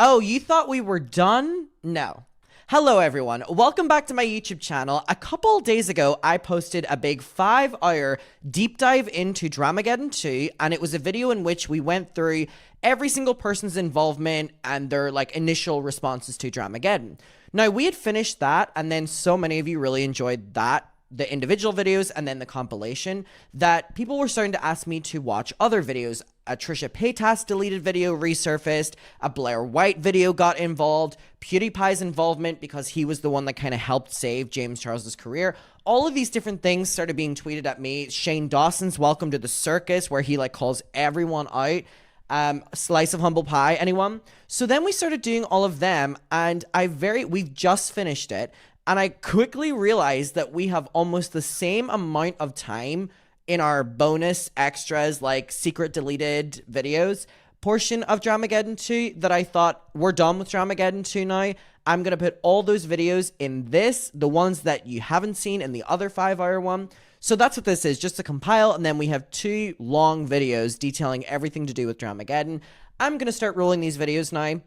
Oh, you thought we were done? No. Hello everyone, welcome back to my YouTube channel. A couple days ago, I posted a big 5-hour deep dive into Dramageddon 2, and it was a video in which we went through every single person's involvement and their initial responses to Dramageddon. Now, we had finished that, and then so many of you really enjoyed that, the individual videos and then the compilation, that people were starting to ask me to watch other videos. A Trisha Paytas deleted video resurfaced, a Blair White video got involved, PewDiePie's involvement because he was the one that kind of helped save James Charles's career. All of these different things started being tweeted at me. Shane Dawson's welcome to the circus, where he calls everyone out. Slice of humble pie, anyone? So then we started doing all of them, and we've just finished it. And I quickly realized that we have almost the same amount of time in our bonus extras, secret deleted videos portion of Dramageddon 2, that I thought we're done with Dramageddon 2 now. I'm going to put all those videos in this, the ones that you haven't seen in the other 5-hour one. So that's what this is, just a compile, and then we have 2 long videos detailing everything to do with Dramageddon. I'm going to start rolling these videos now.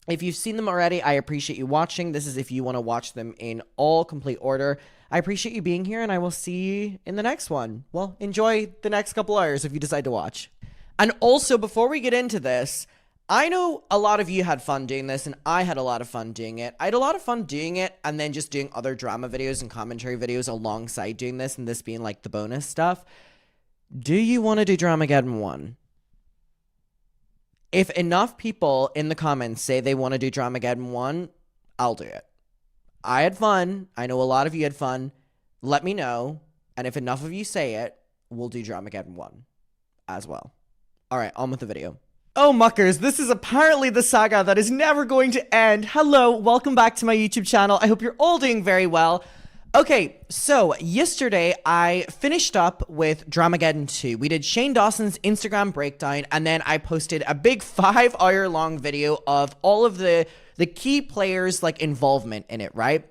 If you've seen them already, I appreciate you watching. This is if you want to watch them in all complete order. I appreciate you being here, and I will see you in the next one. Well, enjoy the next couple hours if you decide to watch. And also, before we get into this, I know a lot of you had fun doing this, and I had a lot of fun doing it. I had a lot of fun doing it, and then just doing other drama videos and commentary videos alongside doing this, and this being the bonus stuff. Do you want to do Dramageddon 1? If enough people in the comments say they want to do Dramageddon 1, I'll do it. I had fun. I know a lot of you had fun. Let me know. And if enough of you say it, we'll do Dramageddon 1 as well. All right, on with the video. Oh, muckers, this is apparently the saga that is never going to end. Hello, welcome back to my YouTube channel. I hope you're all doing very well. Okay, so yesterday I finished up with Dramageddon 2. We did Shane Dawson's Instagram breakdown, and then I posted a big 5-hour long video of all of the key players' involvement in it, right?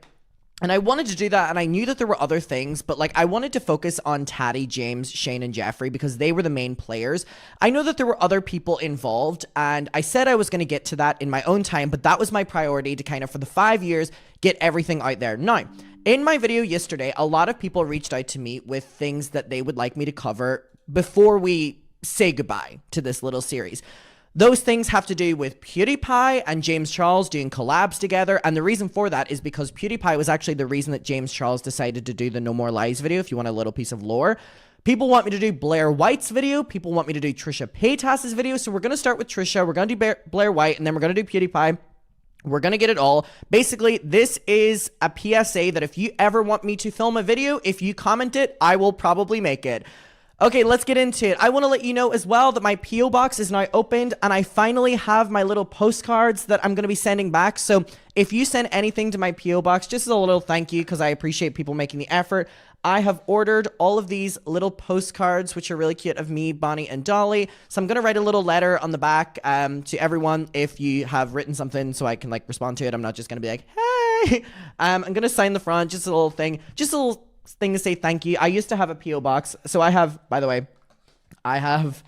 And I wanted to do that, and I knew that there were other things, but I wanted to focus on Tati, James, Shane, and Jeffree because they were the main players. I know that there were other people involved, and I said I was going to get to that in my own time, but that was my priority to kind of, for the 5 years, get everything out there. Now, in my video yesterday, a lot of people reached out to me with things that they would like me to cover before we say goodbye to this little series. Those things have to do with PewDiePie and James Charles doing collabs together, and the reason for that is because PewDiePie was actually the reason that James Charles decided to do the No More Lies video, if you want a little piece of lore. People want me to do Blair White's video, people want me to do Trisha Paytas' video, so we're going to start with Trisha, we're going to do Blair White, and then we're going to do PewDiePie. We're going to get it all. Basically, this is a PSA that if you ever want me to film a video, if you comment it, I will probably make it. Okay, let's get into it. I want to let you know as well that my P.O. box is now opened, and I finally have my little postcards that I'm going to be sending back. So if you send anything to my P.O. box, just as a little thank you, because I appreciate people making the effort, I have ordered all of these little postcards, which are really cute, of me, Bonnie, and Dolly. So I'm going to write a little letter on the back to everyone if you have written something so I can respond to it. I'm not just going to be hey. I'm going to sign the front, just a little thing, just a little thing to say thank you. I used to have a P.O. box. So I have, by the way, I have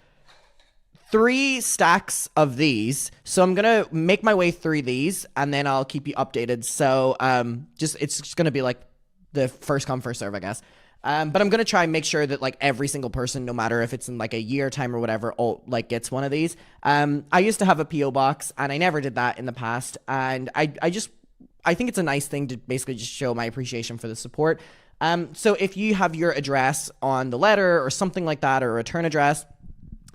3 stacks of these. So I'm going to make my way through these, and then I'll keep you updated. So it's just going to be the first come first serve, I guess. But I'm going to try and make sure that every single person, no matter if it's in a year time or whatever, all gets one of these. I used to have a P.O. box, and I never did that in the past. And I think it's a nice thing to basically just show my appreciation for the support. So if you have your address on the letter or something like that, or a return address,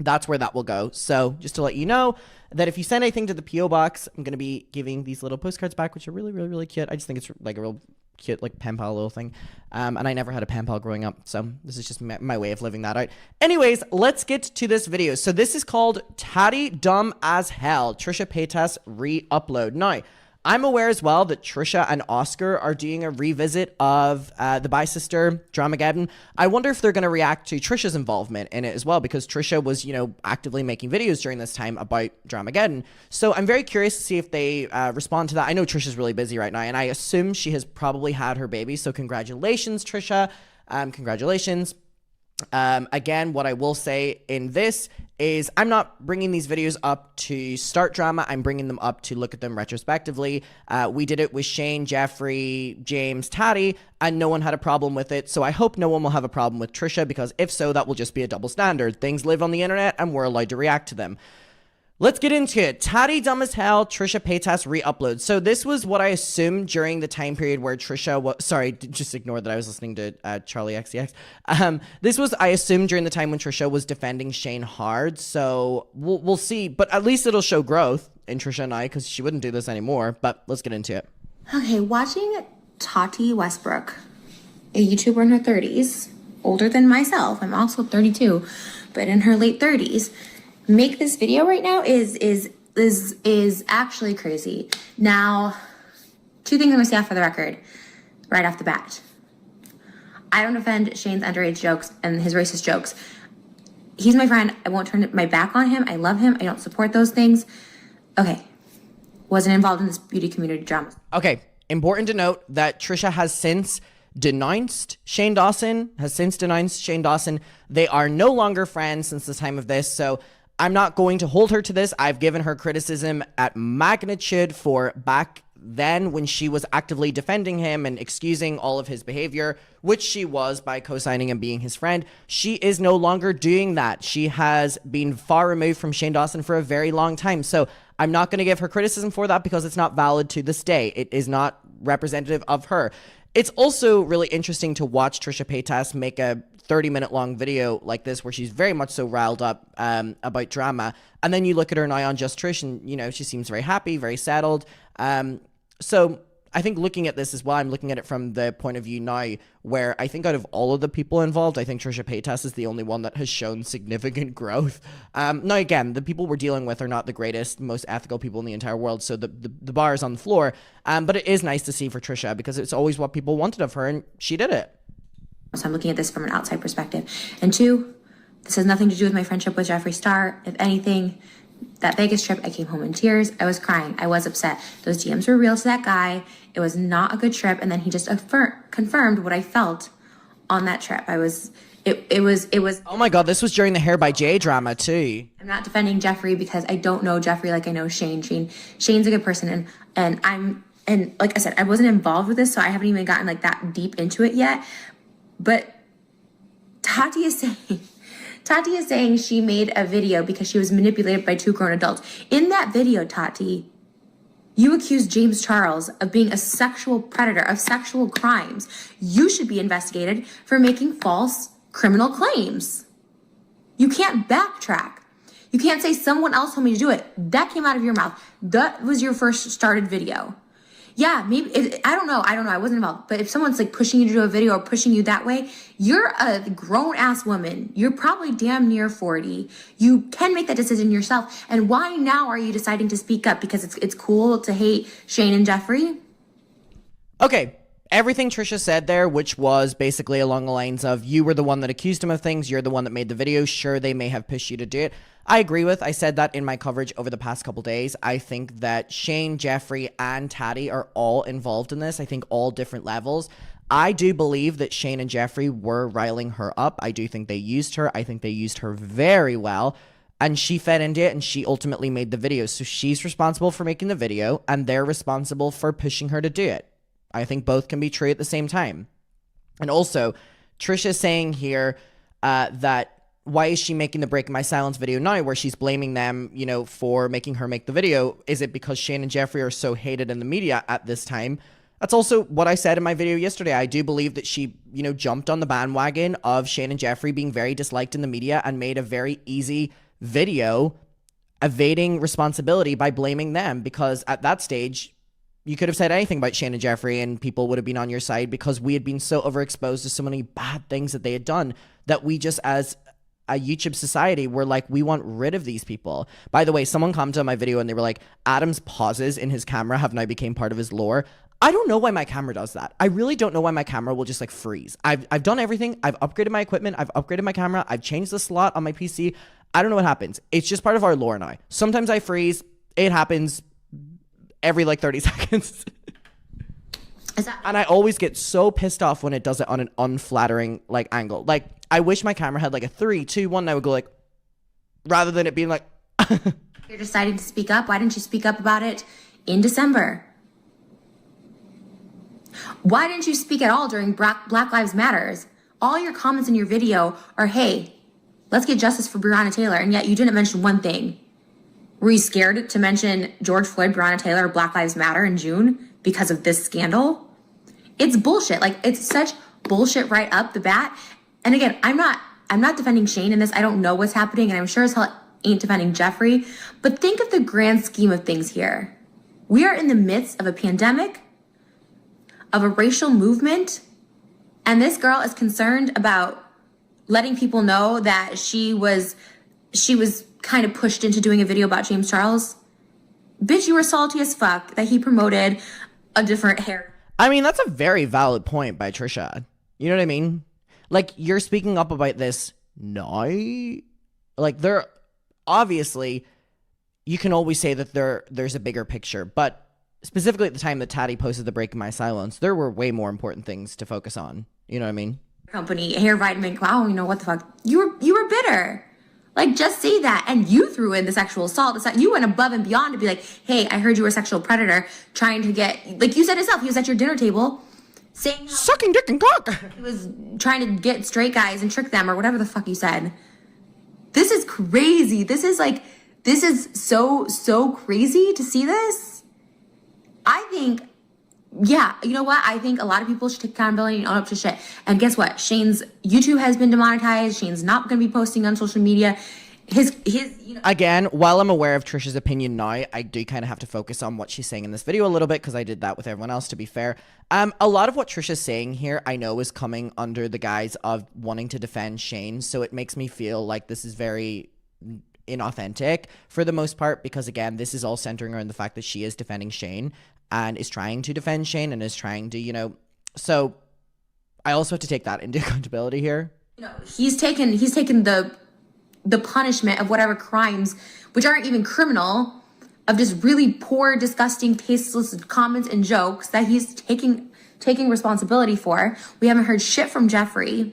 that's where that will go. So just to let you know that if you send anything to the P.O. box, I'm going to be giving these little postcards back, which are really, really, really cute. I just think it's a real cute pen pal little thing. And I never had a pen pal growing up, so this is just my way of living that out. Anyways, let's get to this video. So this is called Tati Dumb as Hell, Trisha Paytas re-upload. Now, I'm aware as well that Trisha and Oscar are doing a revisit of the Bi-Sister Dramageddon. I wonder if they're going to react to Trisha's involvement in it as well, because Trisha was, actively making videos during this time about Dramageddon. So I'm very curious to see if they respond to that. I know Trisha's really busy right now, and I assume she has probably had her baby. So congratulations, Trisha. Congratulations. Again, what I will say in this is I'm not bringing these videos up to start drama. I'm bringing them up to look at them retrospectively. We did it with Shane, Jeffree, James, Tati, and no one had a problem with it. So I hope no one will have a problem with Trisha, because if so, that will just be a double standard. Things live on the internet and we're allowed to react to them. Let's get into it. Tati dumb as hell, Trisha Paytas re-upload. So this was what I assumed during the time period where Trisha was, sorry, just ignore that I was listening to Charlie XCX. This was, I assumed, during the time when Trisha was defending Shane hard. So we'll see, but at least it'll show growth in Trisha and I, because she wouldn't do this anymore, but let's get into it. Okay, watching Tati Westbrook, a YouTuber in her 30s, older than myself, I'm also 32, but in her late 30s, make this video right now is actually crazy. Now, two things I'm gonna say off for the record, right off the bat. I don't defend Shane's underage jokes and his racist jokes. He's my friend. I won't turn my back on him. I love him. I don't support those things. Okay. Wasn't involved in this beauty community drama. Okay. Important to note that Trisha has since denounced Shane Dawson, They are no longer friends since the time of this, so I'm not going to hold her to this. I've given her criticism at magnitude for back then when she was actively defending him and excusing all of his behavior, which she was by co-signing and being his friend. She is no longer doing that. She has been far removed from Shane Dawson for a very long time. So I'm not going to give her criticism for that because it's not valid to this day. It is not representative of her. It's also really interesting to watch Trisha Paytas make a 30-minute long video like this where she's very much so riled up about drama, and then you look at her now on Just Trish and, you know, she seems very happy, very settled. So I think looking at this as well, I'm looking at it from the point of view now where I think out of all of the people involved, I think Trisha Paytas is the only one that has shown significant growth. Now, again, the people we're dealing with are not the greatest, most ethical people in the entire world, so the bar is on the floor. But it is nice to see for Trisha because it's always what people wanted of her, and she did it. So I'm looking at this from an outside perspective. And two, this has nothing to do with my friendship with Jeffree Star. If anything, that Vegas trip, I came home in tears. I was crying. I was upset. Those DMs were real to that guy. It was not a good trip. And then he just confirmed what I felt on that trip. It was. Oh my God, this was during the Hair by Jay drama too. I'm not defending Jeffree because I don't know Jeffree like I know Shane. Shane's a good person, and like I said, I wasn't involved with this, so I haven't even gotten like that deep into it yet. But Tati is saying she made a video because she was manipulated by two grown adults. In that video, Tati, you accused James Charles of being a sexual predator, of sexual crimes. You should be investigated for making false criminal claims. You can't backtrack. You can't say someone else told me to do it. That came out of your mouth. That was your first started video. Yeah, maybe, I don't know, I wasn't involved. But if someone's like pushing you to do a video or pushing you that way, you're a grown-ass woman. You're probably damn near 40. You can make that decision yourself. And why now are you deciding to speak up? Because it's cool to hate Shane and Jeffree? Okay, everything Trisha said there, which was basically along the lines of, you were the one that accused him of things, you're the one that made the video, sure, they may have pushed you to do it. I agree with. I said that in my coverage over the past couple days. I think that Shane, Jeffree, and Tati are all involved in this. I think all different levels. I do believe that Shane and Jeffree were riling her up. I do think they used her. I think they used her very well. And she fed into it, and she ultimately made the video. So she's responsible for making the video, and they're responsible for pushing her to do it. I think both can be true at the same time. And also, Trisha saying here that why is she making the Break My Silence video now where she's blaming them, you know, for making her make the video? Is it because Shane and Jeffree are so hated in the media at this time? That's also what I said in my video yesterday. I do believe that she, you know, jumped on the bandwagon of Shane and Jeffree being very disliked in the media and made a very easy video evading responsibility by blaming them, because at that stage, you could have said anything about Shane and Jeffree and people would have been on your side because we had been so overexposed to so many bad things that they had done that we just, as a YouTube society, we're like, we want rid of these people. By the way, someone commented on my video and they were like, Adam's pauses in his camera have now become part of his lore. I don't know why my camera does that. I really don't know why my camera will just like freeze. I've done everything. I've upgraded my equipment. I've upgraded my camera. I've changed the slot on my PC. I don't know what happens. It's just part of our lore now. Sometimes I freeze. It happens every like 30 seconds. And I always get so pissed off when it does it on an unflattering like angle. Like I wish my camera had like a 3, 2, 1 and I would go like, rather than it being like You're deciding to speak up. Why didn't you speak up about it in December? Why didn't you speak at all during Black Lives Matters? All your comments in your video are, hey, let's get justice for Breonna Taylor. And yet you didn't mention one thing. Were you scared to mention George Floyd, Breonna Taylor, Black Lives Matter in June because of this scandal? It's bullshit. Like, it's such bullshit right up the bat. And again, I'm not defending Shane in this. I don't know what's happening, and I'm sure as hell ain't defending Jeffree. But think of the grand scheme of things here. We are in the midst of a pandemic, of a racial movement, and this girl is concerned about letting people know that she was kind of pushed into doing a video about James Charles. Bitch, you were salty as fuck that he promoted a different hair. I mean, that's a very valid point by Trisha. You know what I mean? Like, you're speaking up about this now. Like, there, obviously, you can always say that there's a bigger picture, but specifically at the time that Tati posted the Breaking My Silence, there were way more important things to focus on. You know what I mean? Company, hair vitamin, wow, you know, what the fuck? You were bitter. Like, just say that. And you threw in the sexual assault. You went above and beyond to be like, hey, I heard you were a sexual predator trying to get, like you said yourself, he was at your dinner table saying sucking dick and cock. He was trying to get straight guys and trick them or whatever the fuck you said. This is crazy. This is so crazy to see this. I think, yeah, you know what? I think a lot of people should take accountability and own up to shit. And guess what? Shane's YouTube has been demonetized. Shane's not going to be posting on social media. His, you know. Again, while I'm aware of Trisha's opinion now, I do kind of have to focus on what she's saying in this video a little bit because I did that with everyone else, to be fair. A lot of what Trisha's saying here, I know, is coming under the guise of wanting to defend Shane. So it makes me feel like this is very inauthentic for the most part because, again, this is all centering around the fact that she is defending Shane and is trying to defend Shane and is trying to, you know, so I also have to take that into accountability here. You know, he's taken the punishment of whatever crimes, which aren't even criminal, of just really poor, disgusting, tasteless comments and jokes that he's taking responsibility for. We haven't heard shit from Jeffree.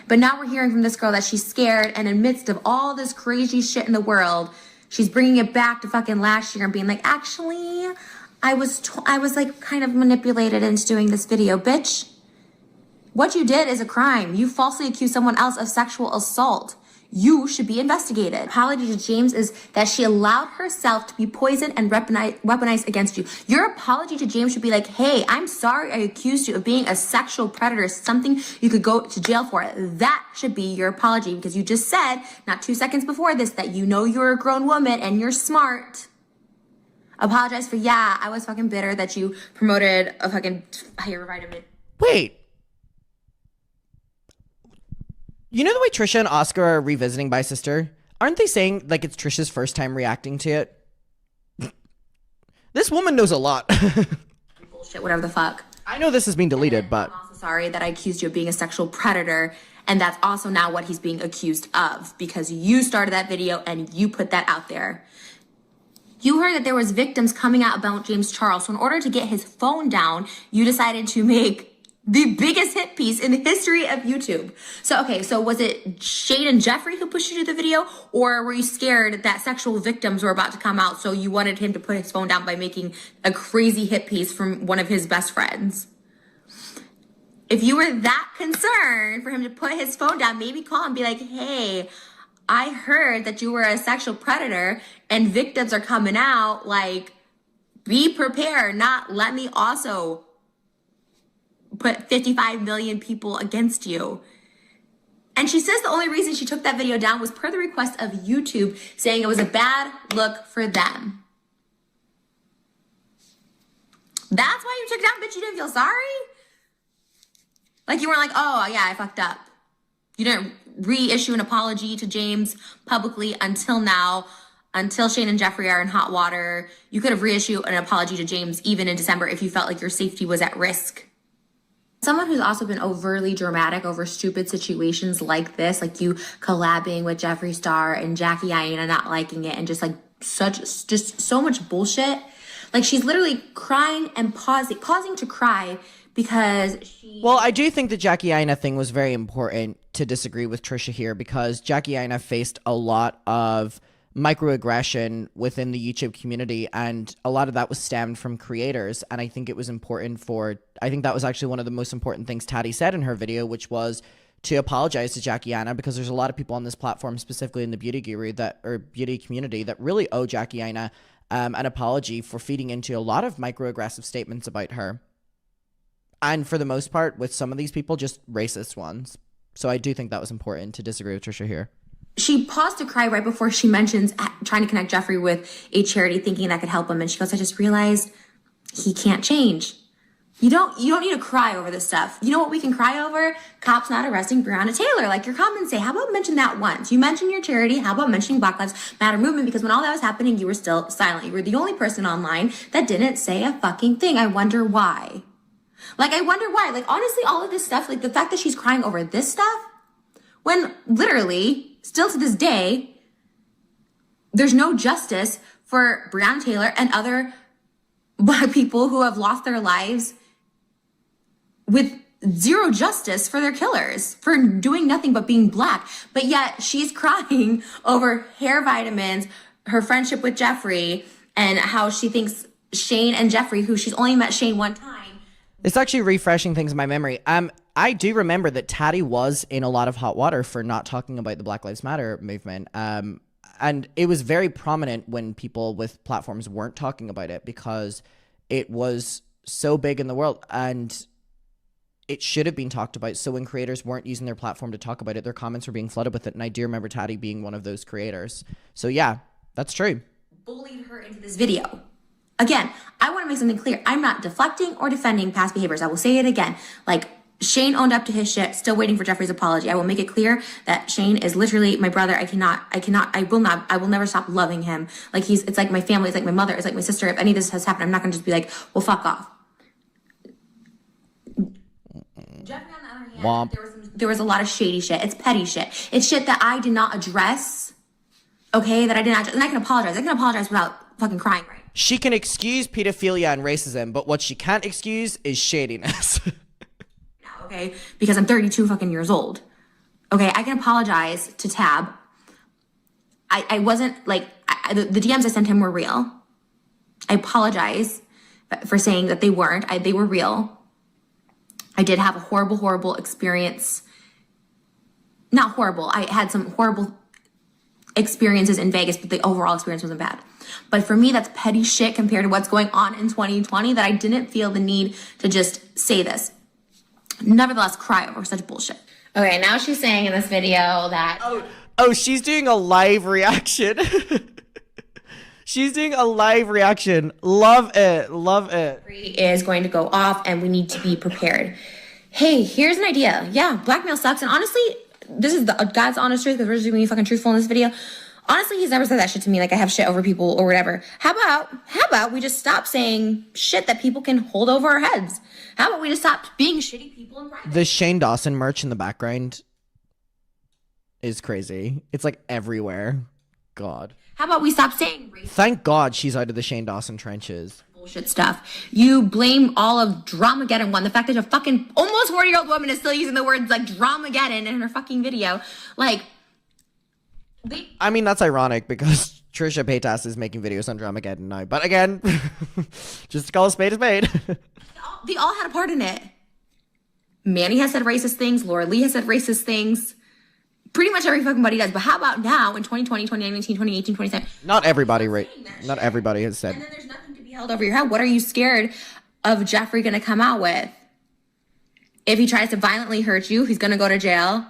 But now we're hearing from this girl that she's scared, and in the midst of all this crazy shit in the world, she's bringing it back to fucking last year and being like, actually, I was like kind of manipulated into doing this video, bitch. What you did is a crime. You falsely accused someone else of sexual assault. You should be investigated. Apology to James is that she allowed herself to be poisoned and weaponized against you. Your apology to James should be like, hey, I'm sorry I accused you of being a sexual predator, something you could go to jail for. That should be your apology because you just said, not 2 seconds before this, that you know you're a grown woman and you're smart. Apologize for, yeah, I was fucking bitter that you promoted a fucking hair vitamin. Wait. You know the way Trisha and Oscar are revisiting By Sister? Aren't they saying, like, it's Trisha's first time reacting to it? This woman knows a lot. Bullshit, whatever the fuck. I know this has been deleted, but... I'm also sorry that I accused you of being a sexual predator, and that's also now what he's being accused of, because you started that video and you put that out there. You heard that there was victims coming out about James Charles, so in order to get his phone down, you decided to make the biggest hit piece in the history of YouTube. So, okay, so was it Shane and Jeffree who pushed you to the video, or were you scared that sexual victims were about to come out, so you wanted him to put his phone down by making a crazy hit piece from one of his best friends? If you were that concerned for him to put his phone down, maybe call and be like, hey, I heard that you were a sexual predator and victims are coming out, like, be prepared, not let me also put 55 million people against you. And she says the only reason she took that video down was per the request of YouTube, saying it was a bad look for them. That's why you took it down, bitch. You didn't feel sorry? Like, you weren't like, oh, yeah, I fucked up. You didn't reissue an apology to James publicly until now, until Shane and Jeffree are in hot water. You could have reissued an apology to James even in December if you felt like your safety was at risk. Someone who's also been overtly dramatic over stupid situations like this, like you collabing with Jeffree Star and Jackie Aina not liking it, and just like just so much bullshit. Like, she's literally crying and pausing to cry because she... Well, I do think the Jackie Aina thing was very important to disagree with Trisha here, because Jackie Aina faced a lot of microaggression within the YouTube community, and a lot of that was stemmed from creators. And I think it was important I think that was actually one of the most important things Tati said in her video, which was to apologize to Jackie Aina, because there's a lot of people on this platform, specifically in the beauty beauty community, that really owe Jackie Aina an apology for feeding into a lot of microaggressive statements about her. And for the most part, with some of these people, just racist ones. So I do think that was important to disagree with Trisha here. She paused to cry right before she mentions trying to connect Jeffree with a charity, thinking that could help him. And she goes, I just realized he can't change. You don't need to cry over this stuff. You know what we can cry over? Cops not arresting Breonna Taylor. Like your comments say, how about mention that once? You mentioned your charity. How about mentioning Black Lives Matter movement? Because when all that was happening, you were still silent. You were the only person online that didn't say a fucking thing. I wonder why. Like, I wonder why. Like, honestly, all of this stuff, like the fact that she's crying over this stuff, when literally, still to this day, there's no justice for Breonna Taylor and other Black people who have lost their lives with zero justice for their killers for doing nothing but being Black. But yet she's crying over hair vitamins, her friendship with Jeffree, and how she thinks Shane and Jeffree, who she's only met Shane one time. It's actually refreshing things in my memory. I do remember that Tati was in a lot of hot water for not talking about the Black Lives Matter movement. And it was very prominent when people with platforms weren't talking about it, because it was so big in the world and it should have been talked about. So when creators weren't using their platform to talk about it, their comments were being flooded with it. And I do remember Tati being one of those creators. So yeah, that's true. Bullied her into this video. Again, I want to make something clear. I'm not deflecting or defending past behaviors. I will say it again. Like, Shane owned up to his shit, still waiting for Jeffree's apology. I will make it clear that Shane is literally my brother. I will never stop loving him. Like, it's like my family, it's like my mother, it's like my sister. If any of this has happened, I'm not going to just be like, well, fuck off. Jeffree, on the other hand, there was a lot of shady shit. It's petty shit. It's shit that I did not address. Okay, that I did not address. And I can apologize. I can apologize without fucking crying, right? She can excuse pedophilia and racism, but what she can't excuse is shadiness. Okay, because I'm 32 fucking years old. Okay, I can apologize to Tab. I wasn't like, the DMs I sent him were real. I apologize for saying that they weren't. They were real. I did have a horrible, horrible experience. Not horrible. I had some horrible experiences in Vegas, but the overall experience wasn't bad. But for me, that's petty shit compared to what's going on in 2020, that I didn't feel the need to just say this. Nevertheless, cry over such bullshit. Okay, now she's saying in this video that... Oh, she's doing a live reaction. She's doing a live reaction. Love it. Love it. Is going to go off and we need to be prepared. Hey, here's an idea. Yeah, blackmail sucks. And honestly, this is God's honest truth, because we're just being fucking truthful in this video. Honestly, he's never said that shit to me, like I have shit over people or whatever. How about we just stop saying shit that people can hold over our heads? How about we just stop being shitty people in private? The Shane Dawson merch in the background is crazy. It's like everywhere. God. How about we stop saying racist? Thank God she's out of the Shane Dawson trenches. Bullshit stuff. You blame all of Dramageddon 1. The fact that a fucking almost 40-year-old woman is still using the words like Dramageddon in her fucking video. Like... I mean, that's ironic because Trisha Paytas is making videos on Dramageddon now. But again, just to call a spade. They all had a part in it. Manny has said racist things. Laura Lee has said racist things. Pretty much every fucking buddy does. But how about now in 2020, 2019, 2018, 2017? Not everybody, right? Not everybody has said. And then there's nothing to be held over your head. What are you scared of Jeffree going to come out with? If he tries to violently hurt you, he's going to go to jail.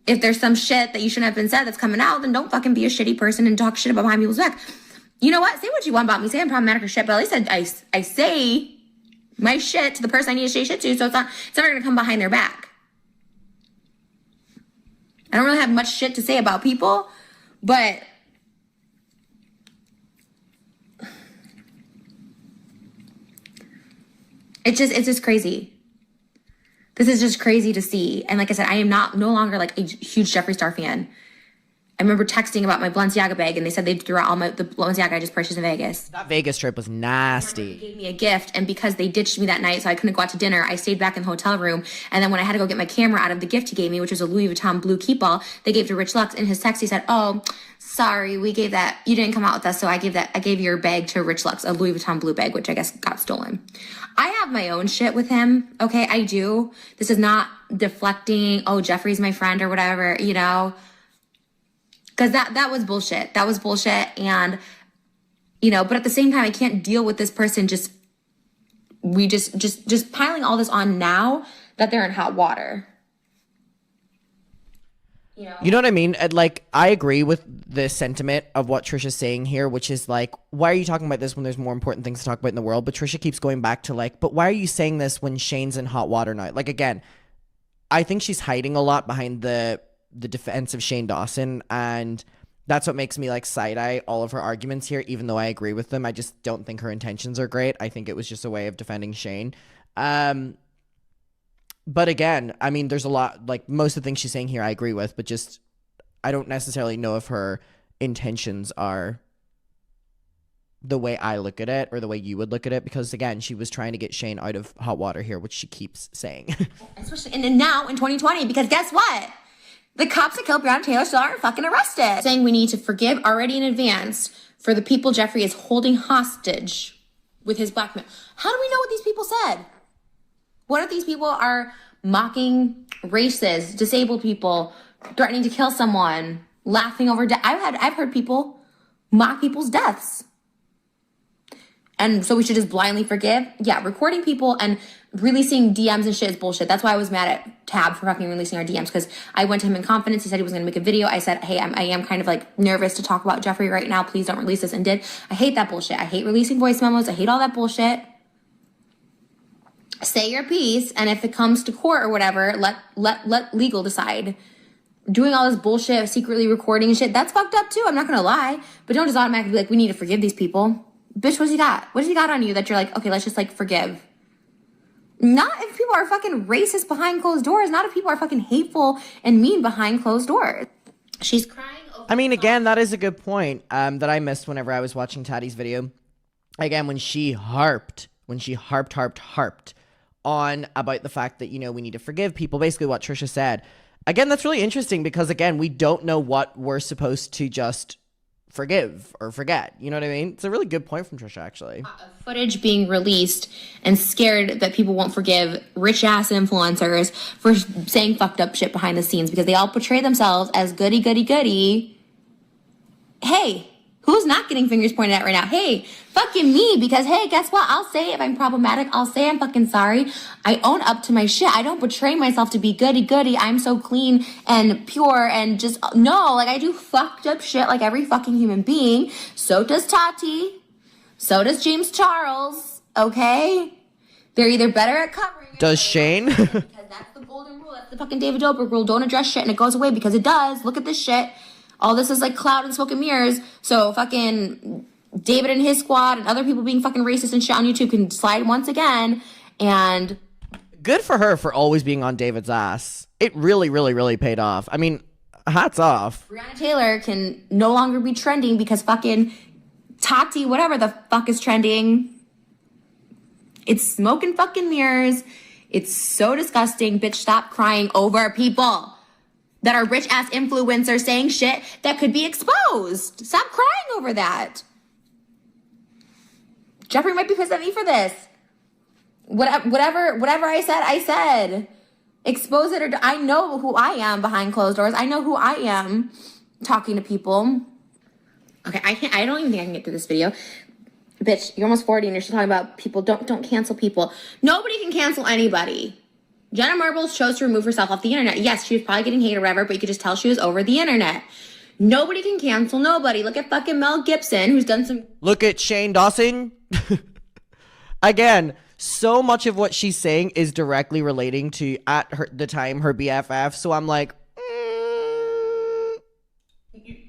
If there's some shit that you shouldn't have been said that's coming out, then don't fucking be a shitty person and talk shit about behind people's back. You know what? Say what you want about me. Say I'm problematic or shit, but at least I say my shit to the person I need to say shit to, so it's never gonna come behind their back. I don't really have much shit to say about people, but it's just crazy. This is just crazy to see. And like I said, I am no longer like a huge Jeffree Star fan. I remember texting about my Balenciaga bag, and they said they threw out all the Balenciaga I just purchased in Vegas. That Vegas trip was nasty. They gave me a gift, and because they ditched me that night, so I couldn't go out to dinner, I stayed back in the hotel room. And then when I had to go get my camera out of the gift he gave me, which was a Louis Vuitton blue keepball, they gave to Rich Lux. In his text, he said, "Oh, sorry, we gave that. You didn't come out with us, so I gave your bag to Rich Lux, a Louis Vuitton blue bag, which I guess got stolen." I have my own shit with him. Okay, I do. This is not deflecting. Oh, Jeffree's my friend or whatever, you know. Because that was bullshit. That was bullshit. And, you know, but at the same time, I can't deal with this person just piling all this on now that they're in hot water. You know what I mean? Like, I agree with the sentiment of what Trisha's saying here, which is like, why are you talking about this when there's more important things to talk about in the world? But Trisha keeps going back to like, but why are you saying this when Shane's in hot water now? Like, again, I think she's hiding a lot behind the defense of Shane Dawson, and that's what makes me like side-eye all of her arguments here, even though I agree with them. I just don't think her intentions are great. I think it was just a way of defending Shane. But again, I mean, there's a lot, like most of the things she's saying here I agree with, but just I don't necessarily know if her intentions are the way I look at it or the way you would look at it, because again, she was trying to get Shane out of hot water here, which she keeps saying. Especially and now in 2020, because guess what? The cops that killed Breonna Taylor still aren't fucking arrested. Saying we need to forgive already in advance for the people Jeffree is holding hostage with his blackmail. How do we know what these people said? What if these people are mocking races, disabled people, threatening to kill someone, laughing over death? I've heard people mock people's deaths. And so we should just blindly forgive? Yeah, recording people and releasing DMs and shit is bullshit. That's why I was mad at Tab for fucking releasing our DMs, because I went to him in confidence. He said he was going to make a video. I said, hey, I am kind of like nervous to talk about Jeffree right now. Please don't release this, and did. I hate that bullshit. I hate releasing voice memos. I hate all that bullshit. Say your piece, and if it comes to court or whatever, let legal decide. Doing all this bullshit, secretly recording and shit, that's fucked up too. I'm not going to lie. But don't just automatically be like, we need to forgive these people. Bitch, what's he got? What does he got on you that you're like, okay, let's just like forgive? Not if people are fucking racist behind closed doors. Not if people are fucking hateful and mean behind closed doors. She's crying over. I mean, again, that is a good point that I missed whenever I was watching Tati's video. Again, when she harped on about the fact that, you know, we need to forgive people, basically what Trisha said. Again, that's really interesting because, again, we don't know what we're supposed to just forgive or forget. You know what I mean? It's a really good point from Trisha, actually. Footage being released and scared that people won't forgive rich-ass influencers for saying fucked up shit behind the scenes because they all portray themselves as goody, goody, goody. Hey, who's not getting fingers pointed at right now? Hey, fucking me, because hey, guess what? I'll say if I'm problematic, I'll say I'm fucking sorry. I own up to my shit. I don't portray myself to be goody goody. I'm so clean and pure and just, no, like I do fucked up shit like every fucking human being. So does Tati. So does James Charles. Okay? They're either better at covering it. Does Shane? Because that's the golden rule. That's the fucking David Dobrik rule. Don't address shit and it goes away because it does. Look at this shit. All this is like cloud and smoke and mirrors. So fucking David and his squad and other people being fucking racist and shit on YouTube can slide once again. And good for her for always being on David's ass. It really, really, really paid off. I mean, hats off. Breonna Taylor can no longer be trending because fucking Tati, whatever the fuck is trending. It's smoke and fucking mirrors. It's so disgusting. Bitch, stop crying over people that are rich-ass influencers saying shit that could be exposed. Stop crying over that. Jeffree might be pissed at me for this. Whatever I said. Expose it, or I know who I am behind closed doors. I know who I am talking to people. Okay, I don't even think I can get through this video. Bitch, you're almost 40 and you're still talking about people. Don't cancel people. Nobody can cancel anybody. Jenna Marbles chose to remove herself off the internet. Yes, she was probably getting hate or whatever, but you could just tell she was over the internet. Nobody can cancel nobody. Look at fucking Mel Gibson, who's done some... Look at Shane Dawson. Again, so much of what she's saying is directly relating to, at the time, her BFF. So I'm like...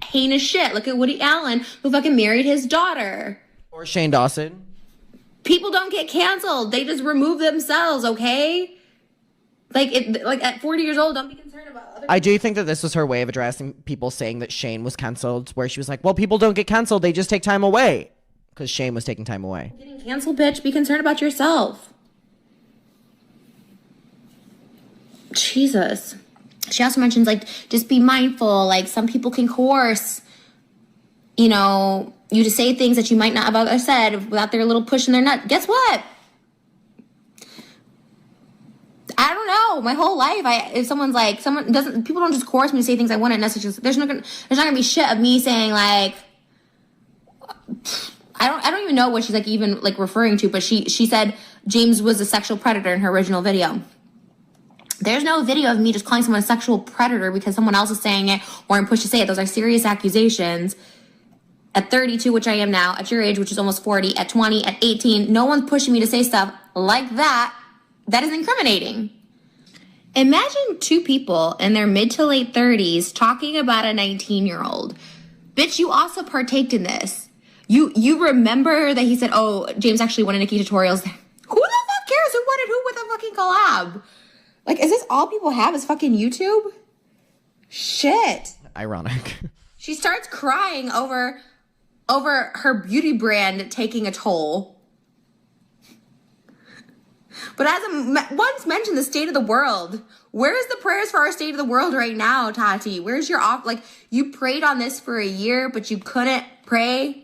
heinous shit. Look at Woody Allen, who fucking married his daughter. Or Shane Dawson. People don't get canceled. They just remove themselves, okay? Like at 40 years old, don't be concerned about other people. I do think that this was her way of addressing people saying that Shane was canceled, where she was like, well, people don't get canceled, they just take time away. Because Shane was taking time away. Getting canceled, bitch. Be concerned about yourself. Jesus. She also mentions, like, just be mindful. Like, some people can coerce, you know, you to say things that you might not have otherwise said without their little push in their nut. Guess what? I don't know. My whole life, if someone's like, people don't just coerce me to say things I wouldn't necessarily. There's not gonna be shit of me saying, like, I don't even know what she's like even like referring to, but she said James was a sexual predator in her original video. There's no video of me just calling someone a sexual predator because someone else is saying it or I'm pushed to say it. Those are serious accusations. At 32, which I am now, at your age, which is almost 40, at 20, at 18, no one's pushing me to say stuff like that. That is incriminating. Imagine two people in their mid to late 30s talking about a 19-year-old. Bitch, you also partaked in this. You remember that he said, oh, James actually won a Nikki tutorials. Who the fuck cares who won it? Who with a fucking collab? Like, is this all people have is fucking YouTube? Shit. Ironic. She starts crying over her beauty brand taking a toll. But as I once mentioned, the state of the world. Where's the prayers for our state of the world right now, Tati? Where's your off? Like, you prayed on this for a year, but you couldn't pray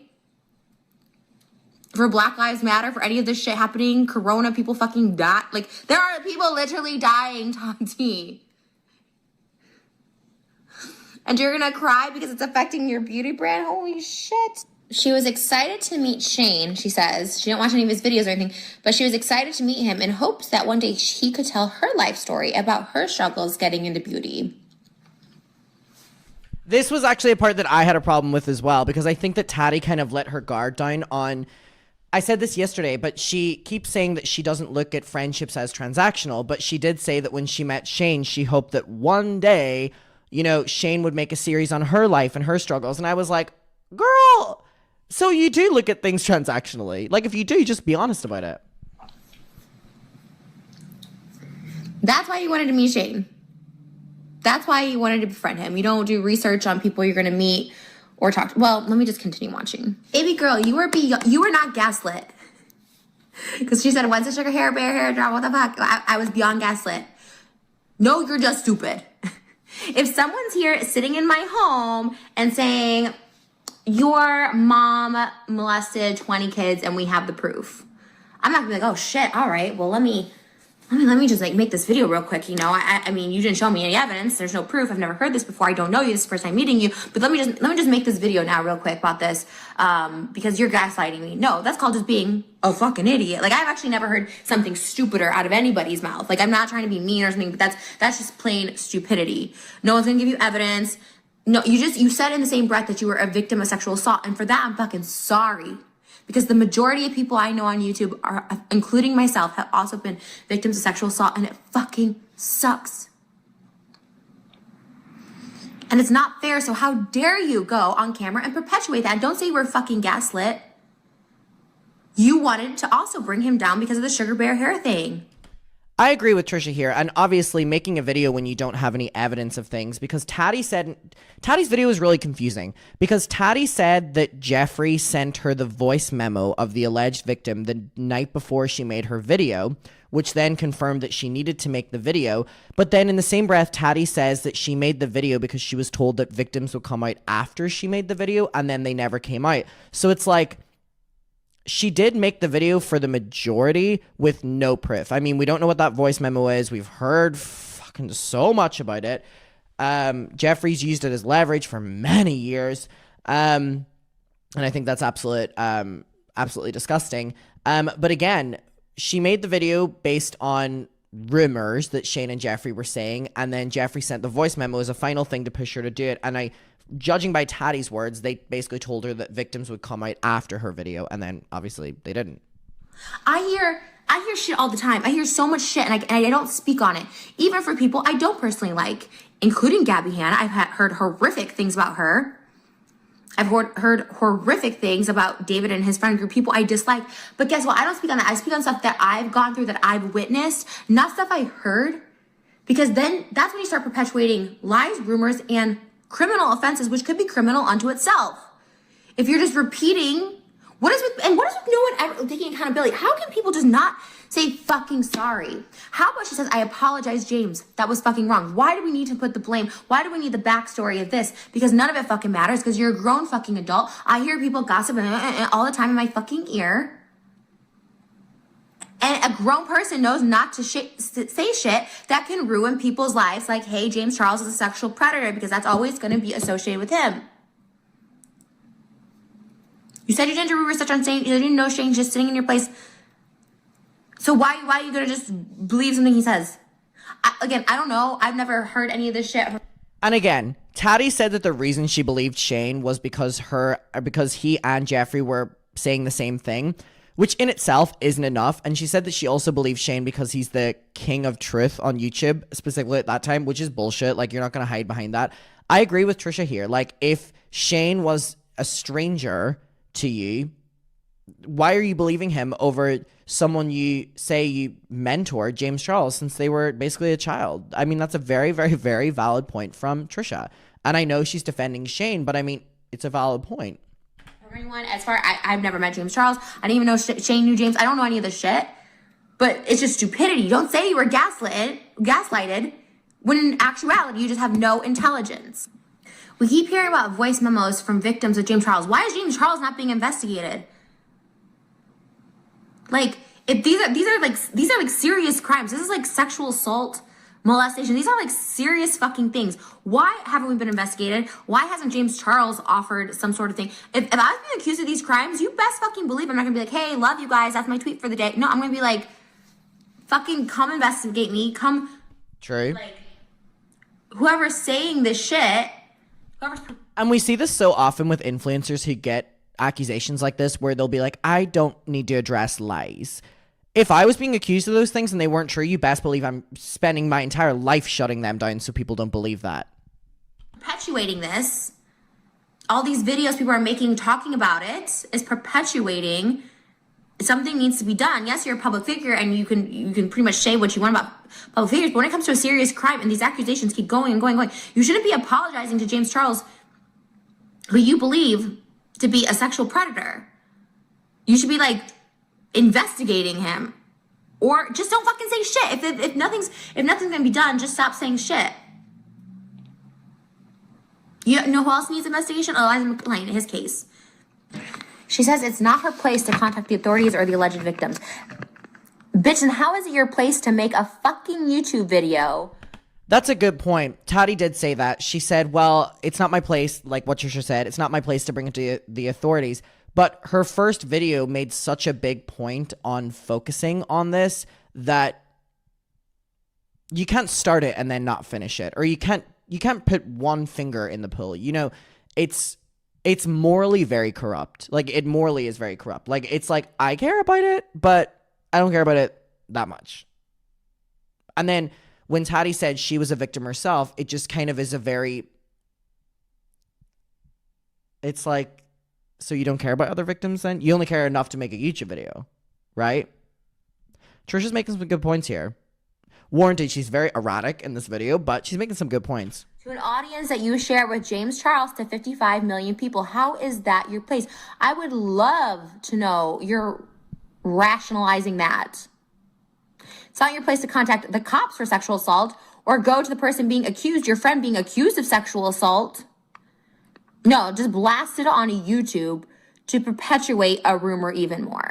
for Black Lives Matter, for any of this shit happening. Corona, people fucking die. Like, there are people literally dying, Tati. And you're gonna cry because it's affecting your beauty brand? Holy shit. She was excited to meet Shane, she says. She didn't watch any of his videos or anything, but she was excited to meet him in hopes that one day he could tell her life story about her struggles getting into beauty. This was actually a part that I had a problem with as well, because I think that Tati kind of let her guard down on... I said this yesterday, but she keeps saying that she doesn't look at friendships as transactional, but she did say that when she met Shane, she hoped that one day, you know, Shane would make a series on her life and her struggles. And I was like, girl... So you do look at things transactionally. Like, if you do, just be honest about it. That's why you wanted to meet Shane. That's why you wanted to befriend him. You don't do research on people you're going to meet or talk to. Well, let me just continue watching. Baby girl, you were not gaslit. Because she said, when's the sugar hair, bear hair, drop, what the fuck? I was beyond gaslit. No, you're just stupid. If someone's here sitting in my home and saying... your mom molested 20 kids and we have the proof, I'm not gonna be like, oh shit, all right, well let me just like make this video real quick, you know. I mean, you didn't show me any evidence, there's no proof, I've never heard this before, I don't know you, this is the first time meeting you, but let me just make this video now real quick about this because you're gaslighting me. No, that's called just being a fucking idiot. Like, I've actually never heard something stupider out of anybody's mouth. Like, I'm not trying to be mean or something, but that's just plain stupidity. No one's gonna give you evidence. No, you said in the same breath that you were a victim of sexual assault. And for that, I'm fucking sorry. Because the majority of people I know on YouTube, including myself, have also been victims of sexual assault. And it fucking sucks. And it's not fair. So how dare you go on camera and perpetuate that? And don't say you were fucking gaslit. You wanted to also bring him down because of the sugar bear hair thing. I agree with Trisha here, and obviously making a video when you don't have any evidence of things, because Tati's video is really confusing, because Tati said that Jeffree sent her the voice memo of the alleged victim the night before she made her video, which then confirmed that she needed to make the video. But then in the same breath, Tati says that she made the video because she was told that victims would come out after she made the video, and then they never came out. So it's like, she did make the video for the majority with no proof. I mean, we don't know what that voice memo is. We've heard fucking so much about it. Jeffree's used it as leverage for many years. And I think that's absolutely disgusting. But again, she made the video based on rumors that Shane and Jeffree were saying, and then Jeffree sent the voice memo as a final thing to push her to do it. And judging by Tati's words, they basically told her that victims would come out after her video, and then obviously they didn't. I hear shit all the time. I hear so much shit, and I don't speak on it. Even for people I don't personally like, including Gabby Hanna. I've heard horrific things about her. I've heard horrific things about David and his friend group, people I dislike. But guess what? I don't speak on that. I speak on stuff that I've gone through, that I've witnessed, not stuff I heard. Because then that's when you start perpetuating lies, rumors, and criminal offenses, which could be criminal unto itself. If you're just repeating, what is with no one ever taking accountability? How can people just not say fucking sorry? How about she says, I apologize, James. That was fucking wrong. Why do we need to put the blame? Why do we need the backstory of this? Because none of it fucking matters because you're a grown fucking adult. I hear people gossip all the time in my fucking ear. And a grown person knows not to say shit that can ruin people's lives. Like, hey, James Charles is a sexual predator because that's always going to be associated with him. You said you didn't do research on Shane. You didn't know Shane's just sitting in your place. So why are you going to just believe something he says? I don't know. I've never heard any of this shit. And again, Tati said that the reason she believed Shane was because he and Jeffree were saying the same thing, which in itself isn't enough. And she said that she also believes Shane because he's the king of truth on YouTube, specifically at that time, which is bullshit. Like, you're not going to hide behind that. I agree with Trisha here. Like, if Shane was a stranger to you, why are you believing him over someone you say you mentored, James Charles, since they were basically a child? I mean, that's a very, very, very valid point from Trisha. And I know she's defending Shane, but I mean, it's a valid point. Everyone, I've never met James Charles. I didn't even know Shane knew James. I don't know any of this shit. But it's just stupidity. Don't say you were gaslighted when in actuality you just have no intelligence. We keep hearing about voice memos from victims of James Charles. Why is James Charles not being investigated? Like, if these are like serious crimes. This is like sexual assault, molestation. These are like serious fucking things. Why haven't we been investigated? Why hasn't James Charles offered some sort of thing? If I was being accused of these crimes, you best fucking believe I'm not gonna be like, hey, love you guys, that's my tweet for the day. No, I'm gonna be like, fucking come investigate me. Come. True. Like, whoever's saying this shit. And we see this so often with influencers who get accusations like this, where they'll be like, I don't need to address lies. If I was being accused of those things and they weren't true, you best believe I'm spending my entire life shutting them down so people don't believe that. Perpetuating this, all these videos people are making talking about it is perpetuating. Something needs to be done. Yes, you're a public figure and you can pretty much say what you want about public figures, but when it comes to a serious crime and these accusations keep going and going, you shouldn't be apologizing to James Charles, who you believe to be a sexual predator. You should be like investigating him, or just don't fucking say shit. If nothing's gonna be done, just stop saying shit. You know who else needs investigation? Eliza McClain, his case. She says it's not her place to contact the authorities or the alleged victims. Bitch, and how is it your place to make a fucking YouTube video? That's a good point. Tati did say that. She said, well, it's not my place, like what Trisha said, it's not my place to bring it to the authorities. But her first video made such a big point on focusing on this that you can't start it and then not finish it. Or you can't put one finger in the pool. You know, it's morally very corrupt. Like, it morally is very corrupt. Like, it's like, I care about it, but I don't care about it that much. And then when Tati said she was a victim herself, it just kind of is a very, it's like, so you don't care about other victims then? You only care enough to make a YouTube video, right? Trisha's making some good points here. Warranted, she's very erratic in this video, but she's making some good points. To an audience that you share with James Charles to 55 million people, how is that your place? I would love to know you're rationalizing that. It's not your place to contact the cops for sexual assault or go to the person being accused, your friend being accused of sexual assault. No, just blast it on YouTube to perpetuate a rumor even more.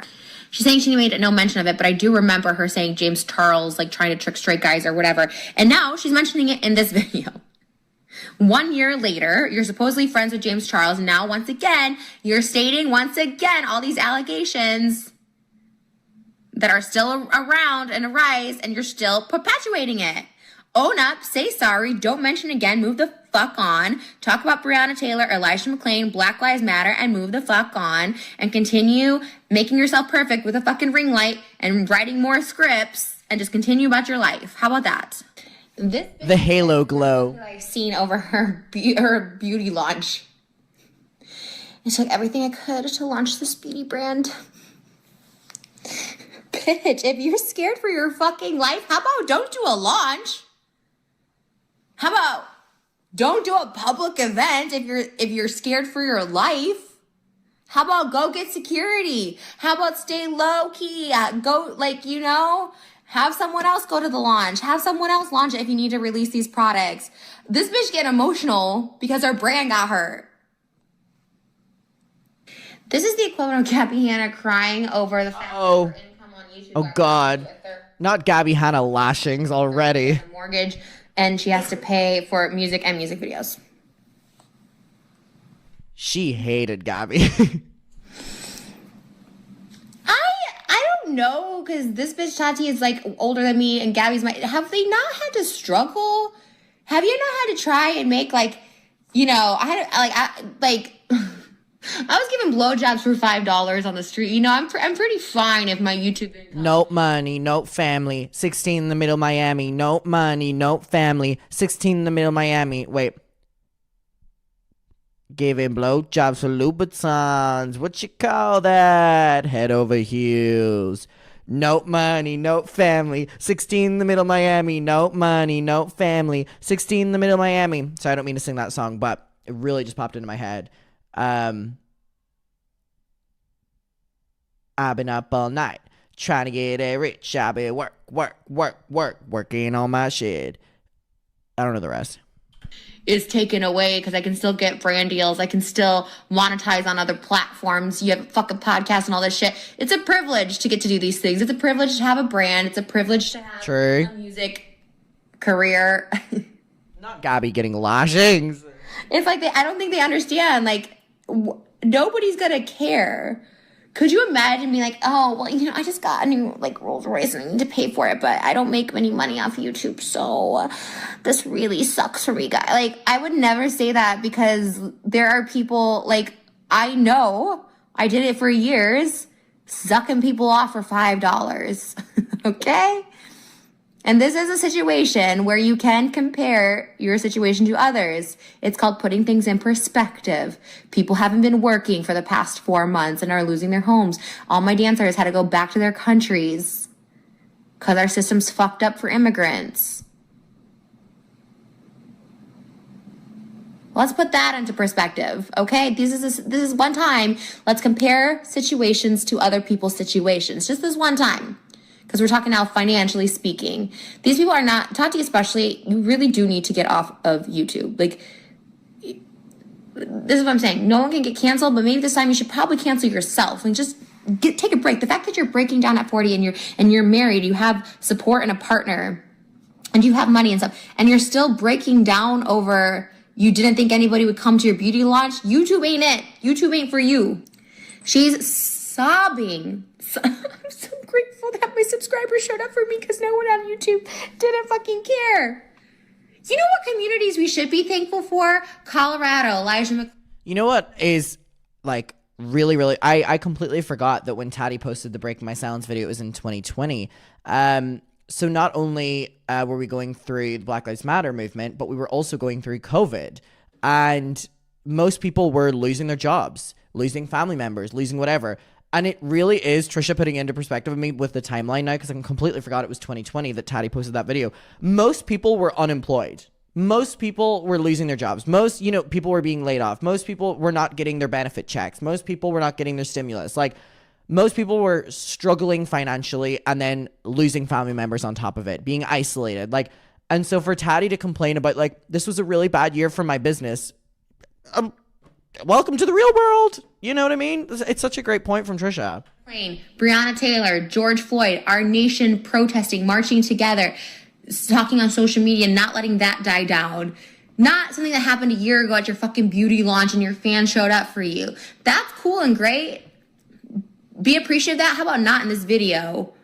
She's saying she made no mention of it, but I do remember her saying James Charles, like, trying to trick straight guys or whatever. And now she's mentioning it in this video. 1 year later, you're supposedly friends with James Charles. And now, once again, you're stating all these allegations that are still around and arise, and you're still perpetuating it. Own up, say sorry, don't mention again, move the fuck on. Talk about Breonna Taylor, Elijah McClain, Black Lives Matter, and move the fuck on. And continue making yourself perfect with a fucking ring light and writing more scripts and just continue about your life. How about that? The halo glow I've seen over her beauty launch. I took everything I could to launch this beauty brand. Bitch, if you're scared for your fucking life, how about don't do a launch? How about don't do a public event if you're scared for your life? How about go get security? How about stay low key? Go, like, you know, have someone else go to the launch. Have someone else launch it if you need to release these products. This bitch get emotional because her brand got hurt. This is the equivalent of Gabby Hanna crying over the fact that her income on YouTube. Oh, God. Not Gabby Hanna lashings already. Mortgage, and she has to pay for music and music videos. She hated Gabby. I don't know, because this bitch Tati is like older than me, and Gabby's my. Have they not had to struggle? Have you not had to try and make, like, you know? I was giving blowjobs for $5 on the street. You know, I'm pretty fine if my YouTube income. No money, no family. 16 in the middle of Miami. No money, no family. 16 in the middle of Miami. Wait. Giving blowjobs for Louboutins. What you call that? Head over heels. No money, no family. 16 in the middle of Miami. No money, no family. 16 in the middle of Miami. So I don't mean to sing that song, but it really just popped into my head. I've been up all night trying to get rich. I've been working on my shit. I don't know the rest. Is taken away because I can still get brand deals. I can still monetize on other platforms. You have a fucking podcast and all this shit. It's a privilege to get to do these things. It's a privilege to have a brand. It's a privilege to have a music career. Not Gabby getting lashings. It's like I don't think they understand. Like, nobody's gonna care. Could you imagine being like, oh, well, you know, I just got a new, like, Rolls Royce and I need to pay for it, but I don't make any money off YouTube, so this really sucks for me, guys. Like, I would never say that, because there are people, like, I know, I did it for years, sucking people off for $5, okay? And this is a situation where you can compare your situation to others. It's called putting things in perspective. People haven't been working for the past 4 months and are losing their homes. All my dancers had to go back to their countries because our system's fucked up for immigrants. Let's put that into perspective, okay? This is one time. Let's compare situations to other people's situations. Just this one time. Because we're talking now financially speaking. These people are not, Tati especially, you really do need to get off of YouTube. Like, this is what I'm saying. No one can get canceled, but maybe this time you should probably cancel yourself and just take a break. The fact that you're breaking down at 40 and you're married, you have support and a partner, and you have money and stuff, and you're still breaking down over you didn't think anybody would come to your beauty launch. YouTube ain't it. YouTube ain't for you. She's sobbing. I'm so grateful that my subscribers showed up for me, because no one on YouTube didn't fucking care. You know what communities we should be thankful for? Colorado, Elijah You know what is, like, really, I completely forgot that when Tati posted the Break My Silence video, it was in 2020. So not only were we going through the Black Lives Matter movement, but we were also going through COVID. And most people were losing their jobs, losing family members, losing whatever. And it really is, Trisha putting into perspective of me with the timeline now, because I completely forgot it was 2020 that Tati posted that video. Most people were unemployed. Most people were losing their jobs. Most, you know, people were being laid off. Most people were not getting their benefit checks. Most people were not getting their stimulus. Like, most people were struggling financially and then losing family members on top of it, being isolated. Like, and so for Tati to complain about, like, this was a really bad year for my business, welcome to the real world. You know what I mean? It's such a great point from Trisha. Breonna Taylor, George Floyd, our nation protesting, marching together, talking on social media, not letting that die down. Not something that happened a year ago at your fucking beauty launch and your fans showed up for you. That's cool and great. Be appreciative of that. How about not in this video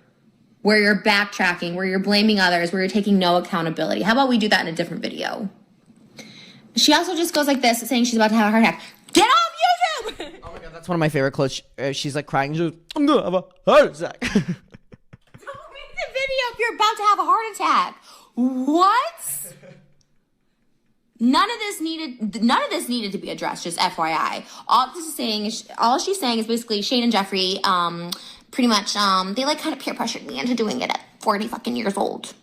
where you're backtracking, where you're blaming others, where you're taking no accountability? How about we do that in a different video? She also just goes like this, saying she's about to have a heart attack. Get off YouTube! Oh my God, that's one of my favorite quotes. She's like crying. She's like, I'm gonna have a heart attack. Don't make the video if you're about to have a heart attack. What? None of this needed to be addressed. Just FYI. All she's saying is basically Shane and Jeffree, pretty much, they like kind of peer pressured me into doing it at 40 fucking years old.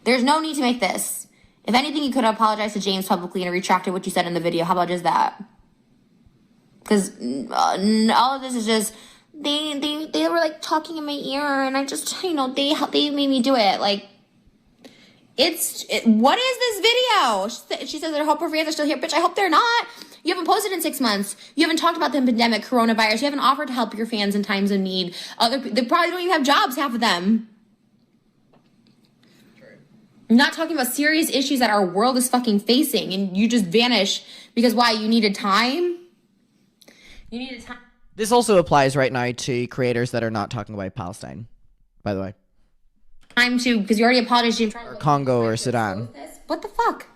There's no need to make this. If anything, you could have apologized to James publicly and retracted what you said in the video. How about just that? Because all of this is just, they were like talking in my ear, and I just, you know, they made me do it. Like, what is this video? She says that her hope her fans are still here. Bitch, I hope they're not. You haven't posted in 6 months. You haven't talked about the pandemic, coronavirus. You haven't offered to help your fans in times of need. They probably don't even have jobs, half of them. I'm not talking about serious issues that our world is fucking facing, and you just vanish because why? You needed time? You needed time. This also applies right now to creators that are not talking about Palestine, by the way. Time to, because you already apologized to or Congo or Sudan. What the fuck?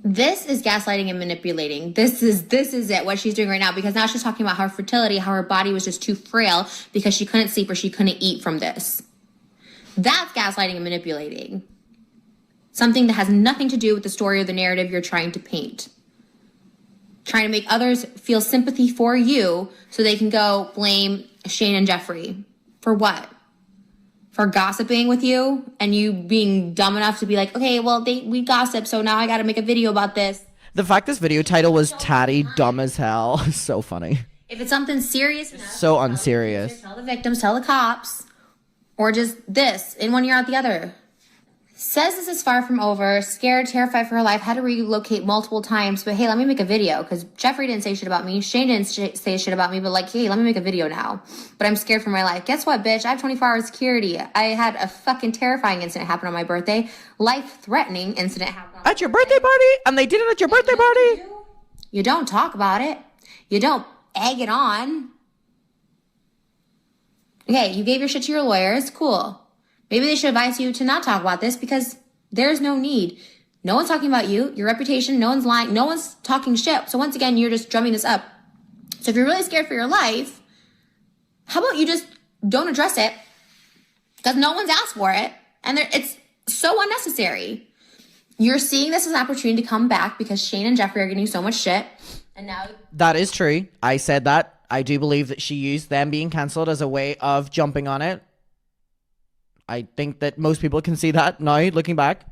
This is gaslighting and manipulating. This is it, what she's doing right now, because now she's talking about her fertility, how her body was just too frail because she couldn't sleep or she couldn't eat from this. That's gaslighting and manipulating. Something that has nothing to do with the story or the narrative you're trying to paint. Trying to make others feel sympathy for you so they can go blame Shane and Jeffree. For what? For gossiping with you and you being dumb enough to be like, okay, well, we gossip, so now I got to make a video about this. The fact this video title was Tati Dumb as Hell is so funny. If it's something serious enough, so unserious. Tell the victims, tell the cops, or just this, in one ear out the other. Says this is far from over, scared, terrified for her life, had to relocate multiple times, but hey, let me make a video, because Jeffree didn't say shit about me, Shane didn't say shit about me, but like, hey, let me make a video now. But I'm scared for my life. Guess what, bitch? I have 24 hours security. I had a fucking terrifying incident happen on my birthday. Life-threatening incident happened at your birthday party? And they did it at your birthday party? You don't talk about it. You don't egg it on. Okay, you gave your shit to your lawyers. Cool. Maybe they should advise you to not talk about this because there's no need. No one's talking about you, your reputation, no one's lying, no one's talking shit. So once again, you're just drumming this up. So if you're really scared for your life, how about you just don't address it? Because no one's asked for it. And it's so unnecessary. You're seeing this as an opportunity to come back because Shane and Jeffree are getting so much shit. And now... That is true. I said that. I do believe that she used them being cancelled as a way of jumping on it. I think that most people can see that now, looking back.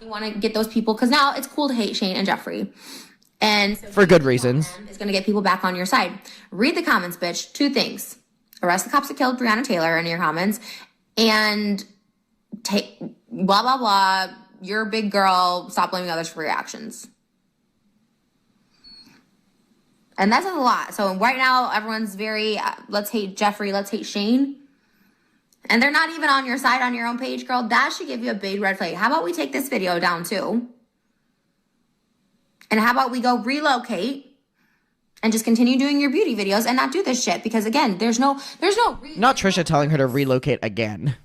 We want to get those people, because now it's cool to hate Shane and Jeffree. And so for good reasons. It's going to get people back on your side. Read the comments, bitch. 2 things. Arrest the cops that killed Breonna Taylor in your comments. And take blah, blah, blah. You're a big girl. Stop blaming others for your actions. And that's a lot. So right now, everyone's very, let's hate Jeffree, let's hate Shane. And they're not even on your side on your own page, girl. That should give you a big red flag. How about we take this video down too? And how about we go relocate and just continue doing your beauty videos and not do this shit? Because again, there's no not Trisha telling her to relocate again.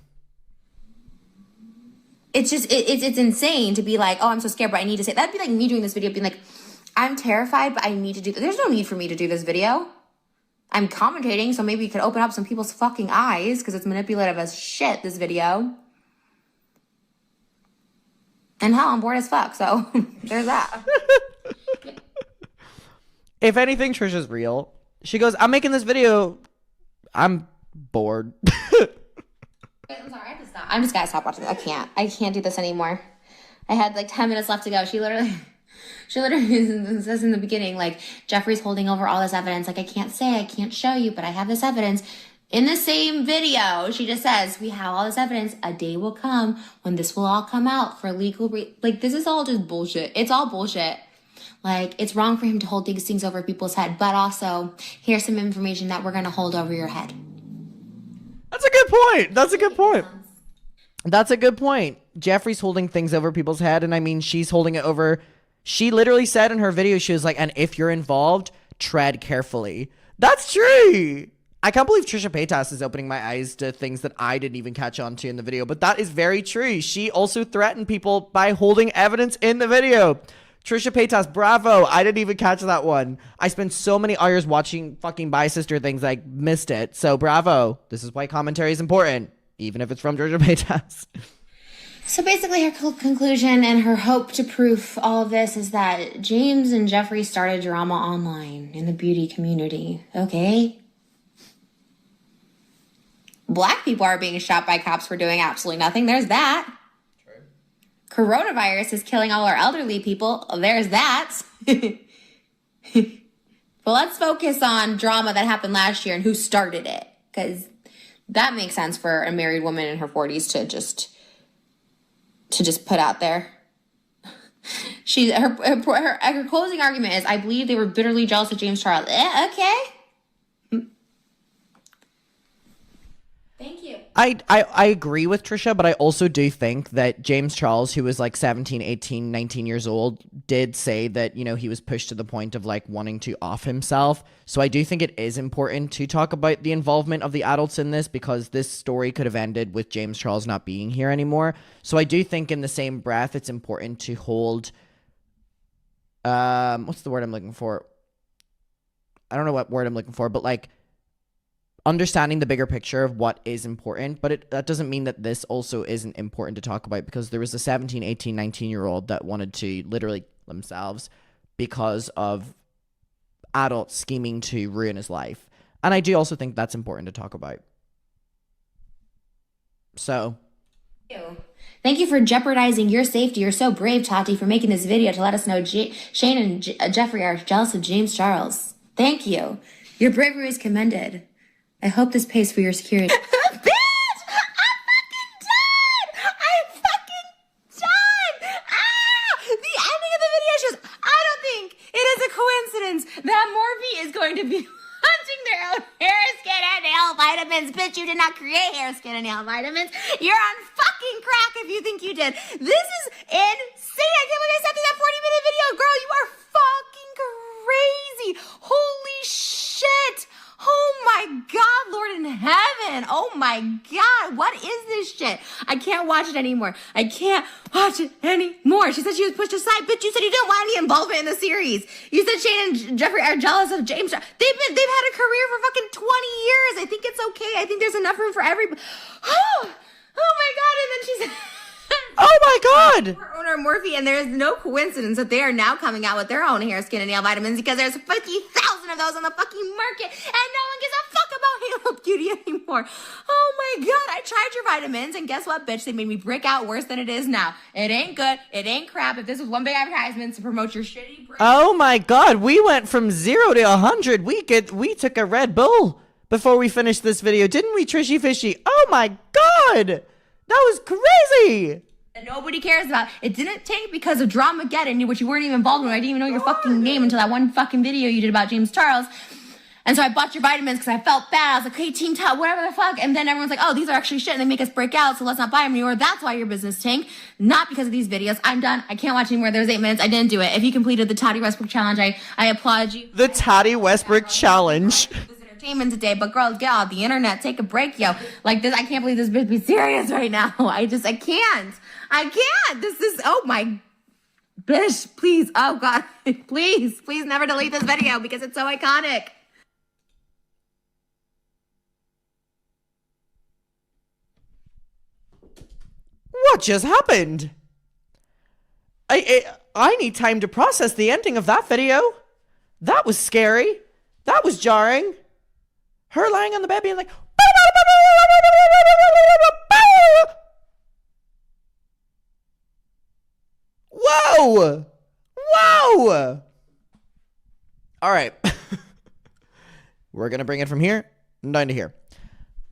It's just it's insane to be like, oh, I'm so scared, but I need to say. That'd be like me doing this video being like, I'm terrified, but I need to do this. There's no need for me to do this video. I'm commentating, so maybe you could open up some people's fucking eyes because it's manipulative as shit, this video. And hell, I'm bored as fuck, so there's that. If anything, Trisha's real. She goes, I'm making this video. I'm bored. I'm sorry, I have to stop. I'm just gotta stop watching this. I can't do this anymore. I had like 10 minutes left to go. She literally says in the beginning, like, Jeffree's holding over all this evidence. Like, I can't show you, but I have this evidence. In the same video, she just says, we have all this evidence. A day will come when this will all come out for legal like, this is all just bullshit. It's all bullshit. Like, it's wrong for him to hold these things over people's head, but also, here's some information that we're going to hold over your head. That's a good point. That's a good point. That's a good point. Jeffree's holding things over people's head, and I mean, she's holding it over... She literally said in her video, she was like, and if you're involved, tread carefully. That's true. I can't believe Trisha Paytas is opening my eyes to things that I didn't even catch on to in the video, but that is very true. She also threatened people by holding evidence in the video. Trisha Paytas, bravo. I didn't even catch that one. I spent so many hours watching fucking Bye Sister things, I missed it. So bravo. This is why commentary is important, even if it's from Trisha Paytas. So basically her conclusion and her hope to prove all of this is that James and Jeffree started drama online in the beauty community, okay? Black people are being shot by cops for doing absolutely nothing. There's that. True. coronavirus is killing all our elderly people. There's that. But let's focus on drama that happened last year and who started it, because that makes sense for a married woman in her 40s to just put out there. Her closing argument is, I believe they were bitterly jealous of James Charles. Okay. Thank you. I agree with Trisha, but I also do think that James Charles, who was like 17, 18, 19 years old, did say that, you know, he was pushed to the point of like wanting to off himself. So I do think it is important to talk about the involvement of the adults in this, because this story could have ended with James Charles not being here anymore. So I do think in the same breath, it's important to hold, what's the word I'm looking for? I don't know what word I'm looking for, but like, understanding the bigger picture of what is important, but that doesn't mean that this also isn't important to talk about, because there was a 17, 18, 19-year-old that wanted to literally kill themselves because of adults scheming to ruin his life. And I do also think that's important to talk about. So. Thank you for jeopardizing your safety. You're so brave, Tati, for making this video to let us know Shane and Jeffree are jealous of James Charles. Thank you. Your bravery is commended. I hope this pays for your security. Bitch! I'm fucking done! I'm fucking done! Ah! The ending of the video shows, I don't think it is a coincidence that Morphe is going to be hunting their own hair, skin, and nail vitamins. Bitch, you did not create hair, skin, and nail vitamins. You're on fucking crack if you think you did. This is insane. I can't believe I sent you that 40-minute video. Girl, you are fucking crazy. Holy shit. Oh my God, Lord in heaven. Oh my God. What is this shit? I can't watch it anymore. I can't watch it anymore. She said she was pushed aside. Bitch, you said you didn't want any involvement in the series. You said Shane and Jeffree are jealous of James. They've had a career for fucking 20 years. I think it's okay. I think there's enough room for everybody. Oh my God. And then she said... Oh my God! Owner Morphe, and there is no coincidence that they are now coming out with their own hair, skin, and nail vitamins, because there's 50,000 of those on the fucking market, and no one gives a fuck about Halo Beauty anymore. Oh my God, I tried your vitamins, and guess what, bitch? They made me break out worse than it is now. It ain't good. It ain't crap. If this was one big advertisement to promote your shitty brand. Oh my God, we went from 0 to 100. We took a Red Bull before we finished this video, didn't we, Trishy Fishy? Oh my God, that was crazy. That nobody cares about. It didn't take because of Dramageddon, which you weren't even involved in. I didn't even know your fucking name until that one fucking video you did about James Charles. And so I bought your vitamins because I felt bad. I was like, hey, Team Top, whatever the fuck. And then everyone's like, oh, these are actually shit and they make us break out, so let's not buy them anymore. That's why your business tanked. Not because of these videos. I'm done. I can't watch anymore. There was 8 minutes. I didn't do it. If you completed the Tati Westbrook challenge, I applaud you. The Tati Westbrook challenge. Entertainment today, but girl, get off the internet. Take a break, yo. Like this, I can't believe this bitch be serious right now. I can't. This is, oh my, bitch, please. Oh God, please never delete this video because it's so iconic. What just happened? I need time to process the ending of that video. That was scary. That was jarring. Her lying on the bed being like, whoa! Whoa! All right. We're going to bring it from here down to here.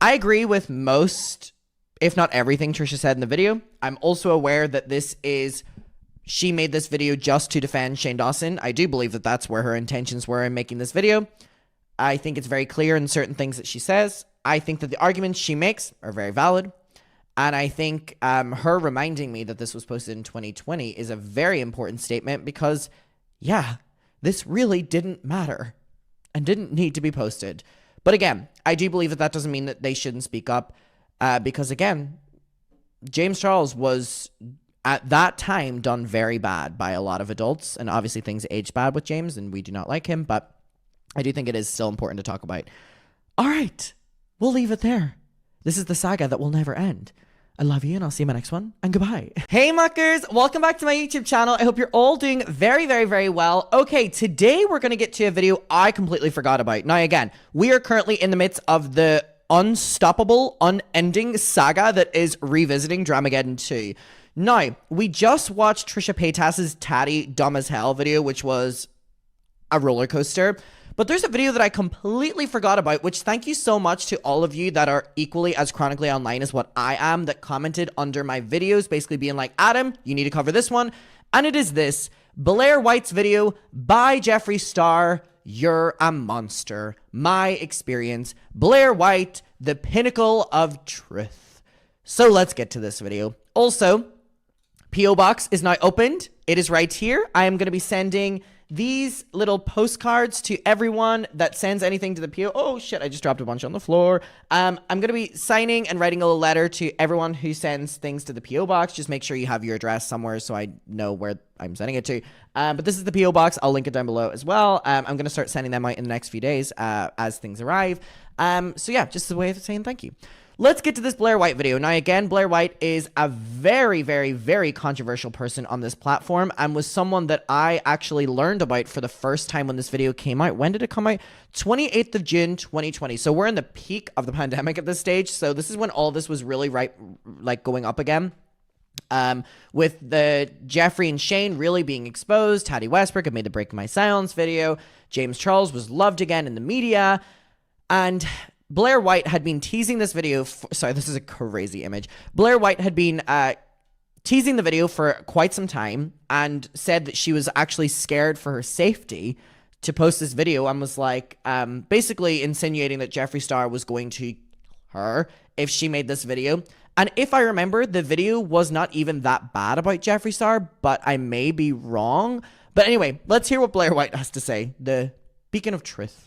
I agree with most, if not everything Trisha said in the video. I'm also aware that she made this video just to defend Shane Dawson. I do believe that that's where her intentions were in making this video. I think it's very clear in certain things that she says. I think that the arguments she makes are very valid. And I think her reminding me that this was posted in 2020 is a very important statement because, yeah, this really didn't matter and didn't need to be posted. But again, I do believe that doesn't mean that they shouldn't speak up because, again, James Charles was, at that time, done very bad by a lot of adults. And obviously things aged bad with James and we do not like him, but I do think it is still important to talk about. All right, we'll leave it there. This is the saga that will never end. I love you and I'll see you in my next one, and goodbye. Hey muckers, welcome back to my YouTube channel. I hope you're all doing very, very, very well. Okay, today we're going to get to a video I completely forgot about. Now again, we are currently in the midst of the unstoppable, unending saga that is revisiting Dramageddon 2. Now, we just watched Trisha Paytas's Tati Dumb as Hell video, which was a roller coaster. But there's a video that I completely forgot about, which thank you so much to all of you that are equally as chronically online as what I am, that commented under my videos, basically being like, Adam, you need to cover this one. And it is this Blair White's video by Jeffree Star, You're a Monster. My experience. Blair White, the pinnacle of truth. So let's get to this video. Also, P.O. Box is now opened. It is right here. I am going to be sending these little postcards to everyone that sends anything to the P.O. Oh, shit, I just dropped a bunch on the floor. I'm going to be signing and writing a little letter to everyone who sends things to the P.O. Box. Just make sure you have your address somewhere so I know where I'm sending it to. But this is the P.O. Box. I'll link it down below as well. I'm going to start sending them out in the next few days as things arrive. So yeah, just a way of saying thank you. Let's get to this Blair White video. Now, again, Blair White is a very, very, very controversial person on this platform and was someone that I actually learned about for the first time when this video came out. When did it come out? 28th of June, 2020. So we're in the peak of the pandemic at this stage. So this is when all this was really going up again. With the Jeffree and Shane really being exposed. Tati Westbrook had made the Break My Silence video. James Charles was loved again in the media. And Blair White had been teasing this video. Sorry, this is a crazy image. Blair White had been teasing the video for quite some time and said that she was actually scared for her safety to post this video and was like, basically insinuating that Jeffree Star was going to her if she made this video. And if I remember, the video was not even that bad about Jeffree Star, but I may be wrong. But anyway, let's hear what Blair White has to say. The beacon of truth.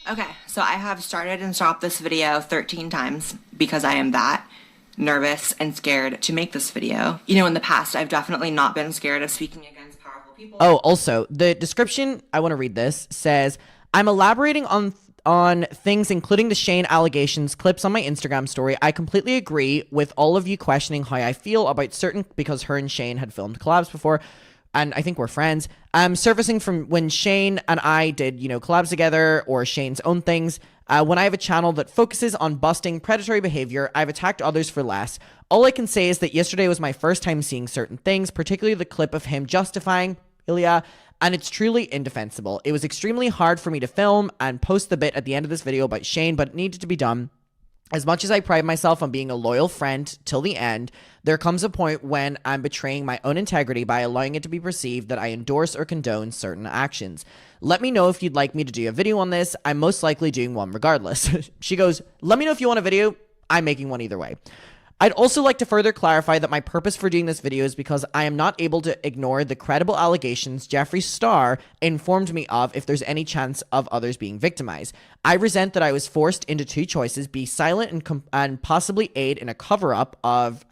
Okay, so I have started and stopped this video 13 times because I am that nervous and scared to make this video. You know, in the past, I've definitely not been scared of speaking against powerful people. Oh, also, the description, I want to read this, says, I'm elaborating on things including the Shane allegations, clips on my Instagram story. I completely agree with all of you questioning how I feel about certain, because her and Shane had filmed collabs before, and I think we're friends, surfacing from when Shane and I did, collabs together or Shane's own things. When I have a channel that focuses on busting predatory behavior, I've attacked others for less. All I can say is that yesterday was my first time seeing certain things, particularly the clip of him justifying Ilya, and it's truly indefensible. It was extremely hard for me to film and post the bit at the end of this video about Shane, but it needed to be done. As much as I pride myself on being a loyal friend till the end, there comes a point when I'm betraying my own integrity by allowing it to be perceived that I endorse or condone certain actions. Let me know if you'd like me to do a video on this. I'm most likely doing one regardless. She goes, let me know if you want a video. I'm making one either way. I'd also like to further clarify that my purpose for doing this video is because I am not able to ignore the credible allegations Jeffree Star informed me of if there's any chance of others being victimized. I resent that I was forced into two choices, be silent and possibly aid in a cover-up of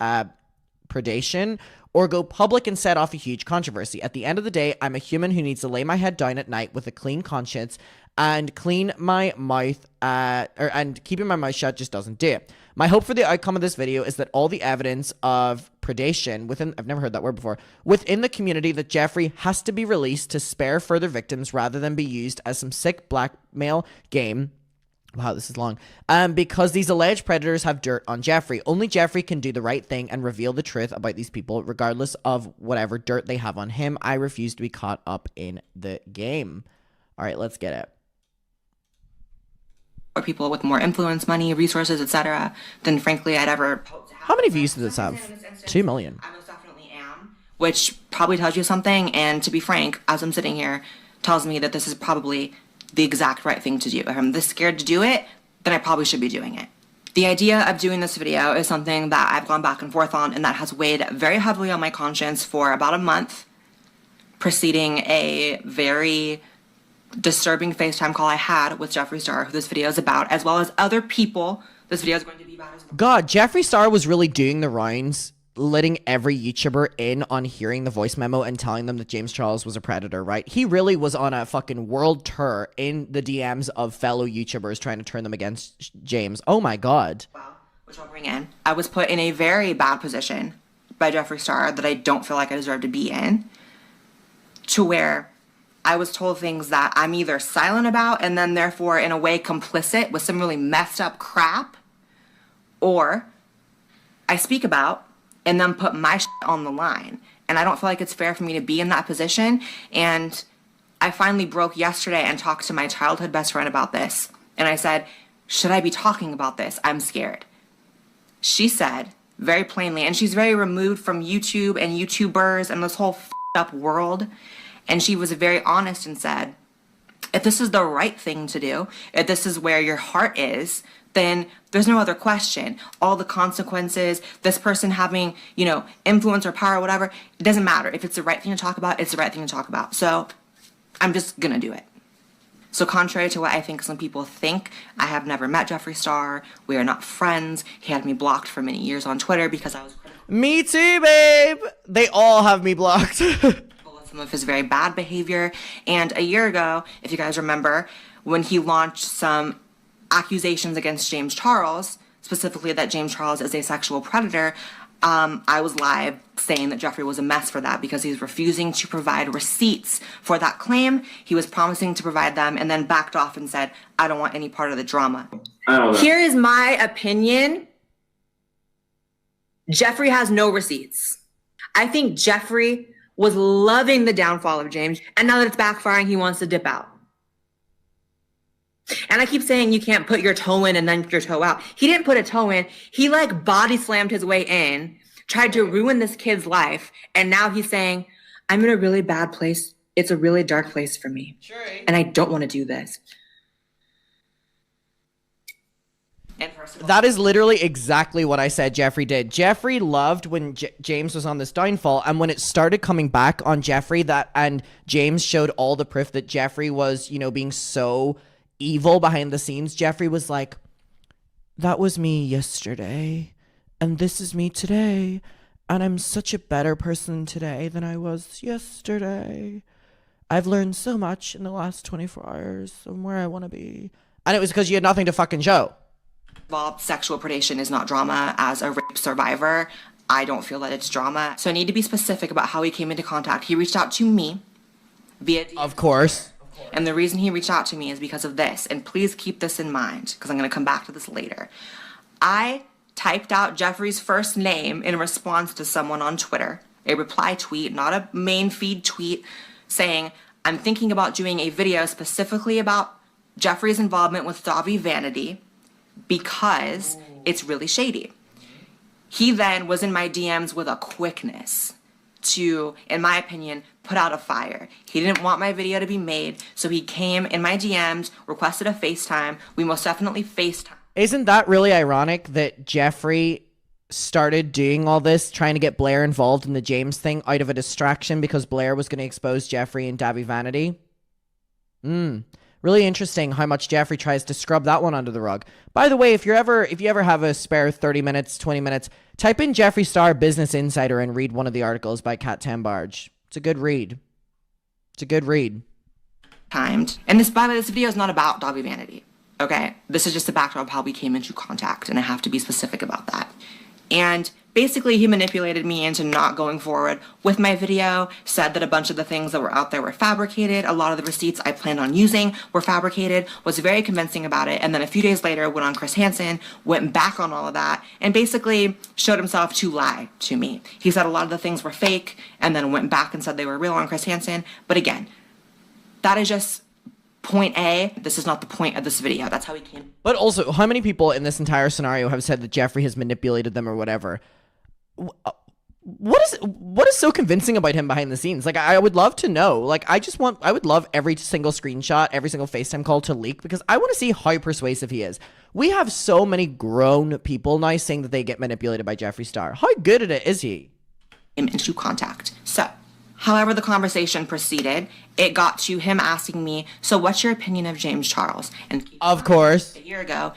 predation, or go public and set off a huge controversy. At the end of the day, I'm a human who needs to lay my head down at night with a clean conscience and clean my mouth, and keeping my mouth shut just doesn't do it. My hope for the outcome of this video is that all the evidence of predation within, I've never heard that word before, within the community that Jeffree has to be released to spare further victims rather than be used as some sick blackmail game. Wow, this is long. Because these alleged predators have dirt on Jeffree. Only Jeffree can do the right thing and reveal the truth about these people, regardless of whatever dirt they have on him. I refuse to be caught up in the game. All right, let's get it. Or people with more influence, money, resources, etc., than frankly I'd ever hope to have. How many views does this have? 2 million. I most definitely am, which probably tells you something, and to be frank, as I'm sitting here, tells me that this is probably the exact right thing to do. If I'm this scared to do it, then I probably should be doing it. The idea of doing this video is something that I've gone back and forth on, and that has weighed very heavily on my conscience for about a month, preceding a very disturbing FaceTime call I had with Jeffree Star, who this video is about, as well as other people this video is going to be about as well. God, Jeffree Star was really doing the rounds, letting every YouTuber in on hearing the voice memo and telling them that James Charles was a predator, right? He really was on a fucking world tour in the DMs of fellow YouTubers trying to turn them against James. Oh my God. Wow, which I'll bring in. I was put in a very bad position by Jeffree Star that I don't feel like I deserve to be in, to where I was told things that I'm either silent about and then therefore in a way complicit with some really messed up crap, or I speak about and then put my shit on the line. And I don't feel like it's fair for me to be in that position. And I finally broke yesterday and talked to my childhood best friend about this. And I said, should I be talking about this? I'm scared. She said very plainly, and she's very removed from YouTube and YouTubers and this whole up world. And she was very honest and said, if this is the right thing to do, if this is where your heart is, then there's no other question. All the consequences, this person having, influence or power or whatever, it doesn't matter. If it's the right thing to talk about, it's the right thing to talk about. So I'm just gonna do it. So contrary to what I think some people think, I have never met Jeffree Star. We are not friends. He had me blocked for many years on Twitter because I was critical. Me too, babe. They all have me blocked. Some of his very bad behavior. And a year ago, if you guys remember, when he launched some accusations against James Charles, specifically that James Charles is a sexual predator, I was live saying that Jeffree was a mess for that because he's refusing to provide receipts for that claim. He was promising to provide them and then backed off and said, I don't want any part of the drama. Here is my opinion. Jeffree has no receipts. I think Jeffree was loving the downfall of James, and now that it's backfiring, he wants to dip out. And I keep saying you can't put your toe in and then put your toe out. He didn't put a toe in. He body slammed his way in, tried to ruin this kid's life, and now he's saying, I'm in a really bad place. It's a really dark place for me. Sure. And I don't want to do this. That is literally exactly what I said Jeffree did. Jeffree loved when James was on this downfall, and when it started coming back on Jeffree, and James showed all the proof that Jeffree was, being so evil behind the scenes, Jeffree was like, that was me yesterday, and this is me today, and I'm such a better person today than I was yesterday. I've learned so much in the last 24 hours of where I want to be. And it was because you had nothing to fucking show. Well, sexual predation is not drama. As a rape survivor, I don't feel that it's drama. So I need to be specific about how he came into contact. He reached out to me via DM. Of course. And the reason he reached out to me is because of this. And please keep this in mind, because I'm going to come back to this later. I typed out Jeffree's first name in response to someone on Twitter, a reply tweet, not a main feed tweet, saying, I'm thinking about doing a video specifically about Jeffree's involvement with Davi Vanity because it's really shady. He then was in my DMs with a quickness to, in my opinion, put out a fire. He didn't want my video to be made, so he came in my DMs, requested a FaceTime. We most definitely FaceTime. Isn't that really ironic that Jeffree started doing all this, trying to get Blair involved in the James thing out of a distraction because Blair was going to expose Jeffree and Davi Vanity? Really interesting how much Jeffree tries to scrub that one under the rug. By the way, if you ever have a spare 30 minutes, 20 minutes, type in Jeffree Star Business Insider and read one of the articles by Kat Tambarge. It's a good read. Timed. And this, by the way, this video is not about Davi Vanity. Okay? This is just a backdrop of how we came into contact, and I have to be specific about that. And basically, he manipulated me into not going forward with my video, said that a bunch of the things that were out there were fabricated. A lot of the receipts I planned on using were fabricated, was very convincing about it. And then a few days later, went on Chris Hansen, went back on all of that, and basically showed himself to lie to me. He said a lot of the things were fake, and then went back and said they were real on Chris Hansen. But again, that is just point A. This is not the point of this video. That's how he came. But also, how many people in this entire scenario have said that Jeffree has manipulated them or whatever? What is so convincing about him behind the scenes? Like, I would love to know. Like, I would love every single screenshot, every single FaceTime call to leak, because I want to see how persuasive he is. We have so many grown people now saying that they get manipulated by Jeffree Star. How good at it is he? Into contact. So, however the conversation proceeded, it got to him asking me, so what's your opinion of James Charles? And of course, a year ago,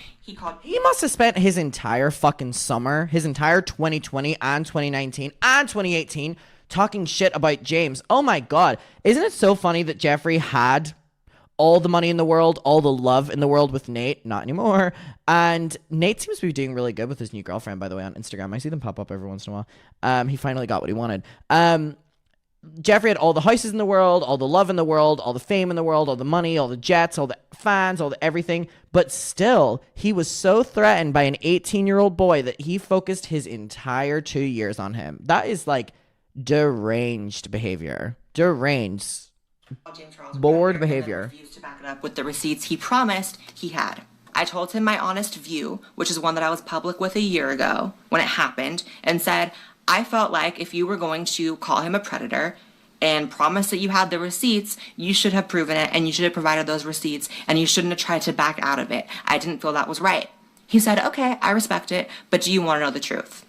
he must have spent his entire fucking summer, his entire 2020 and 2019 and 2018 talking shit about James. Oh my God. Isn't it so funny that Jeffree had all the money in the world, all the love in the world with Nate? Not anymore. And Nate seems to be doing really good with his new girlfriend, by the way, on Instagram. I see them pop up every once in a while. He finally got what he wanted. Jeffree had all the houses in the world, all the love in the world, all the fame in the world, all the money, all the jets, all the fans, all the everything. But still, he was so threatened by an 18-year-old boy that he focused his entire 2 years on him. That is like deranged behavior. Deranged. Bored behavior. Refused to back it up with the receipts he promised he had. I told him my honest view, which is one that I was public with a year ago when it happened, and said, I felt like if you were going to call him a predator and promise that you had the receipts, you should have proven it and you should have provided those receipts and you shouldn't have tried to back out of it. I didn't feel that was right. He said, okay, I respect it, but do you want to know the truth?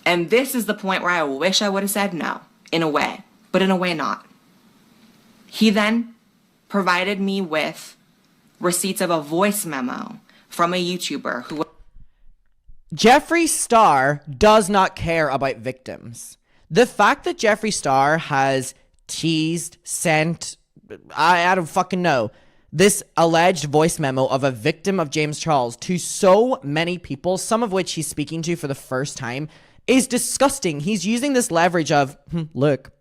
And this is the point where I wish I would have said no, in a way, but in a way not. He then provided me with receipts of a voice memo from a YouTuber who... Jeffree Star does not care about victims. The fact that Jeffree Star has teased, sent, I don't fucking know, this alleged voice memo of a victim of James Charles to so many people, some of which he's speaking to for the first time, is disgusting. He's using this leverage of, look,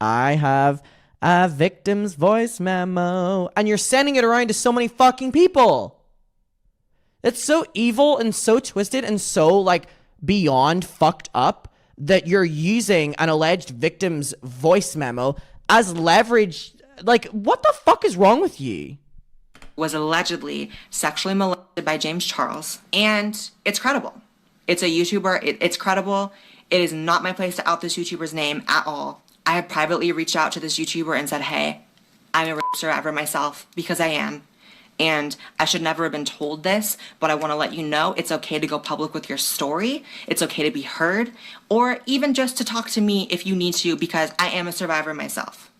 I have a victim's voice memo, and you're sending it around to so many fucking people. It's so evil and so twisted and so like beyond fucked up that you're using an alleged victim's voice memo as leverage. Like, what the fuck is wrong with you? Was allegedly sexually molested by James Charles, and it's credible. It's a YouTuber. It's credible. It is not my place to out this YouTuber's name at all. I have privately reached out to this YouTuber and said, hey, I'm a rape survivor myself, because I am. And I should never have been told this, but I want to let you know it's okay to go public with your story. It's okay to be heard, or even just to talk to me if you need to, because I am a survivor myself.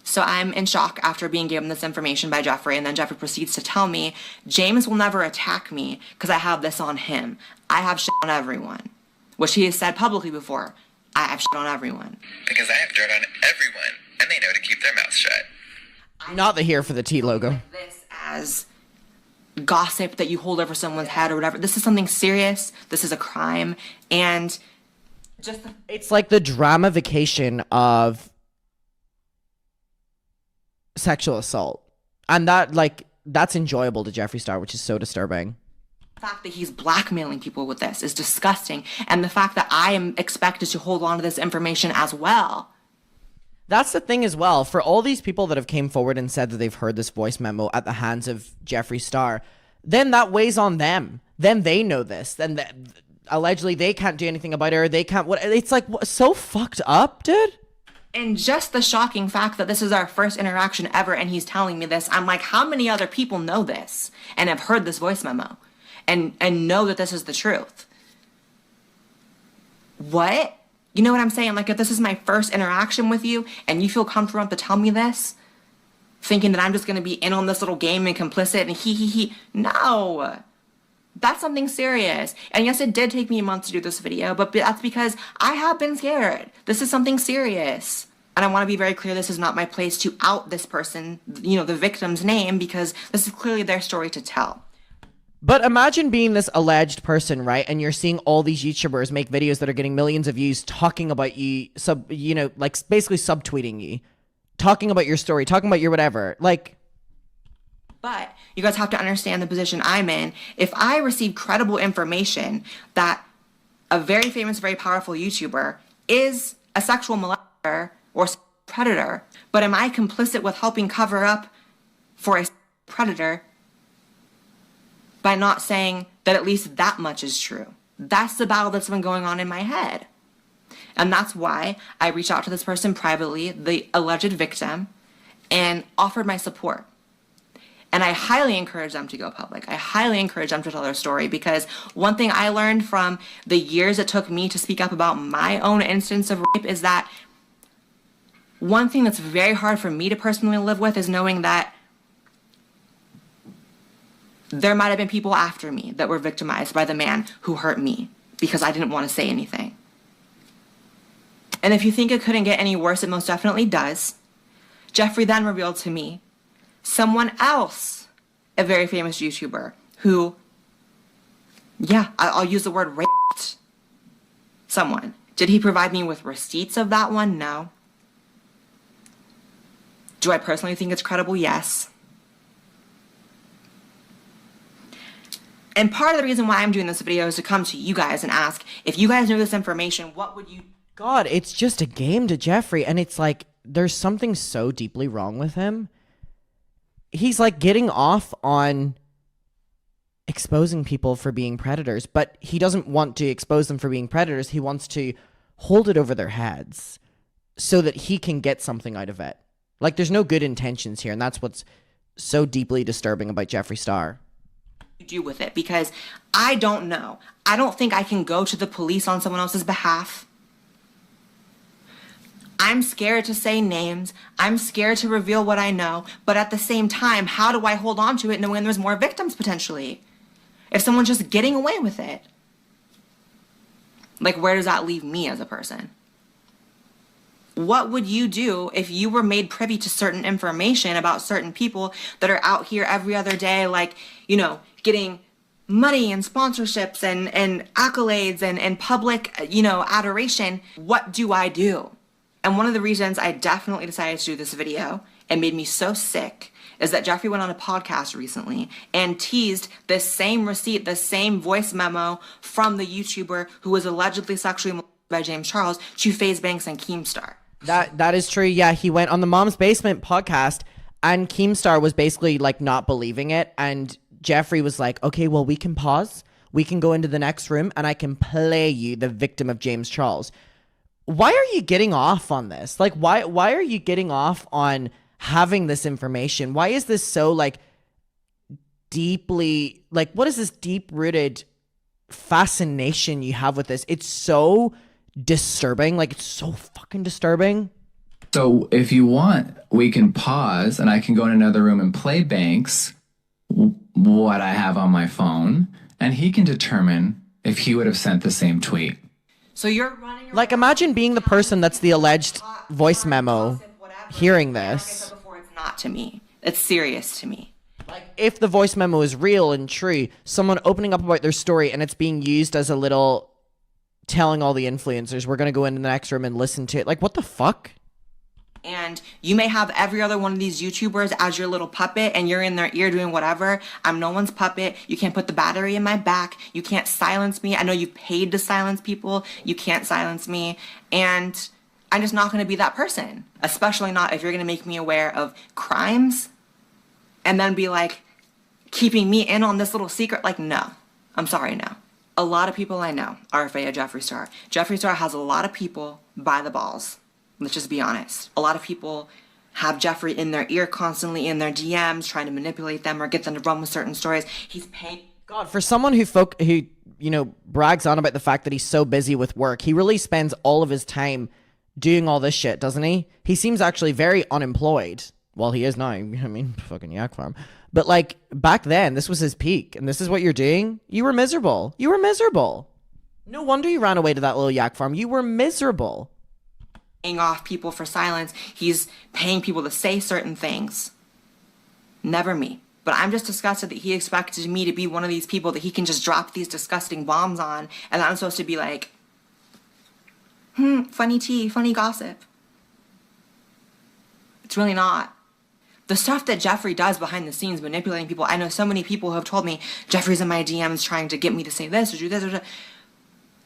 So I'm in shock after being given this information by Jeffree, and then Jeffree proceeds to tell me, James will never attack me because I have this on him. I have shit on everyone, which he has said publicly before. I have shit on everyone. Because I have dirt on everyone, and they know to keep their mouths shut. Not the Here for the Tea logo. This as gossip that you hold over someone's head or whatever. This is something serious. This is a crime. And just it's like the dramification of sexual assault. And that's enjoyable to Jeffree Star, which is so disturbing. The fact that he's blackmailing people with this is disgusting. And the fact that I am expected to hold on to this information as well. That's the thing as well. For all these people that have came forward and said that they've heard this voice memo at the hands of Jeffree Star, then that weighs on them. Then they know this. Then allegedly they can't do anything about it, or they can't. What? It's like so fucked up, dude. And just the shocking fact that this is our first interaction ever and he's telling me this, I'm like, how many other people know this and have heard this voice memo and know that this is the truth? What? You know what I'm saying? Like, if this is my first interaction with you and you feel comfortable enough to tell me this, thinking that I'm just going to be in on this little game and complicit and he. No, that's something serious. And yes, it did take me a month to do this video, but that's because I have been scared. This is something serious. And I want to be very clear, this is not my place to out this person, you know, the victim's name, because this is clearly their story to tell. But imagine being this alleged person, right? And you're seeing all these YouTubers make videos that are getting millions of views talking about you, like basically subtweeting you, talking about your story, talking about your whatever. Like, but you guys have to understand the position I'm in. If I receive credible information that a very famous, very powerful YouTuber is a sexual molester or predator, but am I complicit with helping cover up for a predator by not saying that at least that much is true? That's the battle that's been going on in my head. And that's why I reached out to this person privately, the alleged victim, and offered my support. And I highly encourage them to go public. I highly encourage them to tell their story, because one thing I learned from the years it took me to speak up about my own instance of rape is that one thing that's very hard for me to personally live with is knowing that there might have been people after me that were victimized by the man who hurt me because I didn't want to say anything. And if you think it couldn't get any worse, it most definitely does. Jeffree then revealed to me someone else, a very famous YouTuber, who, yeah, I'll use the word raped someone. Did he provide me with receipts of that one? No. Do I personally think it's credible? Yes. And part of the reason why I'm doing this video is to come to you guys and ask, if you guys know this information, what would you... God, it's just a game to Jeffree, and it's like, there's something so deeply wrong with him. He's like getting off on exposing people for being predators, but he doesn't want to expose them for being predators. He wants to hold it over their heads so that he can get something out of it. Like, there's no good intentions here, and that's what's so deeply disturbing about Jeffree Star. Do with it, because I don't know. I don't think I can go to the police on someone else's behalf. I'm scared to say names. I'm scared to reveal what I know. But at the same time, how do I hold on to it knowing there's more victims potentially? If someone's just getting away with it. Like, where does that leave me as a person? What would you do if you were made privy to certain information about certain people that are out here every other day, like, you know, getting money and sponsorships and accolades and public, you know, adoration? What do I do? And one of the reasons I definitely decided to do this video and made me so sick is that Jeffree went on a podcast recently and teased this same receipt, the same voice memo from the YouTuber who was allegedly sexually molested by James Charles to FaZe Banks and Keemstar. That is true. Yeah, he went on the Mom's Basement podcast, and Keemstar was basically like not believing it, and Jeffree was like, okay, well, we can pause. We can go into the next room, and I can play you the victim of James Charles. Why are you getting off on this? Like, why are you getting off on having this information? Why is this so, like, deeply, like, what is this deep-rooted fascination you have with this? It's so disturbing. Like, it's so fucking disturbing. So if you want, we can pause, and I can go in another room and play Banks what I have on my phone, and he can determine if he would have sent the same tweet. So you're running around, like, imagine being the person that's the alleged voice memo, hearing Like I this. said before, it's not to me. It's serious to me. Like, if the voice memo is real and true, someone opening up about their story and it's being used as a little telling all the influencers, we're going to go into the next room and listen to it. Like, what the fuck? And you may have every other one of these YouTubers as your little puppet and you're in their ear doing whatever. I'm no one's puppet. You can't put the battery in my back. You can't silence me. I know you paid to silence people. You can't silence me. And I'm just not going to be that person. Especially not if you're going to make me aware of crimes and then be like keeping me in on this little secret. Like, no. I'm sorry, no. A lot of people I know are afraid of Jeffree Star. Jeffree Star has a lot of people by the balls. Let's just be honest. A lot of people have Jeffree in their ear constantly in their DMs, trying to manipulate them or get them to run with certain stories. He's paying. God, for someone who you know, brags on about the fact that he's so busy with work, he really spends all of his time doing all this shit, doesn't he? He seems actually very unemployed. Well, he is now. I mean, fucking yak farm. But like back then, this was his peak, and this is what you're doing. You were miserable. You were miserable. No wonder you ran away to that little yak farm. You were miserable. Off people for silence. He's paying people to say certain things. Never me. But I'm just disgusted that he expected me to be one of these people that he can just drop these disgusting bombs on, and I'm supposed to be like, funny tea, funny gossip. It's really not. The stuff that Jeffree does behind the scenes, manipulating people. I know so many people who have told me Jeffree's in my DMs trying to get me to say this or do this or that.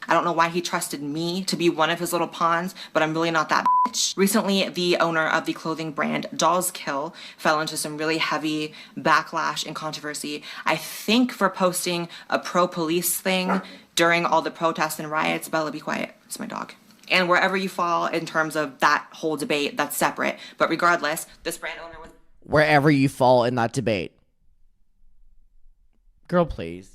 I don't know why he trusted me to be one of his little pawns, but I'm really not that bitch. Recently, the owner of the clothing brand Dolls Kill fell into some really heavy backlash and controversy. I think for posting a pro-police thing during all the protests and riots. Bella, be quiet. It's my dog. And wherever you fall in terms of that whole debate, that's separate. But regardless, this brand owner was... Wherever you fall in that debate. Girl, please.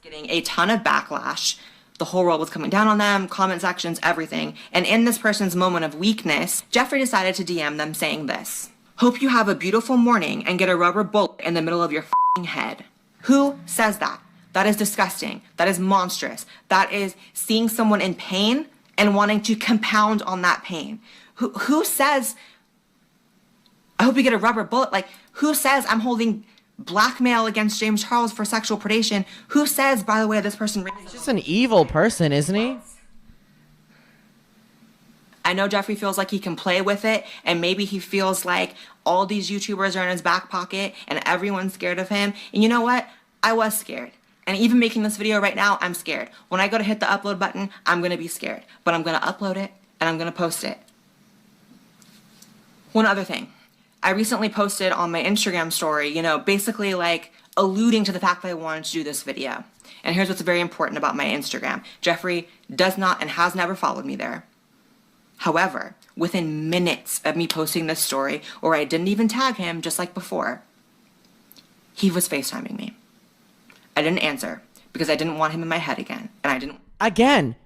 Getting a ton of backlash. The whole world was coming down on them, comment sections, everything. And in this person's moment of weakness, Jeffree decided to DM them saying this. Hope you have a beautiful morning and get a rubber bullet in the middle of your f***ing head. Who says that? That is disgusting. That is monstrous. That is seeing someone in pain and wanting to compound on that pain. Who says, I hope you get a rubber bullet? Like, who says I'm holding blackmail against James Charles for sexual predation? Who says, by the way, this person... He's just an evil person, isn't he? I know Jeffree feels like he can play with it, and maybe he feels like all these YouTubers are in his back pocket and everyone's scared of him. And you know what? I was scared. And even making this video right now, I'm scared. When I go to hit the upload button, I'm gonna be scared. But I'm gonna upload it and I'm gonna post it. One other thing. I recently posted on my Instagram story, you know, basically like alluding to the fact that I wanted to do this video. And here's what's very important about my Instagram. Jeffree does not and has never followed me there. However, within minutes of me posting this story, or I didn't even tag him just like before, he was FaceTiming me. I didn't answer because I didn't want him in my head again. And I didn't. Again,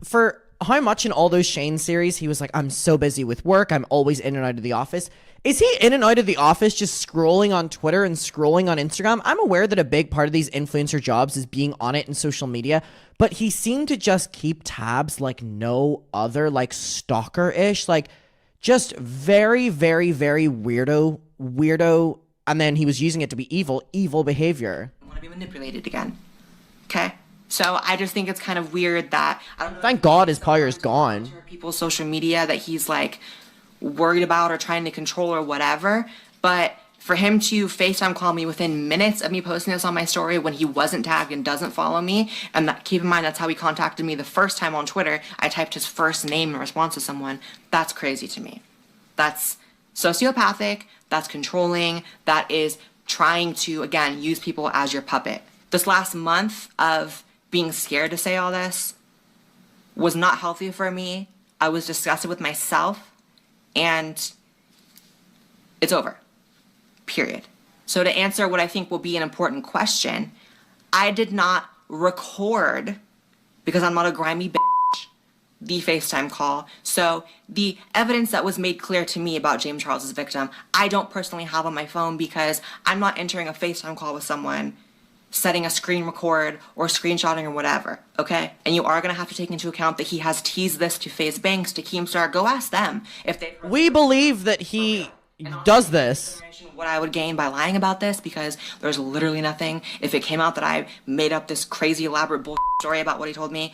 for how much in all those Shane series, he was like, I'm so busy with work. I'm always in and out of the office. Is he in and out of the office just scrolling on Twitter and scrolling on Instagram? I'm aware that a big part of these influencer jobs is being on it in social media, but he seemed to just keep tabs like no other, like stalker-ish, like just very, very, very weirdo. And then he was using it to be evil behavior. I want to be manipulated again. Okay? So I just think it's kind of weird that, I don't know. Thank God his power's gone. People's social media that he's like worried about or trying to control or whatever. But for him to FaceTime call me within minutes of me posting this on my story when he wasn't tagged and doesn't follow me, and that, keep in mind that's how he contacted me the first time on Twitter. I typed his first name in response to someone. That's crazy to me. That's sociopathic. That's controlling. That is trying to, again, use people as your puppet. This last month of being scared to say all this was not healthy for me. I was disgusted with myself, and it's over. Period. So to answer what I think will be an important question, I did not record, because I'm not a grimy bitch, the FaceTime call. So the evidence that was made clear to me about James Charles's victim, I don't personally have on my phone because I'm not entering a FaceTime call with someone, setting a screen record or screenshotting or whatever, okay? And you are gonna have to take into account that he has teased this to FaZe Banks, to Keemstar. Go ask them if they. We believe that he does this. What I would gain by lying about this, because there's literally nothing. If it came out that I made up this crazy elaborate bullshit story about what he told me,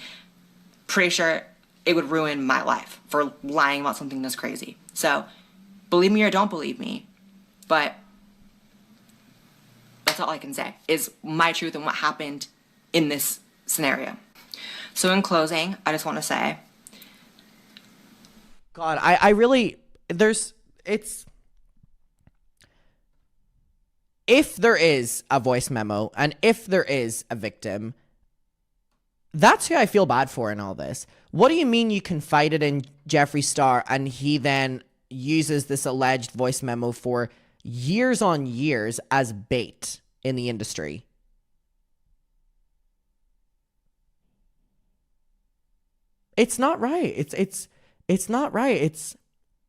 pretty sure it would ruin my life for lying about something this crazy. So, believe me or don't believe me, but that's all I can say, is my truth and what happened in this scenario. So in closing, I just want to say, God, I really, if there is a voice memo and if there is a victim, that's who I feel bad for in all this. What do you mean you confided in Jeffree Star and he then uses this alleged voice memo for years on years as bait in the industry? It's not right. It's not right.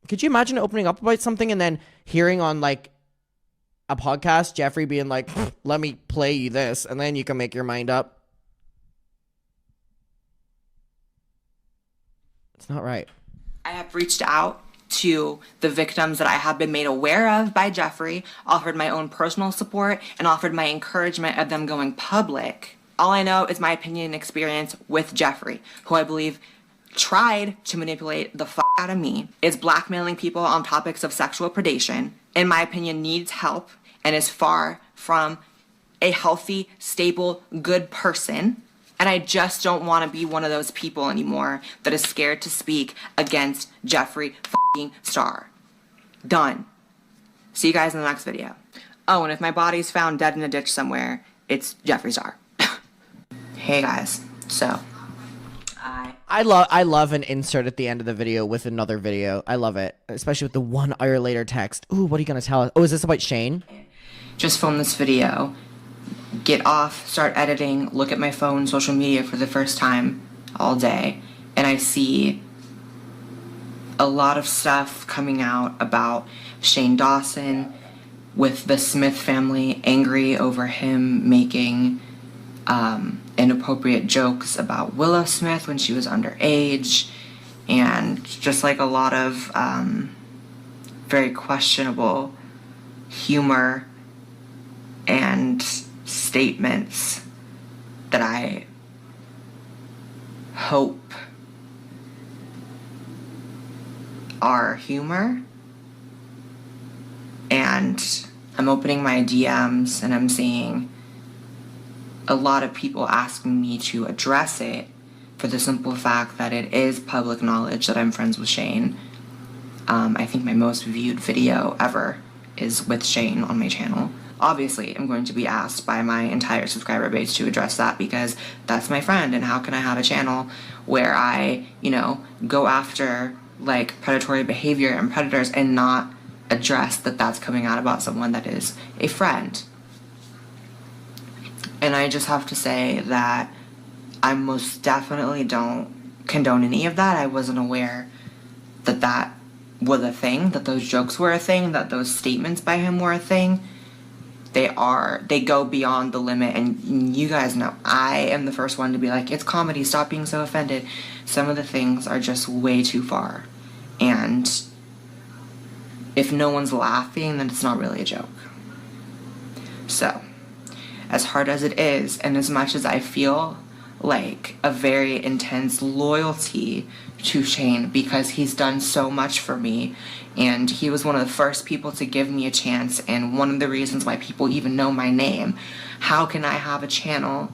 Could you imagine opening up about something and then hearing on like a podcast Jeffree being like, let me play you this and then you can make your mind up? It's not right. I have reached out to the victims that I have been made aware of by Jeffree, offered my own personal support, and offered my encouragement of them going public. All I know is my opinion and experience with Jeffree, who I believe tried to manipulate the fuck out of me, is blackmailing people on topics of sexual predation, in my opinion needs help, and is far from a healthy, stable, good person. And I just don't want to be one of those people anymore that is scared to speak against Jeffree Star. Done. See you guys in the next video. Oh, and if my body's found dead in a ditch somewhere, it's Jeffree Star. Hey guys, so I love an insert at the end of the video with another video. I love it, especially with the 1 hour later text. Ooh, what are you gonna tell us? Oh, is this about Shane? Just filmed this video, get off, start editing, look at my phone, social media for the first time all day, and I see a lot of stuff coming out about Shane Dawson, with the Smith family angry over him making inappropriate jokes about Willow Smith when she was underage, and just like a lot of very questionable humor and statements that I hope our humor. And I'm opening my DMs and I'm seeing a lot of people asking me to address it for the simple fact that it is public knowledge that I'm friends with Shane. I think my most viewed video ever is with Shane on my channel. Obviously, I'm going to be asked by my entire subscriber base to address that because that's my friend, and how can I have a channel where I, go after like predatory behavior and predators and not address that that's coming out about someone that is a friend. And I just have to say that I most definitely don't condone any of that. I wasn't aware that that was a thing, that those jokes were a thing, that those statements by him were a thing. They go beyond the limit, and you guys know I am the first one to be like, it's comedy, stop being so offended. Some of the things are just way too far, and if no one's laughing, then it's not really a joke. So, as hard as it is, and as much as I feel like a very intense loyalty to Shane because he's done so much for me, and he was one of the first people to give me a chance, and one of the reasons why people even know my name, how can I have a channel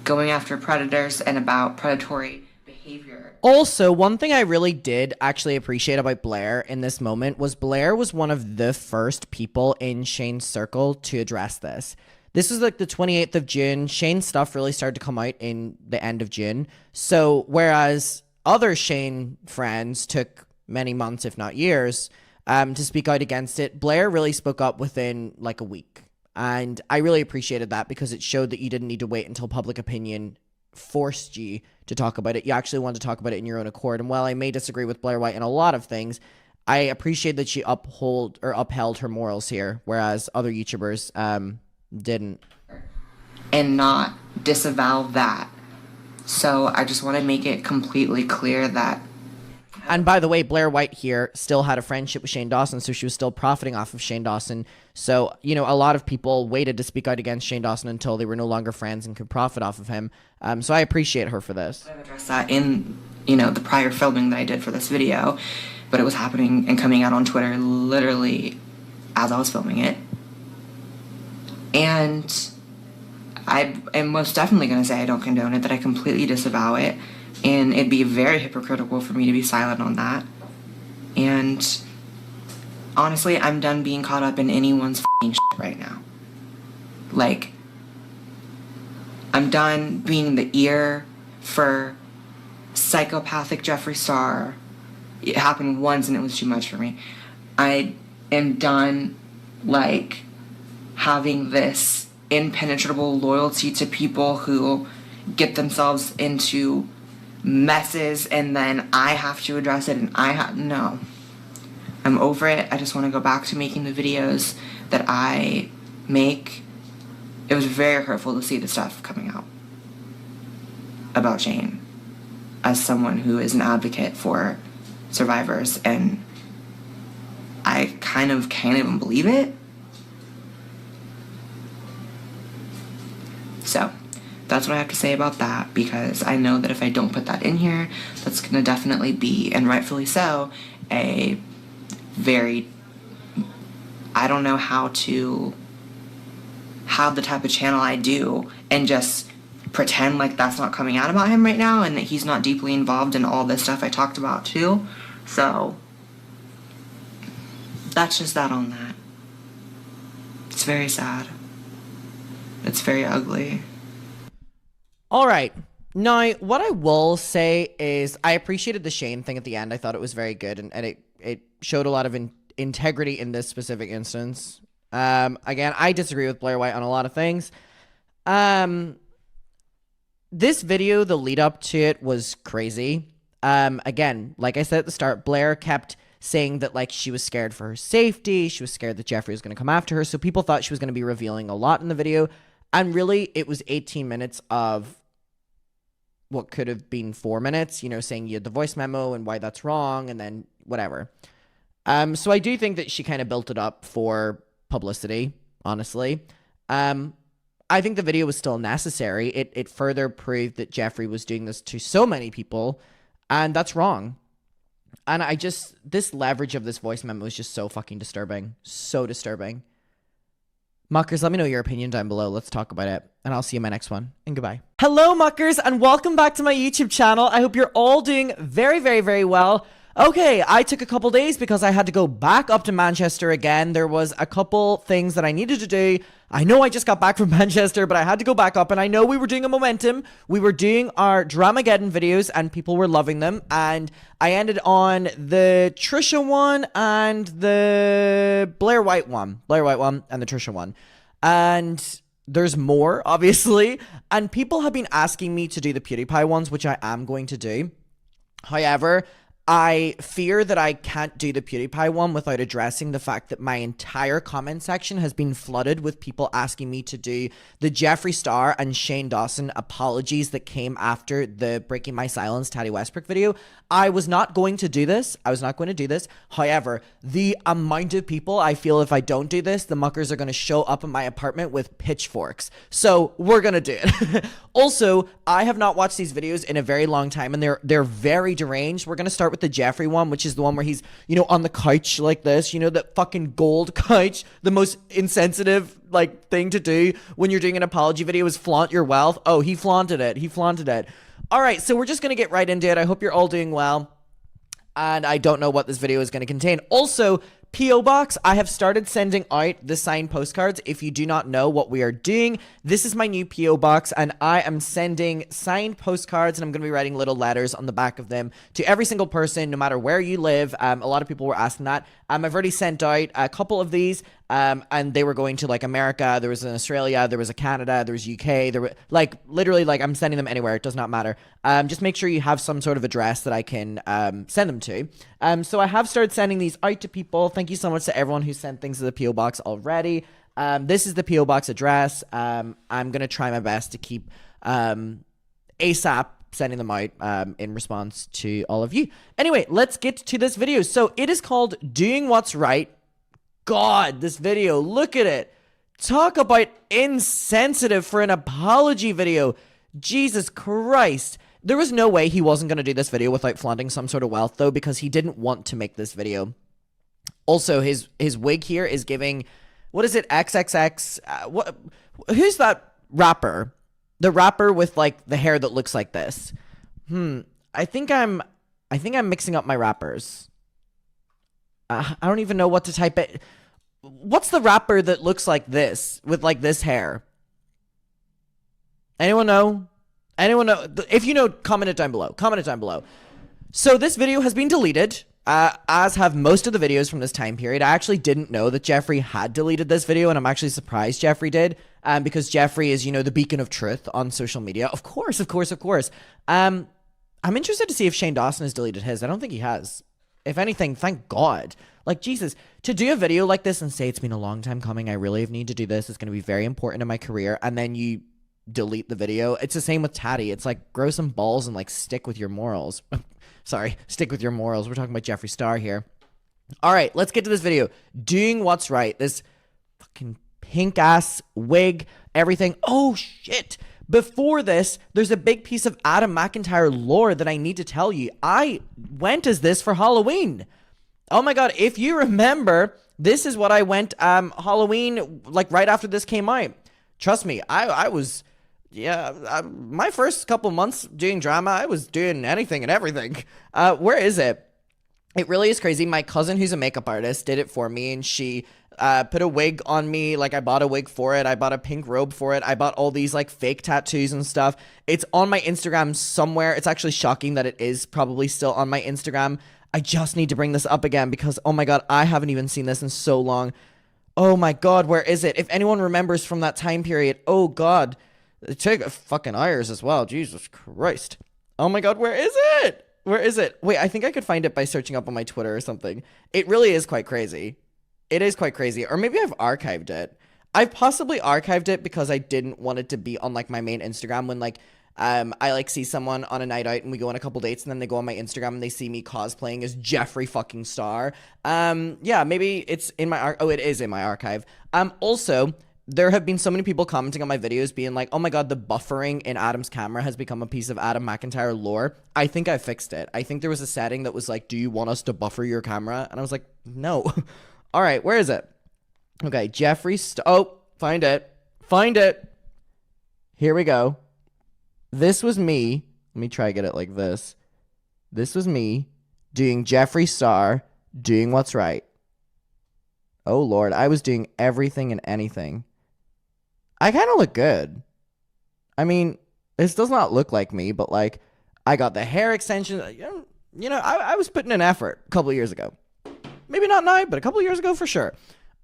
going after predators and about predatory behavior? Also, one thing I really did actually appreciate about Blair in this moment was Blair was one of the first people in Shane's circle to address this. This was like the 28th of June. Shane's stuff really started to come out in the end of June. So whereas other Shane friends took many months, if not years, to speak out against it, Blair really spoke up within like a week. And I really appreciated that because it showed that you didn't need to wait until public opinion forced you to talk about it. You actually wanted to talk about it in your own accord. And while I may disagree with Blair White in a lot of things, I appreciate that she upheld her morals here, whereas other YouTubers didn't. And not disavow that. So I just want to make it completely clear that. And by the way, Blair White here still had a friendship with Shane Dawson, so she was still profiting off of Shane Dawson. So, a lot of people waited to speak out against Shane Dawson until they were no longer friends and could profit off of him. So I appreciate her for this. I've addressed that in, the prior filming that I did for this video, but it was happening and coming out on Twitter literally as I was filming it. And I am most definitely going to say I don't condone it, that I completely disavow it. And it'd be very hypocritical for me to be silent on that. And honestly, I'm done being caught up in anyone's f***ing shit right now. Like, I'm done being the ear for psychopathic Jeffree Star. It happened once and it was too much for me. I am done, having this impenetrable loyalty to people who get themselves into messes and then I have to address it, and no. I'm over it. I just want to go back to making the videos that I make. It was very hurtful to see the stuff coming out about Shane as someone who is an advocate for survivors, and I kind of can't even believe it. So that's what I have to say about that, because I know that if I don't put that in here, that's going to definitely be, and rightfully so, a very, I don't know how to have the type of channel I do and just pretend like that's not coming out about him right now and that he's not deeply involved in all this stuff I talked about too. So that's just that on that. It's very sad. It's very ugly. All right. Now, what I will say is I appreciated the Shane thing at the end. I thought it was very good, and it showed a lot of integrity in this specific instance. Again, I disagree with Blair White on a lot of things. This video, the lead up to it was crazy. Again, like I said at the start, Blair kept saying that she was scared for her safety. She was scared that Jeffree was going to come after her. So people thought she was going to be revealing a lot in the video. And really, it was 18 minutes of what could have been 4 minutes, saying you had the voice memo and why that's wrong, and then whatever. So I do think that she kind of built it up for publicity, honestly. I think the video was still necessary. It further proved that Jeffree was doing this to so many people, and that's wrong. And this leverage of this voice memo is just so fucking disturbing. So disturbing. Muckers, let me know your opinion down below. Let's talk about it. And I'll see you in my next one. And goodbye. Hello, Muckers, and welcome back to my YouTube channel. I hope you're all doing very, very, very well. Okay, I took a couple days because I had to go back up to Manchester again. There was a couple things that I needed to do. I know I just got back from Manchester, but I had to go back up, and I know we were doing a momentum. We were doing our Dramageddon videos, and people were loving them, and I ended on the Trisha one and the Blair White one. Blair White one and the Trisha one. And there's more, obviously, and people have been asking me to do the PewDiePie ones, which I am going to do. However, I fear that I can't do the PewDiePie one without addressing the fact that my entire comment section has been flooded with people asking me to do the Jeffree Star and Shane Dawson apologies that came after the Breaking My Silence Tati Westbrook video. I was not going to do this. However, the amount of people I feel if I don't do this, the muckers are going to show up in my apartment with pitchforks. So we're going to do it. Also, I have not watched these videos in a very long time, and they're very deranged. We're going to start with the Jeffree one, which is the one where he's, you know, on the couch like this, you know, that fucking gold couch, the most insensitive like thing to do when you're doing an apology video is flaunt your wealth. Oh, he flaunted it. All right, so we're just going to get right into it. I hope you're all doing well, and I don't know what this video is going to contain. Also, P.O. Box, I have started sending out the signed postcards. If you do not know what we are doing, this is my new P.O. Box, and I am sending signed postcards, and I'm going to be writing little letters on the back of them to every single person, no matter where you live. A lot of people were asking that. I've already sent out a couple of these, and they were going to, like, America. There was in Australia, there was a Canada, there was UK, there were, like, literally, like, I'm sending them anywhere. It does not matter. Just make sure you have some sort of address that I can send them to. So I have started sending these out to people. Thank you so much to everyone who sent things to the P.O. Box already. This is the P.O. Box address. I'm going to try my best to keep ASAP sending them out in response to all of you. Anyway, let's get to this video. So it is called Doing What's Right. God, this video, look at it. Talk about insensitive for an apology video. Jesus Christ. There was no way he wasn't going to do this video without flaunting some sort of wealth, though, because he didn't want to make this video. Also, his wig here is giving, what is it, XXX? Who's that rapper? The rapper with, like, the hair that looks like this. I think I'm mixing up my rappers. I don't even know what to type it. What's the rapper that looks like this with, like, this hair? Anyone know? Anyone know? If you know, comment it down below. So this video has been deleted, as have most of the videos from this time period. I actually didn't know that Jeffree had deleted this video, and I'm actually surprised Jeffree did, because Jeffree is, you know, the beacon of truth on social media. Of course. I'm interested to see if Shane Dawson has deleted his. I don't think he has. If anything, thank God. Like, Jesus, to do a video like this and say it's been a long time coming, I really need to do this, it's going to be very important in my career, and then you delete the video. It's the same with Tati. It's like, grow some balls and, like, stick with your morals. Sorry, stick with your morals. We're talking about Jeffree Star here. All right, let's get to this video. Doing What's Right. This fucking pink-ass wig, everything. Oh, shit. Before this, there's a big piece of Adam McIntyre lore that I need to tell you. I went as this for Halloween. Oh my God, if you remember, this is what I went Halloween, like, right after this came out. Trust me, I was... Yeah, my first couple months doing drama, I was doing anything and everything. Where is it? It really is crazy. My cousin, who's a makeup artist, did it for me, and she put a wig on me. Like, I bought a wig for it. I bought a pink robe for it. I bought all these, like, fake tattoos and stuff. It's on my Instagram somewhere. It's actually shocking that it is probably still on my Instagram. I just need to bring this up again because, oh my God, I haven't even seen this in so long. Oh my God, where is it? If anyone remembers from that time period, oh God. Take fucking Ayers as well. Jesus Christ. Oh my God, where is it? Wait, I think I could find it by searching up on my Twitter or something. It really is quite crazy. It is quite crazy. Or maybe I've archived it. I've possibly archived it because I didn't want it to be on, like, my main Instagram when, like, I, like, see someone on a night out and we go on a couple dates and then they go on my Instagram and they see me cosplaying as Jeffree fucking Star. Yeah, maybe it's in my... Oh, it is in my archive. Also... there have been so many people commenting on my videos being like, oh my God, the buffering in Adam's camera has become a piece of Adam McIntyre lore. I think I fixed it. I think there was a setting that was like, do you want us to buffer your camera? And I was like, no. All right, where is it? Okay, Jeffree Star. Oh, find it. Find it. Here we go. This was me. Let me try to get it like this. This was me doing Jeffree Star, doing what's right. Oh, Lord. I was doing everything and anything. I kind of look good. I mean, this does not look like me, but, like, I got the hair extension. You know, I was putting in effort a couple of years ago. Maybe not now, but a couple of years ago for sure.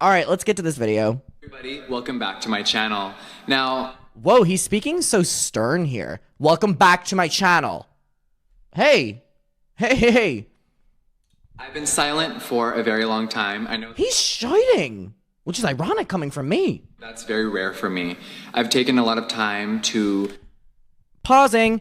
All right, let's get to this video. Everybody, welcome back to my channel. Now, whoa, he's speaking so stern here. Welcome back to my channel. Hey. Hey. I've been silent for a very long time. I know he's shouting, which is ironic coming from me. That's very rare for me. I've taken a lot of time to... Pausing.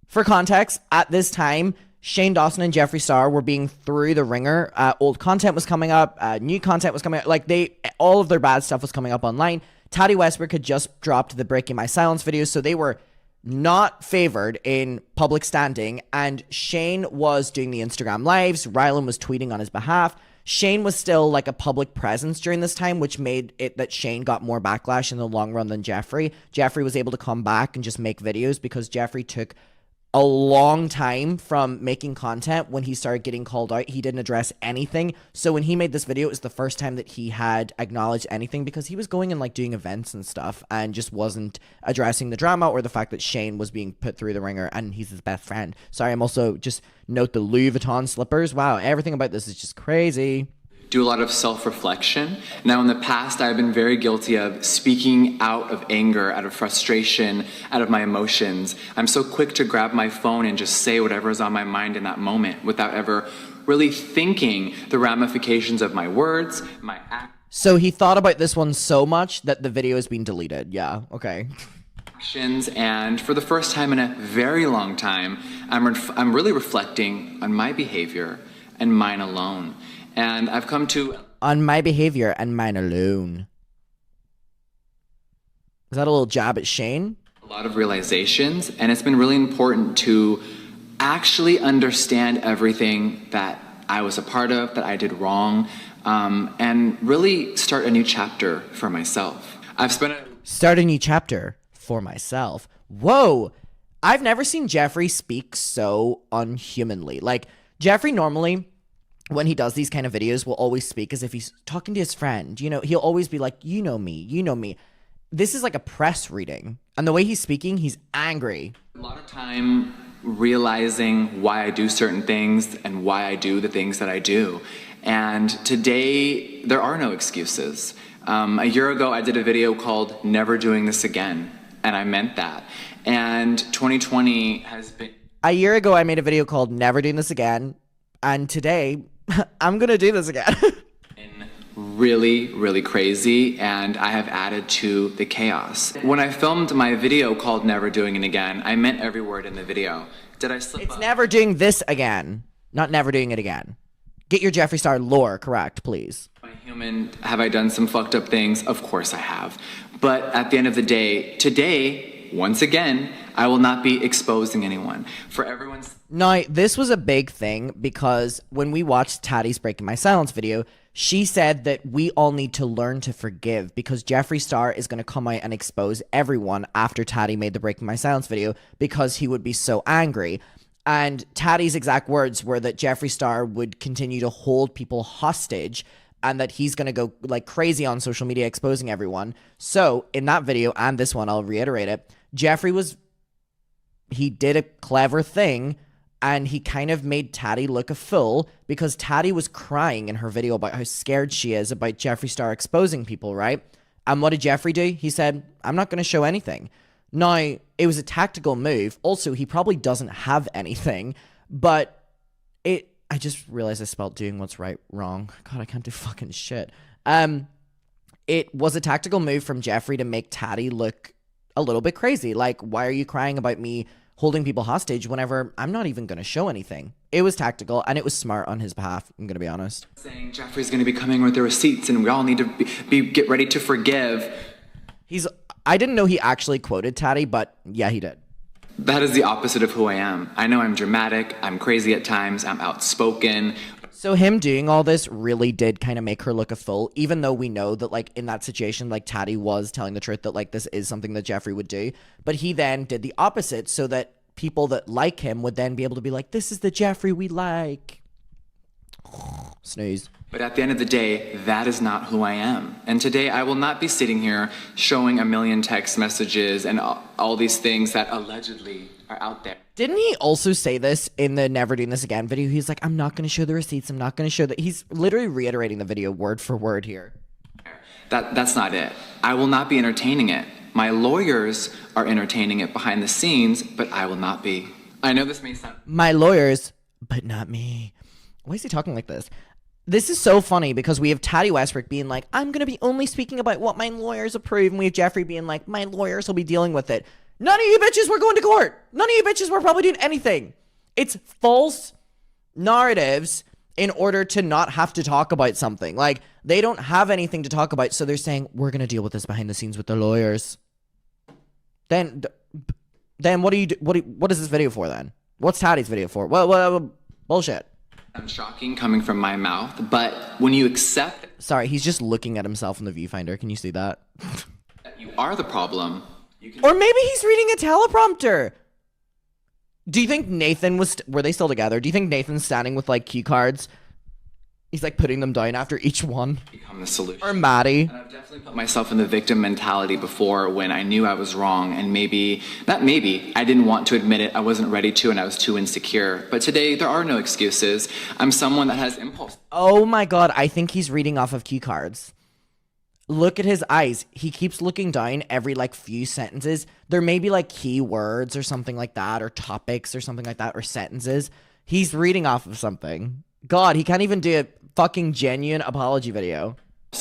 For context, at this time, Shane Dawson and Jeffree Star were being through the ringer. Old content was coming up. New content was coming up. Like, all of their bad stuff was coming up online. Tati Westbrook had just dropped the Breaking My Silence video, so they were not favored in public standing, and Shane was doing the Instagram lives. Rylan was tweeting on his behalf. Shane was still like a public presence during this time, which made it that Shane got more backlash in the long run than Jeffree. Jeffree was able to come back and just make videos because Jeffree took a long time from making content. When he started getting called out, he didn't address anything. So when he made this video, it was the first time that he had acknowledged anything, because he was going and like doing events and stuff and just wasn't addressing the drama or the fact that Shane was being put through the ringer and he's his best friend. Sorry, I'm also just note the Louis Vuitton slippers. Wow, everything about this is just crazy. Do a lot of self-reflection. Now, in the past, I've been very guilty of speaking out of anger, out of frustration, out of my emotions. I'm so quick to grab my phone and just say whatever is on my mind in that moment without ever really thinking the ramifications of my words, my actions. So he thought about this one so much that the video has been deleted. Yeah, okay. And for the first time in a very long time, I'm really reflecting on my behavior and mine alone. And I've come to... on my behavior and mine alone. Is that a little jab at Shane? A lot of realizations, and it's been really important to actually understand everything that I was a part of, that I did wrong, and really start a new chapter for myself. Start a new chapter for myself. Whoa! I've never seen Jeffree speak so unhumanly. Like, Jeffree normally, when he does these kind of videos, will always speak as if he's talking to his friend. You know, he'll always be like, you know me, you know me. This is like a press reading. And the way he's speaking, he's angry. A lot of time realizing why I do certain things and why I do the things that I do. And today, there are no excuses. A year ago, I did a video called Never Doing This Again. And I meant that. And 2020 has been... A year ago, I made a video called Never Doing This Again. And today... I'm gonna do this again. Really, really crazy, and I have added to the chaos. When I filmed my video called Never Doing It Again, I meant every word in the video. Did I slip up? It's never doing this again, not never doing it again. Get your Jeffree Star lore correct, please. Am I human? Have I done some fucked up things? Of course I have. But at the end of the day, today, once again, I will not be exposing anyone. For everyone's... Now, this was a big thing because when we watched Tati's Breaking My Silence video, she said that we all need to learn to forgive because Jeffree Star is going to come out and expose everyone after Tati made the Breaking My Silence video because he would be so angry. And Tati's exact words were that Jeffree Star would continue to hold people hostage and that he's going to go like crazy on social media exposing everyone. So in that video and this one, I'll reiterate it, he did a clever thing. And he kind of made Tati look a fool because Tati was crying in her video about how scared she is about Jeffree Star exposing people, right? And what did Jeffree do? He said, I'm not going to show anything. Now, it was a tactical move. Also, he probably doesn't have anything, but I just realized I spelled doing what's right wrong. God, I can't do fucking shit. It was a tactical move from Jeffree to make Tati look a little bit crazy. Like, why are you crying about me holding people hostage whenever I'm not even going to show anything? It was tactical, and it was smart on his behalf, I'm going to be honest. Saying Jeffree's going to be coming with the receipts, and we all need to get ready to forgive. I didn't know he actually quoted Tati, but yeah, he did. That is the opposite of who I am. I know I'm dramatic, I'm crazy at times, I'm outspoken. So him doing all this really did kind of make her look a fool, even though we know that, like, in that situation, like, Tati was telling the truth that, like, this is something that Jeffree would do. But he then did the opposite so that people that like him would then be able to be like, this is the Jeffree we like. Snooze. But at the end of the day, that is not who I am. And today I will not be sitting here showing a million text messages and all these things that allegedly are out there. Didn't he also say this in the Never Doing This Again video? He's like, I'm not going to show the receipts. I'm not going to show that. He's literally reiterating the video word for word here. That's not it. I will not be entertaining it. My lawyers are entertaining it behind the scenes, but I will not be. I know this may sound... My lawyers, but not me. Why is he talking like this? This is so funny because we have Tati Westbrook being like, I'm going to be only speaking about what my lawyers approve. And we have Jeffree being like, my lawyers will be dealing with it. None of you bitches were going to court. None of you bitches were probably doing anything. It's false narratives in order to not have to talk about something. Like, they don't have anything to talk about, so they're saying, we're going to deal with this behind the scenes with the lawyers. Then what is this video for then? What's Tati's video for? Well, bullshit. I'm shocking coming from my mouth, but when you accept... Sorry, he's just looking at himself in the viewfinder. Can you see that? ...that you are the problem... Or maybe he's reading a teleprompter. Do you think Nathan were they still together? Do you think Nathan's standing with, like, cue cards? He's, like, putting them down after each one. Become the solution. Or Maddie. And I've definitely put myself in the victim mentality before when I knew I was wrong, and I didn't want to admit it, I wasn't ready to, and I was too insecure. But today, there are no excuses. I'm someone that has impulse. Oh my god, I think he's reading off of cue cards. Look at his eyes. He keeps looking down every, like, few sentences. There may be, like, keywords or something like that, or topics or something like that, or sentences. He's reading off of something. God, he can't even do a fucking genuine apology video.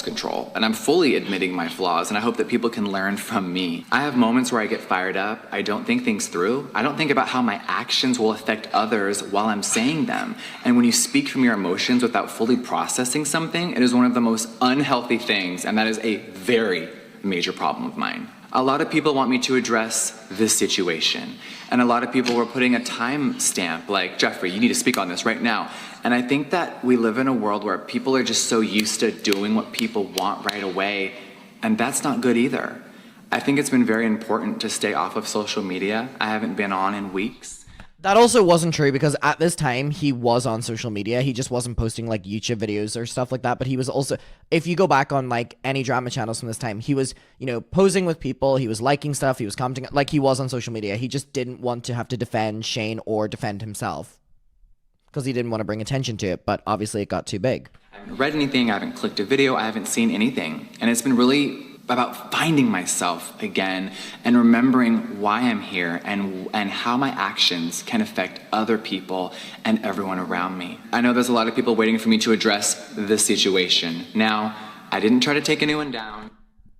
Control, and I'm fully admitting my flaws, and I hope that people can learn from me. I have moments where I get fired up. I don't think things through. I don't think about how my actions will affect others while I'm saying them. And when you speak from your emotions without fully processing something, it is one of the most unhealthy things, and that is a very major problem of mine. A lot of people want me to address this situation, and a lot of people were putting a time stamp like, Jeffree, you need to speak on this right now. And I think that we live in a world where people are just so used to doing what people want right away, and that's not good either. I think it's been very important to stay off of social media. I haven't been on in weeks. That also wasn't true because at this time he was on social media. He just wasn't posting, like, YouTube videos or stuff like that. But he was also, if you go back on, like, any drama channels from this time, he was, you know, posing with people. He was liking stuff. He was commenting. Like, he was on social media. He just didn't want to have to defend Shane or defend himself because he didn't want to bring attention to it. But obviously it got too big. I haven't read anything. I haven't clicked a video. I haven't seen anything. And it's been really about finding myself again and remembering why I'm here and how my actions can affect other people and everyone around me. I know there's a lot of people waiting for me to address this situation. Now, I didn't try to take anyone down.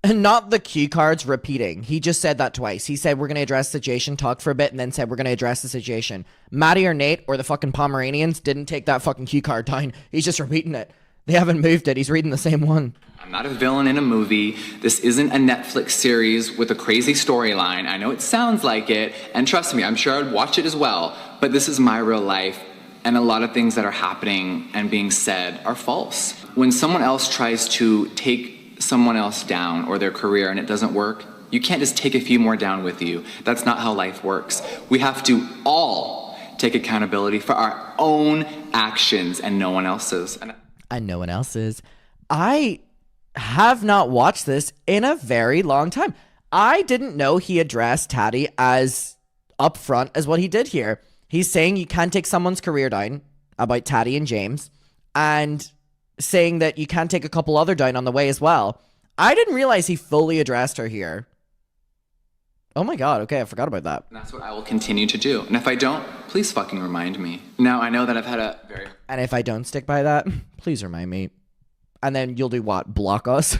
And not the cue cards repeating. He just said that twice. He said, we're going to address the situation, talk for a bit, and then said, we're going to address the situation. Maddie or Nate or the fucking Pomeranians didn't take that fucking cue card down. He's just repeating it. They haven't moved it. He's reading the same one. I'm not a villain in a movie. This isn't a Netflix series with a crazy storyline. I know it sounds like it, and trust me, I'm sure I'd watch it as well, but this is my real life, and a lot of things that are happening and being said are false. When someone else tries to take someone else down or their career and it doesn't work, you can't just take a few more down with you. That's not how life works. We have to all take accountability for our own actions and no one else's. And no one else's. I have not watched this in a very long time. I didn't know he addressed Tati as upfront as what he did here. He's saying you can't take someone's career down about Tati and James, and saying that you can't take a couple other down on the way as well. I didn't realize he fully addressed her here. Oh my god, okay, I forgot about that. And that's what I will continue to do. And if I don't, please fucking remind me. Now, I know that I've had a very... And if I don't stick by that, please remind me. And then you'll do what? Block us?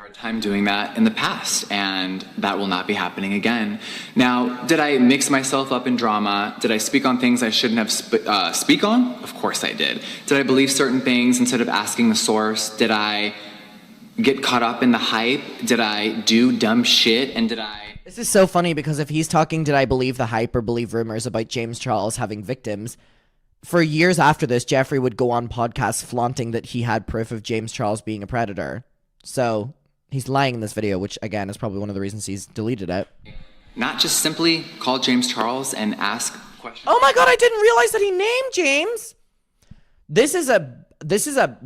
hard time doing that in the past, and that will not be happening again. Now, did I mix myself up in drama? Did I speak on things I shouldn't have speak on? Of course I did. Did I believe certain things instead of asking the source? Did I get caught up in the hype? Did I do dumb shit? And did I... This is so funny because if he's talking, did I believe the hype or believe rumors about James Charles having victims? For years after this, Jeffree would go on podcasts flaunting that he had proof of James Charles being a predator. So he's lying in this video, which again is probably one of the reasons he's deleted it. Not just simply call James Charles and ask questions. Oh my god, I didn't realize that he named James. This is a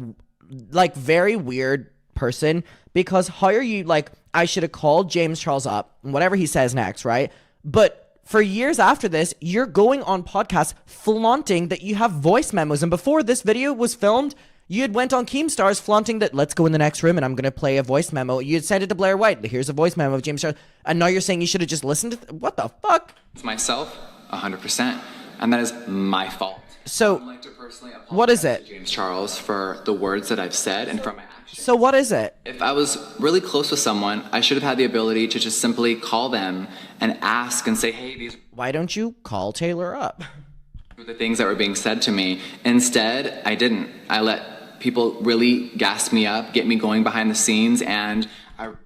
like very weird person, because how are you like, I should have called James Charles up, whatever he says next, right? But for years after this, you're going on podcasts flaunting that you have voice memos. And before this video was filmed, you had went on Keemstars flaunting that, let's go in the next room and I'm going to play a voice memo. You had sent it to Blair White. Here's a voice memo of James Charles. And now you're saying you should have just listened to what the fuck? It's myself, 100%. And that is my fault. So, I'd like to personally apologize what is it? to James Charles for the words that I've said and for my actions. So what is it? If I was really close with someone, I should have had the ability to just simply call them and ask and say, hey, these Why don't you call Taylor up? were the things that were being said to me. Instead, I didn't. I let people really gas me up, get me going behind the scenes, and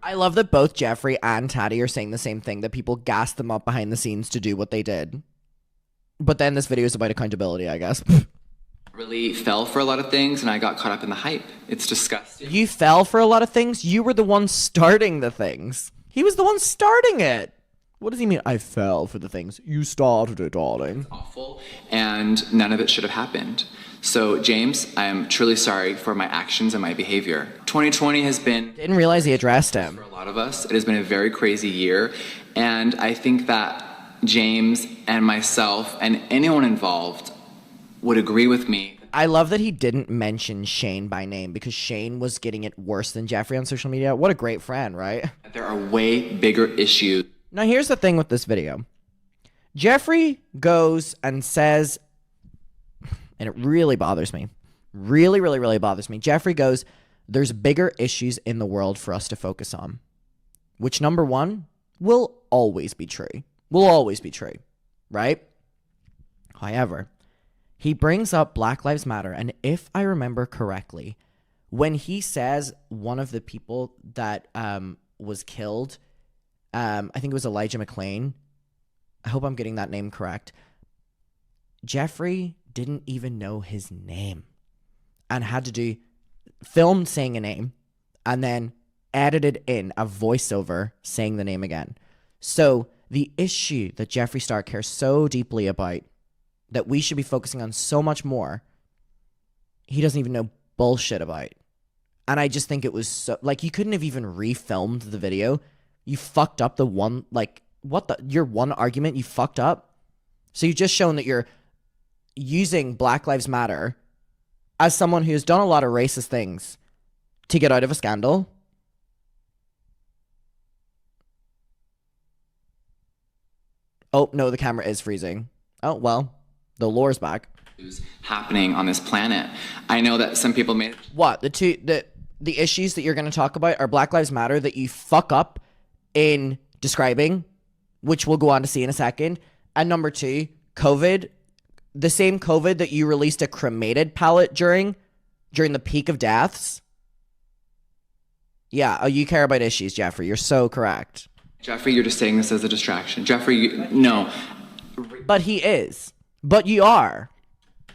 I love that both Jeffree and Tati are saying the same thing, that people gassed them up behind the scenes to do what they did. But then this video is about accountability, I guess. really fell for a lot of things, and I got caught up in the hype. It's disgusting. You fell for a lot of things? You were the one starting the things. He was the one starting it. What does he mean, I fell for the things? You started it, darling. Awful, and none of it should have happened. So, James, I am truly sorry for my actions and my behavior. 2020 has been... Didn't realize he addressed him. For a lot of us, it has been a very crazy year, and I think that James and myself and anyone involved would agree with me. I love that he didn't mention Shane by name, because Shane was getting it worse than Jeffree on social media. What a great friend, right? There are way bigger issues. Now, here's the thing with this video. Jeffree goes and says, and it really bothers me. Really, really, really bothers me. Jeffree goes, there's bigger issues in the world for us to focus on. Which, number one, will always be true. Will always be true, right? However, he brings up Black Lives Matter, and if I remember correctly, when he says one of the people that was killed, I think it was Elijah McClain. I hope I'm getting that name correct. Jeffree didn't even know his name and had to do filmed saying a name and then edited in a voiceover saying the name again. So the issue that Jeffree Star cares so deeply about, that we should be focusing on so much more, he doesn't even know bullshit about. And I just think it was so, like, you couldn't have even refilmed the video. You fucked up the one, like, what the, your one argument you fucked up. So you've just shown that you're using Black Lives Matter as someone who's done a lot of racist things to get out of a scandal. Oh, no, the camera is freezing. Oh, well, the lore's back. Happening on this planet. I know that some people may... What? The issues that you're going to talk about are Black Lives Matter that you fuck up in describing, which we'll go on to see in a second. And number two, COVID. The same COVID that you released a cremated palette during the peak of deaths. Yeah, oh, you care about issues, Jeffree. You're so correct. Jeffree, you're just saying this as a distraction. Jeffree, no. But he is. But you are.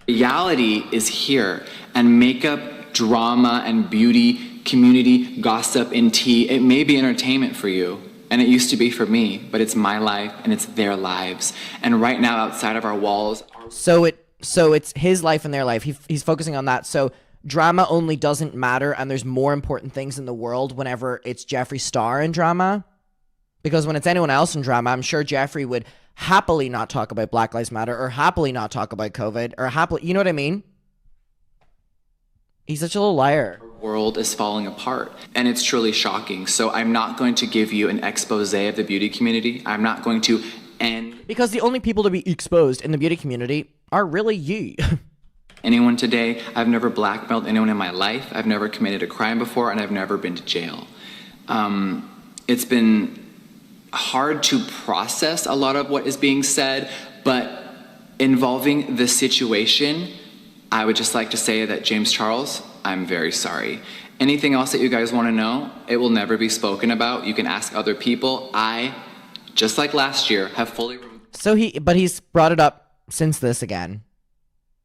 Reality is here, and makeup, drama, and beauty, community, gossip, and tea, it may be entertainment for you, and it used to be for me, but it's my life, and it's their lives. And right now, outside of our walls... So it's his life and their life. He's focusing on that. So drama only doesn't matter, and there's more important things in the world whenever it's Jeffree Star in drama. Because when it's anyone else in drama, I'm sure Jeffree would happily not talk about Black Lives Matter, or happily not talk about COVID, or happily, you know what I mean? He's such a little liar. Our world is falling apart, and it's truly shocking. So I'm not going to give you an expose of the beauty community. I'm not going to end... Because the only people to be exposed in the beauty community are really you. Anyone today. I've never blackmailed anyone in my life. I've never committed a crime before, and I've never been to jail. It's been hard to process a lot of what is being said, but involving the situation, I would just like to say that, James Charles, I'm very sorry. Anything else that you guys want to know, it will never be spoken about. You can ask other people. I, just like last year, have fully... But he's brought it up since this again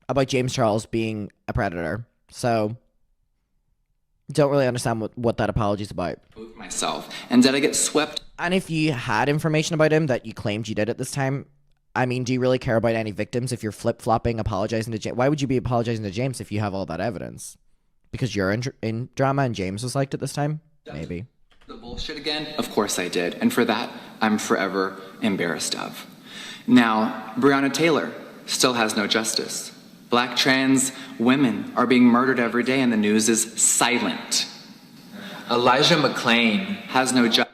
about James Charles being a predator. So don't really understand what that apology is about. Myself. And did I get swept? And if you had information about him that you claimed you did at this time, I mean, do you really care about any victims if you're flip-flopping, apologizing to James? Why would you be apologizing to James if you have all that evidence? Because you're in drama and James was liked at this time? Maybe. The bullshit again? Of course I did. And for that, I'm forever embarrassed of. Now, Breonna Taylor still has no justice. Black trans women are being murdered every day and the news is silent. Elijah McClain has no justice.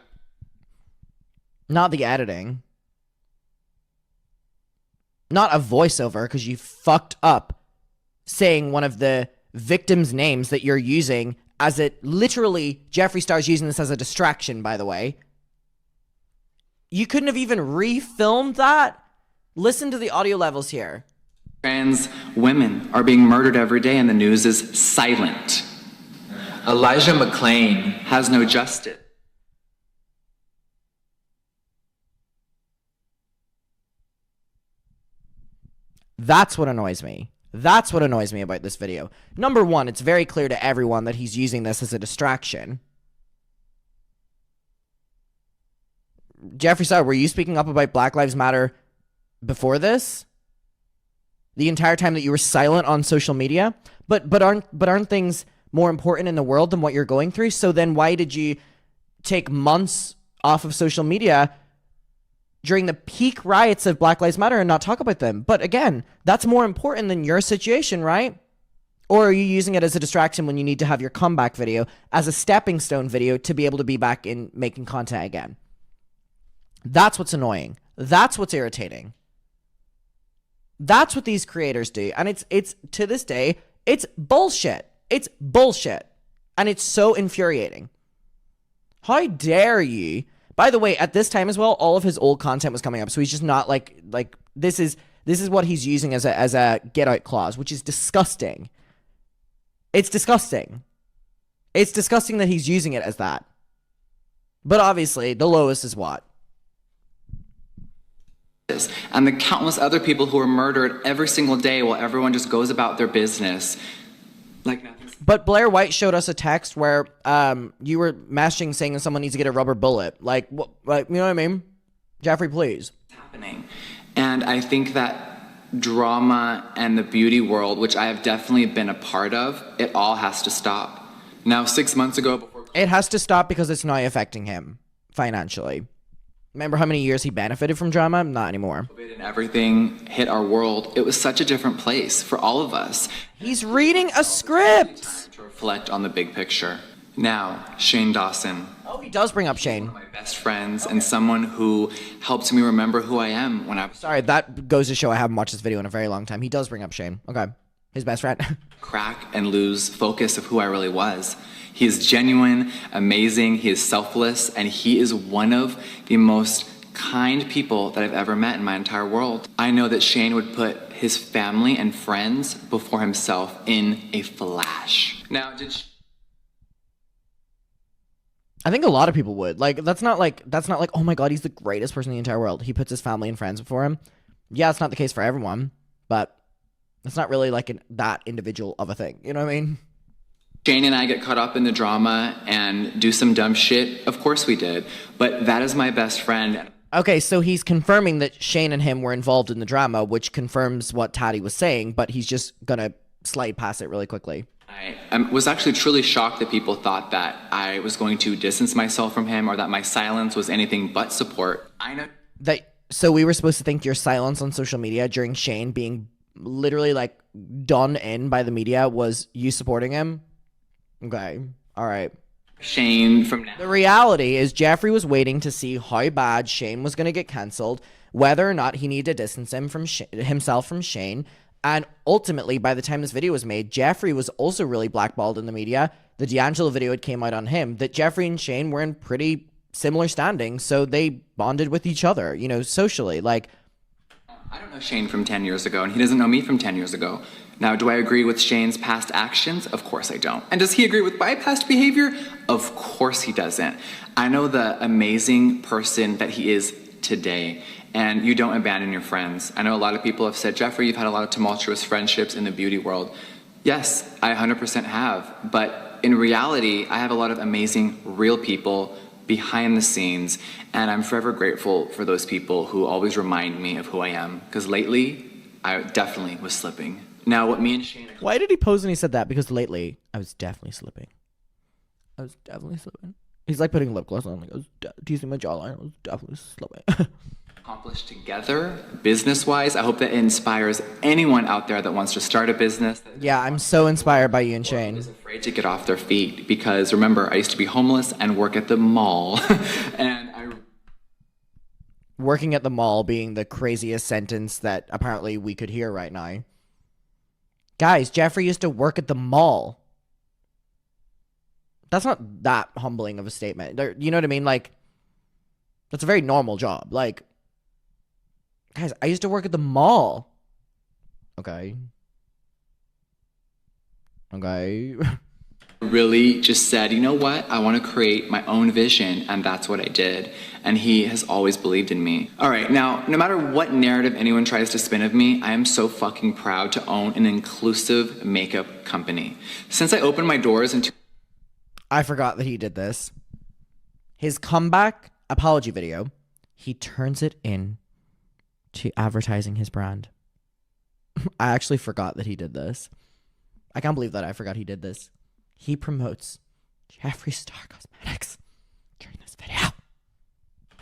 Not the editing. Not a voiceover, because you fucked up saying one of the victims' names that you're using as it literally, Jeffree Star's using this as a distraction, by the way. You couldn't have even refilmed that? Listen to the audio levels here. Trans women are being murdered every day and the news is silent. Elijah McClain has no justice. That's what annoys me. That's what annoys me about this video. Number one, it's very clear to everyone that he's using this as a distraction. Jeffree Star, were you speaking up about Black Lives Matter before this? The entire time that you were silent on social media? But aren't things more important in the world than what you're going through? So then why did you take months off of social media during the peak riots of Black Lives Matter and not talk about them? But again, that's more important than your situation, right? Or are you using it as a distraction when you need to have your comeback video as a stepping stone video to be able to be back in making content again? That's what's annoying. That's what's irritating. That's what these creators do. And it's to this day, it's bullshit. It's bullshit. And it's so infuriating. How dare you? By the way, at this time as well, all of his old content was coming up. So he's just not like this is what he's using as a get out clause, which is disgusting. It's disgusting. It's disgusting that he's using it as that. But obviously, the lowest is what? And the countless other people who are murdered every single day while everyone just goes about their business like nothing. But Blair White showed us a text where you were mashing saying that someone needs to get a rubber bullet. Like, you know what I mean? Jeffree, please. It's happening. And I think that drama and the beauty world, which I have definitely been a part of, it all has to stop. Now, 6 months ago... It has to stop because it's not affecting him financially. Remember how many years he benefited from drama? Not anymore. COVID and everything hit our world. It was such a different place for all of us. He's reading a script. To reflect on the big picture. Now, Shane Dawson. Oh, he does bring up Shane. One of my best friends and someone who helped me remember who I am when I was... Sorry, that goes to show I haven't watched this video in a very long time. He does bring up Shane. Okay. His best friend. Crack and lose focus of who I really was. He is genuine, amazing, he is selfless, and he is one of the most kind people that I've ever met in my entire world. I know that Shane would put his family and friends before himself in a flash. Now, I think a lot of people would. Like, that's not like, oh my God, he's the greatest person in the entire world. He puts his family and friends before him. Yeah, it's not the case for everyone, but it's not really like that individual of a thing. You know what I mean? Shane and I get caught up in the drama and do some dumb shit. Of course we did. But that is my best friend. Okay, so he's confirming that Shane and him were involved in the drama, which confirms what Tati was saying, but he's just gonna slide past it really quickly. I was actually truly shocked that people thought that I was going to distance myself from him or that my silence was anything but support. I know that. So we were supposed to think your silence on social media during Shane being literally like done in by the media was you supporting him. Okay. All right. Shane from now. The reality is Jeffree was waiting to see how bad Shane was going to get cancelled, whether or not he needed to distance him from himself from Shane. And ultimately, by the time this video was made, Jeffree was also really blackballed in the media. The D'Angelo video had came out on him, that Jeffree and Shane were in pretty similar standing, so they bonded with each other, you know, socially. Like, I don't know Shane from 10 years ago, and he doesn't know me from 10 years ago. Now, do I agree with Shane's past actions? Of course I don't. And does he agree with my past behavior? Of course he doesn't. I know the amazing person that he is today, and you don't abandon your friends. I know a lot of people have said, Jeffree, you've had a lot of tumultuous friendships in the beauty world. Yes, I 100% have, but in reality, I have a lot of amazing, real people behind the scenes, and I'm forever grateful for those people who always remind me of who I am, because lately, I definitely was slipping. Now, what me and Shane... Why did he pose when he said that? Because lately, I was definitely slipping. He's like putting lip gloss on. Like, do you see my jawline? I was definitely slipping. Accomplished together, business-wise. I hope that inspires anyone out there that wants to start a business. Yeah, I'm so inspired by you and Shane. Is afraid to get off their feet, because remember, I used to be homeless and work at the mall, and working at the mall being the craziest sentence that apparently we could hear right now. Guys, Jeffree used to work at the mall. That's not that humbling of a statement. You know what I mean? Like, that's a very normal job. Like, guys, I used to work at the mall. Okay. really just said, you know what, I want to create my own vision, and that's what I did. And he has always believed in me. All right, now, no matter what narrative anyone tries to spin of me, I am so fucking proud to own an inclusive makeup company. Since I opened my doors in... I forgot that he did this. His comeback apology video, he turns it in to advertising his brand. I actually forgot that he did this. I can't believe that I forgot he did this. He promotes Jeffree Star Cosmetics during this video.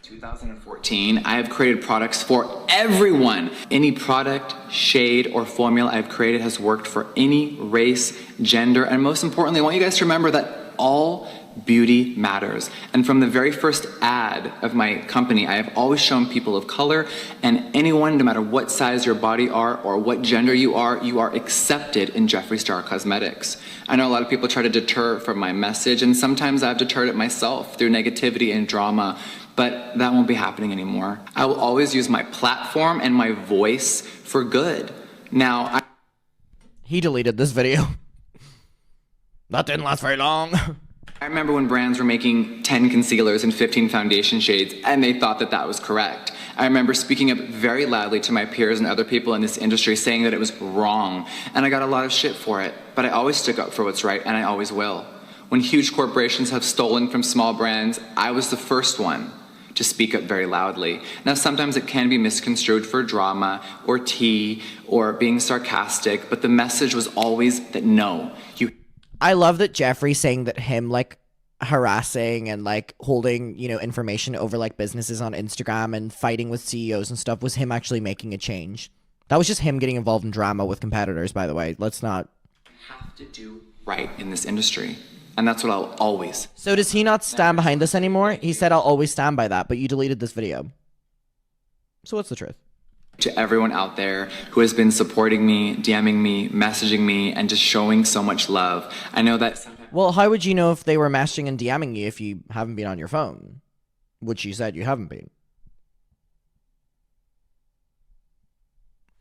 2014, I have created products for everyone. Any product, shade, or formula I've created has worked for any race, gender, and most importantly, I want you guys to remember that all beauty matters. And from the very first ad of my company, I have always shown people of color and anyone, no matter what size your body are or what gender you are accepted in Jeffree Star Cosmetics. I know a lot of people try to deter from my message, and sometimes I've deterred it myself through negativity and drama, but that won't be happening anymore. I will always use my platform and my voice for good. Now, he deleted this video. That didn't last very long. I remember when brands were making 10 concealers and 15 foundation shades, and they thought that that was correct. I remember speaking up very loudly to my peers and other people in this industry saying that it was wrong, and I got a lot of shit for it, but I always stood up for what's right, and I always will. When huge corporations have stolen from small brands, I was the first one to speak up very loudly. Now, sometimes it can be misconstrued for drama or tea or being sarcastic, but the message was always that no, I love that Jeffree saying that him like harassing and like holding, you know, information over like businesses on Instagram and fighting with CEOs and stuff was him actually making a change. That was just him getting involved in drama with competitors, by the way. Let's not have to do right in this industry. And that's what I'll always. So does he not stand behind this anymore? He said, I'll always stand by that, but you deleted this video. So what's the truth? To everyone out there who has been supporting me, DMing me, messaging me, and just showing so much love. I know that sometimes... Well, how would you know if they were messaging and DMing you if you haven't been on your phone? Which you said you haven't been.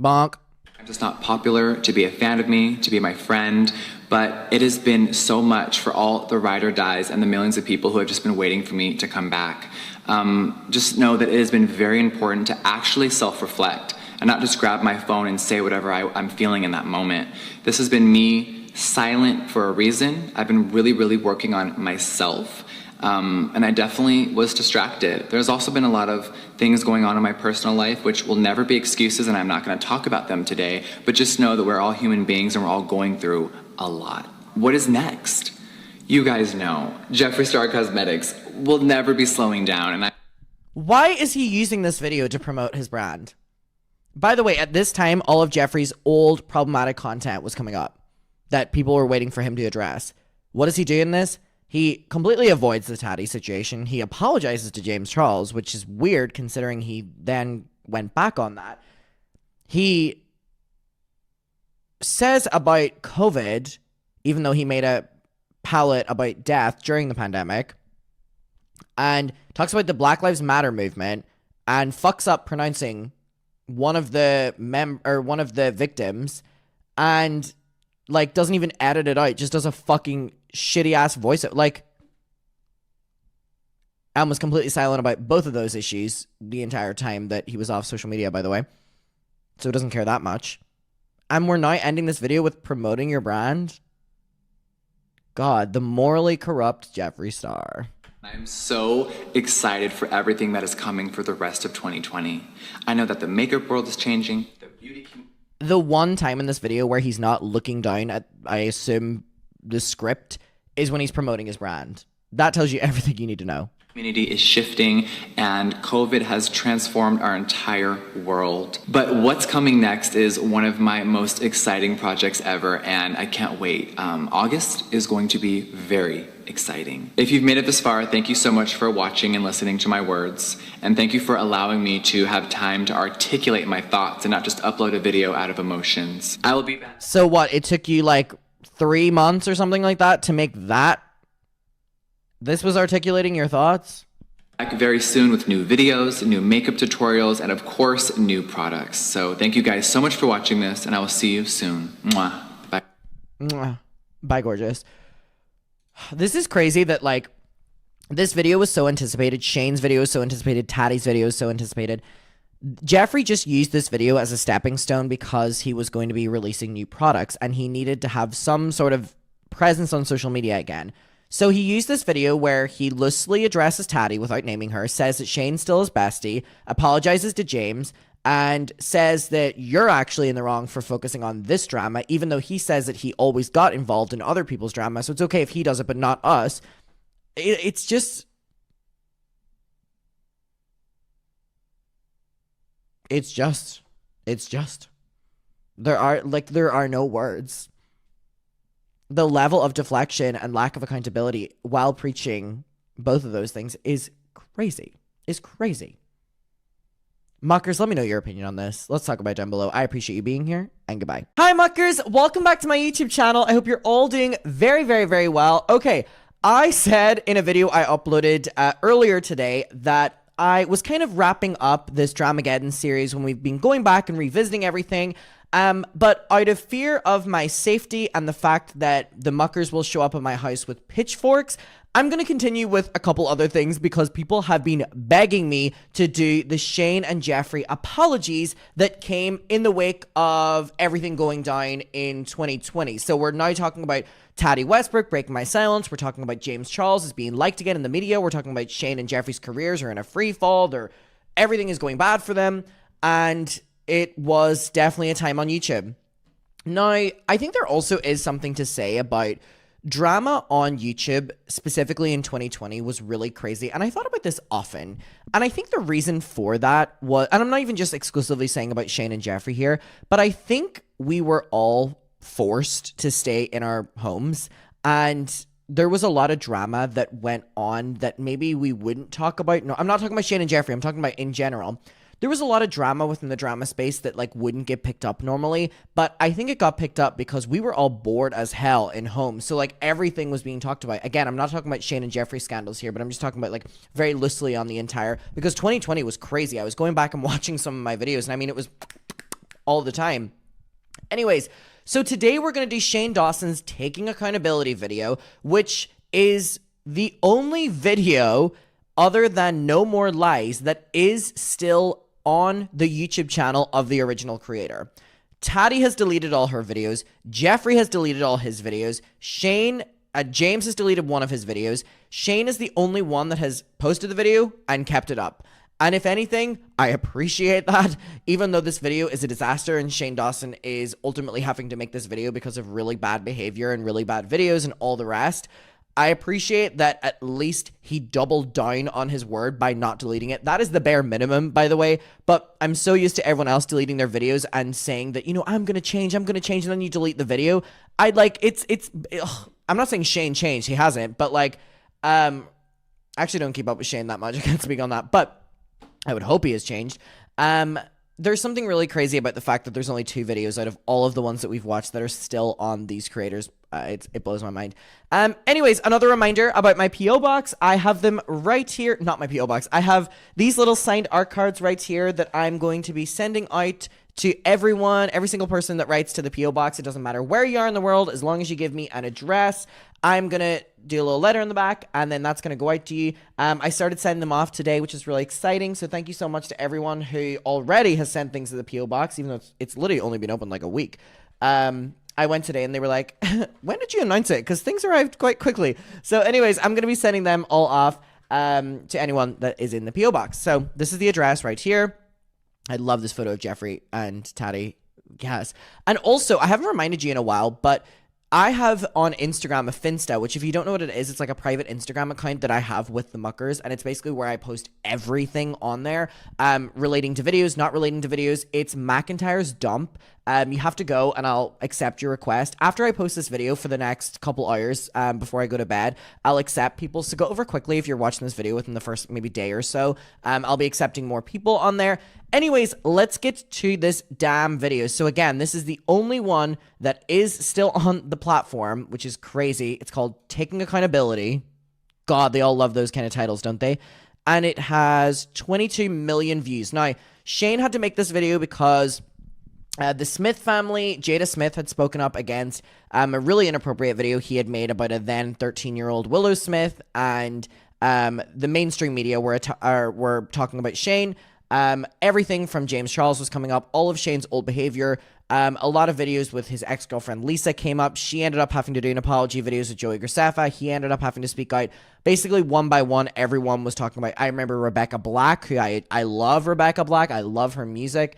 Bonk. I'm just not popular to be a fan of me, to be my friend, but it has been so much for all the ride or dies and the millions of people who have just been waiting for me to come back. Just know that it has been very important to actually self-reflect and not just grab my phone and say whatever I'm feeling in that moment. This has been me silent for a reason. I've been really, really working on myself. And I definitely was distracted. There's also been a lot of things going on in my personal life which will never be excuses, and I'm not going to talk about them today, but just know that we're all human beings and we're all going through a lot. What is next? You guys know, Jeffree Star Cosmetics will never be slowing down, and Why is he using this video to promote his brand? By the way, at this time, all of Jeffree's old problematic content was coming up that people were waiting for him to address. What does he do in this? He completely avoids the Tati situation. He apologizes to James Charles, which is weird considering he then went back on that. He says about COVID, even though he made a palette about death during the pandemic, and talks about the Black Lives Matter movement and fucks up pronouncing one of the victims, and like doesn't even edit it out, just does a fucking shitty ass voice. Like, and was completely silent about both of those issues the entire time that he was off social media, by the way. So doesn't care that much. And we're now ending this video with promoting your brand. God, the morally corrupt Jeffree Star. I'm so excited for everything that is coming for the rest of 2020. I know that the makeup world is changing. The one time in this video where he's not looking down at, I assume, the script is when he's promoting his brand. That tells you everything you need to know. Community is shifting and COVID has transformed our entire world. But what's coming next is one of my most exciting projects ever, and I can't wait. August is going to be very exciting. If you've made it this far, thank you so much for watching and listening to my words. And thank you for allowing me to have time to articulate my thoughts and not just upload a video out of emotions. I will be back. So what, it took you like 3 months or something like that to make that? This was articulating your thoughts? Back very soon with new videos, new makeup tutorials, and of course, new products. So thank you guys so much for watching this, and I will see you soon. Mwah. Bye. Mwah. Bye, gorgeous. This is crazy that, like, this video was so anticipated. Shane's video was so anticipated. Tati's video was so anticipated. Jeffree just used this video as a stepping stone because he was going to be releasing new products, and he needed to have some sort of presence on social media again. So he used this video where he loosely addresses Tati without naming her, says that Shane's still his bestie, apologizes to James, and says that you're actually in the wrong for focusing on this drama, even though he says that he always got involved in other people's drama, so it's okay if he does it, but not us. It's just... There are no words. The level of deflection and lack of accountability while preaching both of those things is crazy. Is crazy. Muckers, let me know your opinion on this. Let's talk about it down below. I appreciate you being here, and goodbye. Hi, Muckers. Welcome back to my YouTube channel. I hope you're all doing very, very, very well. Okay, I said in a video I uploaded earlier today that I was kind of wrapping up this Dramageddon series when we've been going back and revisiting everything. But out of fear of my safety and the fact that the muckers will show up at my house with pitchforks, I'm going to continue with a couple other things because people have been begging me to do the Shane and Jeffree apologies that came in the wake of everything going down in 2020. So we're now talking about Tati Westbrook breaking my silence. We're talking about James Charles as being liked again in the media. We're talking about Shane and Jeffree's careers are in a free fall. Everything is going bad for them. And it was definitely a time on YouTube. Now, I think there also is something to say about drama on YouTube, specifically in 2020, was really crazy. And I thought about this often. And I think the reason for that was, and I'm not even just exclusively saying about Shane and Jeffree here, but I think we were all forced to stay in our homes. And there was a lot of drama that went on that maybe we wouldn't talk about. No, I'm not talking about Shane and Jeffree. I'm talking about in general. There was a lot of drama within the drama space that like wouldn't get picked up normally, but I think it got picked up because we were all bored as hell in home. So like everything was being talked about. Again, I'm not talking about Shane and Jeffree scandals here, but I'm just talking about like very loosely on the entire, because 2020 was crazy. I was going back and watching some of my videos, and I mean, it was all the time. Anyways, so today we're going to do Shane Dawson's Taking Accountability video, which is the only video other than No More Lies that is still on the YouTube channel of the original creator. Tati has deleted all her videos. Jeffree has deleted all his videos. James has deleted one of his videos. Shane is the only one that has posted the video and kept it up. And if anything, I appreciate that, even though this video is a disaster and Shane Dawson is ultimately having to make this video because of really bad behavior and really bad videos and all the rest. I appreciate that at least he doubled down on his word by not deleting it. That is the bare minimum, by the way, but I'm so used to everyone else deleting their videos and saying that, you know, I'm going to change, and then you delete the video. I'm not saying Shane changed, he hasn't, but like, actually don't keep up with Shane that much, I can't speak on that, but I would hope he has changed. There's something really crazy about the fact that there's only 2 videos out of all of the ones that we've watched that are still on these creators' It blows my mind. Anyways, another reminder about my PO box. I have them right here. Not my PO box. I have these little signed art cards right here that I'm going to be sending out to everyone, every single person that writes to the PO box. It doesn't matter where you are in the world, as long as you give me an address. I'm gonna do a little letter in the back, and then that's gonna go out to you. I started sending them off today, which is really exciting. So thank you so much to everyone who already has sent things to the PO box, even though it's literally only been open like a week. I went today and they were like, when did you announce it? Because things arrived quite quickly. So anyways, I'm going to be sending them all off to anyone that is in the PO box. So this is the address right here. I love this photo of Jeffree and Tati. Yes. And also, I haven't reminded you in a while, but I have on Instagram a Finsta, which if you don't know what it is, it's like a private Instagram account that I have with the Muckers, and it's basically where I post everything on there, relating to videos, not relating to videos. It's McIntyre's Dump. You have to go and I'll accept your request. After I post this video for the next couple hours before I go to bed, I'll accept people. So go over quickly if you're watching this video within the first maybe day or so. I'll be accepting more people on there. Anyways, let's get to this damn video. So again, this is the only one that is still on the platform, which is crazy. It's called Taking Accountability. God, they all love those kind of titles, don't they? And it has 22 million views. Now, Shane had to make this video because the Smith family, Jada Smith, had spoken up against a really inappropriate video he had made about a then 13-year-old Willow Smith, and the mainstream media were talking about Shane. Everything from James Charles was coming up, all of Shane's old behavior. A lot of videos with his ex-girlfriend Lisa came up. She ended up having to do an apology videos with Joey Graceffa. He ended up having to speak out. Basically, one by one, everyone was talking about. I remember Rebecca Black, who I love Rebecca Black. I love her music.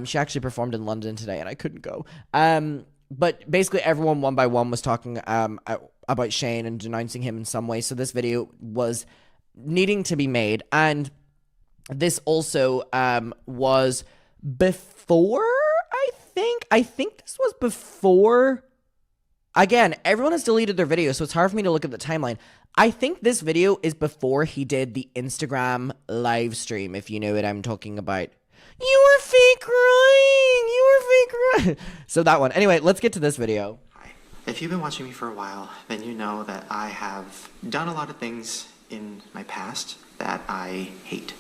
She actually performed in London today, and I couldn't go. But basically, everyone one by one was talking about Shane and denouncing him in some way. So this video was needing to be made, and this also was before. I think this was before. Again, everyone has deleted their videos, so it's hard for me to look at the timeline. I think this video is before he did the Instagram live stream, if you know what I'm talking about. You were fake crying. You were fake crying. So that one. Anyway, let's get to this video. Hi. If you've been watching me for a while, then you know that I have done a lot of things in my past that I hate.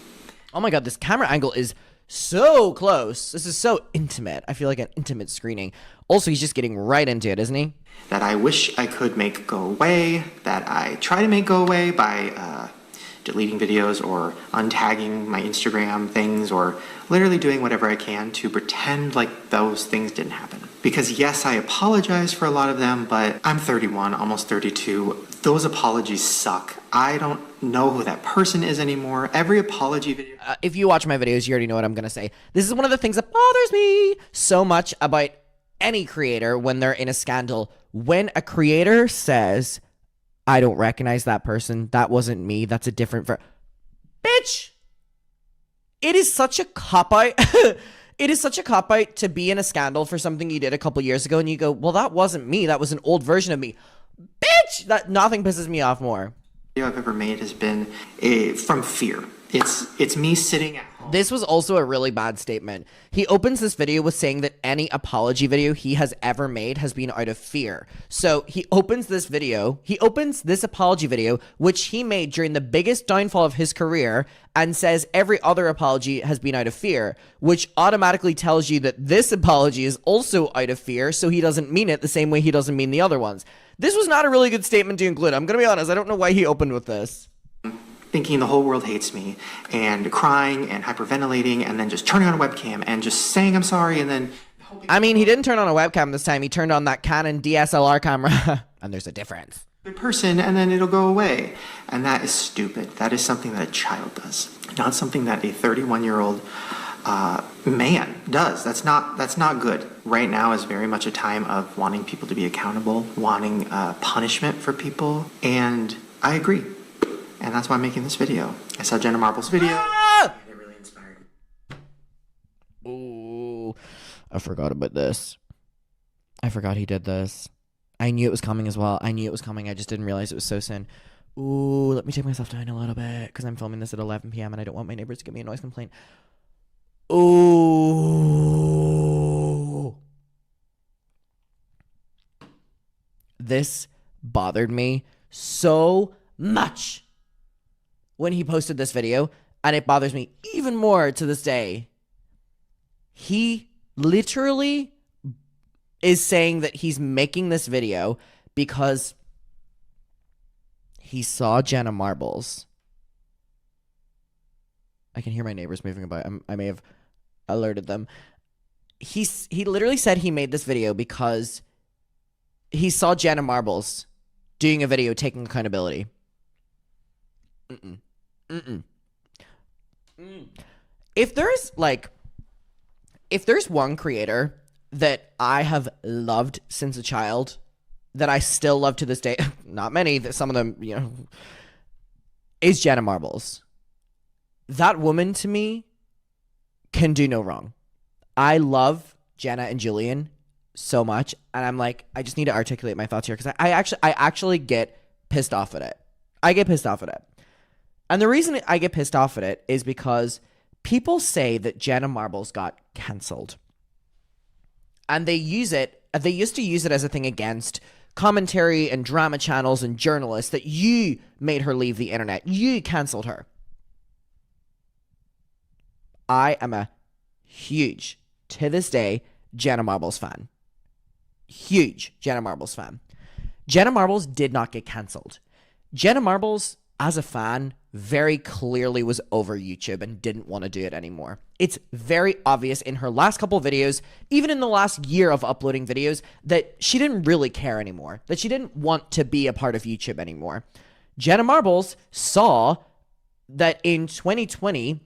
Oh my god, this camera angle is so close. This is so intimate. I feel like an intimate screening. Also, he's just getting right into it, isn't he? That I wish I could make go away, that I try to make go away by deleting videos or untagging my Instagram things, or literally doing whatever I can to pretend like those things didn't happen. Because yes, I apologize for a lot of them, but I'm 31, almost 32. Those apologies suck. I don't know who that person is anymore. Every apology video... if you watch my videos, you already know what I'm going to say. This is one of the things that bothers me so much about any creator when they're in a scandal. When a creator says, I don't recognize that person, that wasn't me, that's a different... Bitch! It is such a cop-out. It is such a cop-out to be in a scandal for something you did a couple years ago, and you go, well, that wasn't me, that was an old version of me. Bitch! That nothing pisses me off more. Video I've ever made has been from fear. It's me sitting at home. This was also a really bad statement. He opens this video with saying that any apology video he has ever made has been out of fear. So he opens this apology video, which he made during the biggest downfall of his career, and says every other apology has been out of fear, which automatically tells you that this apology is also out of fear, so he doesn't mean it the same way he doesn't mean the other ones. This was not a really good statement to include. I'm going to be honest. I don't know why he opened with this. Thinking the whole world hates me, and crying and hyperventilating, and then just turning on a webcam and just saying I'm sorry, and then... I mean, he didn't turn on a webcam this time. He turned on that Canon DSLR camera, and there's a difference. Good person, and then it'll go away. And that is stupid. That is something that a child does, not something that a 31-year-old man does. That's not good. Right now is very much a time of wanting people to be accountable, wanting punishment for people, and I agree. And that's why I'm making this video. I saw Jenna Marbles' video. Ah! And it really inspired me. Ooh, I forgot about this. I forgot he did this. I knew it was coming as well. I knew it was coming. I just didn't realize it was so soon. Ooh, let me take myself down a little bit because I'm filming this at 11 p.m. and I don't want my neighbors to give me a noise complaint. Ooh. this bothered me so much when he posted this video, and it bothers me even more to this day. He literally is saying that he's making this video because he saw Jenna Marbles. I can hear my neighbors moving about. I may have alerted them. He literally said he made this video because he saw Jenna Marbles doing a video taking accountability. If there's one creator that I have loved since a child, that I still love to this day, not many, that some of them, is Jenna Marbles. That woman to me can do no wrong. I love Jenna and Julian so much, and I'm like, I just need to articulate my thoughts here because I actually get pissed off at it. I get pissed off at it. And the reason I get pissed off at it is because people say that Jenna Marbles got cancelled. And they used to use it as a thing against commentary and drama channels and journalists, that you made her leave the internet. You canceled her. I am a huge, to this day, Jenna Marbles fan. Huge Jenna Marbles fan. Jenna Marbles did not get cancelled. Jenna Marbles, as a fan, very clearly was over YouTube and didn't want to do it anymore. It's very obvious in her last couple of videos, even in the last year of uploading videos, that she didn't really care anymore, that she didn't want to be a part of YouTube anymore. Jenna Marbles saw that in 2020,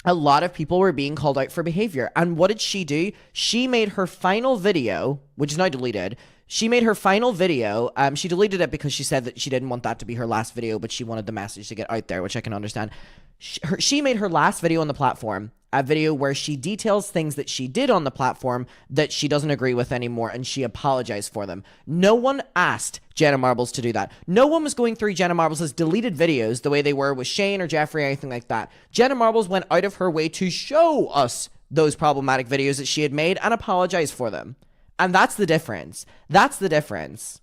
a lot of people were being called out for behavior. And what did she do? She made her final video, which is now deleted. She made her final video. She deleted it because she said that she didn't want that to be her last video, but she wanted the message to get out there, which I can understand. She made her last video on the platform, a video where she details things that she did on the platform that she doesn't agree with anymore, and she apologized for them. No one asked Jenna Marbles to do that. No one was going through Jenna Marbles' deleted videos the way they were with Shane or Jeffree or anything like that. Jenna Marbles went out of her way to show us those problematic videos that she had made and apologize for them. And that's the difference. That's the difference.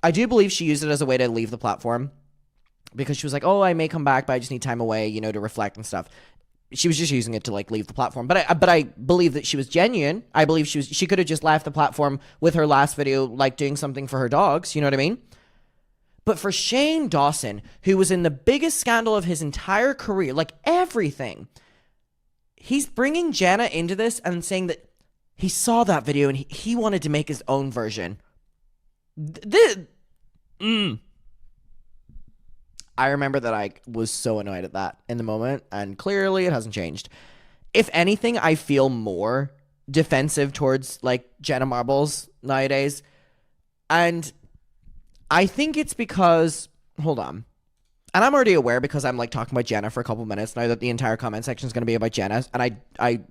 I do believe she used it as a way to leave the platform because she was like, oh, I may come back, but I just need time away, to reflect and stuff. She was just using it to leave the platform. But I believe that she was genuine. I believe she could have just left the platform with her last video, doing something for her dogs. You know what I mean? But for Shane Dawson, who was in the biggest scandal of his entire career, everything, he's bringing Jenna into this and saying that he saw that video and he wanted to make his own version. I remember that I was so annoyed at that in the moment, and clearly it hasn't changed. If anything, I feel more defensive towards Jenna Marbles nowadays. And I think it's because, hold on. And I'm already aware because I'm talking about Jenna for a couple minutes now that the entire comment section is going to be about Jenna. And I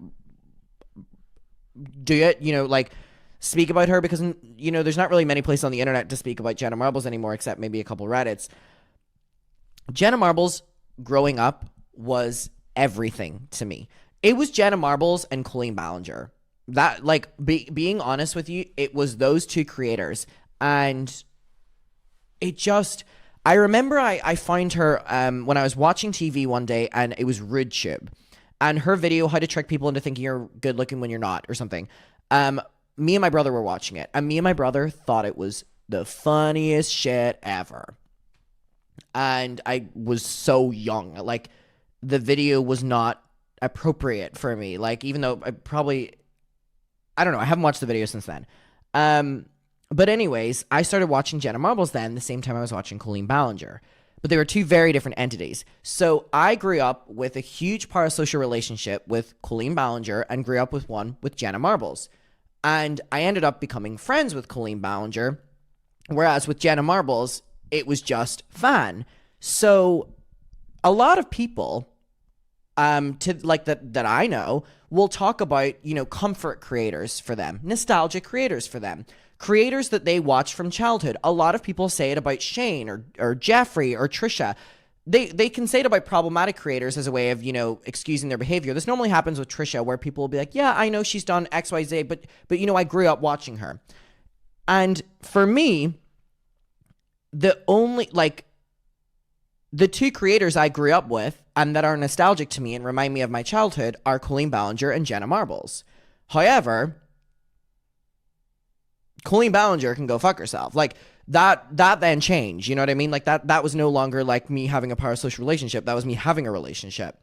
do it, speak about her because, there's not really many places on the internet to speak about Jenna Marbles anymore except maybe a couple Reddits. Jenna Marbles growing up was everything to me. It was Jenna Marbles and Colleen Ballinger. That, being honest with you, it was those two creators. And it just, I remember I found her when I was watching TV one day, and it was RudeTube. And her video, how to trick people into thinking you're good looking when you're not, or something. Me and my brother were watching it, and me and my brother thought it was the funniest shit ever. And I was so young. The video was not appropriate for me. Even though I don't know, I haven't watched the video since then. But anyways, I started watching Jenna Marbles then, the same time I was watching Colleen Ballinger. But they were two very different entities. So I grew up with a huge parasocial relationship with Colleen Ballinger and grew up with one with Jenna Marbles. And I ended up becoming friends with Colleen Ballinger, whereas with Jenna Marbles, it was just fun. So a lot of people that I know will talk about, comfort creators for them, nostalgic creators for them, creators that they watched from childhood. A lot of people say it about Shane or Jeffree or Trisha. They can say it about problematic creators as a way of, excusing their behavior. This normally happens with Trisha, where people will be like, yeah, I know she's done XYZ, but I grew up watching her. And for me, the only, like, the two creators I grew up with and that are nostalgic to me and remind me of my childhood are Colleen Ballinger and Jenna Marbles. However, Colleen Ballinger can go fuck herself. Like, that then changed. You know what I mean? Like, that was no longer like me having a parasocial relationship. That was me having a relationship.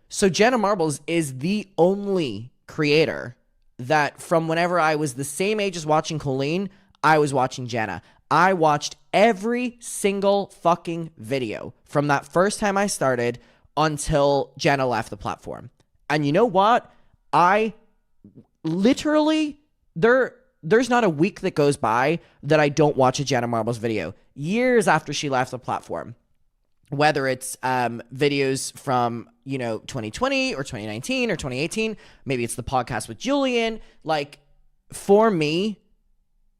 So Jenna Marbles is the only creator that from whenever I was the same age as watching Colleen, I was watching Jenna. I watched every single fucking video from that first time I started until Jenna left the platform. And you know what? I literally, there's not a week that goes by that I don't watch a Jenna Marbles video years after she left the platform. Whether it's videos from, 2020 or 2019 or 2018, maybe it's the podcast with Julian. Like, for me,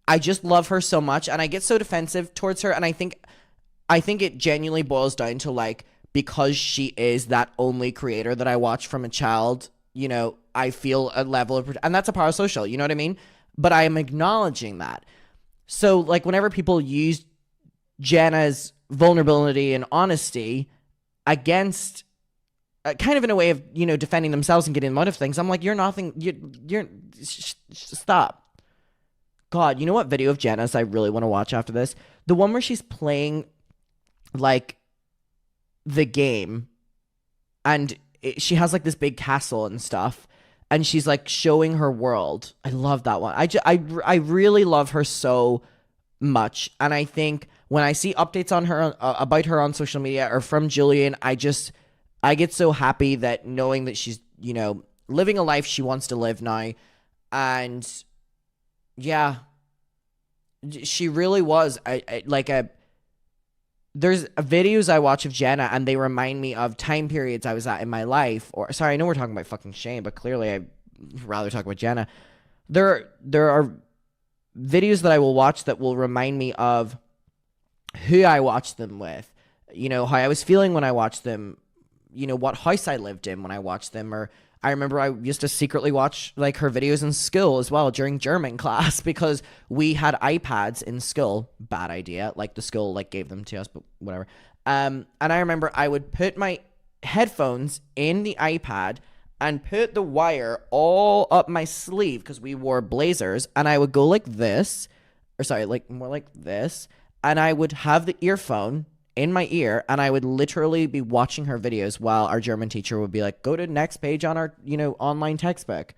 I just love her so much and I get so defensive towards her. And I think it genuinely boils down to, like, because she is that only creator that I watch from a child, I feel a level of, and that's a parasocial, you know what I mean? But I am acknowledging that. So, like, whenever people use Jenna's vulnerability and honesty against, kind of in a way of, defending themselves and getting out of things, I'm like, you're nothing, you're stop. God, you know what video of Jenna's I really want to watch after this? The one where she's playing, like, the game, and she has, like, this big castle and stuff, and she's, like, showing her world. I love that one. I really love her so much, and I think when I see updates on her, about her on social media or from Julian, I get so happy that knowing that she's, living a life she wants to live now, and yeah, she really was there's videos I watch of Jenna and they remind me of time periods I was at in my life. Or, sorry, I know we're talking about fucking Shane, but clearly I'd rather talk about Jenna. There are videos that I will watch that will remind me of who I watched them with, how I was feeling when I watched them, what house I lived in when I watched them. Or I remember I used to secretly watch, like, her videos in school as well during German class because we had iPads in school. Bad idea. Like, the school, like, gave them to us, but whatever. And I remember I would put my headphones in the iPad and put the wire all up my sleeve because we wore blazers, and I would go like this, or sorry, like more like this, and I would have the earphone in my ear, and I would literally be watching her videos while our German teacher would be like, go to next page on our, online textbook.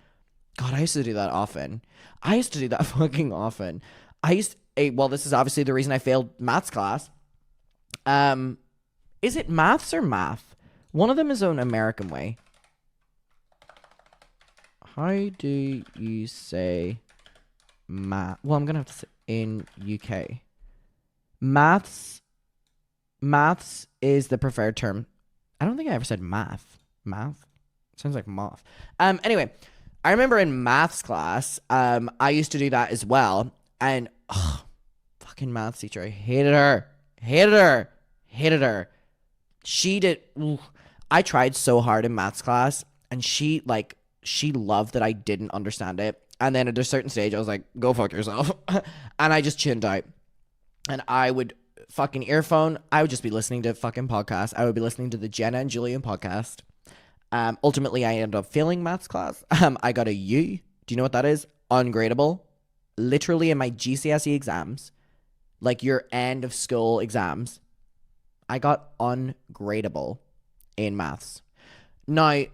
God, I used to do that often. I used to do that fucking often. Well, this is obviously the reason I failed maths class. Is it maths or math? One of them is an American way. How do you say math? Well, I'm going to have to say in UK. Maths is the preferred term. I don't think I ever said math. Math? Sounds like moth. Anyway, I remember in maths class, I used to do that as well. And, fucking maths teacher, I hated her. Hated her. She did. I tried so hard in maths class, and she loved that I didn't understand it. And then at a certain stage, I was like, go fuck yourself. And I just chinned out. And I would fucking earphone. I would just be listening to fucking podcasts. I would be listening to the Jenna and Julian podcast. Ultimately, I ended up failing maths class. I got a U. Do you know what that is? Ungradable. Literally in my GCSE exams, like your end of school exams, I got ungradable in maths. Now,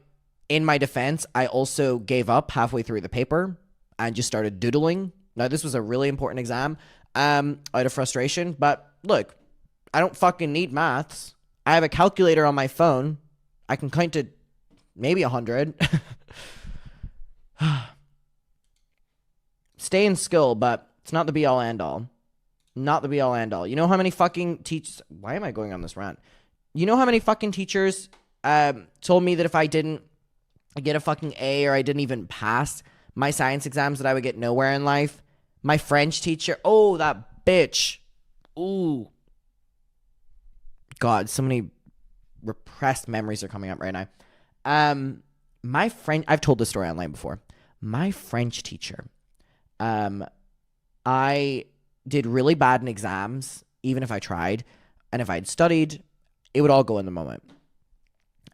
in my defense, I also gave up halfway through the paper and just started doodling. Now, this was a really important exam, out of frustration, but look, I don't fucking need maths. I have a calculator on my phone. I can count to maybe 100. Stay in school, but it's not the be-all, end-all. Not the be-all, end-all. You know how many fucking teachers... Why am I going on this rant? You know how many fucking teachers told me that if I didn't get a fucking A or I didn't even pass my science exams that I would get nowhere in life? My French teacher... Oh, that bitch. Ooh. God, so many repressed memories are coming up right now. My French... I've told this story online before. My French teacher... I did really bad in exams, even if I tried. And if I'd studied, it would all go in the moment.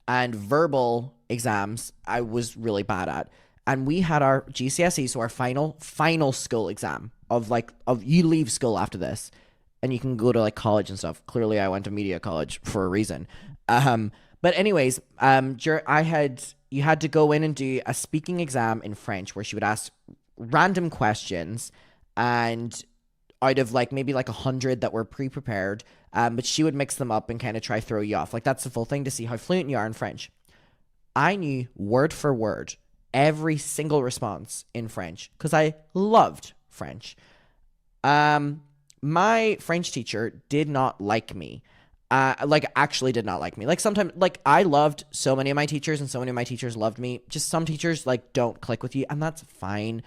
And verbal exams, I was really bad at. And we had our GCSE, so our final school exam of you leave school after this and you can go to like college and stuff. Clearly I went to media college for a reason. But anyways, you had to go in and do a speaking exam in French where she would ask random questions, and out of like maybe like 100 that were pre-prepared, but she would mix them up and kind of try throw you off. Like that's the full thing, to see how fluent you are in French. I knew word for word every single response in French because I loved French. My French teacher did not like me. Actually did not like me. Like sometimes, like I loved so many of my teachers and so many of my teachers loved me. Just some teachers like don't click with you, and that's fine.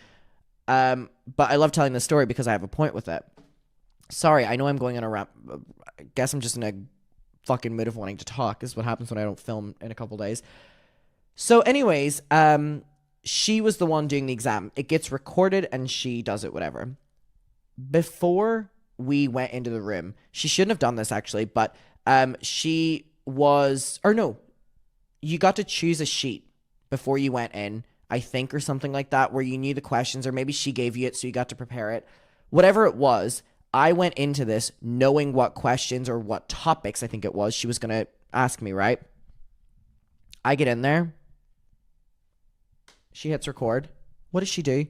But I love telling this story because I have a point with it. Sorry, I know I'm going on a rant. I guess I'm just in a fucking mood of wanting to talk. This is what happens when I don't film in a couple days. So anyways, she was the one doing the exam. It gets recorded and she does it, whatever. Before we went into the room, she shouldn't have done this actually, but you got to choose a sheet before you went in, I think, or something like that, where you knew the questions, or maybe she gave you it so you got to prepare it. Whatever it was, I went into this knowing what questions or what topics, I think it was, she was going to ask me, right? I get in there. She hits record. What does she do?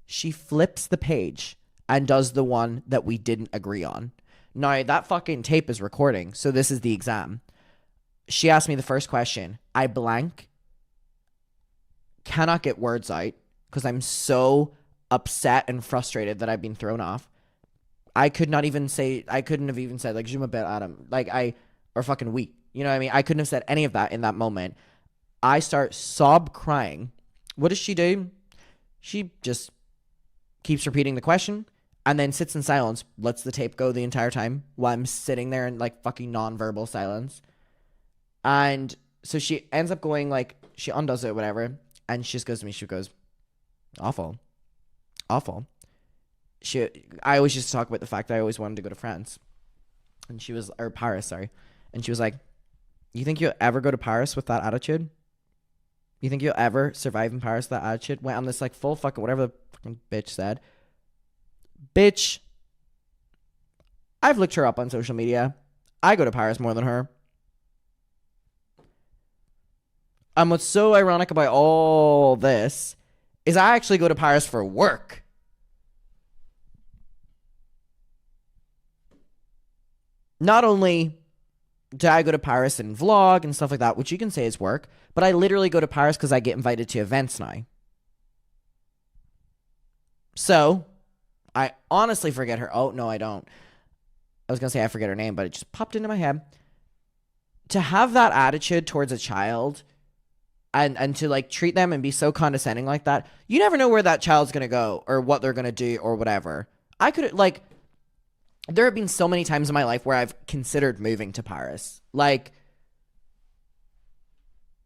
She flips the page and does the one that we didn't agree on. Now, that fucking tape is recording, so this is the exam. She asked me the first question. I blank. Cannot get words out because I'm so upset and frustrated that I've been thrown off. I couldn't have even said, like, je m'appelle Adam. Or fucking we. You know what I mean? I couldn't have said any of that in that moment. I start sob crying. What does she do? She just keeps repeating the question and then sits in silence, lets the tape go the entire time while I'm sitting there in like fucking nonverbal silence. And so she ends up going like, she undoes it, whatever. And she just goes to me, she goes, awful. I always used to talk about the fact that I always wanted to go to France. And she was, or Paris, sorry. And she was like, you think you'll ever go to Paris with that attitude? You think you'll ever survive in Paris with that attitude? Went on this like full fucking whatever the fucking bitch said. Bitch, I've looked her up on social media. I go to Paris more than her. And what's so ironic about all this is I actually go to Paris for work. Not only do I go to Paris and vlog and stuff like that, which you can say is work, but I literally go to Paris because I get invited to events now. So, I honestly forget her. Oh, no, I don't. I was going to say I forget her name, but it just popped into my head. To have that attitude towards a child and to like treat them and be so condescending like that, you never know where that child's going to go or what they're going to do or whatever. I could, like, there have been so many times in my life where I've considered moving to Paris. Like,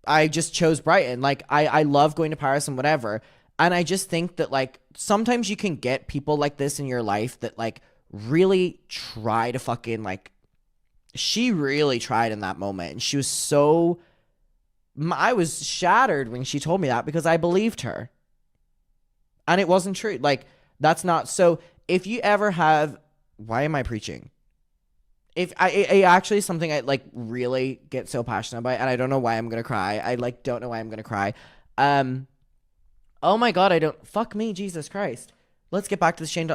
I just chose Brighton. Like, I love going to Paris and whatever. And I just think that, like, sometimes you can get people like this in your life that, like, really try to fucking, like, she really tried in that moment. And she was so, I was shattered when she told me that because I believed her. And it wasn't true. Like, that's not, so if you ever have, why am I preaching? If I actually something I like really get so passionate about, and I don't know why I'm gonna cry. I like don't know why I'm gonna cry. Oh my god, I don't. Fuck me, Jesus Christ. Let's get back to the Shane.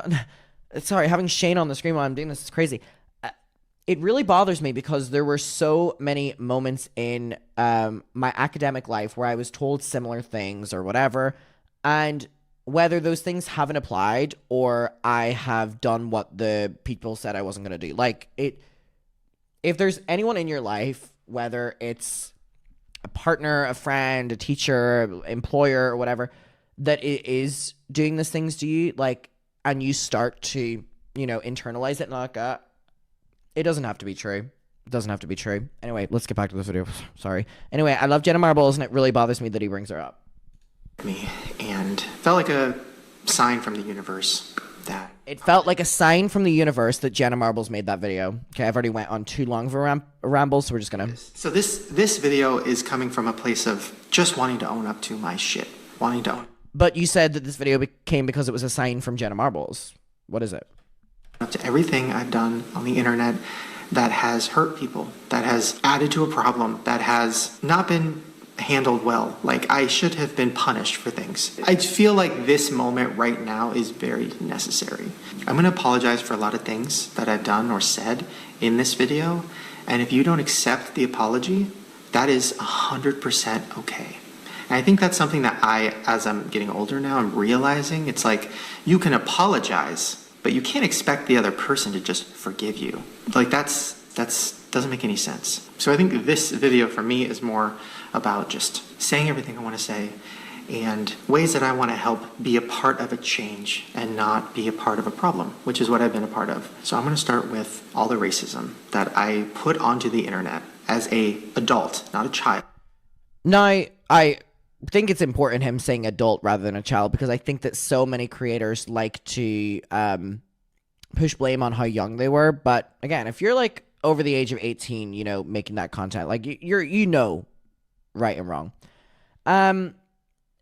Sorry, having Shane on the screen while I'm doing this is crazy. It really bothers me because there were so many moments in my academic life where I was told similar things or whatever, and whether those things haven't applied or I have done what the people said I wasn't going to do. Like, if there's anyone in your life, whether it's a partner, a friend, a teacher, employer, or whatever, that is doing these things to you, like, and you start to, you know, internalize it and like, it doesn't have to be true. It doesn't have to be true. Anyway, let's get back to this video. Sorry. Anyway, I love Jenna Marbles, and it really bothers me that he brings her up. Me, and felt like a sign from the universe that It felt like a sign from the universe that Jenna Marbles made that video. Okay, I've already went on too long of a ramble, so we're just gonna... So this video is coming from a place of just wanting to own up to my shit. Wanting to own But you said that this video came because it was a sign from Jenna Marbles. What is it? up to everything I've done on the internet that has hurt people, that has added to a problem, that has not been handled well. Like, I should have been punished for things. I feel like this moment right now is very necessary. I'm going to apologize for a lot of things that I've done or said in this video, and if you don't accept the apology, that is 100% okay. And I think that's something that as I'm getting older now, I'm realizing. It's like, you can apologize, but you can't expect the other person to just forgive you. Like, that's doesn't make any sense. So I think this video for me is more about just saying everything I want to say and ways that I want to help be a part of a change and not be a part of a problem, which is what I've been a part of. So I'm going to start with all the racism that I put onto the internet as a adult, not a child. No, I think it's important him saying adult rather than a child, because I think that so many creators like to push blame on how young they were. But again, if you're like over the age of 18, you know, making that content, like you know right and wrong.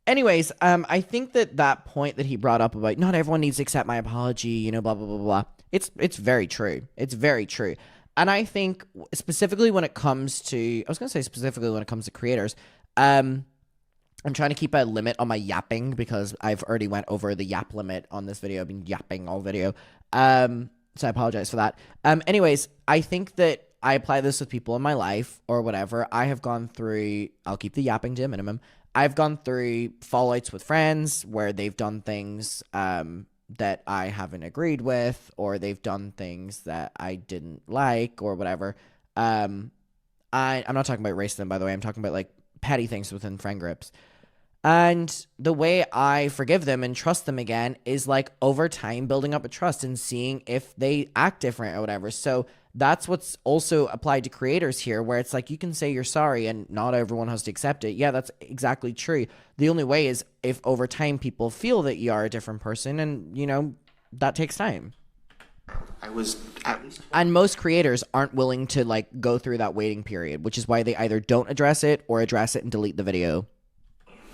Anyways, I think that point that he brought up about not everyone needs to accept my apology, you know, blah blah blah blah. It's very true. It's very true. And I think specifically when it comes to, I was gonna say specifically when it comes to creators, I'm trying to keep a limit on my yapping because I've already went over the yap limit on this video. I've been yapping all video. So I apologize for that. Anyways, I think that I apply this with people in my life or whatever. I have gone through, I'll keep the yapping to a minimum. I've gone through fallouts with friends where they've done things that I haven't agreed with, or they've done things that I didn't like or whatever. I'm not talking about racism, by the way. I'm talking about like petty things within friend groups. And the way I forgive them and trust them again is like over time building up a trust and seeing if they act different or whatever. So that's what's also applied to creators here, where it's like you can say you're sorry and not everyone has to accept it. Yeah, that's exactly true. The only way is if over time people feel that you are a different person, and you know, that takes time. I was at least... And most creators aren't willing to like go through that waiting period, which is why they either don't address it or address it and delete the video.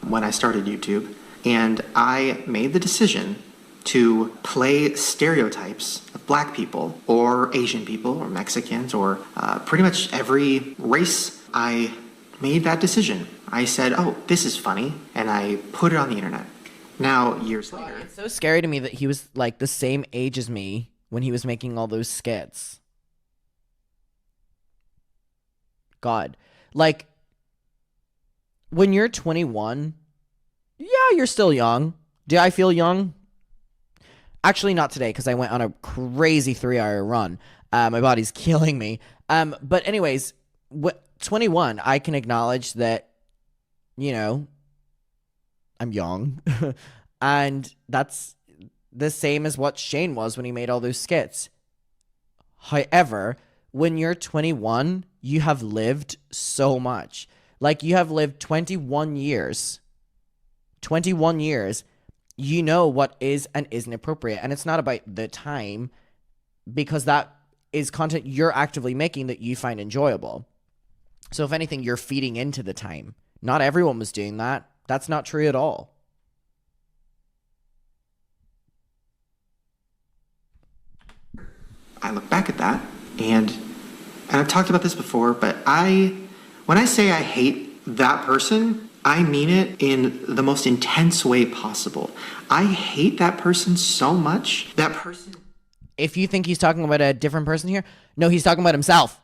When I started YouTube, and I made the decision to play stereotypes of black people or Asian people or Mexicans or pretty much every race. I made that decision. I said, oh, this is funny, and I put it on the internet. Now, years later... It's so scary to me that he was like the same age as me when he was making all those skits. God. Like, when you're 21, yeah, you're still young. Do I feel young? Actually, not today, because I went on a crazy 3-hour run. My body's killing me. But anyways, 21, I can acknowledge that, you know, I'm young. And that's the same as what Shane was when he made all those skits. However, when you're 21, you have lived so much. Like, you have lived 21 years. 21 years. You know what is and isn't appropriate. And it's not about the time, because that is content you're actively making that you find enjoyable. So if anything, you're feeding into the time. Not everyone was doing that. That's not true at all. I look back at that, and I've talked about this before, but when I say I hate that person, I mean it in the most intense way possible. I hate that person so much. That person... If you think he's talking about a different person here, no, he's talking about himself.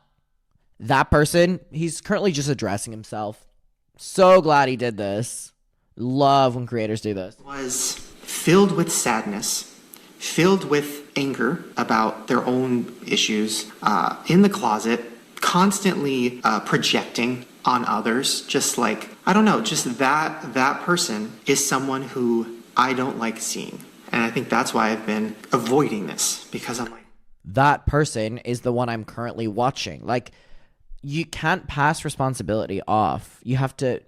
That person, he's currently just addressing himself. So glad he did this. Love when creators do this. Was filled with sadness, filled with anger about their own issues, in the closet, constantly projecting on others, just like, I don't know, just that person is someone who I don't like seeing. And I think that's why I've been avoiding this, because I'm like, that person is the one I'm currently watching. Like, you can't pass responsibility off. You have to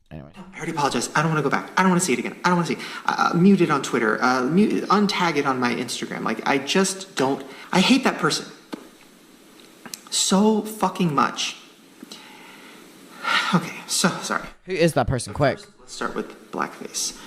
Anyway. I already apologized. I don't want to go back. I don't want to see it again. I don't want to see it. Mute it on Twitter. Untag it on my Instagram. Like, I just don't. I hate that person so fucking much. Okay, so sorry. Who is that person? Quick. First, let's start with blackface.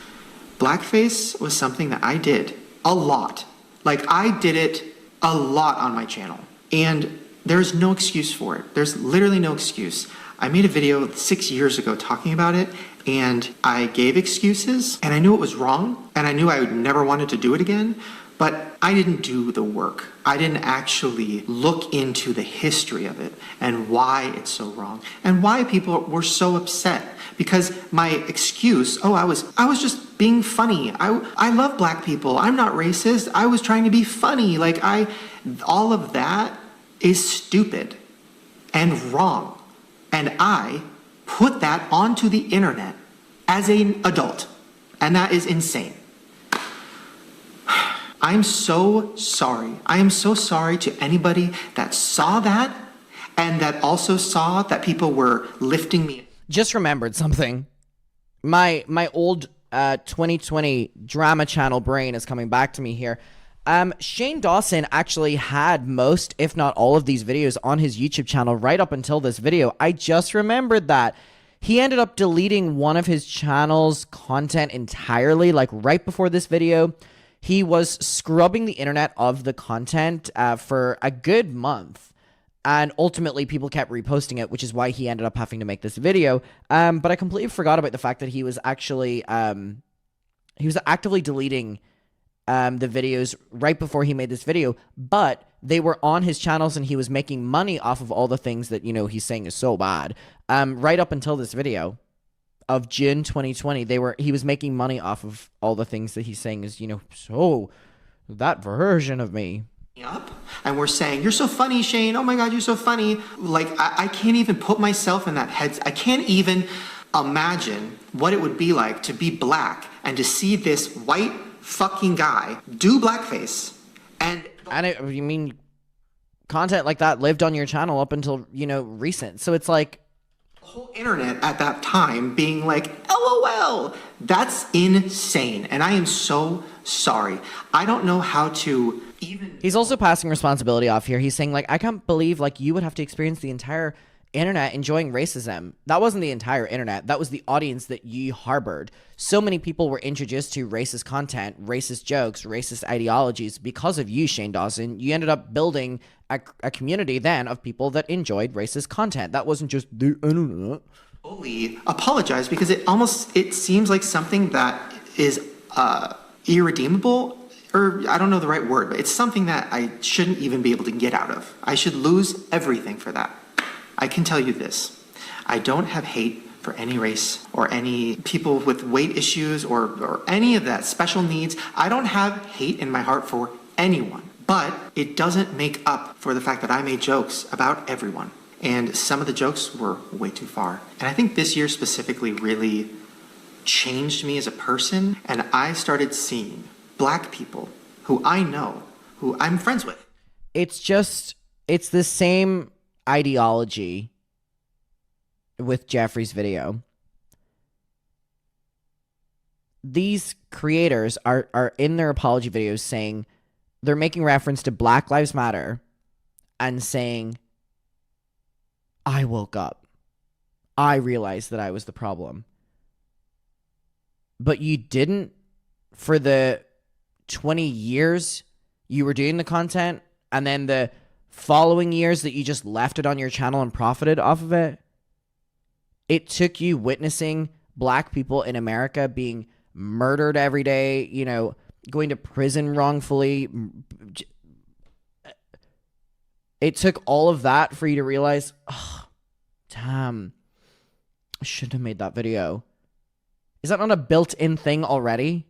Blackface was something that I did a lot. Like, I did it a lot on my channel. And there's no excuse for it. There's literally no excuse. I made a video 6 years ago talking about it, and I gave excuses, and I knew it was wrong, and I knew I would never wanted to do it again, but I didn't do the work. I didn't actually look into the history of it and why it's so wrong and why people were so upset. Because my excuse, I was just being funny. I love black people. I'm not racist. I was trying to be funny. All of that is stupid and wrong. And I put that onto the internet as an adult. And that is insane. I'm so sorry. I am so sorry to anybody that saw that and that also saw that people were lifting me. Just remembered something. My old 2020 drama channel brain is coming back to me here. Shane Dawson actually had most, if not all, of these videos on his YouTube channel right up until this video. I just remembered that. He ended up deleting one of his channel's content entirely, like right before this video. He was scrubbing the internet of the content for a good month. And ultimately, people kept reposting it, which is why he ended up having to make this video. But I completely forgot about the fact that he was actually actively deleting the videos right before he made this video, but they were on his channels and he was making money off of all the things that, he's saying is so bad. Right up until this video of June 2020, he was making money off of all the things that he's saying is, so that version of me. Up and we're saying, you're so funny, Shane. Oh my God, you're so funny. Like, I can't even put myself in that head. I can't even imagine what it would be like to be black and to see this white fucking guy do blackface. And you mean content like that lived on your channel up until, recent. So it's like the whole internet at that time being like, LOL, that's insane. And I am so sorry. I don't know how to even. He's also passing responsibility off here. He's saying, like, I can't believe, like, you would have to experience the entire internet enjoying racism. That wasn't the entire internet. That was the audience that you harbored. So many people were introduced to racist content, racist jokes, racist ideologies because of you, Shane Dawson. You ended up building a community then of people that enjoyed racist content. That wasn't just the internet. Fully apologize because it seems like something that is irredeemable, or I don't know the right word, but it's something that I shouldn't even be able to get out of. I should lose everything for that. I can tell you this, I don't have hate for any race or any people with weight issues or any of that special needs. I don't have hate in my heart for anyone, but it doesn't make up for the fact that I made jokes about everyone. And some of the jokes were way too far. And I think this year specifically really changed me as a person. And I started seeing black people who I know, who I'm friends with. It's the same ideology with Jeffree's video. These creators are in their apology videos saying they're making reference to Black Lives Matter and saying, I woke up. I realized that I was the problem. But you didn't for the 20 years you were doing the content, and then the following years that you just left it on your channel and profited off of it. It took you witnessing black people in America being murdered every day, going to prison wrongfully. It took all of that for you to realize, oh, damn, I shouldn't have made that video. Is that not a built-in thing already?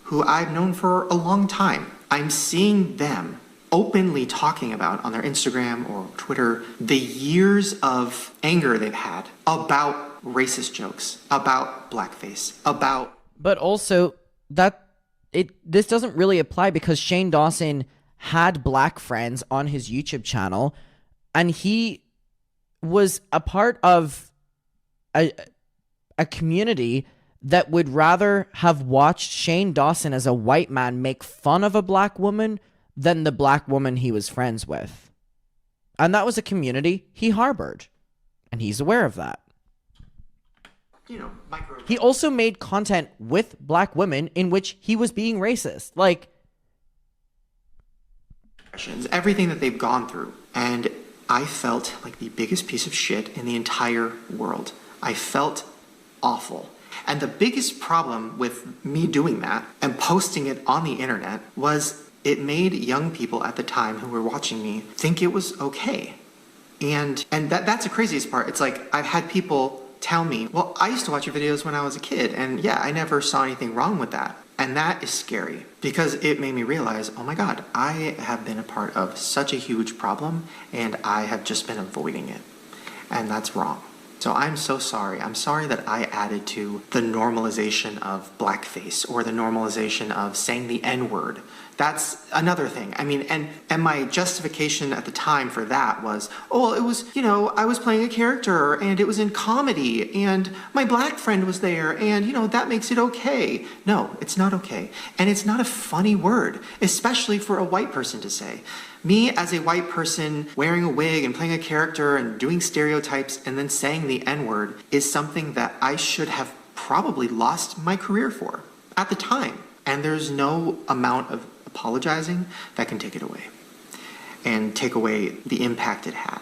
Who I've known for a long time. I'm seeing them openly talking about on their Instagram or Twitter the years of anger they've had about racist jokes, about blackface, about... But also, this doesn't really apply because Shane Dawson had black friends on his YouTube channel, and he was a part of a community that would rather have watched Shane Dawson as a white man make fun of a black woman than the black woman he was friends with. And that was a community he harbored. And he's aware of that. He also made content with black women in which he was being racist. Like, everything that they've gone through. And I felt like the biggest piece of shit in the entire world. I felt awful. And the biggest problem with me doing that and posting it on the internet was it made young people at the time who were watching me think it was okay. And that's the craziest part. It's like I've had people tell me, well, I used to watch your videos when I was a kid, and yeah, I never saw anything wrong with that. And that is scary because it made me realize, oh my God, I have been a part of such a huge problem and I have just been avoiding it. And that's wrong. So I'm so sorry. I'm sorry that I added to the normalization of blackface or the normalization of saying the N-word. That's another thing. I mean, and my justification at the time for that was, oh, it was, I was playing a character and it was in comedy and my black friend was there and, that makes it okay. No, it's not okay. And it's not a funny word, especially for a white person to say. Me as a white person wearing a wig and playing a character and doing stereotypes and then saying the N-word is something that I should have probably lost my career for at the time. And there's no amount of apologizing that can take it away and take away the impact it had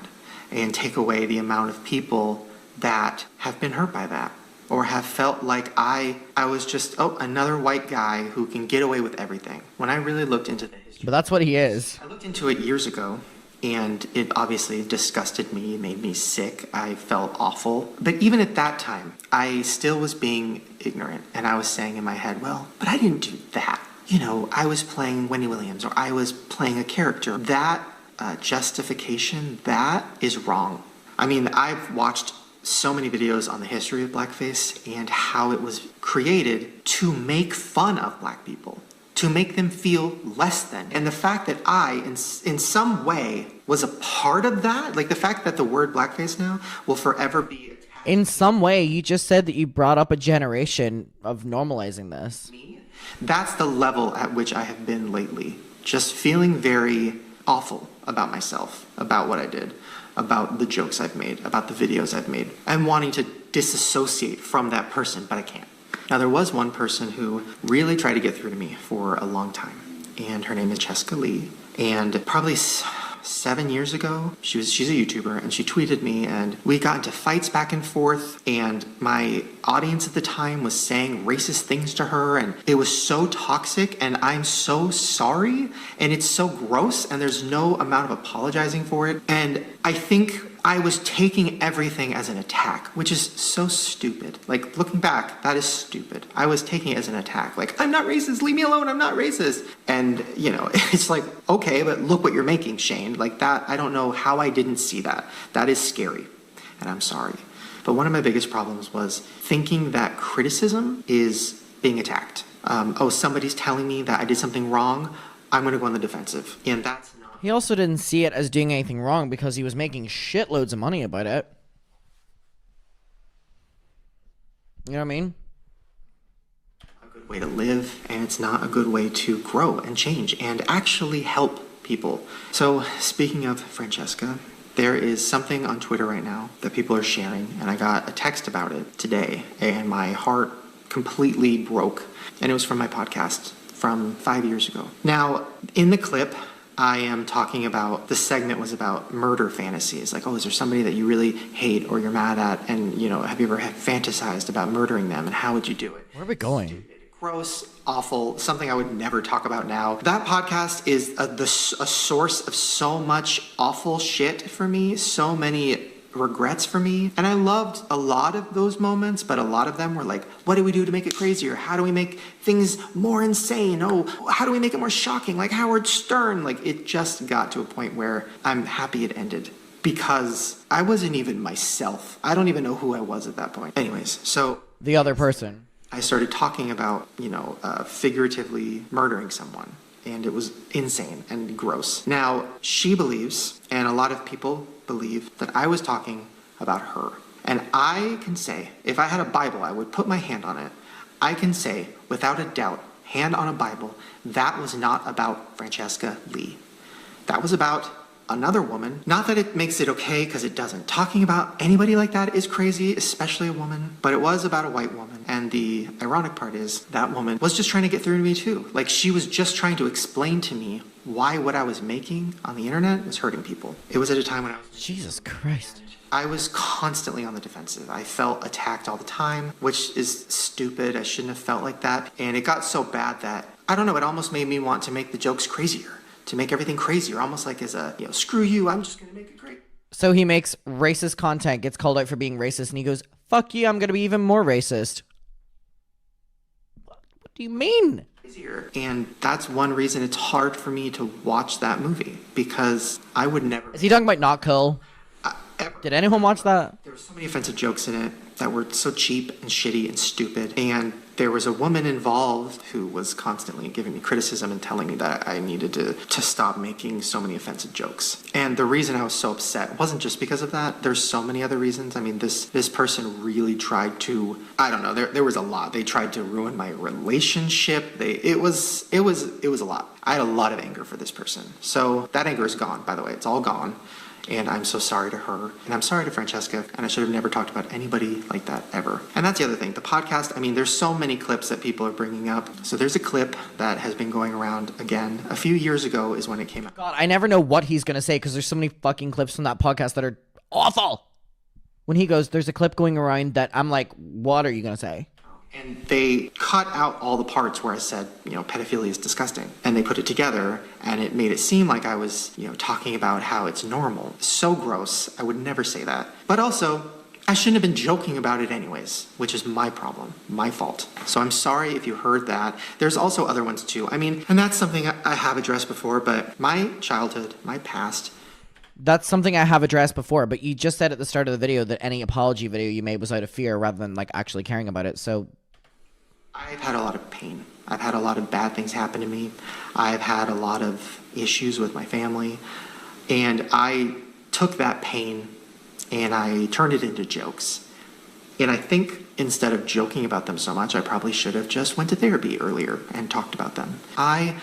and take away the amount of people that have been hurt by that or have felt like I was just, another white guy who can get away with everything. When I really looked into the history. but that's what he is. I looked into it years ago and it obviously disgusted me, it made me sick, I felt awful. But even at that time, I still was being ignorant and I was saying in my head, well, but I didn't do that. I was playing Wendy Williams or I was playing a character. That justification, that is wrong. I mean, I've watched so many videos on the history of blackface and how it was created to make fun of black people, to make them feel less than. And the fact that I, in some way, was a part of that, like the fact that the word blackface now will forever be attached. In some way, you just said that you brought up a generation of normalizing this. That's the level at which I have been lately. Just feeling very awful about myself, about what I did, about the jokes I've made, about the videos I've made. I'm wanting to disassociate from that person, but I can't. Now, there was one person who really tried to get through to me for a long time, and her name is Jessica Lee. And probably 7 years ago, she's a YouTuber, and she tweeted me, and we got into fights back and forth, and my audience at the time was saying racist things to her, and it was so toxic, and I'm so sorry, and it's so gross, and there's no amount of apologizing for it. And I think I was taking everything as an attack, which is so stupid. Like, looking back, that is stupid. I was taking it as an attack. Like, I'm not racist, leave me alone, I'm not racist. And, it's like, okay, but look what you're making, Shane. Like that, I don't know how I didn't see that. That is scary, and I'm sorry. But one of my biggest problems was thinking that criticism is being attacked. Somebody's telling me that I did something wrong, I'm gonna go on the defensive. And that's not. He also didn't see it as doing anything wrong because he was making shitloads of money about it. You know what I mean? A good way to live, and it's not a good way to grow and change and actually help people. So, speaking of Francesca, there is something on Twitter right now that people are sharing, and I got a text about it today, and my heart completely broke. And it was from my podcast from 5 years ago. Now, in the clip, I am talking about, the segment was about murder fantasies. Like, is there somebody that you really hate or you're mad at? And, have you ever fantasized about murdering them? And how would you do it? Where are we going? Stupid, gross, awful, something I would never talk about now. That podcast is a source of so much awful shit for me, so many regrets for me. And I loved a lot of those moments, but a lot of them were like, what do we do to make it crazier? How do we make things more insane? How do we make it more shocking? Like Howard Stern. Like, it just got to a point where I'm happy it ended because I wasn't even myself. I don't even know who I was at that point. Anyways, so The other person. I started talking about, figuratively murdering someone. and it was insane and gross. Now, she believes, and a lot of people believe, that I was talking about her. And I can say, if I had a Bible, I would put my hand on it. I can say, without a doubt, hand on a Bible, that was not about Francesca Lee. That was about another woman. Not that it makes it okay, because it doesn't. Talking about anybody like that is crazy, especially a woman, but it was about a white woman. And the ironic part is that woman was just trying to get through to me too. Like, she was just trying to explain to me why what I was making on the internet was hurting people. It was at a time when I was... Jesus Christ. I was constantly on the defensive. I felt attacked all the time, which is stupid. I shouldn't have felt like that. And it got so bad that, I don't know, it almost made me want to make the jokes crazier. To make everything crazier, almost like as a, screw you, I'm just gonna make it great. So he makes racist content, gets called out for being racist, and he goes, fuck you, I'm gonna be even more racist. What do you mean? Crazier. And that's one reason it's hard for me to watch that movie, because I would never... Is he talking about Not Cool? Did anyone watch that? There were so many offensive jokes in it that were so cheap and shitty and stupid. And there was a woman involved who was constantly giving me criticism and telling me that I needed to stop making so many offensive jokes. And the reason I was so upset wasn't just because of that. There's so many other reasons. I mean, this person really tried to, I don't know, there was a lot. They tried to ruin my relationship. It was a lot. I had a lot of anger for this person. So that anger is gone, by the way. It's all gone. And I'm so sorry to her. And I'm sorry to Francesca. And I should have never talked about anybody like that ever. And that's the other thing. The podcast, I mean, there's so many clips that people are bringing up. So there's a clip that has been going around again. A few years ago is when it came out. God, I never know what he's going to say because there's so many fucking clips from that podcast that are awful. When he goes, there's a clip going around that I'm like, what are you going to say? And they cut out all the parts where I said, pedophilia is disgusting. And they put it together, and it made it seem like I was, talking about how it's normal. So gross. I would never say that. But also, I shouldn't have been joking about it anyways, which is my problem, my fault. So I'm sorry if you heard that. There's also other ones too. I mean, and that's something I have addressed before, but my childhood, my past... That's something I have addressed before, but you just said at the start of the video that any apology video you made was out of fear rather than like actually caring about it, so... I've had a lot of pain. I've had a lot of bad things happen to me. I've had a lot of issues with my family. And I took that pain and I turned it into jokes. And I think instead of joking about them so much, I probably should have just went to therapy earlier and talked about them. I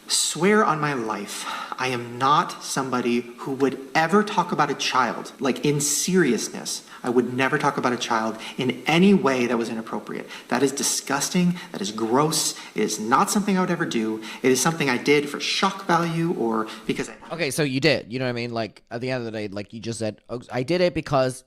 swear on my life, I am not somebody who would ever talk about a child, like in seriousness. I would never talk about a child in any way that was inappropriate. That is disgusting. That is gross. It is not something I would ever do. It is something I did for shock value or because I... Okay, so you did. You know what I mean? Like, at the end of the day, like you just said, oh, I did it because...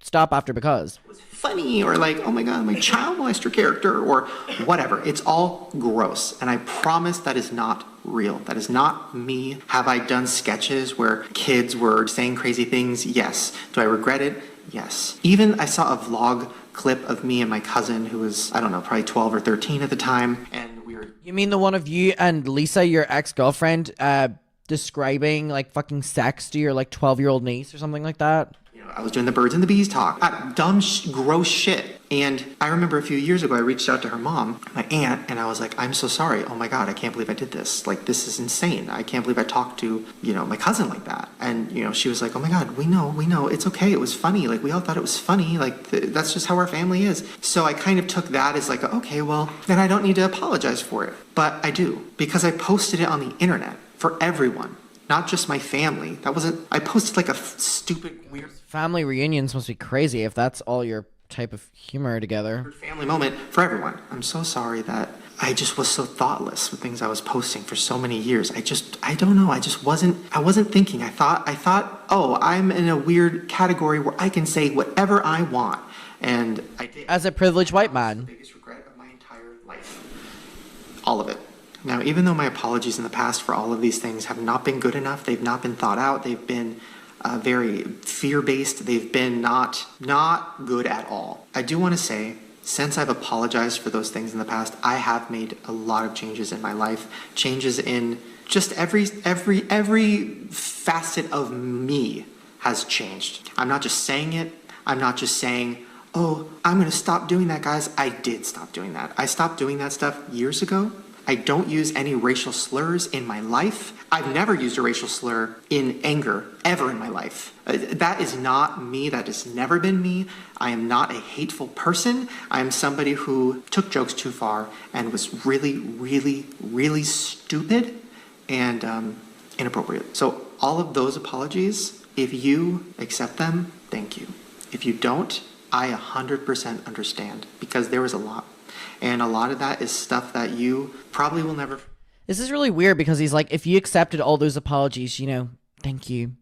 Stop after because. It was funny or like, oh my God, my child molester character or whatever. It's all gross. And I promise that is not real. That is not me. Have I done sketches where kids were saying crazy things? Yes. Do I regret it? Yes. Even I saw a vlog clip of me and my cousin who was, I don't know, probably 12 or 13 at the time. And we were... You mean the one of you and Lisa, your ex-girlfriend, describing like fucking sex to your like 12-year-old niece or something like that? I was doing the birds and the bees talk. Dumb, gross shit. And I remember a few years ago, I reached out to her mom, my aunt, and I was like, I'm so sorry. Oh my God, I can't believe I did this. Like, this is insane. I can't believe I talked to, my cousin like that. And, she was like, oh my God, we know. It's okay. It was funny. Like, we all thought it was funny. Like, that's just how our family is. So I kind of took that as like, okay, well, then I don't need to apologize for it. But I do, because I posted it on the internet for everyone. Not just my family. I posted like a stupid, weird... Family reunions must be crazy if that's all your type of humor together. Family moment for everyone. I'm so sorry that I just was so thoughtless with things I was posting for so many years. I don't know. I wasn't thinking. I thought, oh, I'm in a weird category where I can say whatever I want. And I did. As a privileged white man. The biggest regret of my entire life. All of it. Now, even though my apologies in the past for all of these things have not been good enough, they've not been thought out, they've been very fear-based, they've been not good at all. I do want to say, since I've apologized for those things in the past, I have made a lot of changes in my life, changes in just every facet of me has changed. I'm not just saying it, I'm not just saying, oh, I'm going to stop doing that, guys. I did stop doing that. I stopped doing that stuff years ago. I don't use any racial slurs in my life. I've never used a racial slur in anger, ever in my life. That is not me. That has never been me. I am not a hateful person. I am somebody who took jokes too far and was really, really, really stupid and inappropriate. So all of those apologies, if you accept them, thank you. If you don't, I 100% understand, because there was a lot. And a lot of that is stuff that you probably will never. This is really weird because he's like, if you accepted all those apologies, thank you.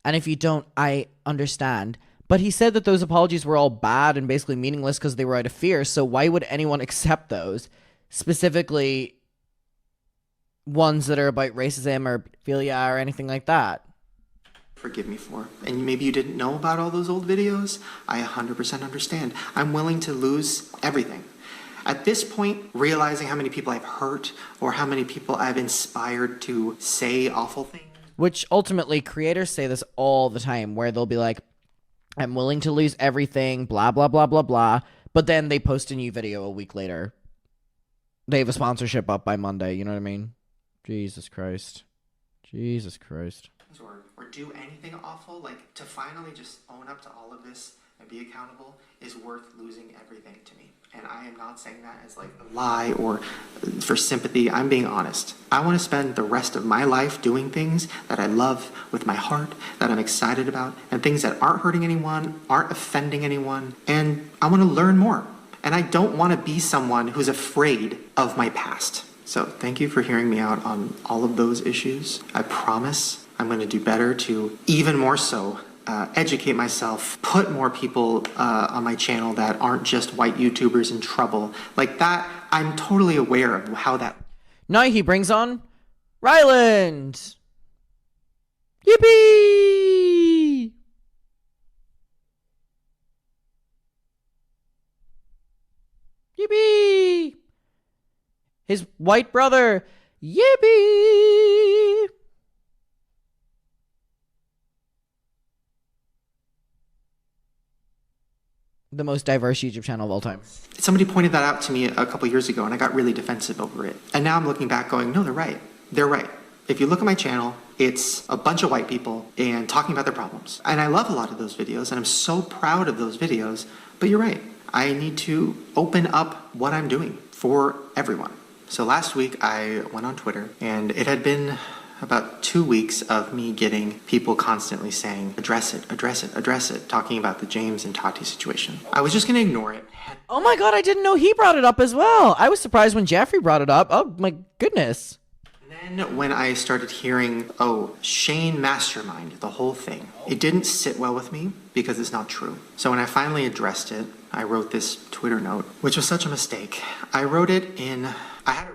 And if you don't, I understand. But he said that those apologies were all bad and basically meaningless because they were out of fear. So why would anyone accept those? Specifically, ones that are about racism or pedophilia or anything like that. Forgive me for. And maybe you didn't know about all those old videos. I 100% understand. I'm willing to lose everything. At this point, realizing how many people I've hurt or how many people I've inspired to say awful things. Which ultimately, creators say this all the time, where they'll be like, I'm willing to lose everything, blah, blah, blah, blah, blah. But then they post a new video a week later. They have a sponsorship up by Monday, you know what I mean? Jesus Christ. Jesus Christ. Or do anything awful, like to finally just own up to all of this and be accountable is worth losing everything to me. And I am not saying that as like a lie or for sympathy. I'm being honest. I want to spend the rest of my life doing things that I love with my heart, that I'm excited about, and things that aren't hurting anyone, aren't offending anyone. And I want to learn more. And I don't want to be someone who's afraid of my past. So thank you for hearing me out on all of those issues. I promise I'm going to do better to even more so educate myself, put more people on my channel that aren't just white YouTubers in trouble. Like that, I'm totally aware of how that... Now he brings on Ryland. Yippee! Yippee! His white brother. Yippee! The most diverse YouTube channel of all time. Somebody pointed that out to me a couple years ago and I got really defensive over it. And now I'm looking back going, no, they're right. They're right. If you look at my channel, it's a bunch of white people and talking about their problems. And I love a lot of those videos and I'm so proud of those videos, but you're right. I need to open up what I'm doing for everyone. So last week I went on Twitter and it had been about 2 weeks of me getting people constantly saying, address it, address it, address it, talking about the James and Tati situation. I was just going to ignore it. Oh my god, I didn't know he brought it up as well. I was surprised when Jeffree brought it up. Oh my goodness. And then when I started hearing, oh, Shane mastermind, the whole thing, it didn't sit well with me because it's not true. So when I finally addressed it, I wrote this Twitter note, which was such a mistake. I wrote it in...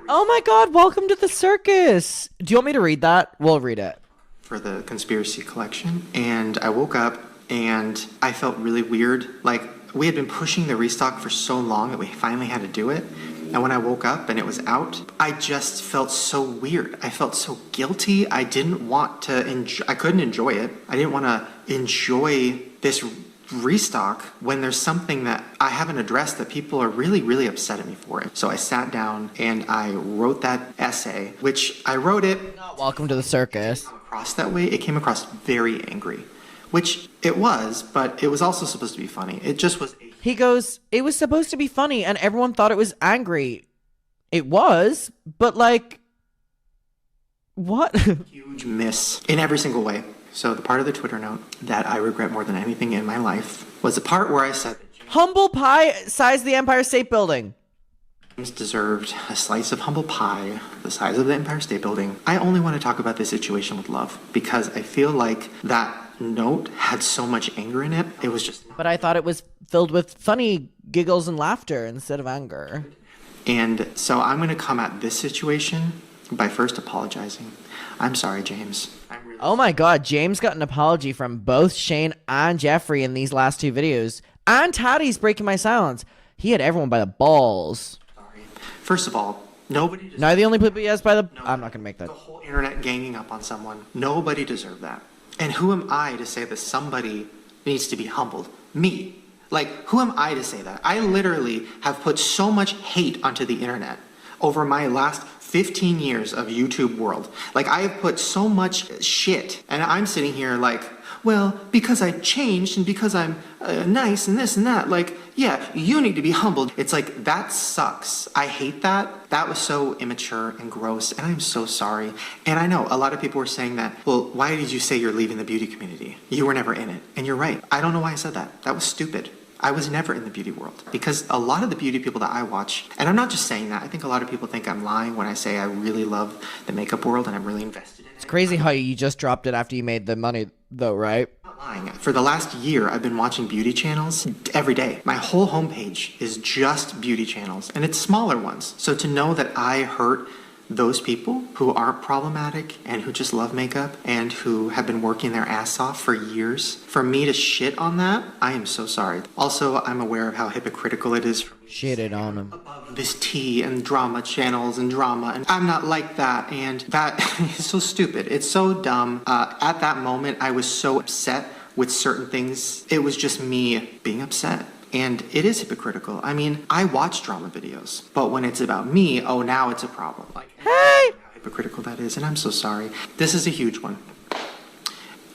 Oh my god, welcome to the circus. Do you want me to read that? We'll read it. For the conspiracy collection. And I woke up and I felt really weird. Like, we had been pushing the restock for so long that we finally had to do it. And when I woke up and it was out, I just felt so weird. I felt so guilty. I didn't want to I couldn't enjoy it. I didn't want to enjoy this restock when there's something that I haven't addressed that people are really, really upset at me for it. So I sat down and I wrote that essay, which I wrote it... Not welcome to the circus. It came across that way. It came across very angry, which it was, but it was also supposed to be funny. It just was... He goes, it was supposed to be funny and everyone thought it was angry. It was, but like... What? Huge miss in every single way. So the part of the Twitter note that I regret more than anything in my life was the part where I said... Humble pie size of the Empire State Building. James deserved a slice of humble pie the size of the Empire State Building. I only want to talk about this situation with love because I feel like that note had so much anger in it. It was just... But I thought it was filled with funny giggles and laughter instead of anger. And so I'm going to come at this situation by first apologizing. I'm sorry, James. Oh my god, James got an apology from both Shane and Jeffree in these last two videos. And Tati's breaking my silence. He had everyone by the balls. Sorry. First of all, nobody... Now the only people he has by the... Nobody. I'm not going to make that. The whole internet ganging up on someone. Nobody deserved that. And who am I to say that somebody needs to be humbled? Me. Like, who am I to say that? I literally have put so much hate onto the internet over my last 15 years of YouTube world. Like, I have put so much shit, and I'm sitting here like, well, because I changed and because I'm nice and this and that, like, yeah, you need to be humbled. It's like, that sucks. I hate that. That was so immature and gross, and I'm so sorry. And I know a lot of people were saying that, well, why did you say you're leaving the beauty community? You were never in it. And you're right. I don't know why I said that. That was stupid. I was never in the beauty world, because a lot of the beauty people that I watch, and I'm not just saying that, I think a lot of people think I'm lying when I say I really love the makeup world and I'm really invested in it. It's crazy how you just dropped it after you made the money, though, right? I'm not lying. For the last year, I've been watching beauty channels every day. My whole homepage is just beauty channels, and it's smaller ones. So to know that I hurt those people who aren't problematic and who just love makeup and who have been working their ass off for years, for me to shit on that, I am so sorry. Also, I'm aware of how hypocritical it is for me. Shitted on him. Above this tea and drama channels and drama, and I'm not like that, and that is so stupid. It's so dumb. At that moment, I was so upset with certain things. It was just me being upset. And it is hypocritical. I mean, I watch drama videos, but when it's about me, oh, now it's a problem. Like, hey! How hypocritical that is, and I'm so sorry. This is a huge one.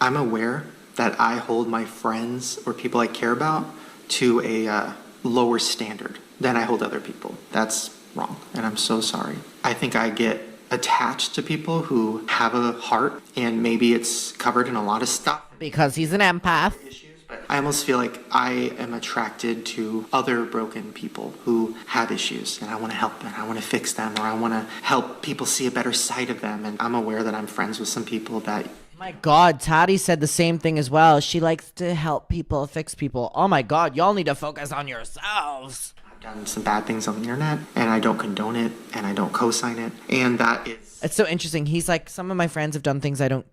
I'm aware that I hold my friends or people I care about to a lower standard than I hold other people. That's wrong, and I'm so sorry. I think I get attached to people who have a heart, and maybe it's covered in a lot of stuff. Because he's an empath. But I almost feel like I am attracted to other broken people who have issues, and I want to help them, I want to fix them, or I want to help people see a better side of them. And I'm aware that I'm friends with some people that... My God, Tati said the same thing as well. She likes to help people, fix people. Oh my God, y'all need to focus on yourselves. I've done some bad things on the internet, and I don't condone it, and I don't co-sign it, and that is... It's so interesting. He's like, some of my friends have done things I don't,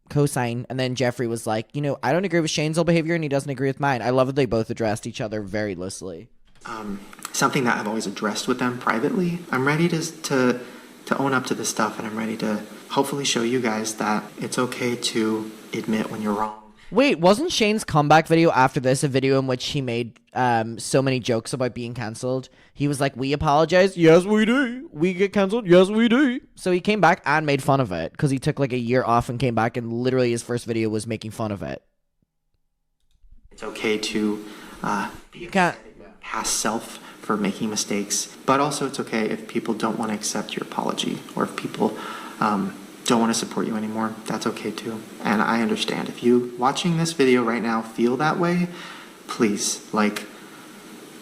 co-sign, and then Jeffree was like, I don't agree with Shane's whole behavior and he doesn't agree with mine. I love that they both addressed each other very loosely. Something that I've always addressed with them privately. I'm ready to own up to this stuff, and I'm ready to hopefully show you guys that it's okay to admit when you're wrong. Wait, wasn't Shane's comeback video after this a video in which he made so many jokes about being cancelled? He was like, we apologize. Yes, we do. We get cancelled. Yes, we do. So he came back and made fun of it because he took like a year off and came back, and literally his first video was making fun of it. It's okay to be past self for making mistakes, but also it's okay if people don't want to accept your apology, or if people don't want to support you anymore. That's okay too. And I understand. If you watching this video right now feel that way, please,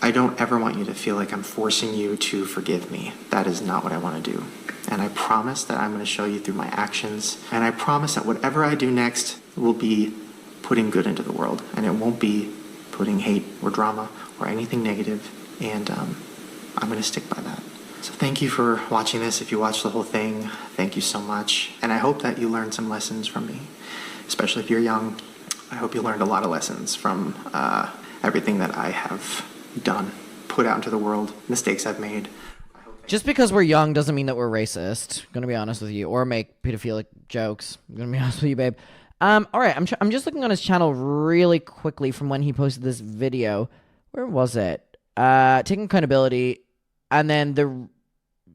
I don't ever want you to feel like I'm forcing you to forgive me. That is not what I want to do. And I promise that I'm going to show you through my actions. And I promise that whatever I do next will be putting good into the world. And it won't be putting hate or drama or anything negative. And I'm going to stick by that. So thank you for watching this. If you watched the whole thing, thank you so much. And I hope that you learned some lessons from me, especially if you're young. I hope you learned a lot of lessons from everything that I have done, put out into the world, mistakes I've made. Just because we're young doesn't mean that we're racist. I'm gonna be honest with you, or make pedophilic jokes. I'm gonna be honest with you, babe. All right, I'm just looking on his channel really quickly from when he posted this video. Where was it? Taking accountability. And then the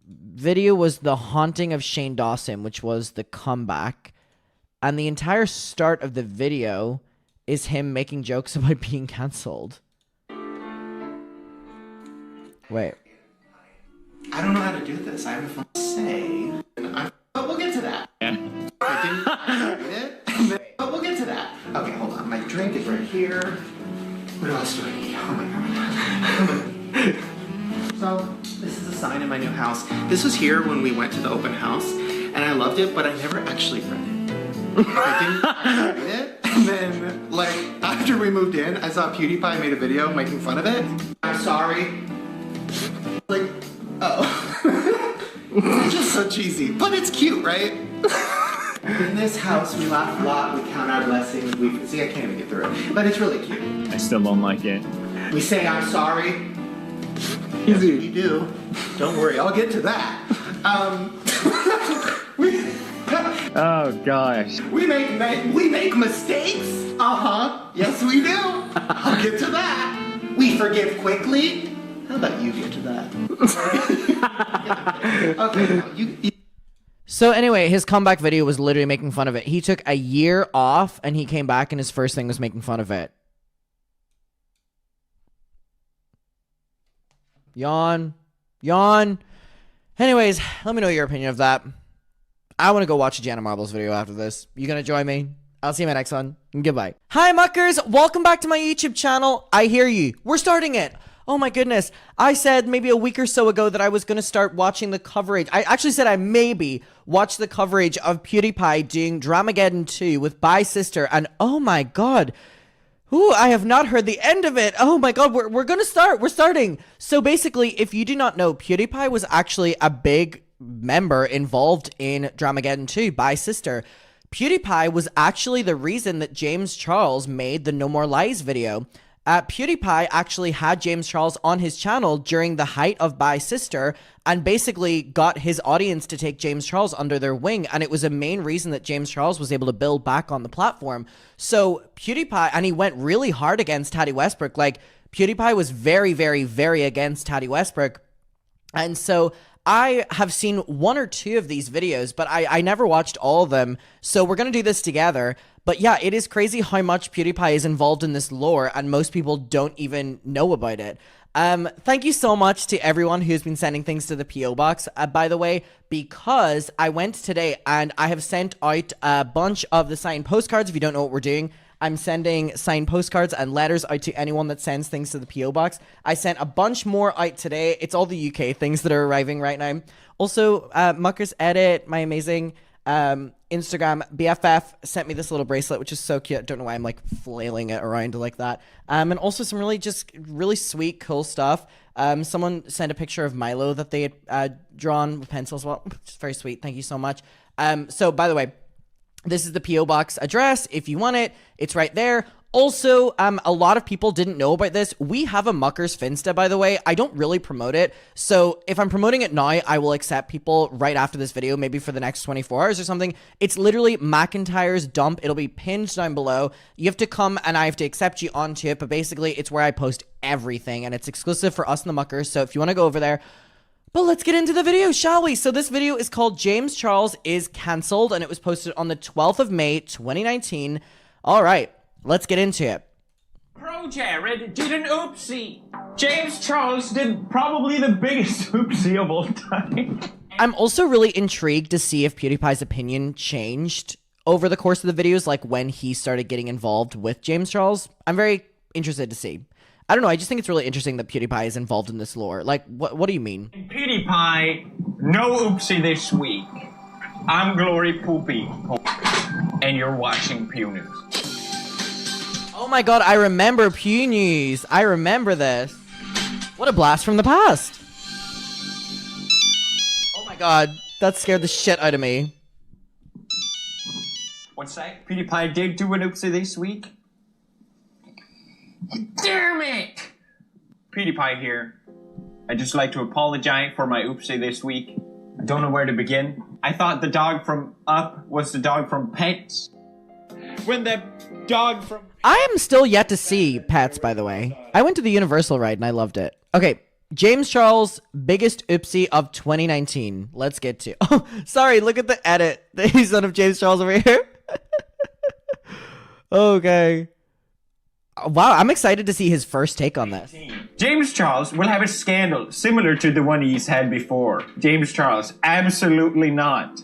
video was The Haunting of Shane Dawson, which was the comeback. And the entire start of the video is him making jokes about being cancelled. Wait. I don't know how to do this. I have a fun say. But we'll get to that. I didn't read it. But we'll get to that. Okay, hold on. My drink is right here. What else do I need? Oh my God. So, this is a sign in my new house. This was here when we went to the open house, and I loved it, but I never actually read it. I didn't read it, and then, after we moved in, I saw PewDiePie made a video making fun of it. I'm sorry. Oh. It's just so cheesy, but it's cute, right? In this house, we laugh a lot, we count our blessings, see, I can't even get through it, but it's really cute. I still don't like it. We say, I'm sorry. Yes, we do. Don't worry, I'll get to that. Oh gosh. We make mistakes. Yes, we do. I'll get to that. We forgive quickly. How about you get to that? Okay, now you So anyway, his comeback video was literally making fun of it. He took a year off and he came back and his first thing was making fun of it. Yawn. Yawn. Anyways, let me know your opinion of that. I want to go watch a Jana Marbles video after this. You gonna join me? I'll see you in my next one. Goodbye. Hi, muckers. Welcome back to my YouTube channel. I hear you. We're starting it. Oh my goodness. I said maybe a week or so ago that I was going to start watching the coverage. I actually said I maybe watch the coverage of PewDiePie doing Dramageddon 2 with Bye Sister. And oh my god. Ooh, I have not heard the end of it. Oh my god, we're going to start. We're starting. So basically, if you do not know, PewDiePie was actually a big member involved in Dramageddon 2, Bye Sister. PewDiePie was actually the reason that James Charles made the No More Lies video. PewDiePie actually had James Charles on his channel during the height of Bye Sister and basically got his audience to take James Charles under their wing, and it was a main reason that James Charles was able to build back on the platform. So PewDiePie, and he went really hard against Tati Westbrook. Like, PewDiePie was very, very, very against Tati Westbrook. And so I have seen one or two of these videos, but I never watched all of them. So we're going to do this together. But yeah, it is crazy how much PewDiePie is involved in this lore, and most people don't even know about it. Thank you so much to everyone who's been sending things to the P.O. Box, by the way, because I went today and I have sent out a bunch of the signed postcards. If you don't know what we're doing, I'm sending signed postcards and letters out to anyone that sends things to the P.O. Box. I sent a bunch more out today. It's all the UK things that are arriving right now. Also, Muckers Edit, my amazing Instagram BFF, sent me this little bracelet, which is so cute. Don't know why I'm like flailing it around like that. And also some really sweet, cool stuff. Someone sent a picture of Milo that they had drawn with pencils. Well, which is very sweet. Thank you so much. So by the way, this is the P.O. Box address. If you want it, it's right there. Also, a lot of people didn't know about this. We have a Muckers Finsta, by the way. I don't really promote it. So if I'm promoting it now, I will accept people right after this video, maybe for the next 24 hours or something. It's literally McIntyre's dump. It'll be pinned down below. You have to come and I have to accept you onto it. But basically, it's where I post everything. And it's exclusive for us and the Muckers. So if you want to go over there. But let's get into the video, shall we? So this video is called James Charles is Cancelled. And it was posted on the 12th of May, 2019. All right. Let's get into it. Pro Jared did an oopsie. James Charles did probably the biggest oopsie of all time. I'm also really intrigued to see if PewDiePie's opinion changed over the course of the videos, like when he started getting involved with James Charles. I'm very interested to see. I don't know, I just think it's really interesting that PewDiePie is involved in this lore. Like, what do you mean? PewDiePie, no oopsie this week. I'm Glory Poopy, and you're watching Pew News. Oh my god, I remember Pew News. I remember this. What a blast from the past. Oh my god, that scared the shit out of me. What's that? PewDiePie did do an oopsie this week? Damn it! PewDiePie here. I'd just like to apologize for my oopsie this week. I don't know where to begin. I thought the dog from Up was the dog from Pets. When the dog from... I am still yet to see Pets, by the way. I went to the Universal ride and I loved it. Okay, James Charles, biggest oopsie of 2019. Let's get to... Oh, sorry, look at the edit. The son of James Charles over here. Okay. Wow, I'm excited to see his first take on this. James Charles will have a scandal similar to the one he's had before. James Charles, absolutely not.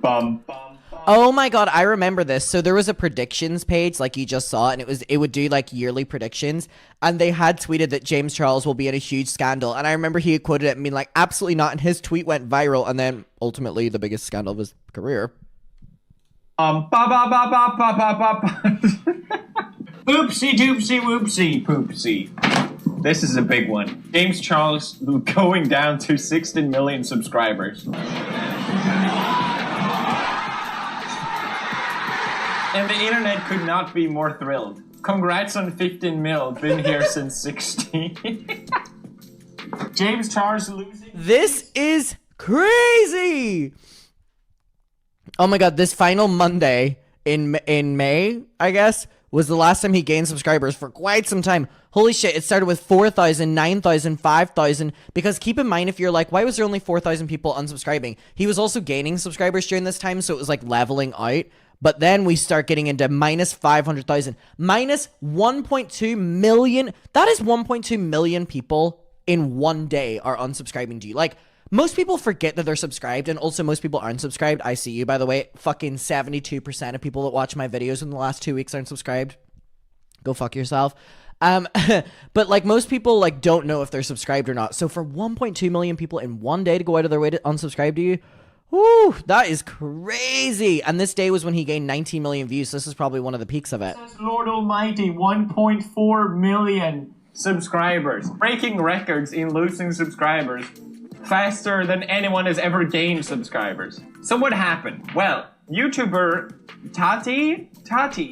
Bum, bum. Oh my god, I remember this. So there was a predictions page, like you just saw, and it would do like yearly predictions, and they had tweeted that James Charles will be in a huge scandal, and I remember he had quoted it and being like, absolutely not, and his tweet went viral, and then ultimately the biggest scandal of his career. Oopsie doopsie whoopsie poopsie. This is a big one. James Charles going down to 16 million subscribers. And the internet could not be more thrilled. Congrats on 15 mil. Been here since 16. James Charles losing. This is crazy. Oh my god, this final Monday in May, I guess, was the last time he gained subscribers for quite some time. Holy shit, it started with 4,000, 9,000, 5,000. Because keep in mind, if you're like, why was there only 4,000 people unsubscribing? He was also gaining subscribers during this time, so it was like leveling out. But then we start getting into minus 500,000, minus 1.2 million. That is 1.2 million people in one day are unsubscribing to you. Like, most people forget that they're subscribed, and also most people aren't subscribed. I see you, by the way. Fucking 72% of people that watch my videos in the last 2 weeks aren't subscribed. Go fuck yourself. But like most people like don't know if they're subscribed or not. So for 1.2 million people in one day to go out of their way to unsubscribe to you, whoo, that is crazy. And this day was when he gained 19 million views. So this is probably one of the peaks of it. Lord Almighty, 1.4 million subscribers. Breaking records in losing subscribers faster than anyone has ever gained subscribers. So what happened? Well, YouTuber Tati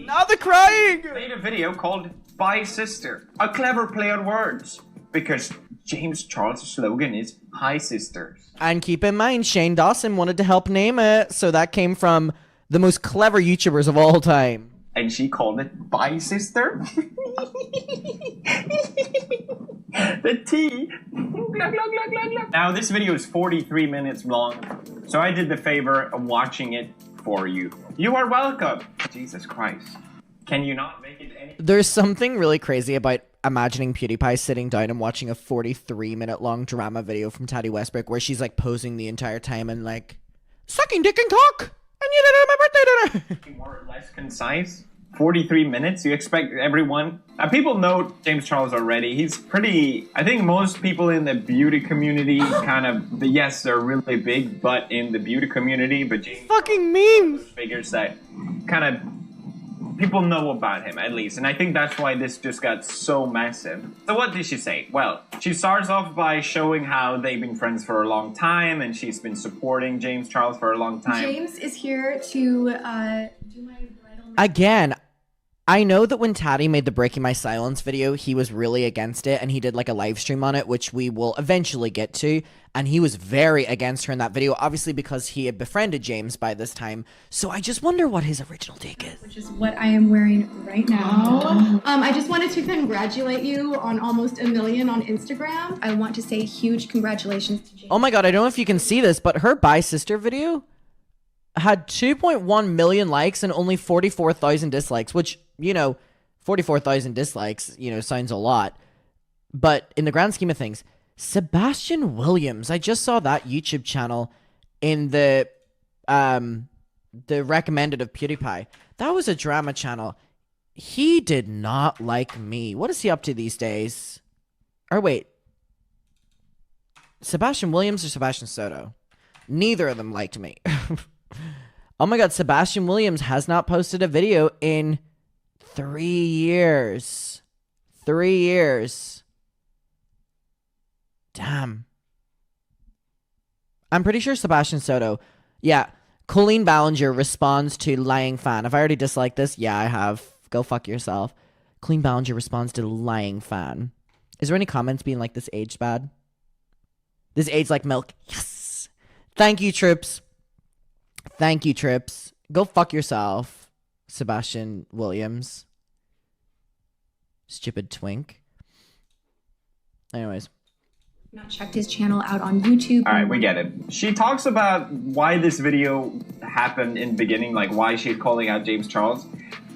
Now the crying! made a video called Bye Sister, a clever play on words, because James Charles' slogan is Hi Sisters. And keep in mind, Shane Dawson wanted to help name it, so that came from the most clever YouTubers of all time. And she called it Bye Sister. The T. Now this video is 43 minutes long, so I did the favor of watching it for you. You are welcome. Jesus Christ. Can you not make it any... There's something really crazy about imagining PewDiePie sitting down and watching a 43-minute long drama video from Tati Westbrook where she's like posing the entire time and like sucking dick and cock, and you did it at my birthday dinner. More or less concise. 43 minutes. You expect everyone... people know James Charles already. He's pretty... I think most people in the beauty community kind of... Yes, they're really big, but in the beauty community, but James Fucking memes. figures that kind of... People know about him, at least. And I think that's why this just got so massive. So what did she say? Well, she starts off by showing how they've been friends for a long time, and she's been supporting James Charles for a long time. James is here to do my bridal... Again, I know that when Tati made the Breaking My Silence video, he was really against it, and he did like a live stream on it, which we will eventually get to, and he was very against her in that video, obviously because he had befriended James by this time. So I just wonder what his original take is. Which is what I am wearing right now. I just wanted to congratulate you on almost 1 million on Instagram. I want to say huge congratulations to James. Oh my god, I don't know if you can see this, but her Bye Sister video had 2.1 million likes and only 44,000 dislikes, which, you know, 44,000 dislikes, you know, sounds a lot. But in the grand scheme of things, Sebastian Williams, I just saw that YouTube channel in the recommended of PewDiePie. That was a drama channel. He did not like me. What is he up to these days? Or wait. Sebastian Williams or Sebastian Soto? Neither of them liked me. Oh my god, Sebastian Williams has not posted a video in 3 years. 3 years. Damn. I'm pretty sure Sebastian Soto. Yeah. Colleen Ballinger responds to lying fan. Have I already disliked this? Yeah, I have. Go fuck yourself. Colleen Ballinger responds to lying fan. Is there any comments being like, this aged bad? This aged like milk. Yes. Thank you, Trips. Thank you, Trips. Go fuck yourself, Sebastian Williams. Stupid twink. Anyways. Not checked his channel out on YouTube. All right, we get it. She talks about why this video happened in the beginning, like why she's calling out James Charles.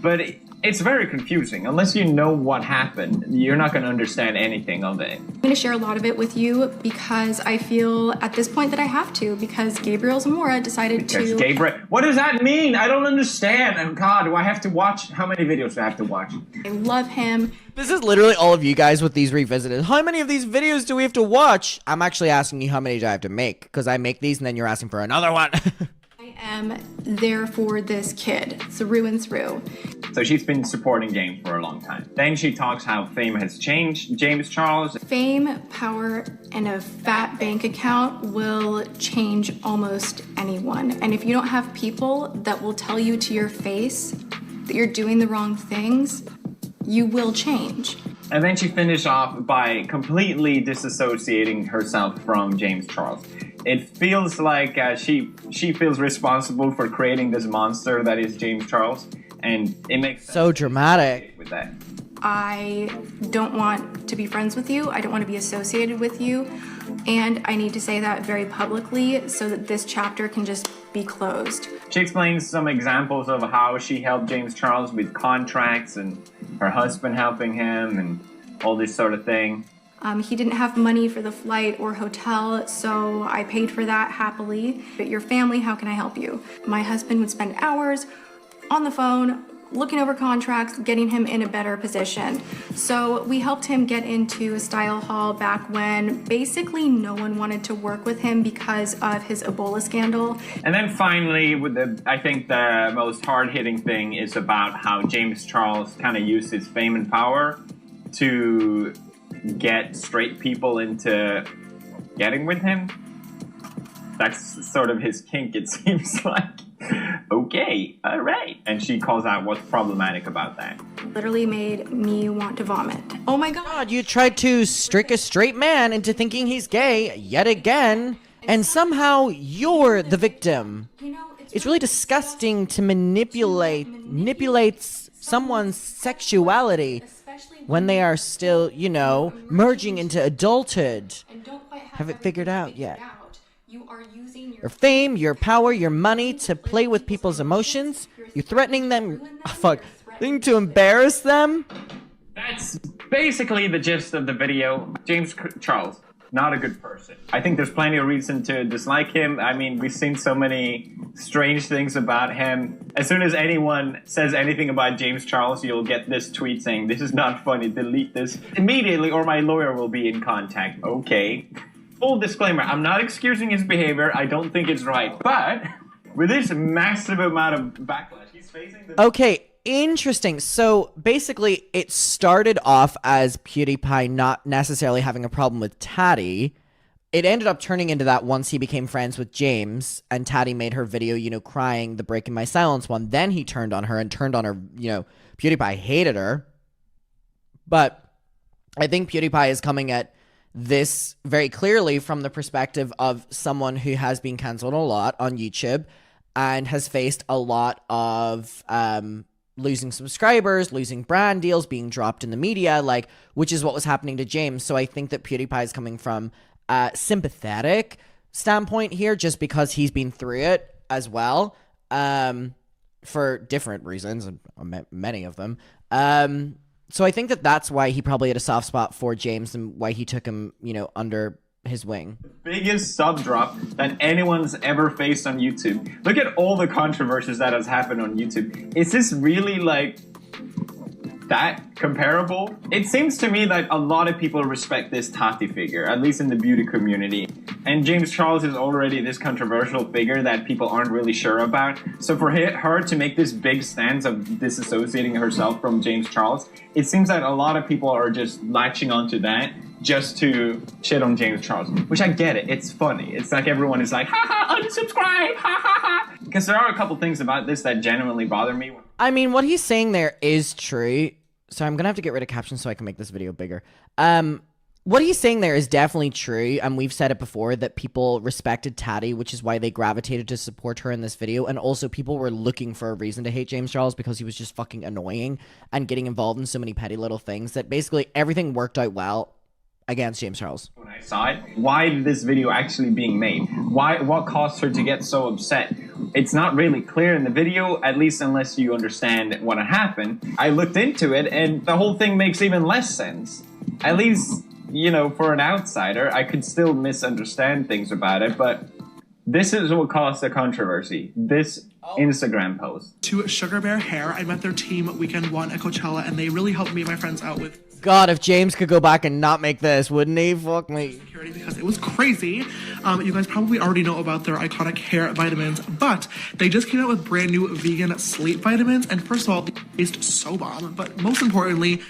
But it's very confusing. Unless you know what happened, you're not going to understand anything of it. I'm going to share a lot of it with you because I feel at this point that I have to, because Gabriel Zamora decided to... Gabriel... What does that mean? I don't understand. Oh God, do I have to watch... How many videos do I have to watch? I love him. This is literally all of you guys with these revisited. How many of these videos do we have to watch? I'm actually asking you how many do I have to make, because I make these and then you're asking for another one. I am there for this kid, through and through. So she's been supporting James for a long time. Then she talks how fame has changed James Charles. Fame, power, and a fat bank account will change almost anyone. And if you don't have people that will tell you to your face that you're doing the wrong things, you will change. And then she finished off by completely disassociating herself from James Charles. it feels like she feels responsible for creating this monster that is James Charles, and it makes sense So dramatic. with that. I don't want to be friends with you. I don't want to be associated with you. And I need to say that very publicly so that this chapter can just be closed. She explains some examples of how she helped James Charles with contracts and her husband helping him and all this sort of thing. He didn't have money for the flight or hotel, so I paid for that happily. But your family, how can I help you? My husband would spend hours on the phone looking over contracts, getting him in a better position. So we helped him get into a style hall back when basically no one wanted to work with him because of his Ebola scandal. And then finally, I think the most hard-hitting thing is about how James Charles kind of used his fame and power to get straight people into getting with him. That's sort of his kink, it seems like. Okay, all right. And she calls out what's problematic about that. Literally made me want to vomit. Oh my God. You tried to trick a straight man into thinking he's gay yet again, and somehow you're the victim. It's really disgusting to manipulate someone's sexuality when they are still, you know, merging into adulthood. Haven't figured out yet. You are using Your fame, your power, your money to play with people's emotions. You're threatening them. Oh, fuck. Thing to embarrass them. That's basically the gist of the video. James Charles, not a good person. I think there's plenty of reason to dislike him. I mean, we've seen so many strange things about him. As soon as anyone says anything about James Charles, you'll get this tweet saying, "This is not funny, delete this immediately or my lawyer will be in contact." Okay. Full disclaimer, I'm not excusing his behavior. I don't think it's right. But with this massive amount of backlash, he's facing this. Okay, interesting. So basically, it started off as PewDiePie not necessarily having a problem with Tati. It ended up turning into that once he became friends with James and Tati made her video, you know, crying, the Breaking My Silence one. Then he turned on her, you know, PewDiePie hated her. But I think PewDiePie is coming at this very clearly from the perspective of someone who has been canceled a lot on YouTube and has faced a lot of losing subscribers, losing brand deals, being dropped in the media, like, which is what was happening to James. So I think that PewDiePie is coming from a sympathetic standpoint here just because he's been through it as well, for different reasons, many of them. So I think that that's why he probably had a soft spot for James and why he took him, you know, under his wing. Biggest sub drop that anyone's ever faced on YouTube. Look at all the controversies that has happened on YouTube. Is this really like that comparable? It seems to me that a lot of people respect this Tati figure, at least in the beauty community. And James Charles is already this controversial figure that people aren't really sure about. So for her to make this big stance of disassociating herself from James Charles, it seems that a lot of people are just latching onto that just to shit on James Charles, which I get it. It's funny. It's like everyone is like, ha ha, unsubscribe, ha ha ha. Because there are a couple things about this that genuinely bother me. I mean, what he's saying there is true. So I'm going to have to get rid of captions so I can make this video bigger. What he's saying there is definitely true, and we've said it before, that people respected Tati, which is why they gravitated to support her in this video, and also people were looking for a reason to hate James Charles because he was just fucking annoying and getting involved in so many petty little things that basically everything worked out well against James Charles. When I saw it, why did this video actually being made? What caused her to get so upset? It's not really clear in the video, at least unless you understand what happened. I looked into it, and the whole thing makes even less sense. At least, you know, for an outsider, I could still misunderstand things about it, but this is what caused the controversy. This Instagram post. To Sugar Bear Hair, I met their team weekend one at Coachella, and they really helped me and my friends out with God, if James could go back and not make this, wouldn't he? Fuck me. security because it was crazy. You guys probably already know about their iconic hair vitamins, but they just came out with brand new vegan sleep vitamins, and first of all, they taste so bomb, but most importantly,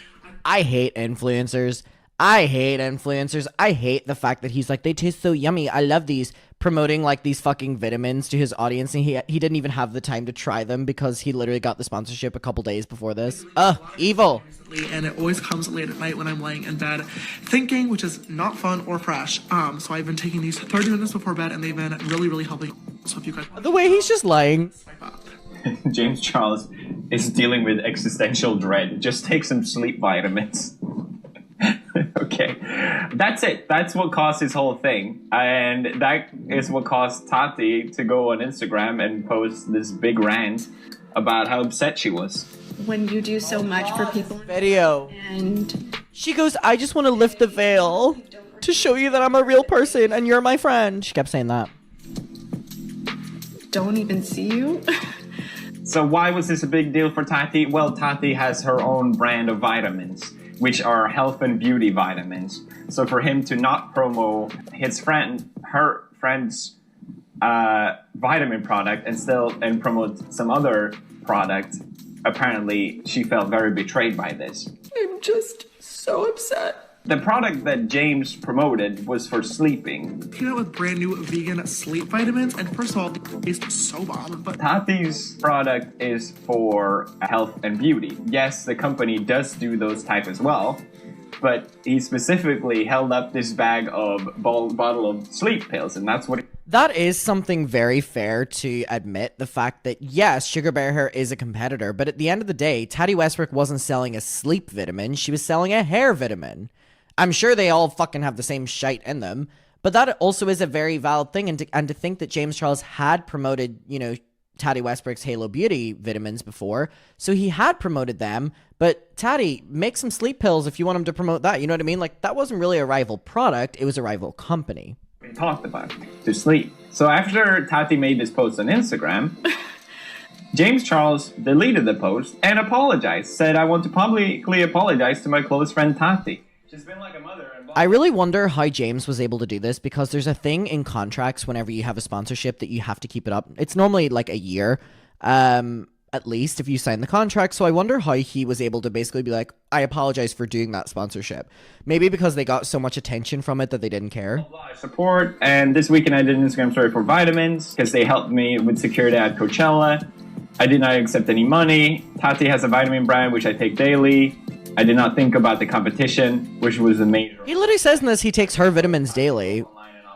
I hate influencers. I hate the fact that he's like, they taste so yummy. I love these. promoting like these fucking vitamins to his audience, and he didn't even have the time to try them because he literally got the sponsorship a couple days before this. Evil. And it always comes late at night when I'm laying in bed thinking, which is not fun or fresh. So I've been taking these 30 minutes before bed, and they've been really, really helping. So if you guys the way he's just lying. James Charles is dealing with existential dread. Just take some sleep vitamins. Okay, that's it. That's what caused his whole thing, and that is what caused Tati to go on Instagram and post this big rant about how upset she was. When you do so much for people. Video. And she goes, I just want to lift the veil to show you that I'm a real person and you're my friend. She kept saying that. Don't even see you. So why was this a big deal for Tati? Well, Tati has her own brand of vitamins, which are health and beauty vitamins. So for him to not promo her friend's vitamin product and promote some other product, apparently she felt very betrayed by this. I'm just so upset. The product that James promoted was for sleeping. came out with brand new vegan sleep vitamins, and first of all, they taste so bomb. But Tati's product is for health and beauty. Yes, the company does do those type as well, but he specifically held up this bag of bottle of sleep pills, and that's what. That is something very fair to admit, the fact that, yes, Sugar Bear Hair is a competitor, but at the end of the day, Tati Westbrook wasn't selling a sleep vitamin, she was selling a hair vitamin. I'm sure they all fucking have the same shite in them, but that also is a very valid thing, and to think that James Charles had promoted, you know, Tati Westbrook's Halo Beauty vitamins before, so he had promoted them, but Tati, make some sleep pills if you want him to promote that, you know what I mean? Like, that wasn't really a rival product, it was a rival company. We talked about to sleep. So after Tati made this post on Instagram, James Charles deleted the post and apologized, said, I want to publicly apologize to my close friend Tati. She's been like a mother. I really wonder how James was able to do this, because there's a thing in contracts whenever you have a sponsorship that you have to keep it up. It's normally like a year, at least, if you sign the contract. So I wonder how he was able to basically be like, I apologize for doing that sponsorship. Maybe because they got so much attention from it that they didn't care. Support, and this weekend I did an Instagram story for vitamins because they helped me with security at Coachella. I did not accept any money. Tati has a vitamin brand which I take daily. I did not think about the competition, which was a major. He literally says in this he takes her vitamins daily,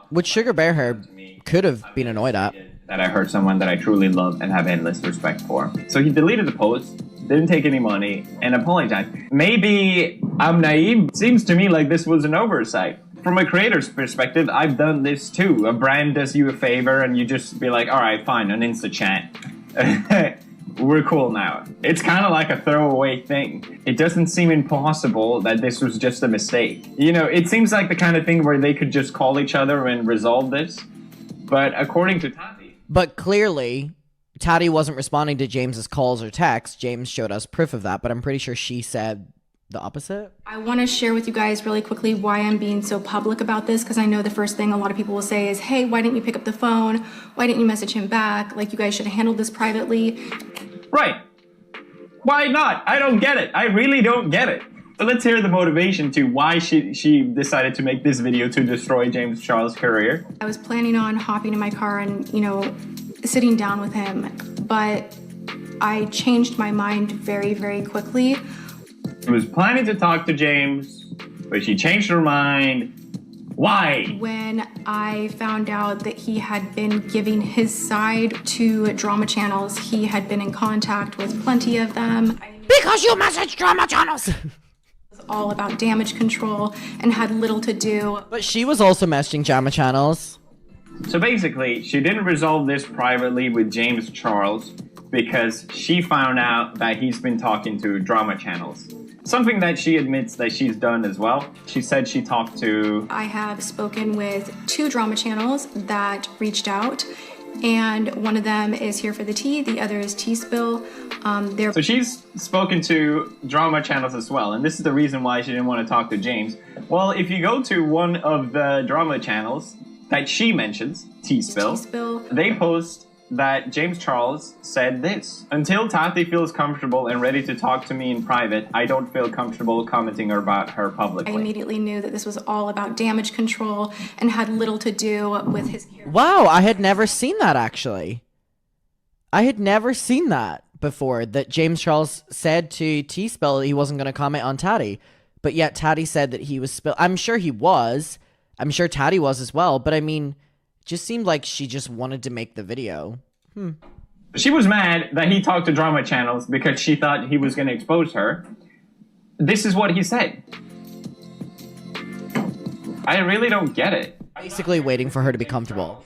which Sugar Bear Hair could have been annoyed at. That I hurt someone that I truly love and have endless respect for. So he deleted the post, didn't take any money, and apologized. Maybe I'm naive. Seems to me like this was an oversight. From a creator's perspective, I've done this too. A brand does you a favor and you just be like, all right, fine, on Insta-chat. We're cool now. It's kind of like a throwaway thing. It doesn't seem impossible that this was just a mistake. You know, it seems like the kind of thing where they could just call each other and resolve this. But according to Tati... But clearly, Tati wasn't responding to James's calls or texts. James showed us proof of that, but I'm pretty sure she said the opposite. I want to share with you guys really quickly why I'm being so public about this, because I know the first thing a lot of people will say is, hey, why didn't you pick up the phone? Why didn't you message him back? Like, you guys should have handled this privately. Right. Why not? I don't get it. I really don't get it. So let's hear the motivation to why she decided to make this video to destroy James Charles' career. I was planning on hopping in my car and, you know, sitting down with him, but I changed my mind very, very quickly. She was planning to talk to James, but she changed her mind. Why? When I found out that he had been giving his side to drama channels, he had been in contact with plenty of them. Because you message drama channels! All about damage control and had little to do. But she was also messaging drama channels. So basically, she didn't resolve this privately with James Charles because she found out that he's been talking to drama channels. Something that she admits that she's done as well. She said she talked to... I have spoken with 2 drama channels that reached out, and one of them is Here for the Tea, the other is Tea Spill. So she's spoken to drama channels as well, and this is the reason why she didn't want to talk to James. Well, if you go to one of the drama channels that she mentions, Tea Spill, they post that James Charles said this: "Until Tati feels comfortable and ready to talk to me in private, I don't feel comfortable commenting about her publicly." I immediately knew that this was all about damage control and had little to do with his character. Wow, I had never seen that actually. I had never seen that before, that James Charles said to T-Spill he wasn't going to comment on Tati. But yet Tati said that he was I'm sure he was. I'm sure Tati was as well. But I mean, it just seemed like she just wanted to make the video. She was mad that he talked to drama channels because she thought he was going to expose her. This is what he said. I really don't get it. Basically waiting for her to be comfortable.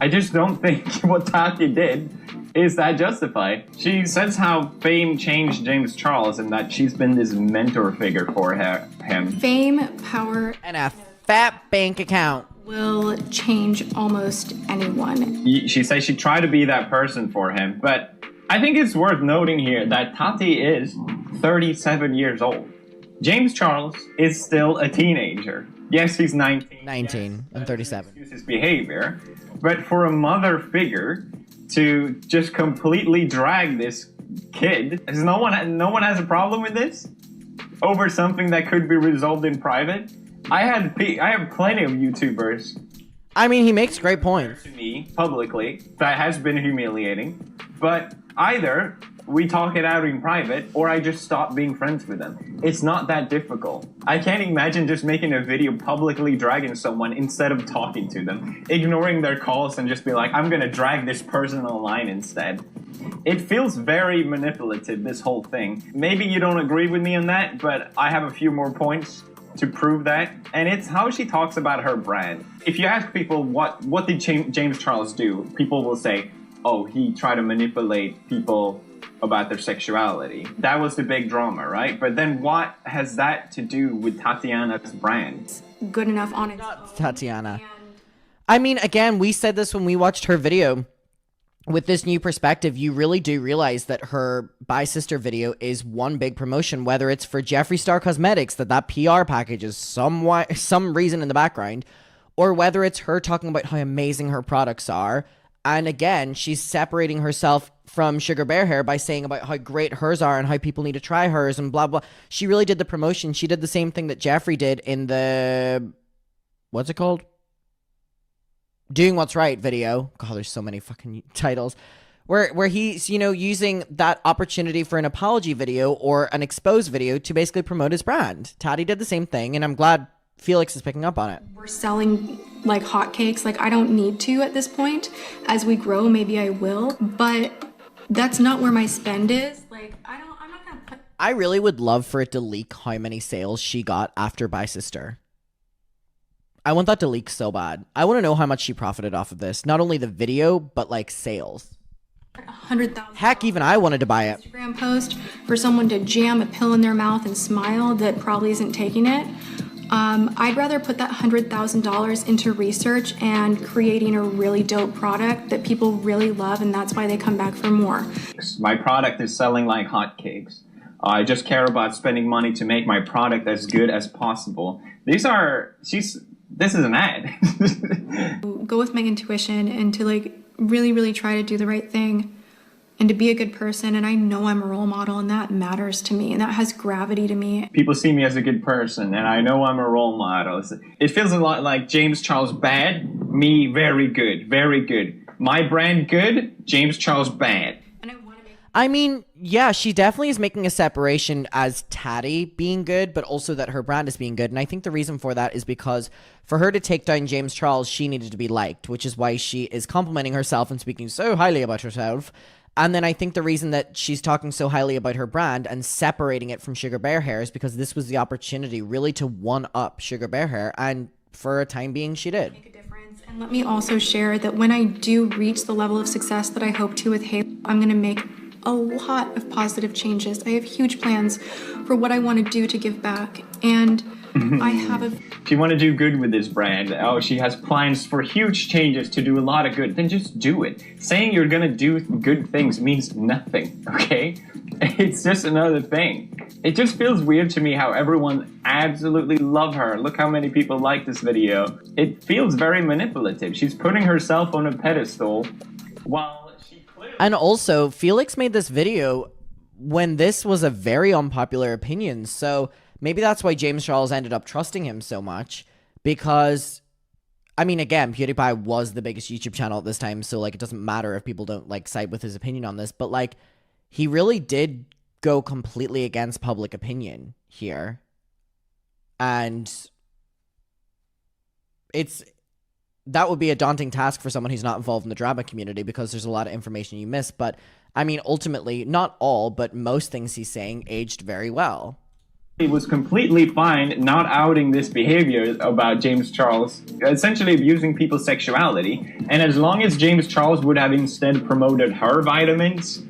I just don't think what Tati did is that justified. She says how fame changed James Charles and that she's been this mentor figure for him. Fame, power, And a fat bank account. will change almost anyone. She says she tried to be that person for him, but I think it's worth noting here that Tati is 37 years old. James Charles is still a teenager. Yes, he's 19. 19 and 37. His behavior, but for a mother figure to just completely drag this kid, no one has a problem with this over something that could be resolved in private. I have plenty of YouTubers I mean, he makes great points. to me publicly that has been humiliating, but either we talk it out in private or I just stop being friends with them. It's not that difficult. I can't imagine just making a video publicly dragging someone instead of talking to them, ignoring their calls and just be like, I'm gonna drag this person online instead. It feels very manipulative, this whole thing. Maybe you don't agree with me on that, but I have a few more points to prove that, and it's how she talks about her brand. If you ask people what did James Charles do, people will say, oh, he tried to manipulate people about their sexuality. That was the big drama, right? But then what has that to do with Tatiana's brand? Good enough on its Not Tatiana. I mean, again, we said this when we watched her video. With this new perspective, you really do realize that her Bi Sister video is one big promotion, whether it's for Jeffree Star Cosmetics, that PR package is some reason in the background, or whether it's her talking about how amazing her products are. And again, she's separating herself from Sugar Bear Hair by saying about how great hers are and how people need to try hers and blah, blah. She really did the promotion. She did the same thing that Jeffree did in the, what's it called? Doing What's Right video. God, there's so many fucking titles. Where he's, using that opportunity for an apology video or an exposed video to basically promote his brand. Tati did the same thing, and I'm glad Felix is picking up on it. We're selling like hotcakes. Like, I don't need to at this point. As we grow, maybe I will, but that's not where my spend is. Like, I'm not gonna put. I really would love for it to leak how many sales she got after Bi Sister. I want that to leak so bad. I want to know how much she profited off of this. Not only the video, but like sales. 100,000. Heck, even I wanted to buy it. Instagram post for someone to jam a pill in their mouth and smile that probably isn't taking it. I'd rather put that $100,000 into research and creating a really dope product that people really love, and that's why they come back for more. My product is selling like hotcakes. I just care about spending money to make my product as good as possible. This is an ad. Go with my intuition and to like really, really try to do the right thing and to be a good person. And I know I'm a role model, and that matters to me, and that has gravity to me. People see me as a good person, and I know I'm a role model. It feels a lot like James Charles bad, me very good, very good. My brand good, James Charles bad. I mean, yeah, she definitely is making a separation as Tati being good, but also that her brand is being good. And I think the reason for that is because for her to take down James Charles, she needed to be liked, which is why she is complimenting herself and speaking so highly about herself. And then I think the reason that she's talking so highly about her brand and separating it from Sugar Bear Hair is because this was the opportunity really to one-up Sugar Bear Hair. And for a time being, she did. And let me also share that when I do reach the level of success that I hope to with Halo, I'm going to make a lot of positive changes. I have huge plans for what I want to do to give back, and I have a... If you want to do good with this brand, she has plans for huge changes to do a lot of good, then just do it. Saying you're gonna do good things means nothing, okay? It's just another thing. It just feels weird to me how everyone absolutely love her. Look how many people like this video. It feels very manipulative. She's putting herself on a pedestal while And also, Felix made this video when this was a very unpopular opinion. So maybe that's why James Charles ended up trusting him so much. Because, I mean, again, PewDiePie was the biggest YouTube channel at this time. So, like, it doesn't matter if people don't, like, side with his opinion on this. But, like, he really did go completely against public opinion here. And that would be a daunting task for someone who's not involved in the drama community, because there's a lot of information you miss. But I mean, ultimately, not all, but most things he's saying aged very well. He was completely fine not outing this behavior about James Charles, essentially abusing people's sexuality. And as long as James Charles would have instead promoted her vitamins,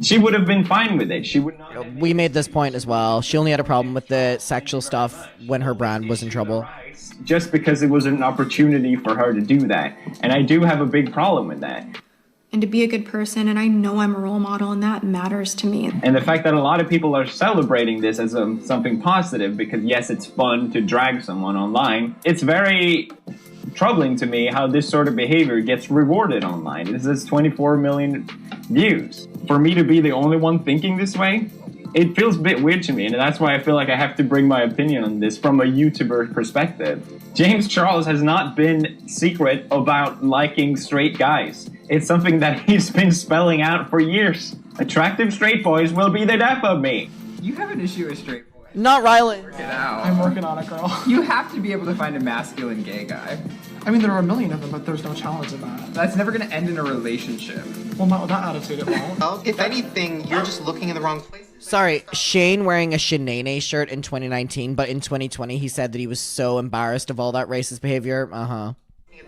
she would have been fine with it. She would not. We made this point as well. She only had a problem with the sexual stuff when her brand was in trouble. Just because it was an opportunity for her to do that. And I do have a big problem with that. And to be a good person, and I know I'm a role model, and that matters to me. And the fact that a lot of people are celebrating this as something positive, because yes, it's fun to drag someone online. It's very troubling to me how this sort of behavior gets rewarded online. This is 24 million views. For me to be the only one thinking this way, it feels a bit weird to me, and that's why I feel like I have to bring my opinion on this from a YouTuber perspective. James Charles has not been secret about liking straight guys. It's something that he's been spelling out for years. Attractive straight boys will be the death of me. You have an issue with straight boys. Not Rylan. Work it out. I'm working on it, girl. You have to be able to find a masculine gay guy. I mean, there are a million of them, but there's no challenge in that. That's never going to end in a relationship. Well, not with that attitude, it won't. Well, if anything, you're just looking in the wrong place. Sorry, Shane wearing a Shanae shirt in 2019, but in 2020 he said that he was so embarrassed of all that racist behavior. The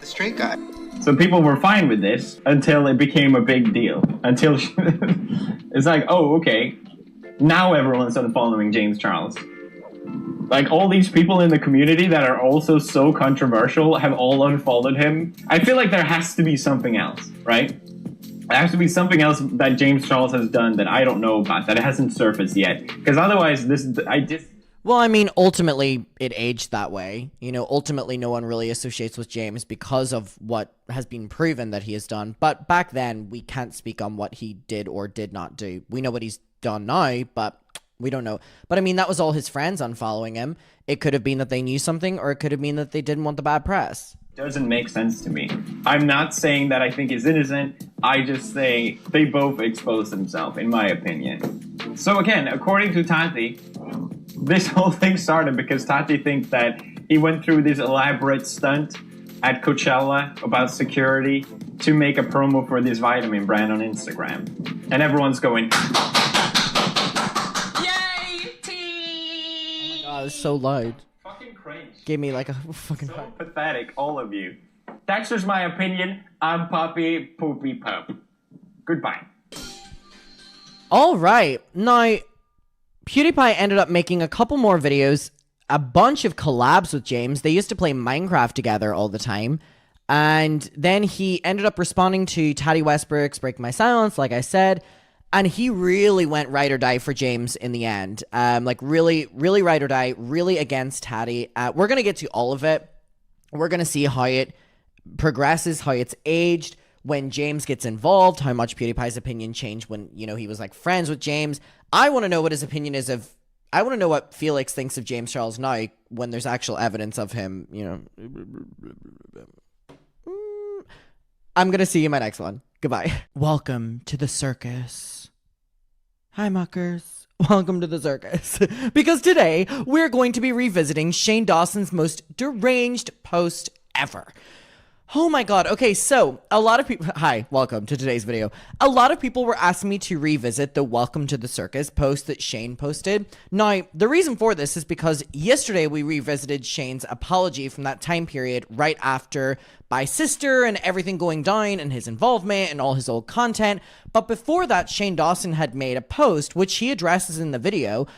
straight guy. So people were fine with this until it became a big deal. Until it's like, oh, okay, now everyone's unfollowing James Charles. Like, all these people in the community that are also so controversial have all unfollowed him. I feel like there has to be something else, right? There has to be something else that James Charles has done that I don't know about, that hasn't surfaced yet. Because otherwise, Well, I mean, ultimately, it aged that way. You know, ultimately, no one really associates with James because of what has been proven that he has done. But back then, we can't speak on what he did or did not do. We know what he's done now, but we don't know. But I mean, that was all his friends unfollowing him. It could have been that they knew something, or it could have been that they didn't want the bad press. Doesn't make sense to me. I'm not saying that I think he's innocent. I just say they both exposed themselves, in my opinion. So again, according to Tati, this whole thing started because Tati thinks that he went through this elaborate stunt at Coachella about security to make a promo for this vitamin brand on Instagram. And everyone's going, yay, tea! Oh my god, it's so loud. Fucking cringe. Gave me like a fucking... So pathetic, all of you. That's just my opinion. I'm Poppy Poopy Pup. Goodbye. All right. Now, PewDiePie ended up making a couple more videos, a bunch of collabs with James. They used to play Minecraft together all the time. And then he ended up responding to Tati Westbrook's Break My Silence, like I said. And he really went ride or die for James in the end. Like really, really ride or die, really against Tati. We're going to get to all of it. We're going to see how it progresses, how it's aged, when James gets involved, how much PewDiePie's opinion changed when, you know, he was like friends with James. I want to know what his opinion is of, I want to know what Felix thinks of James Charles now when there's actual evidence of him, you know. I'm going to see you in my next one. Goodbye. Welcome to the circus. Hi, muckers. Welcome to the circus. Because today, we're going to be revisiting Shane Dawson's most deranged post ever. Oh my god. Okay, so a lot of people... Hi, welcome to today's video. A lot of people were asking me to revisit the Welcome to the Circus post that Shane posted. Now, the reason for this is because yesterday we revisited Shane's apology from that time period right after By Sister and everything going down and his involvement and all his old content. But before that, Shane Dawson had made a post, which he addresses in the video,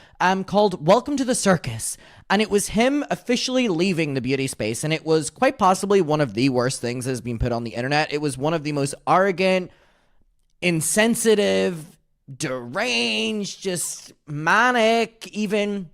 called Welcome to the Circus. And it was him officially leaving the beauty space. And it was quite possibly one of the worst things that has been put on the internet. It was one of the most arrogant, insensitive, deranged, just manic, even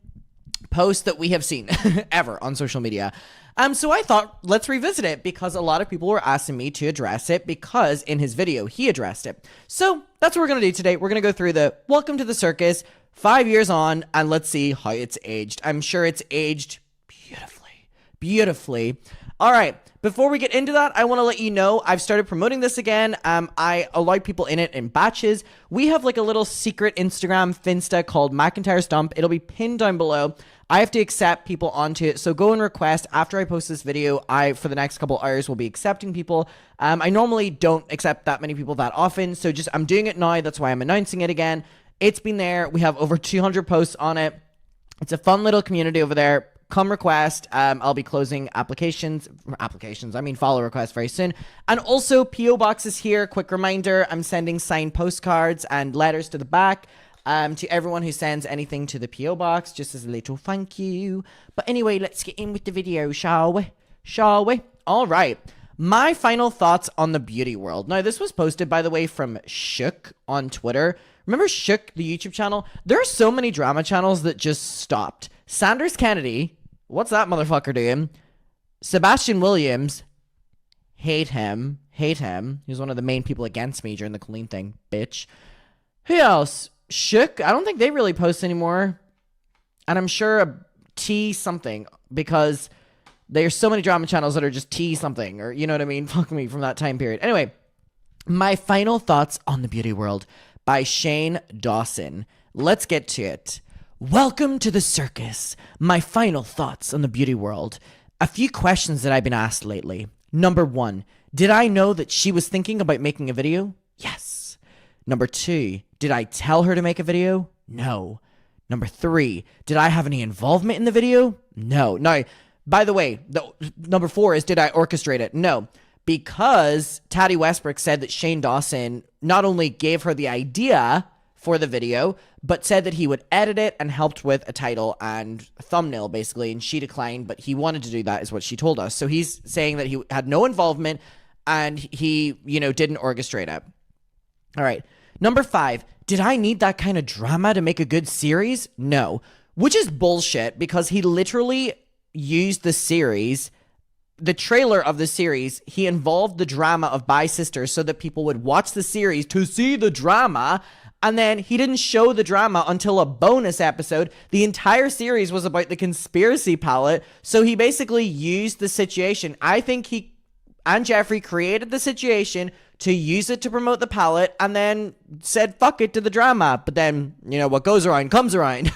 posts that we have seen ever on social media. So I thought, let's revisit it because a lot of people were asking me to address it because in his video, he addressed it. So that's what we're going to do today. We're going to go through the welcome to the circus, 5 years on, and let's see how it's aged. I'm sure it's aged beautifully, beautifully. All right. Before we get into that, I want to let you know I've started promoting this again. I allow people in it in batches. We have like a little secret Instagram Finsta called McIntyre's Dump. It'll be pinned down below. I have to accept people onto it, so go and request. After I post this video, for the next couple hours, will be accepting people. I normally don't accept that many people that often, so I'm doing it now. That's why I'm announcing it again. It's been there. We have over 200 posts on it. It's a fun little community over there. Come request. I'll be closing follow requests very soon. And also, P.O. Box is here. Quick reminder, I'm sending signed postcards and letters to the back. To everyone who sends anything to the P.O. Box, just as a little thank you. But anyway, let's get in with the video, shall we? Shall we? All right. My final thoughts on the beauty world. Now, this was posted, by the way, from Shook on Twitter. Remember Shook, the YouTube channel? There are so many drama channels that just stopped. Sanders Kennedy, what's that motherfucker doing? Sebastian Williams, hate him. He's one of the main people against me during the Colleen thing, bitch. Who else? Shook, I don't think they really post anymore. And I'm sure a T something, because there's so many drama channels that are just T something, or you know what I mean? Fuck me, from that time period. Anyway, my final thoughts on the beauty world by Shane Dawson. Let's get to it. Welcome to the circus. My final thoughts on the beauty world. A few questions that I've been asked lately. Number 1, did I know that she was thinking about making a video? Yes. Number 2, did I tell her to make a video? No. Number 3, did I have any involvement in the video? No. Now, by the way, number 4 is, did I orchestrate it? No. Because Tati Westbrook said that Shane Dawson not only gave her the idea for the video, but said that he would edit it and helped with a title and a thumbnail, basically, and she declined, but he wanted to do that, is what she told us. So he's saying that he had no involvement and he, didn't orchestrate it. All right. Number 5, did I need that kind of drama to make a good series? No. Which is bullshit, because he literally used the trailer of the series, he involved the drama of Bi Sisters so that people would watch the series to see the drama, and then he didn't show the drama until a bonus episode. The entire series was about the conspiracy palette, so he basically used the situation. I think he and Jeffree created the situation to use it to promote the palette, and then said fuck it to the drama. But then, what goes around comes around.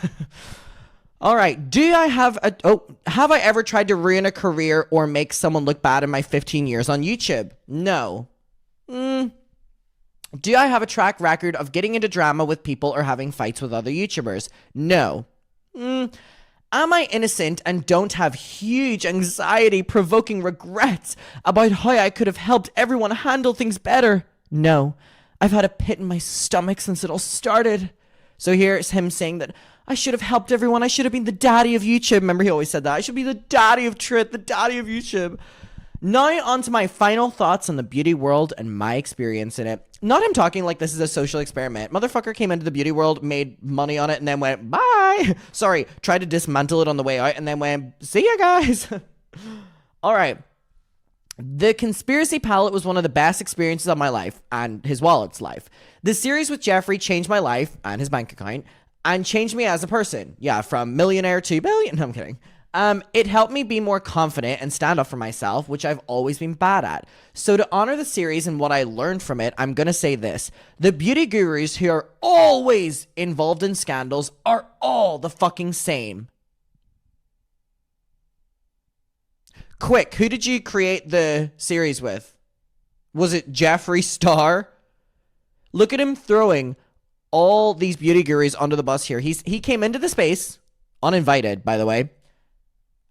All right. Have I ever tried to ruin a career or make someone look bad in my 15 years on YouTube? No. Do I have a track record of getting into drama with people or having fights with other YouTubers? No. Am I innocent and don't have huge anxiety-provoking regrets about how I could have helped everyone handle things better? No. I've had a pit in my stomach since it all started. So here's him saying that I should have helped everyone. I should have been the daddy of YouTube. Remember, he always said that. I should be the daddy of Trit, the daddy of YouTube. Now on to my final thoughts on the beauty world and my experience in it. Not him talking like this is a social experiment. Motherfucker came into the beauty world, made money on it, and then went, bye. Sorry, tried to dismantle it on the way out, and then went, see ya, guys. All right. The conspiracy palette was one of the best experiences of my life and his wallet's life. The series with Jeffree changed my life and his bank account and changed me as a person. Yeah, from millionaire to billion. No, I'm kidding. It helped me be more confident and stand up for myself, which I've always been bad at. So to honor the series and what I learned from it, I'm going to say this. The beauty gurus who are always involved in scandals are all the fucking same. Quick, who did you create the series with? Was it Jeffree Star? Look at him throwing all these beauty gurus under the bus here. He came into the space, uninvited, by the way,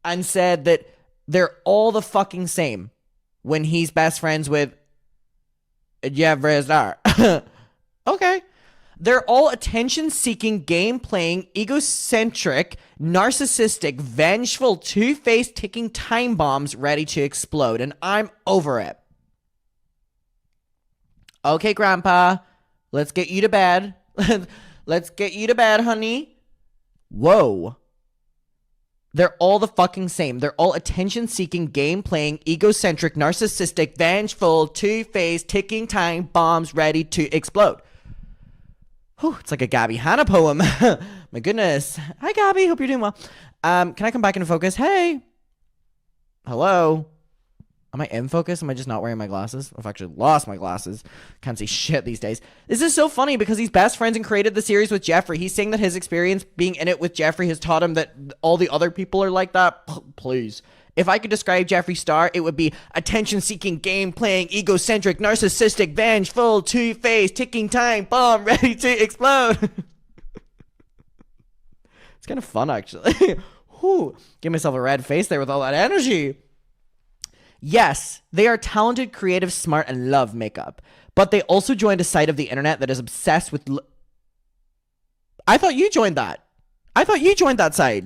and said that they're all the fucking same when he's best friends with Jeffree Star. Okay. They're all attention-seeking, game-playing, egocentric, narcissistic, vengeful, two-faced, ticking time bombs ready to explode, and I'm over it. Okay, Grandpa, let's get you to bed. Let's get you to bed, honey. Whoa. They're all the fucking same. They're all attention-seeking, game-playing, egocentric, narcissistic, vengeful, two-faced, ticking time bombs ready to explode. Whew, it's like a Gabby Hanna poem. My goodness. Hi, Gabby. Hope you're doing well. Can I come back into focus? Hey. Hello. Am I in focus? Am I just not wearing my glasses? I've actually lost my glasses. Can't see shit these days. This is so funny because he's best friends and created the series with Jeffree. He's saying that his experience being in it with Jeffree has taught him that all the other people are like that. Please. If I could describe Jeffree Star, it would be attention-seeking, game-playing, egocentric, narcissistic, vengeful, two-faced, ticking time bomb ready to explode. It's kind of fun, actually. Whew. Give myself a red face there with all that energy. Yes, they are talented, creative, smart, and love makeup. But they also joined a site of the internet that is obsessed with... I thought you joined that. I thought you joined that site.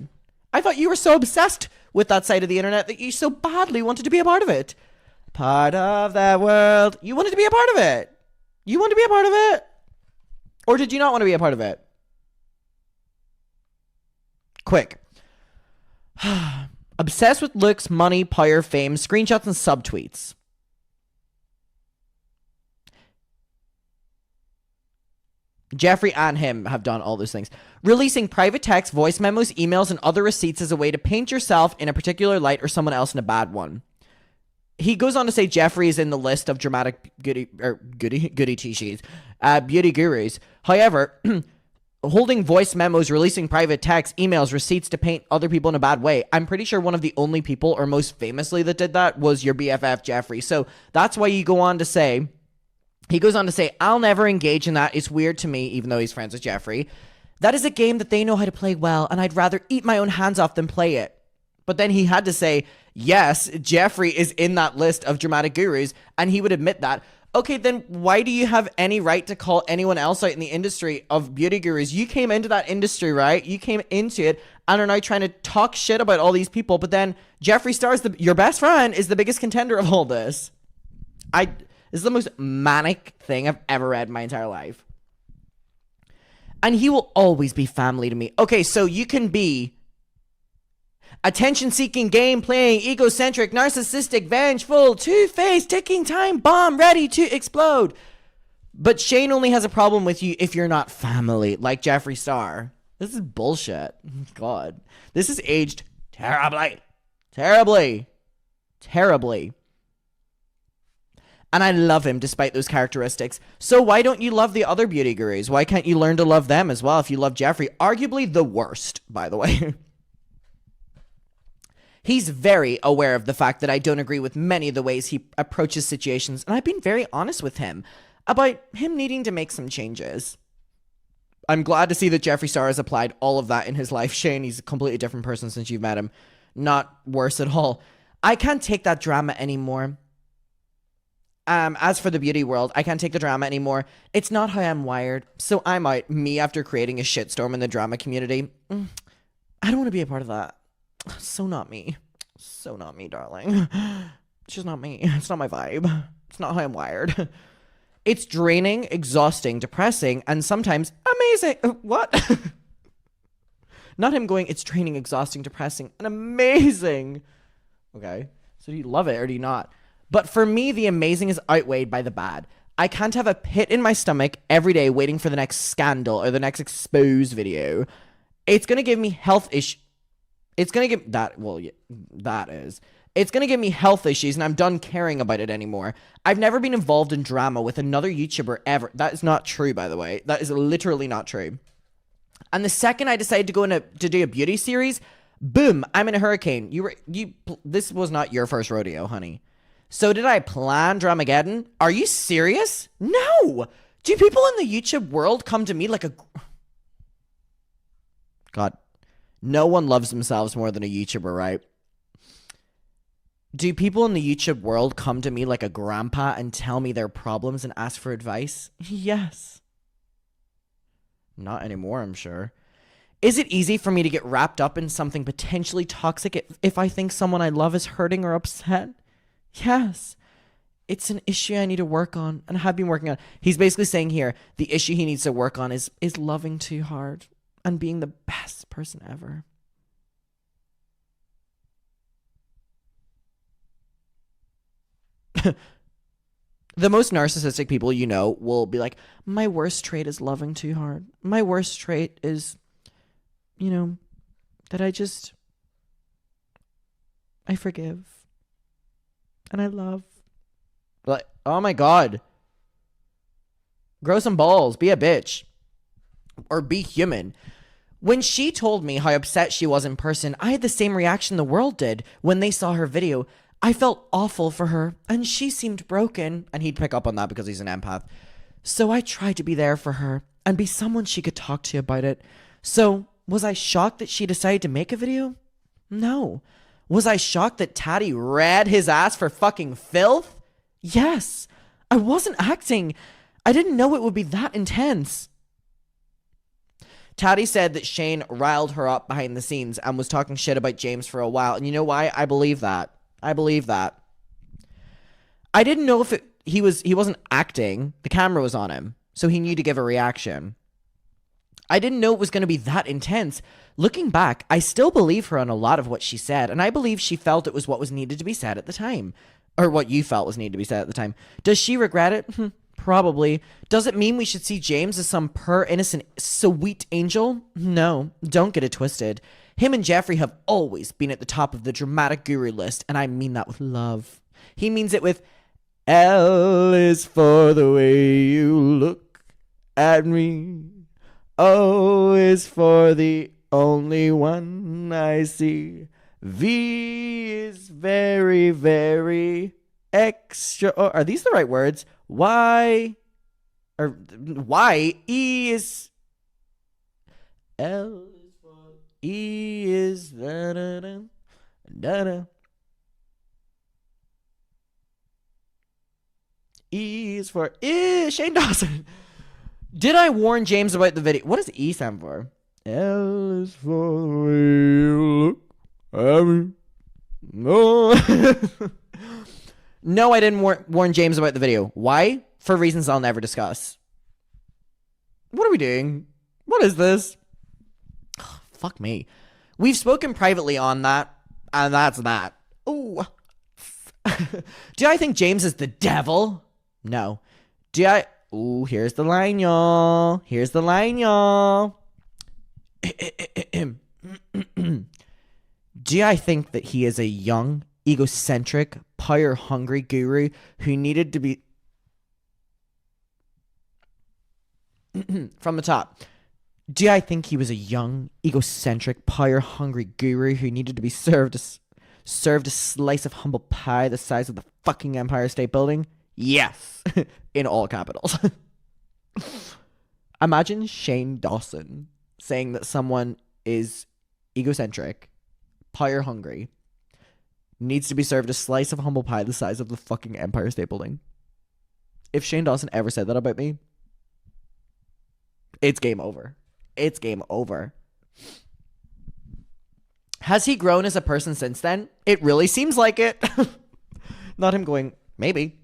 I thought you were so obsessed with that side of the internet that you so badly wanted to be a part of it. Part of that world. You wanted to be a part of it. You wanted to be a part of it? Or did you not want to be a part of it? Quick. Obsessed with looks, money, power, fame, screenshots, and subtweets. Jeffree and him have done all those things. Releasing private text, voice memos, emails, and other receipts as a way to paint yourself in a particular light or someone else in a bad one. He goes on to say Jeffree is in the list of dramatic beauty gurus. However, holding voice memos, releasing private texts, emails, receipts to paint other people in a bad way. I'm pretty sure one of the only people, or most famously, that did that was your BFF, Jeffree. So that's why he goes on to say, I'll never engage in that. It's weird to me, even though he's friends with Jeffree. That is a game that they know how to play well, and I'd rather eat my own hands off than play it. But then he had to say, yes, Jeffree is in that list of dramatic gurus, and he would admit that. Okay, then why do you have any right to call anyone else out in the industry of beauty gurus? You came into that industry, right? You came into it and are now trying to talk shit about all these people, but then Jeffree Star, your best friend, is the biggest contender of all this. This is the most manic thing I've ever read in my entire life. And he will always be family to me. Okay, so you can be attention-seeking, game-playing, egocentric, narcissistic, vengeful, two-faced, ticking time bomb ready to explode. But Shane only has a problem with you if you're not family, like Jeffree Star. This is bullshit. God. This is aged terribly. Terribly. Terribly. And I love him despite those characteristics. So why don't you love the other beauty gurus? Why can't you learn to love them as well if you love Jeffree? Arguably the worst, by the way. He's very aware of the fact that I don't agree with many of the ways he approaches situations, and I've been very honest with him about him needing to make some changes. I'm glad to see that Jeffree Star has applied all of that in his life. Shane, he's a completely different person since you've met him. Not worse at all. I can't take that drama anymore. As for the beauty world, I can't take the drama anymore. It's not how I'm wired. So I'm out. Me after creating a shitstorm in the drama community. I don't want to be a part of that. So not me. So not me, darling. It's just not me. It's not my vibe. It's not how I'm wired. It's draining, exhausting, depressing, and sometimes amazing. What? Not him going, it's draining, exhausting, depressing, and amazing. Okay. So do you love it or do you not? But for me, the amazing is outweighed by the bad. I can't have a pit in my stomach every day waiting for the next scandal or the next exposed video. It's going to give me health issues. It's going to give that, well, yeah, that is. It's going to give me health issues and I'm done caring about it anymore. I've never been involved in drama with another YouTuber ever. That is not true, by the way. That is literally not true. And the second I decided to go to do a beauty series, boom, I'm in a hurricane. This was not your first rodeo, honey. So did I plan Dramageddon? Are you serious? No. Do people in the YouTube world come to me like a... God, no one loves themselves more than a YouTuber, right? Do people in the YouTube world come to me like a grandpa and tell me their problems and ask for advice? Yes. Not anymore, I'm sure. Is it easy for me to get wrapped up in something potentially toxic if I think someone I love is hurting or upset? Yes. It's an issue I need to work on and have been working on. He's basically saying here, the issue he needs to work on is loving too hard and being the best person ever. The most narcissistic people you know will be like, my worst trait is loving too hard. My worst trait is, that I forgive. And I love. Like, oh my God. Grow some balls. Be a bitch. Or be human. When she told me how upset she was in person, I had the same reaction the world did when they saw her video. I felt awful for her, and she seemed broken. And he'd pick up on that because he's an empath. So I tried to be there for her and be someone she could talk to about it. So, was I shocked that she decided to make a video? No. Was I shocked that Tati read his ass for fucking filth? Yes. I wasn't acting. I didn't know it would be that intense. Tati said that Shane riled her up behind the scenes and was talking shit about James for a while. And you know why? I believe that. I didn't know if he wasn't acting. The camera was on him, so he knew to give a reaction. I didn't know it was going to be that intense. Looking back, I still believe her on a lot of what she said, and I believe she felt it was what was needed to be said at the time. Or what you felt was needed to be said at the time. Does she regret it? Probably. Does it mean we should see James as some pure, innocent, sweet angel? No, don't get it twisted. Him and Jeffree have always been at the top of the dramatic guru list, and I mean that with love. He means it with, L is for the way you look at me. O is for the only one I see. V is very, very extra. Oh, are these the right words? Y E is L is for E is da da da da da. E is for Shane Dawson. Did I warn James about the video? What does E stand for? L is for the way you look at me. No. No, I didn't warn James about the video. Why? For reasons I'll never discuss. What are we doing? What is this? Ugh, fuck me. We've spoken privately on that, and that's that. Ooh. Do I think James is the devil? No. Do I... Ooh, here's the line, y'all. Here's the line, y'all. Do I think that he is a young, egocentric, power-hungry guru who needed to be... From the top. Do I think he was a young, egocentric, power-hungry guru who needed to be served a slice of humble pie the size of the fucking Empire State Building? Yes. In all capitals. Imagine Shane Dawson saying that someone is egocentric, power-hungry, needs to be served a slice of humble pie the size of the fucking Empire State Building. If Shane Dawson ever said that about me, it's game over. It's game over. Has he grown as a person since then? It really seems like it. Not him going, maybe.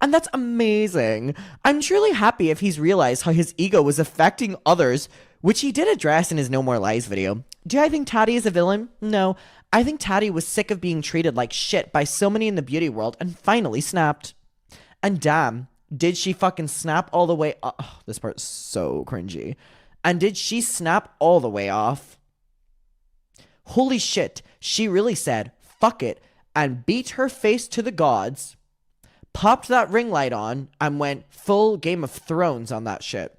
And that's amazing. I'm truly happy if he's realized how his ego was affecting others, which he did address in his No More Lies video. Do I think Tati is a villain? No. I think Tati was sick of being treated like shit by so many in the beauty world and finally snapped. And damn, did she fucking snap all the way off? Oh, this part's so cringy. And did she snap all the way off? Holy shit, she really said, fuck it, and beat her face to the gods, popped that ring light on, and went full Game of Thrones on that shit.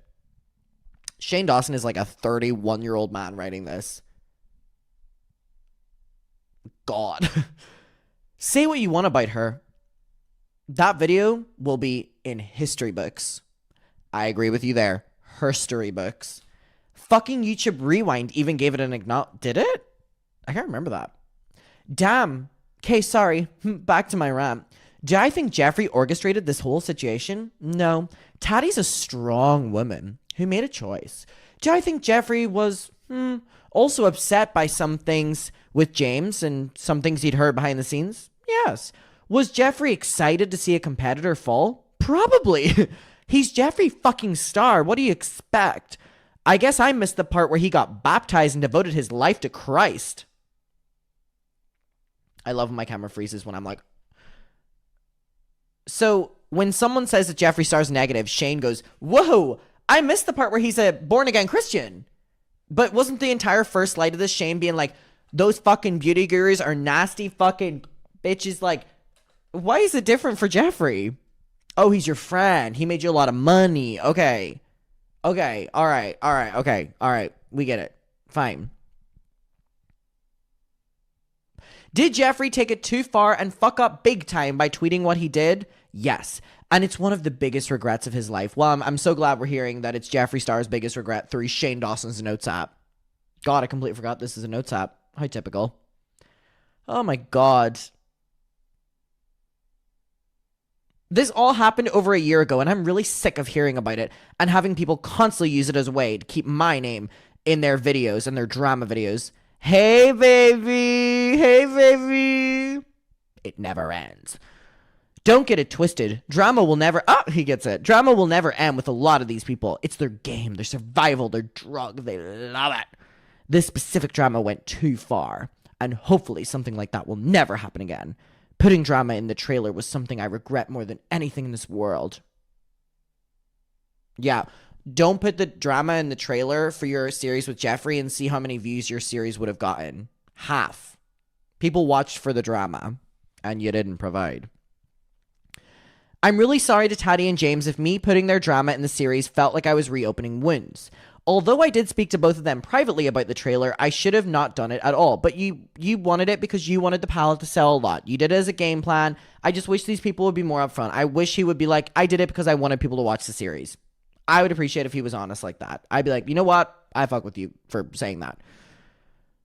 Shane Dawson is like a 31-year-old man writing this. God. Say what you want about her. That video will be in history books. I agree with you there. Herstory books. Fucking YouTube Rewind even gave it an acknowledge. Did it? I can't remember that. Damn. Okay, sorry. Back to my rant. Do I think Jeffree orchestrated this whole situation? No. Tati's a strong woman who made a choice. Do I think Jeffree was also upset by some things with James and some things he'd heard behind the scenes? Yes. Was Jeffree excited to see a competitor fall? Probably. He's Jeffree fucking Star. What do you expect? I guess I missed the part where he got baptized and devoted his life to Christ. I love when my camera freezes when I'm like, So when someone says that Jeffree Star's negative, Shane goes, whoa, I missed the part where he's a born-again Christian. But wasn't the entire first light of this Shane being like, those fucking beauty gurus are nasty fucking bitches? Like, why is it different for Jeffree? Oh, he's your friend. He made you a lot of money. Okay. Okay. All right. Okay. All right. We get it. Fine. Did Jeffree take it too far and fuck up big time by tweeting what he did? Yes. And it's one of the biggest regrets of his life. Well, I'm so glad we're hearing that it's Jeffree Star's biggest regret through Shane Dawson's notes app. God, I completely forgot this is a notes app. How typical. Oh my God. This all happened over a year ago, and I'm really sick of hearing about it and having people constantly use it as a way to keep my name in their videos and their drama videos. Hey, baby. Hey, baby. It never ends. Don't get it twisted. Drama will never... Oh, he gets it. Drama will never end with a lot of these people. It's their game, their survival, their drug. They love it. This specific drama went too far, and hopefully something like that will never happen again. Putting drama in the trailer was something I regret more than anything in this world. Yeah, don't put the drama in the trailer for your series with Jeffree and see how many views your series would have gotten. Half. People watched for the drama, and you didn't provide. I'm really sorry to Tati and James if me putting their drama in the series felt like I was reopening wounds. Although I did speak to both of them privately about the trailer, I should have not done it at all. But you wanted it because you wanted the palette to sell a lot. You did it as a game plan. I just wish these people would be more upfront. I wish he would be like, I did it because I wanted people to watch the series. I would appreciate if he was honest like that. I'd be like, you know what? I fuck with you for saying that.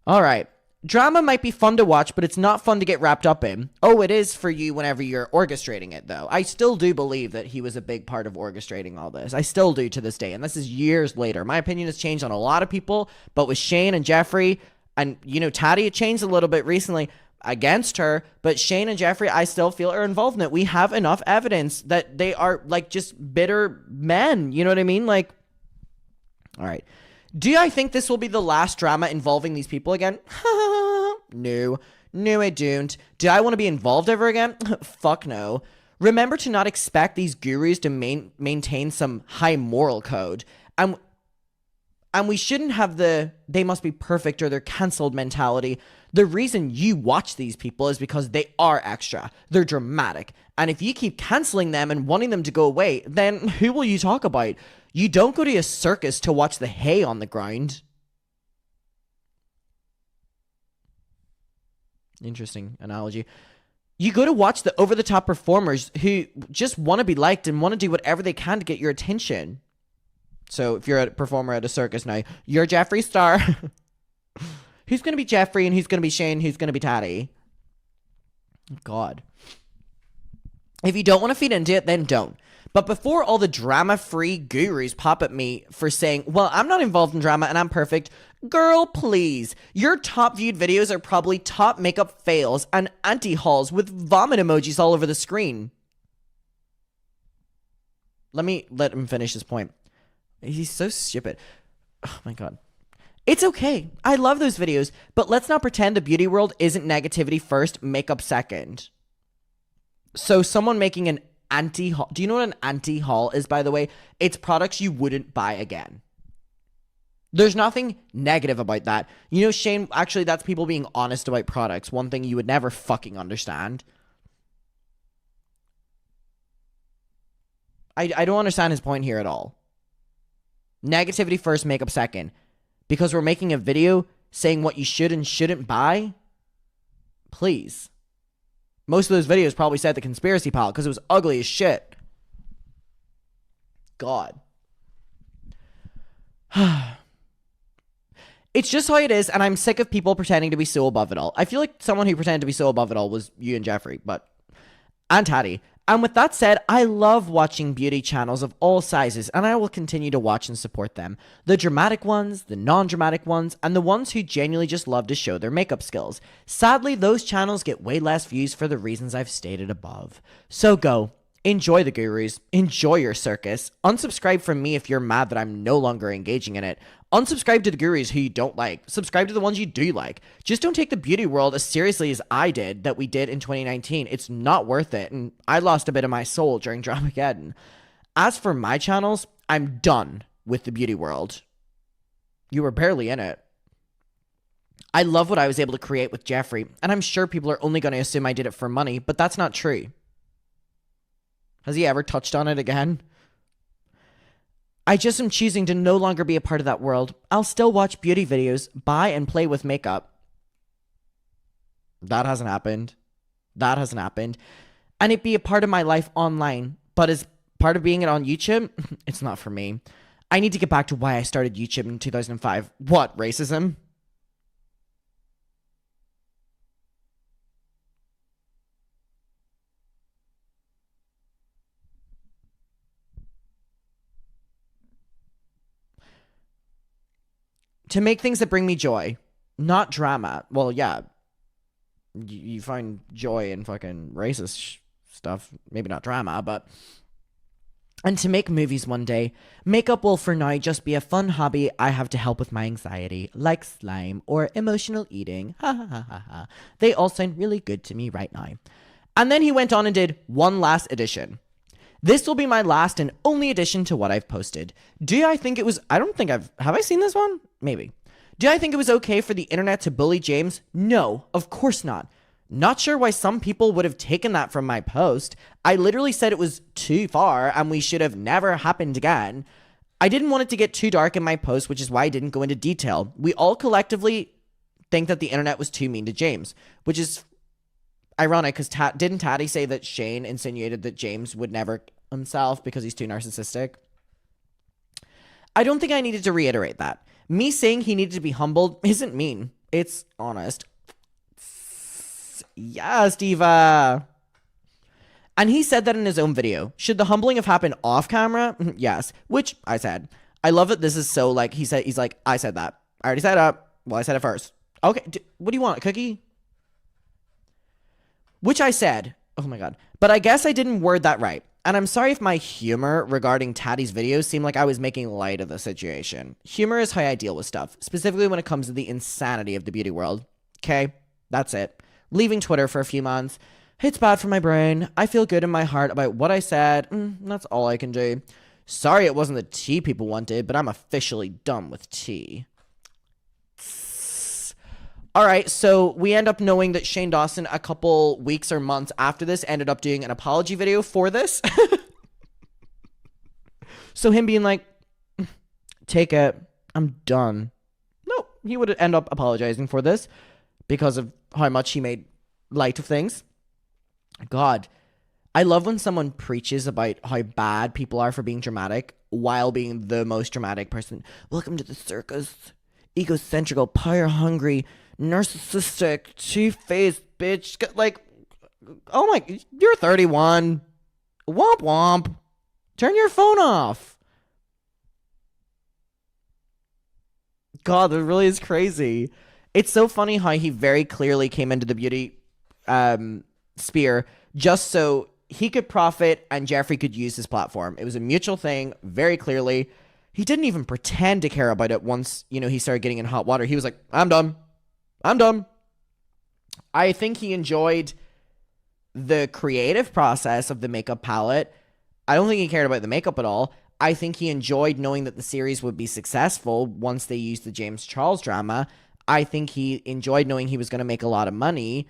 All right. Drama might be fun to watch, but it's not fun to get wrapped up in. Oh, it is for you whenever you're orchestrating it, though. I still do believe that he was a big part of orchestrating all this. I still do to this day, and this is years later. My opinion has changed on a lot of people, but with Shane and Jeffree, and, you know, Tati, it changed a little bit recently against her, but Shane and Jeffree, I still feel are involved in it. We have enough evidence that they are, like, just bitter men. You know what I mean? Like, all right. Do I think this will be the last drama involving these people again? No, I don't. Do I want to be involved ever again? Fuck no. Remember to not expect these gurus to maintain some high moral code. And we shouldn't have the they must be perfect or they're canceled mentality. The reason you watch these people is because they are extra. They're dramatic. And if you keep canceling them and wanting them to go away, then who will you talk about? You don't go to a circus to watch the hay on the ground. Interesting analogy. You go to watch the over-the-top performers who just want to be liked and want to do whatever they can to get your attention. So if you're a performer at a circus now, you're Jeffree Star. Who's going to be Jeffree and who's going to be Shane? Who's going to be Tati? God. If you don't want to feed into it, then don't. But before all the drama-free gurus pop at me for saying, well, I'm not involved in drama and I'm perfect, girl, please. Your top viewed videos are probably top makeup fails and anti-hauls with vomit emojis all over the screen. Let him finish his point. He's so stupid. Oh my God. It's okay. I love those videos, but let's not pretend the beauty world isn't negativity first, makeup second. So someone making an anti-haul. Do you know what an anti-haul is, by the way? It's products you wouldn't buy again. There's nothing negative about that. You know, Shane, actually, that's people being honest about products. One thing you would never fucking understand. I don't understand his point here at all. Negativity first, makeup second. Because we're making a video saying what you should and shouldn't buy? Please. Most of those videos probably said the conspiracy pile because it was ugly as shit. God. It's just how it is, and I'm sick of people pretending to be so above it all. I feel like someone who pretended to be so above it all was you and Jeffree, and Tati. And with that said, I love watching beauty channels of all sizes, and I will continue to watch and support them. The dramatic ones, the non-dramatic ones, and the ones who genuinely just love to show their makeup skills. Sadly, those channels get way less views for the reasons I've stated above. So go. Enjoy the gurus. Enjoy your circus. Unsubscribe from me if you're mad that I'm no longer engaging in it. Unsubscribe to the gurus who you don't like. Subscribe to the ones you do like. Just don't take the beauty world as seriously as I did, that we did in 2019. It's not worth it, and I lost a bit of my soul during Dramageddon. As for my channels, I'm done with the beauty world. You were barely in it. I love what I was able to create with Jeffree, and I'm sure people are only going to assume I did it for money, but that's not true. Has he ever touched on it again? I just am choosing to no longer be a part of that world. I'll still watch beauty videos, buy and play with makeup. That hasn't happened. That hasn't happened. And it be a part of my life online. But as part of being it on YouTube, it's not for me. I need to get back to why I started YouTube in 2005. What, racism? To make things that bring me joy, not drama. Well, yeah, you find joy in fucking racist stuff. Maybe not drama, but... And to make movies one day. Makeup will for now just be a fun hobby I have to help with my anxiety, like slime or emotional eating. Ha ha ha ha ha. They all sound really good to me right now. And then he went on and did one last edition. This will be my last and only addition to what I've posted. Do I think it was... I don't think have I seen this one? Maybe. Do I think it was okay for the internet to bully James? No, of course not. Not sure why some people would have taken that from my post. I literally said it was too far and we should have never happened again. I didn't want it to get too dark in my post, which is why I didn't go into detail. We all collectively think that the internet was too mean to James, which is ironic because didn't Tati say that Shane insinuated that James would never himself because he's too narcissistic? I don't think I needed to reiterate that. Me saying he needed to be humbled isn't mean. It's honest. Yes, Diva. And he said that in his own video. Should the humbling have happened off camera? Yes. Which I said. I love that this is so like, he's like, I said that. I already said it. Well, I said it first. Okay. What do you want? A cookie? Which I said. Oh my God. But I guess I didn't word that right. And I'm sorry if my humor regarding Tati's videos seemed like I was making light of the situation. Humor is how I deal with stuff, specifically when it comes to the insanity of the beauty world. Okay? That's it. Leaving Twitter for a few months. It's bad for my brain. I feel good in my heart about what I said. That's all I can do. Sorry it wasn't the tea people wanted, but I'm officially done with tea. Alright, so we end up knowing that Shane Dawson, a couple weeks or months after this, ended up doing an apology video for this. So him being like, take it, I'm done. No, he would end up apologizing for this because of how much he made light of things. God, I love when someone preaches about how bad people are for being dramatic while being the most dramatic person. Welcome to the circus. Egocentrical, power-hungry, narcissistic, two-faced bitch. Like, oh my, you're 31. Womp womp. Turn your phone off. God, that really is crazy. It's so funny how he very clearly came into the beauty sphere just so he could profit and Jeffree could use his platform. It was a mutual thing, very clearly. He didn't even pretend to care about it once, you know, he started getting in hot water. He was like, I'm done. I'm done. I think he enjoyed the creative process of the makeup palette. I don't think he cared about the makeup at all. I think he enjoyed knowing that the series would be successful once they used the James Charles drama. I think he enjoyed knowing he was going to make a lot of money.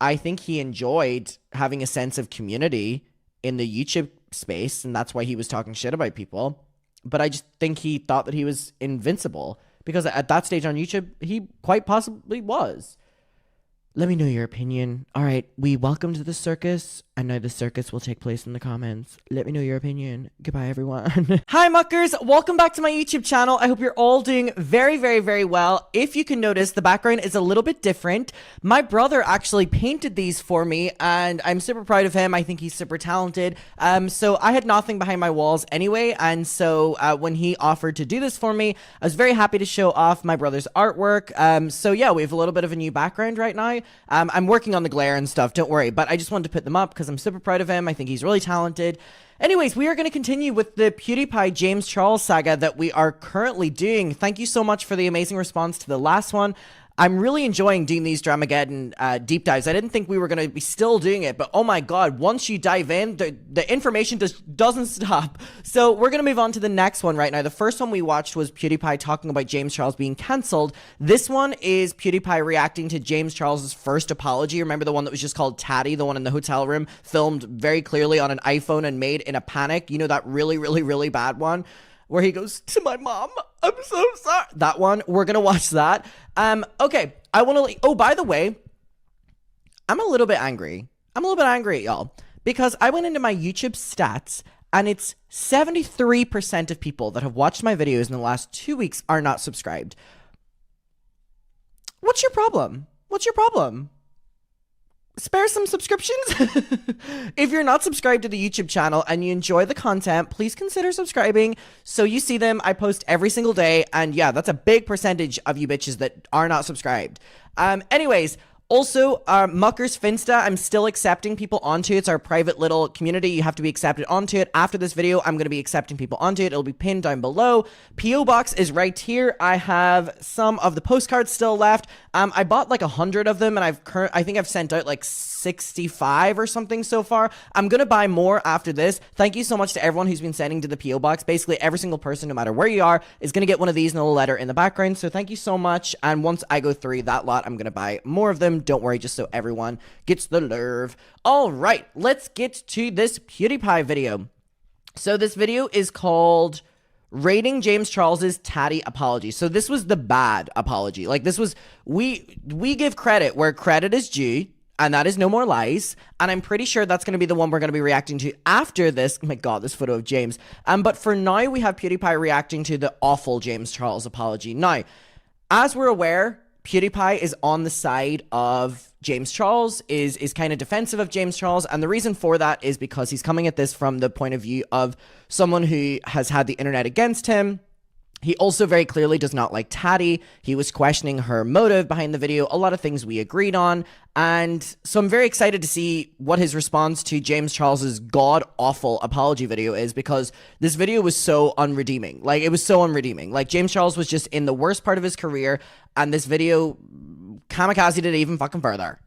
I think he enjoyed having a sense of community in the YouTube space, and that's why he was talking shit about people. But I just think he thought that he was invincible because at that stage on YouTube, he quite possibly was. Let me know your opinion. All right, we welcome to the circus. I know the circus will take place in the comments. Let me know your opinion. Goodbye, everyone. Hi, muckers. Welcome back to my YouTube channel. I hope you're all doing very, very, very well. If you can notice, the background is a little bit different. My brother actually painted these for me, and I'm super proud of him. I think he's super talented. So I had nothing behind my walls anyway, and so when he offered to do this for me, I was very happy to show off my brother's artwork. So yeah, we have a little bit of a new background right now. I'm working on the glare and stuff, don't worry, but I just wanted to put them up because I'm super proud of him. I think he's really talented. Anyways, we are going to continue with the PewDiePie James Charles saga that we are currently doing. Thank you so much for the amazing response to the last one. I'm really enjoying doing these Dramageddon deep dives. I didn't think we were going to be still doing it, but oh my god, once you dive in, the information just doesn't stop. So we're going to move on to the next one right now. The first one we watched was PewDiePie talking about James Charles being cancelled. This one is PewDiePie reacting to James Charles' first apology. Remember the one that was just called Tati, the one in the hotel room, filmed very clearly on an iPhone and made in a panic? You know, that really, really, really bad one? Where he goes, to my mom, I'm so sorry. That one, we're gonna watch that. Okay, I wanna, oh, by the way, I'm a little bit angry. I'm a little bit angry at y'all. Because I went into my YouTube stats, and it's 73% of people that have watched my videos in the last 2 weeks are not subscribed. What's your problem? What's your problem? Spare some subscriptions. If you're not subscribed to the YouTube channel and you enjoy the content, please consider subscribing so you see them. I post every single day, and yeah, that's a big percentage of you bitches that are not subscribed. Anyways, also, Mucker's Finsta, I'm still accepting people onto it. It's our private little community. You have to be accepted onto it. After this video, I'm going to be accepting people onto it. It'll be pinned down below. P.O. Box is right here. I have some of the postcards still left. I bought like 100 of them, and I think I've sent out like 65 or something so far. I'm going to buy more after this. Thank you so much to everyone who's been sending to the P.O. Box. Basically, every single person, no matter where you are, is going to get one of these in a little letter in the background. So thank you so much. And once I go through that lot, I'm going to buy more of them. Don't worry, just so everyone gets the nerve. All right, let's get to this PewDiePie video. So this video is called Rating James Charles's Tati Apology. So this was the bad apology. Like, this was, we give credit where credit is due, and that is No More Lies. And I'm pretty sure that's going to be the one we're going to be reacting to after this. Oh my god, this photo of James. But for now, we have PewDiePie reacting to the awful James Charles apology. Now, as we're aware, PewDiePie is on the side of James Charles, is kind of defensive of James Charles, and the reason for that is because he's coming at this from the point of view of someone who has had the internet against him. He also very clearly does not like Tati. He was questioning her motive behind the video, a lot of things we agreed on, and so I'm very excited to see what his response to James Charles's god-awful apology video is, because this video was so unredeeming. Like, it was so unredeeming. Like, James Charles was just in the worst part of his career, and this video kamikaze did even fucking further.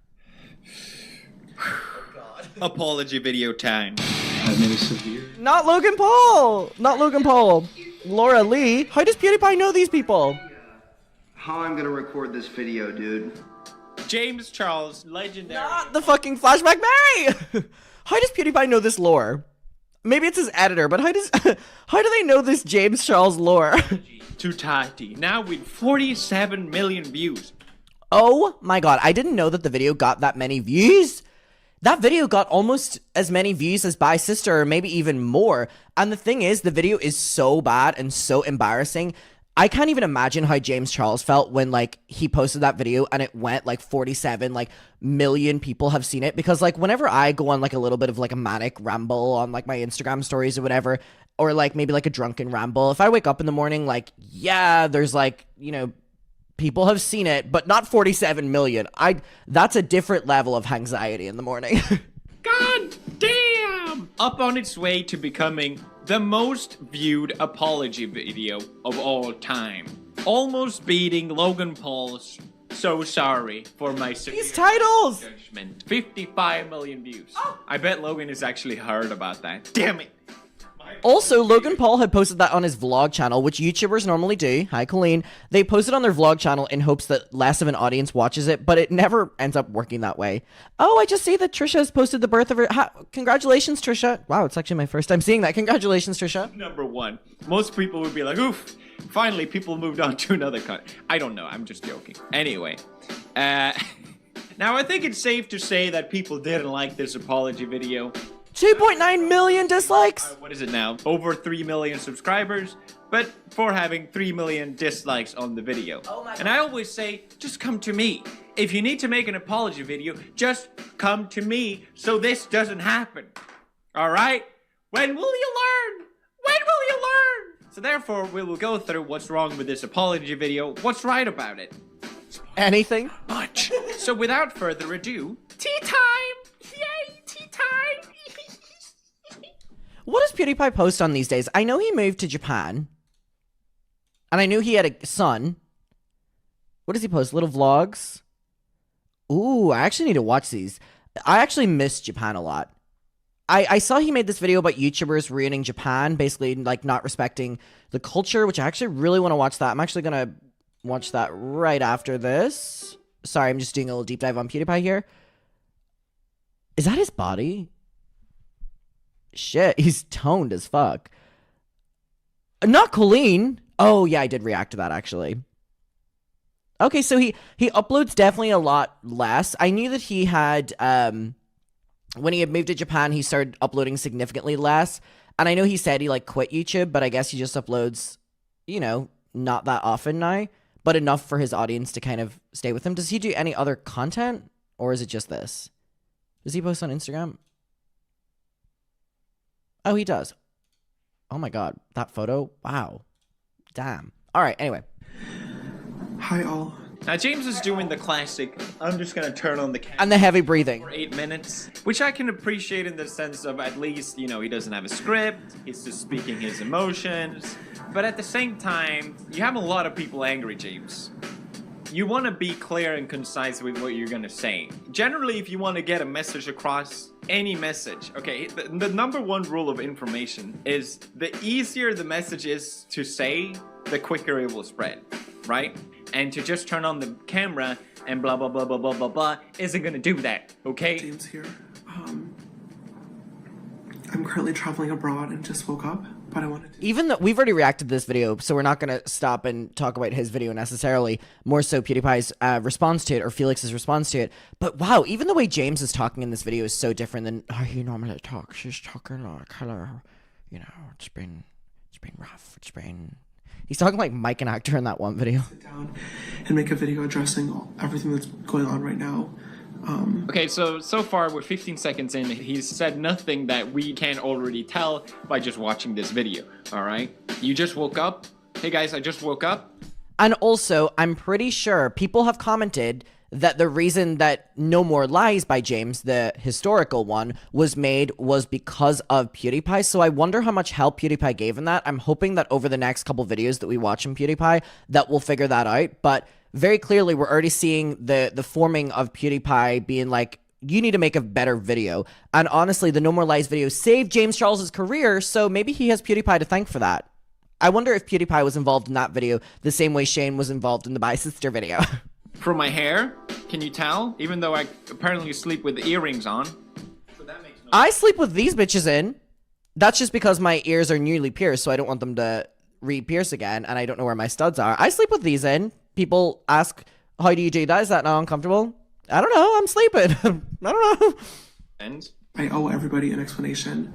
Apology video time. Not Logan Paul! Not Logan Paul. Laura Lee. How does PewDiePie know these people? How I'm gonna record this video, dude. James Charles, legendary. Not the fucking Flashback Mary! How does PewDiePie know this lore? Maybe it's his editor, but how do they know this James Charles lore? To Tati, now with 47 million views. Oh my god, I didn't know that the video got that many views. That video got almost as many views as Bye Sister, or maybe even more. And the thing is, the video is so bad and so embarrassing. I can't even imagine how James Charles felt when, like, he posted that video and it went, like, 47, like, million people have seen it. Because, like, whenever I go on, like, a little bit of, like, a manic ramble on, like, my Instagram stories or whatever, or, like, maybe, like, a drunken ramble, if I wake up in the morning, like, yeah, there's, like, you know, people have seen it, but not 47 million. That's a different level of anxiety in the morning. God damn! Up on its way to becoming the most viewed apology video of all time. Almost beating Logan Paul's So Sorry for My These titles! Judgment. 55 million views. Oh. I bet Logan has actually heard about that. Damn it! Also, Logan Paul had posted that on his vlog channel, which YouTubers normally do. Hi, Colleen. They posted on their vlog channel in hopes that less of an audience watches it, but it never ends up working that way. Oh, I just see that Trisha has posted the birth of her... Congratulations, Trisha. Wow, it's actually my first time seeing that. Congratulations, Trisha. Number one. Most people would be like, oof, finally people moved on to another cut. I don't know. I'm just joking. Anyway. Now, I think it's safe to say that people didn't like this apology video. 2.9 million dislikes? What is it now? Over 3 million subscribers, but for having 3 million dislikes on the video. Oh my God. And I always say, just come to me. If you need to make an apology video, just come to me so this doesn't happen. Alright? When will you learn? When will you learn? So therefore, we will go through what's wrong with this apology video, what's right about it. Anything? Much. So without further ado, tea time! Yay, tea time! What does PewDiePie post on these days? I know he moved to Japan. And I knew he had a son. What does he post? Little vlogs? Ooh, I actually need to watch these. I actually miss Japan a lot. I saw he made this video about YouTubers ruining Japan, basically like not respecting the culture, which I actually really want to watch that. I'm actually going to watch that right after this. Sorry, I'm just doing a little deep dive on PewDiePie here. Is that his body? Shit, he's toned as fuck. Not Colleen. Oh, yeah, I did react to that, actually. Okay, so he uploads definitely a lot less. I knew that he had, when he had moved to Japan, he started uploading significantly less. And I know he said he, like, quit YouTube, but I guess he just uploads, you know, not that often now. But enough for his audience to kind of stay with him. Does he do any other content? Or is it just this? Does he post on Instagram? Oh, he does. Oh my god, that photo? Wow. Damn. Alright, anyway. Hi all. Now James is doing the classic, I'm just gonna turn on the camera. And the heavy breathing. For 8 minutes. Which I can appreciate in the sense of at least, you know, he doesn't have a script, he's just speaking his emotions. But at the same time, you have a lot of people angry, James. You want to be clear and concise with what you're gonna say. Generally, if you want to get a message across, any message, okay, the number one rule of information is the easier the message is to say, the quicker it will spread, right? And to just turn on the camera and blah blah blah blah blah blah blah isn't gonna do that, okay? James here. I'm currently traveling abroad and just woke up, but I wanted to... Even though we've already reacted to this video, so we're not going to stop and talk about his video necessarily, more so PewDiePie's response to it, or Felix's response to it. But wow, even the way James is talking in this video is so different than how he normally talks. He's talking like, hello, you know, it's been rough, He's talking like Mike, an actor in that one video. Sit down and make a video addressing everything that's going on right now. Okay, so far we're 15 seconds in. He's said nothing that we can't already tell by just watching this video, all right? You just woke up? Hey guys, I just woke up. And also, I'm pretty sure people have commented that the reason that No More Lies by James, the historical one, was made was because of PewDiePie. So I wonder how much help PewDiePie gave in that. I'm hoping that over the next couple videos that we watch from PewDiePie, that we'll figure that out. But very clearly, we're already seeing the forming of PewDiePie being like, you need to make a better video. And honestly, the No More Lies video saved James Charles's career, so maybe he has PewDiePie to thank for that. I wonder if PewDiePie was involved in that video the same way Shane was involved in the Bye Sister video. From my hair, can you tell? Even though I apparently sleep with earrings on. So that makes no I sleep with these bitches in. That's just because my ears are newly pierced, so I don't want them to re-pierce again, and I don't know where my studs are. I sleep with these in. People ask, how do you do that? Is that not uncomfortable? I don't know. I'm sleeping. I don't know. And I owe everybody an explanation,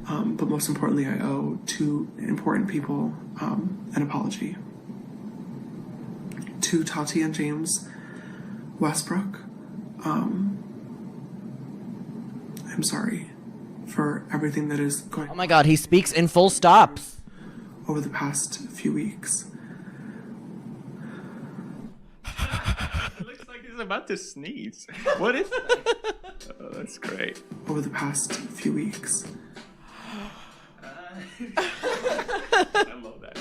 but most importantly, I owe two important people an apology. To Tati and James Westbrook, I'm sorry for everything that is going on. Oh my god, he speaks in full stops. Over the past few weeks. it looks like he's about to sneeze. What is that? Oh, that's great. Over the past few weeks. I love that.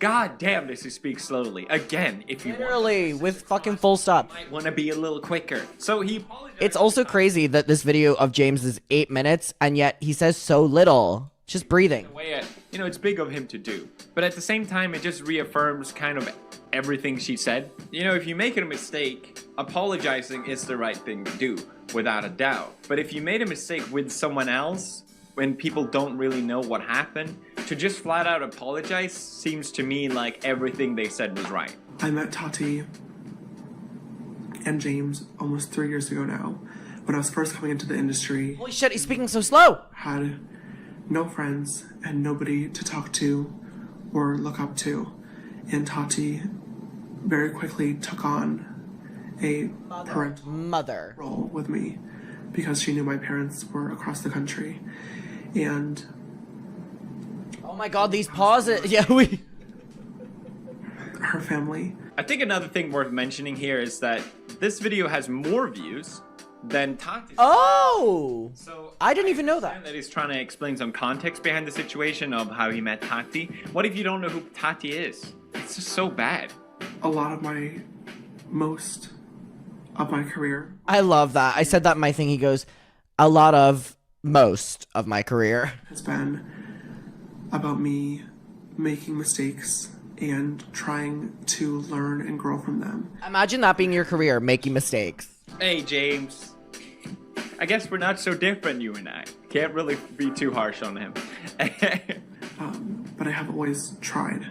God damn, does he speak slowly. Again, if you literally with fucking full stop. might want to be a little quicker. So he apologized. It's also crazy that this video of James is 8 minutes and yet he says so little. Just breathing. You know, it's big of him to do. But at the same time, it just reaffirms kind of everything she said. You know, if you make a mistake, apologizing is the right thing to do, without a doubt. But if you made a mistake with someone else, when people don't really know what happened, to just flat out apologize seems to me like everything they said was right. I met Tati and James almost 3 years ago now, when I was first coming into the industry. Holy shit, he's speaking so slow! Had no friends and nobody to talk to or look up to. And Tati very quickly took on a parental mother role with me because she knew my parents were across the country. And oh my god, these pauses. Yeah, we... Her family I think another thing worth mentioning here is that this video has more views than Tati's. Oh! So I didn't even know that. That he's trying to explain some context behind the situation of how he met Tati. What if you don't know who Tati is? It's just so bad. A lot of most of my career. I love that. I said that in my thing. He goes, a lot of most of my career Has been about me making mistakes and trying to learn and grow from them. Imagine that being your career, making mistakes. Hey, James. I guess we're not so different, you and I. Can't really be too harsh on him. But I have always tried.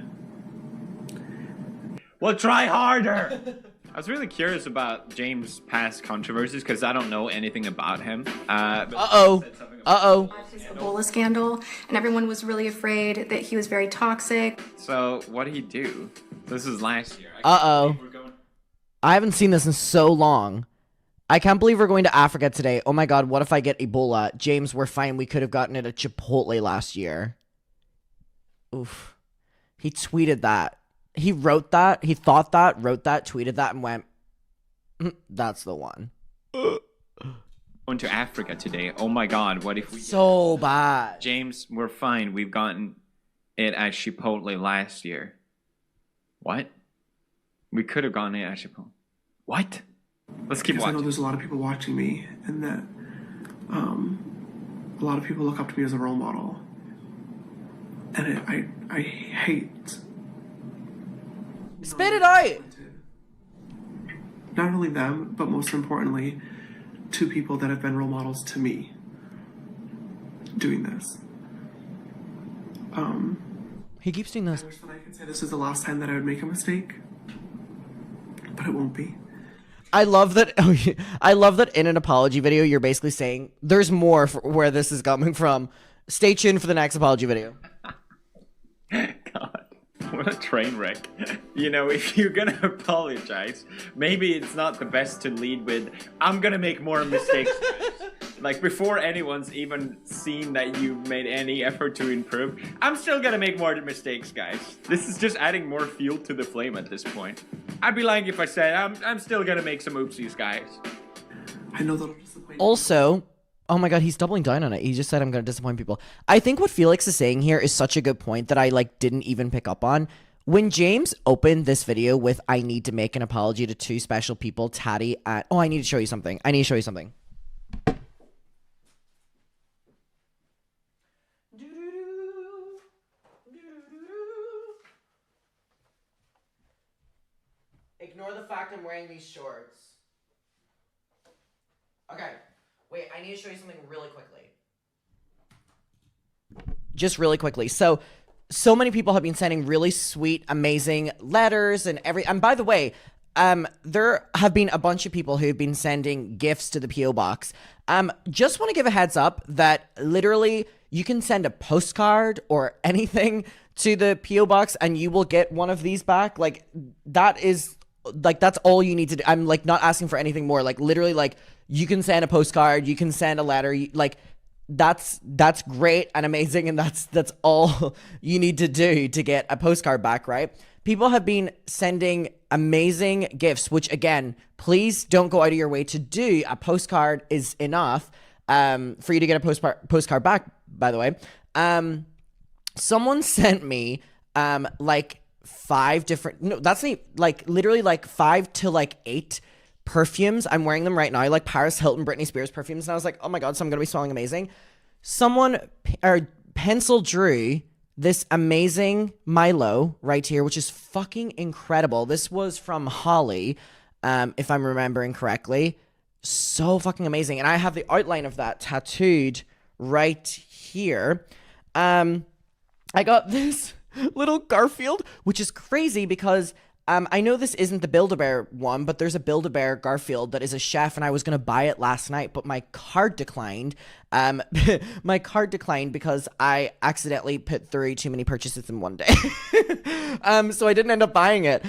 Well, try harder! I was really curious about James' past controversies because I don't know anything about him. Uh-oh. His Ebola scandal, and everyone was really afraid that he was very toxic. So, what did he do? This is last year. Uh-oh. I haven't seen this in so long. I can't believe we're going to Africa today. Oh my god, what if I get Ebola? James, we're fine. We could have gotten it at Chipotle last year. Oof. He tweeted that. He wrote that. He thought that, wrote that, tweeted that, and went, that's the one. Going to Africa today. Oh my god, what if we... So bad. James, we're fine. We've gotten it at Chipotle last year. What? We could have gotten it at Chipotle. What? Let's keep Because I know watching. there's a lot of people watching me, and that a lot of people look up to me as a role model. And I hate... Spit it out! Not only them, but most importantly, two people that have been role models to me doing this. He keeps doing this. I wish that I could say this is the last time that I would make a mistake, but it won't be. I love that. I love that in an apology video, you're basically saying there's more for where this is coming from. Stay tuned for the next apology video. God, what a train wreck. You know, if you're gonna apologize, maybe it's not the best to lead with, I'm gonna make more mistakes, guys. Like, before anyone's even seen that you made any effort to improve, I'm still gonna make more mistakes, guys. This is just adding more fuel to the flame at this point. I'd be lying if I said I'm still gonna make some oopsies, guys. I know that'll disappoint. Also, oh my god, he's doubling down on it. He just said I'm going to disappoint people. I think what Felix is saying here is such a good point that I didn't even pick up on. When James opened this video with I need to make an apology to two special people, Tati and... Oh, I need to show you something. I need to show you something. Ignore the fact I'm wearing these shorts. Okay. Wait, I need to show you something really quickly. Just really quickly. So many people have been sending really sweet, amazing letters and by the way, there have been a bunch of people who've been sending gifts to the P.O. box. Just want to give a heads up that literally you can send a postcard or anything to the P.O. box and you will get one of these back. That's all you need to do. I'm not asking for anything more. Literally you can send a postcard, you can send a letter, that's great and amazing, and that's all you need to do to get a postcard back, right? People have been sending amazing gifts, which again, please don't go out of your way to do. A postcard is enough for you to get a postcard back, by the way. Someone sent me 5 different, no, that's not, literally 5 to 8 perfumes. I'm wearing them right now, Paris Hilton, Britney Spears perfumes, and I was like, oh my god, so I'm gonna be smelling amazing. Someone pencil drew this amazing Milo right here, which is fucking incredible. This was from Holly, if I'm remembering correctly. So fucking amazing, and I have the outline of that tattooed right here. I got this little Garfield, which is crazy because I know this isn't the Build-A-Bear one, but there's a Build-A-Bear Garfield that is a chef, and I was going to buy it last night, but my card declined. My card declined because I accidentally put 3 too many purchases in one day. So I didn't end up buying it.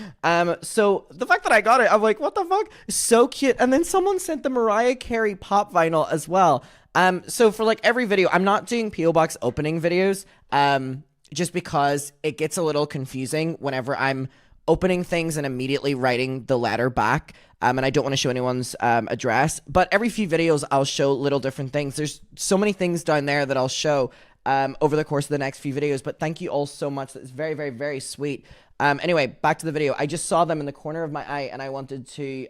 So the fact that I got it, I'm like, what the fuck? So cute. And then someone sent the Mariah Carey pop vinyl as well. So for every video, I'm not doing P.O. Box opening videos, just because it gets a little confusing whenever I'm opening things and immediately writing the letter back. And I don't want to show anyone's address, but every few videos I'll show little different things. There's so many things down there that I'll show over the course of the next few videos, but thank you all so much. That's very, very, very sweet. Anyway, back to the video. I just saw them in the corner of my eye and I wanted to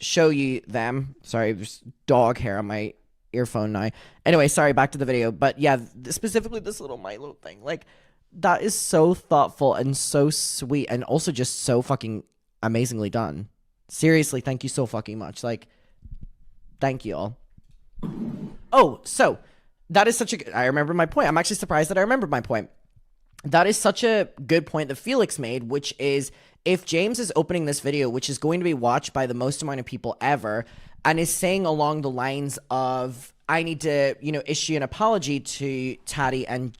show you them. Sorry, there's dog hair on my earphone now. Anyway, sorry, back to the video. But yeah, specifically this little Milo thing. Like, that is so thoughtful and so sweet and also just so fucking amazingly done. Seriously, thank you so fucking much. Like, thank you all. Oh, so that is such a... I remember my point. I'm actually surprised that I remembered my point. That is such a good point that Felix made, which is if James is opening this video, which is going to be watched by the most amount of people ever, and is saying along the lines of, I need to, you know, issue an apology to Tati and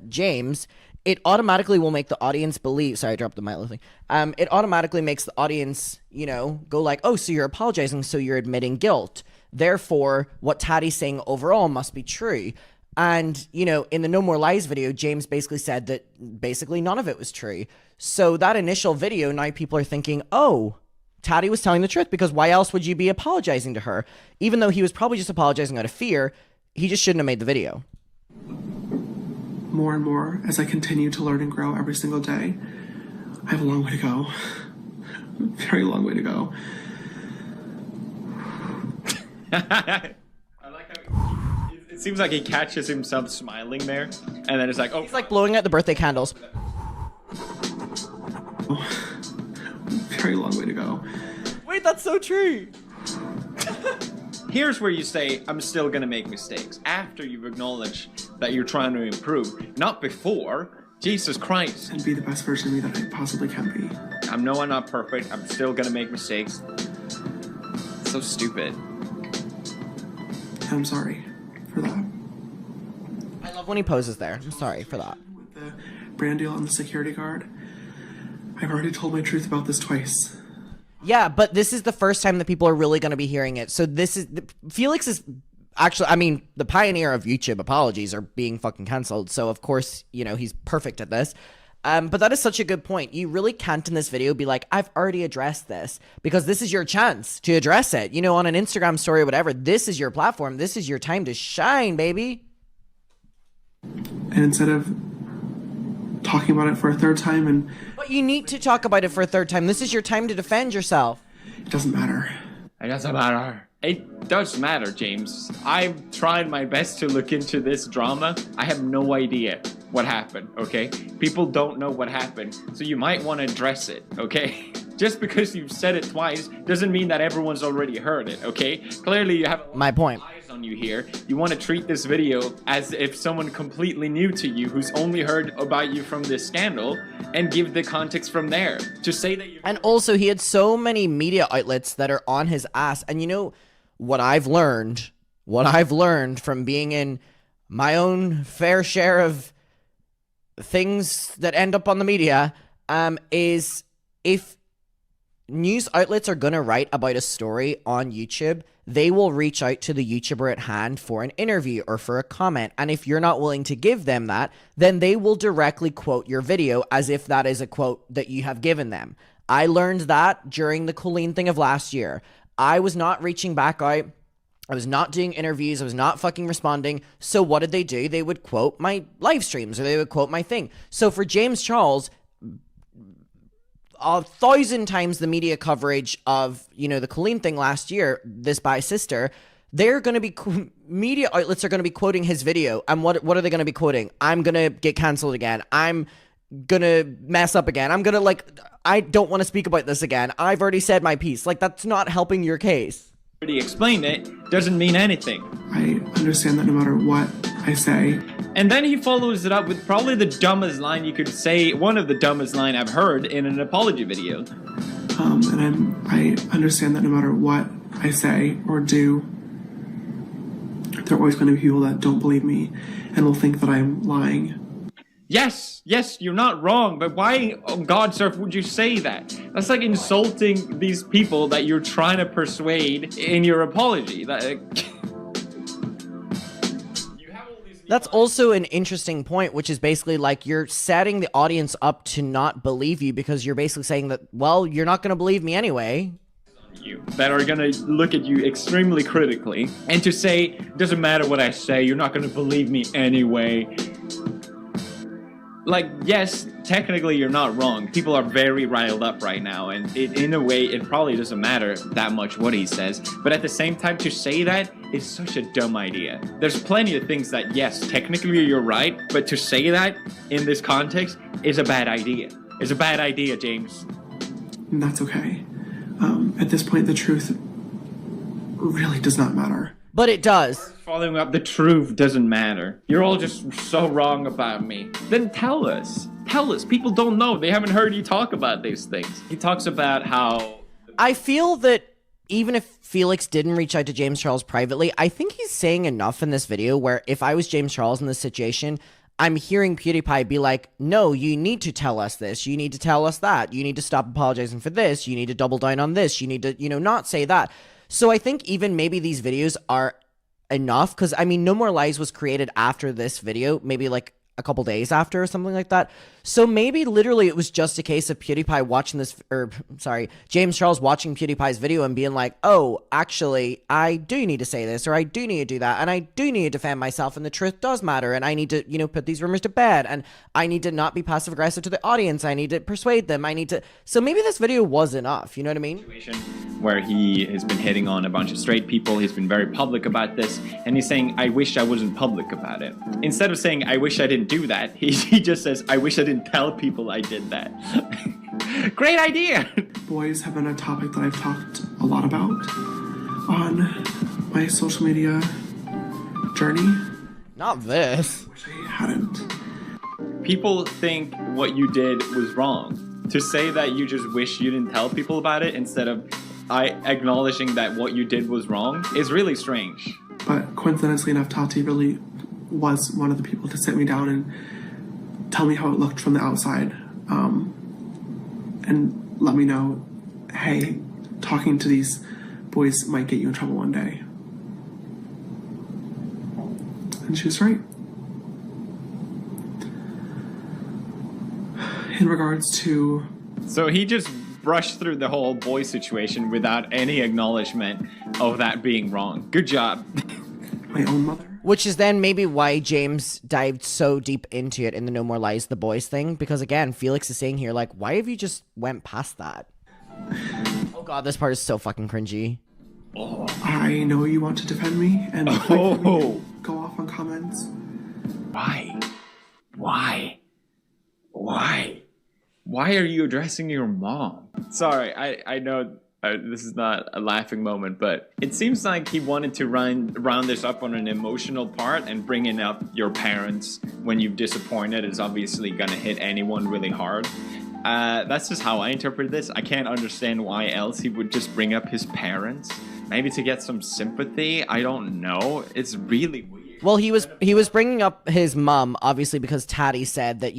James, it automatically will make the audience believe... Sorry, I dropped the Milo thing. It automatically makes the audience, you know, go like, oh, so you're apologizing, so you're admitting guilt. Therefore, what Tati's saying overall must be true. And, you know, in the No More Lies video, James basically said that basically none of it was true. So that initial video, now people are thinking, oh, Tati was telling the truth, because why else would you be apologizing to her? Even though he was probably just apologizing out of fear, he just shouldn't have made the video. More and more as I continue to learn and grow every single day. I have a long way to go. A very long way to go. I like how it seems like he catches himself smiling there, and then it's like, oh. He's like blowing out the birthday candles. Very long way to go. Wait, that's so true. Here's where you say, I'm still gonna make mistakes. After you've acknowledged that you're trying to improve, not before. Jesus Christ. And be the best version of me that I possibly can be. I'm not perfect. I'm still gonna make mistakes. So stupid. And I'm sorry for that. I love when he poses there. I'm sorry for that. With the brand deal and the security guard, I've already told my truth about this twice. Yeah, but this is the first time that people are really going to be hearing it. So this is... Felix is actually... I mean, the pioneer of YouTube apologies are being fucking cancelled. So, of course, you know, he's perfect at this. But that is such a good point. You really can't in this video be like, I've already addressed this. Because this is your chance to address it. You know, on an Instagram story or whatever. This is your platform. This is your time to shine, baby. And instead of talking about it for a third time and... But you need to talk about it for a third time. This is your time to defend yourself. It doesn't matter. It doesn't matter. It does matter, James. I've tried my best to look into this drama. I have no idea what happened, okay? People don't know what happened, so you might want to address it, okay? Just because you've said it twice doesn't mean that everyone's already heard it, okay? Clearly you have my point. Eyes on you here. You want to treat this video as if someone completely new to you who's only heard about you from this scandal and give the context from there. To say that you... And also, he had so many media outlets that are on his ass. And you know what I've learned from being in my own fair share of things that end up on the media, is if news outlets are going to write about a story on YouTube, they will reach out to the YouTuber at hand for an interview or for a comment. And if you're not willing to give them that, then they will directly quote your video as if that is a quote that you have given them. I learned that during the Colleen thing of last year. I was not reaching back out. I was not doing interviews. I was not fucking responding. So what did they do? They would quote my live streams or they would quote my thing. So for James Charles, 1,000 times the media coverage of, you know, the Colleen thing last year, this by sister, they're going to be, media outlets are going to be quoting his video. And what are they going to be quoting? I'm going to get canceled again. I'm going to mess up again. I'm going to I don't want to speak about this again. I've already said my piece. Like, that's not helping your case. Already explained it, doesn't mean anything. I understand that no matter what I say. And then he follows it up with probably the dumbest line you could say, one of the dumbest line I've heard in an apology video. And I understand that no matter what I say or do, there are always going to be people that don't believe me and will think that I'm lying. Yes, you're not wrong, but why on God's earth would you say that? That's like insulting these people that you're trying to persuade in your apology. That's also an interesting point, which is basically like you're setting the audience up to not believe you because you're basically saying that, well, you're not going to believe me anyway. You that are gonna look at you extremely critically and to say, doesn't matter what I say, you're not gonna believe me anyway. Like, yes, technically you're not wrong. People are very riled up right now, and in a way, it probably doesn't matter that much what he says. But at the same time, to say that is such a dumb idea. There's plenty of things that, yes, technically you're right, but to say that in this context is a bad idea. It's a bad idea, James. And that's okay. At this point, the truth really does not matter. But it does. Following up, the truth doesn't matter. You're all just so wrong about me. Then tell us. Tell us. People don't know. They haven't heard you talk about these things. He talks about how... I feel that even if Felix didn't reach out to James Charles privately, I think he's saying enough in this video where if I was James Charles in this situation, I'm hearing PewDiePie be like, no, you need to tell us this. You need to tell us that. You need to stop apologizing for this. You need to double down on this. You need to, not say that. So I think even maybe these videos are enough because, I mean, No More Lies was created after this video, maybe like a couple days after or something like that. So maybe literally it was just a case of PewDiePie watching this, James Charles watching PewDiePie's video and being like, oh, actually, I do need to say this, or I do need to do that, and I do need to defend myself, and the truth does matter, and I need to, put these rumors to bed, and I need to not be passive-aggressive to the audience, I need to persuade them, so maybe this video was enough, you know what I mean? Where he has been hitting on a bunch of straight people, he's been very public about this, and he's saying, I wish I wasn't public about it. Instead of saying, I wish I didn't do that, he just says, I wish I didn't tell people I did that. Great idea! Boys have been a topic that I've talked a lot about on my social media journey. Not this. Which I hadn't. People think what you did was wrong. To say that you just wish you didn't tell people about it instead of acknowledging that what you did was wrong is really strange. But coincidentally enough, Tati really was one of the people to sit me down and tell me how it looked from the outside, and let me know, hey, talking to these boys might get you in trouble one day. And she was right. In regards to... So he just brushed through the whole boy situation without any acknowledgement of that being wrong. Good job. My own mother. Which is then maybe why James dived so deep into it in the No More Lies, the boys thing. Because again, Felix is saying here, like, why have you just went past that? Oh god, this part is so fucking cringy. Oh. I know you want to defend me and go off on comments. Why? Why? Why? Why are you addressing your mom? Sorry, I know this is not a laughing moment, but it seems like he wanted to round this up on an emotional part, and bringing up your parents when you've disappointed is obviously gonna hit anyone really hard. That's just how I interpret this. I can't understand why else he would just bring up his parents. Maybe to get some sympathy? I don't know. It's really weird. Well, he was bringing up his mom, obviously, because Tati said that,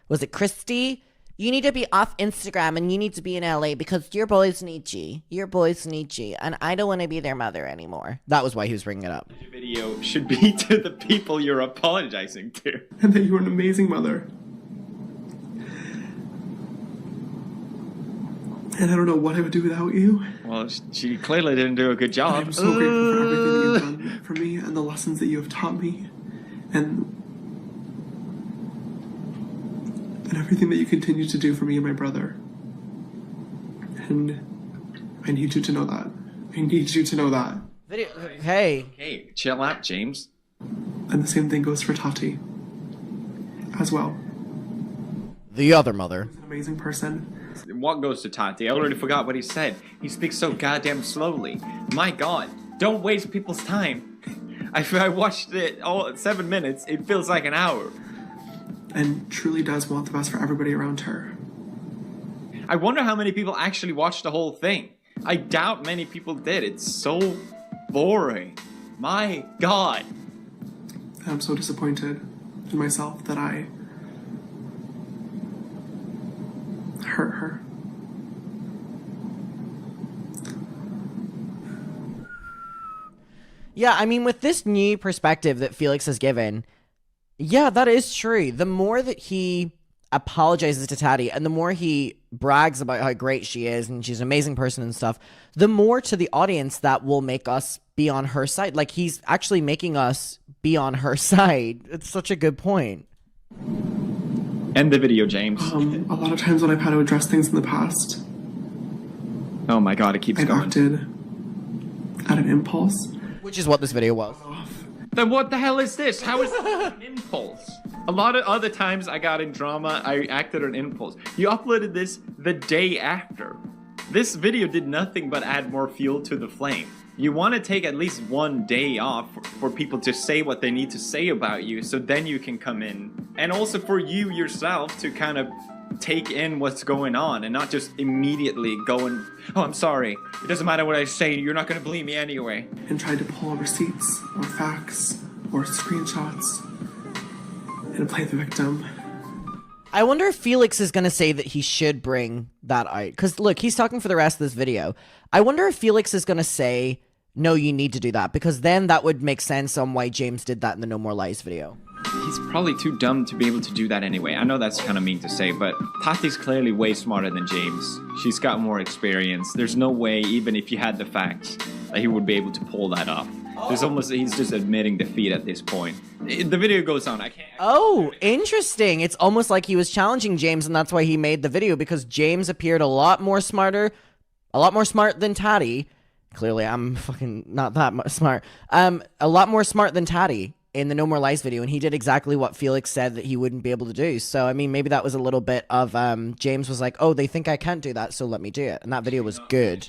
was it Christy? You need to be off Instagram and you need to be in LA because your boys need you. Your boys need you. And I don't want to be their mother anymore. That was why he was bringing it up. Your video should be to the people you're apologizing to. And that you were an amazing mother. And I don't know what I would do without you. Well, she clearly didn't do a good job. I'm so grateful for everything that you've done for me and the lessons that you have taught me. And everything that you continue to do for me and my brother. And I need you to know that. I need you to know that. Hey. Hey, chill out, James. And the same thing goes for Tati as well. The other mother. She's an amazing person. What goes to Tati? I already forgot what he said. He speaks so goddamn slowly. My god, don't waste people's time. I watched it all 7 minutes. It feels like an hour. And truly does want the best for everybody around her. I wonder how many people actually watched the whole thing. I doubt many people did. It's so boring. My god. I'm so disappointed in myself that I hurt her. Yeah, I mean, with this new perspective that Felix has given, Yeah, that is true. The more that he apologizes to Tati and the more he brags about how great she is and she's an amazing person and stuff, the more to the audience that will make us be on her side. Like, he's actually making us be on her side. It's such a good point. End the video, James. A lot of times when I've had to address things in the past, oh my god, it keeps I've going. acted at an impulse. Which is what this video was. Then what the hell is this? How is that an impulse? A lot of other times I got in drama, I acted on impulse. You uploaded this the day after. This video did nothing but add more fuel to the flame. You want to take at least one day off for people to say what they need to say about you, so then you can come in. And also for you yourself to kind of take in what's going on and not just immediately go and, oh, I'm sorry, it doesn't matter what I say, you're not going to believe me anyway. And tried to pull receipts or facts or screenshots and play the victim. I wonder if Felix is going to say that he should bring that out. Because, look, he's talking for the rest of this video. I wonder if Felix is going to say, no, you need to do that. Because then that would make sense on why James did that in the No More Lies video. He's probably too dumb to be able to do that anyway. I know that's kind of mean to say, but Tati's clearly way smarter than James. She's got more experience. There's no way, even if you had the facts, that he would be able to pull that off. He's just admitting defeat at this point. The video goes on. I can't. Oh, interesting. It's almost like he was challenging James, and that's why he made the video, because James appeared a lot more smart than Tati. Clearly, I'm fucking not that smart. A lot more smart than Tati in the No More Lies video, and he did exactly what Felix said that he wouldn't be able to do. So, I mean, maybe that was a little bit of James was like, oh, they think I can't do that, so let me do it. And that video was good.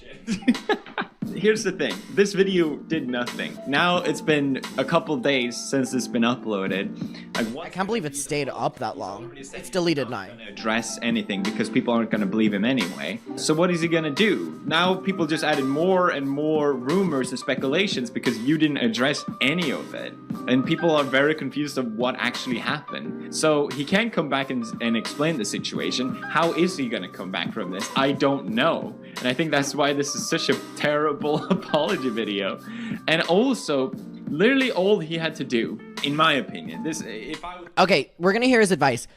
Here's the thing. This video did nothing. Now it's been a couple days since it's been uploaded. I can't believe it stayed up that long. It's deleted now. Address anything because people aren't going to believe him anyway. So what is he going to do? Now people just added more and more rumors and speculations because you didn't address any of it. And people are very confused of what actually happened. So he can't come back and explain the situation. How is he going to come back from this? I don't know. And I think that's why this is such a terrible apology video. And also, literally all he had to do, in my opinion, Okay, we're gonna hear his advice.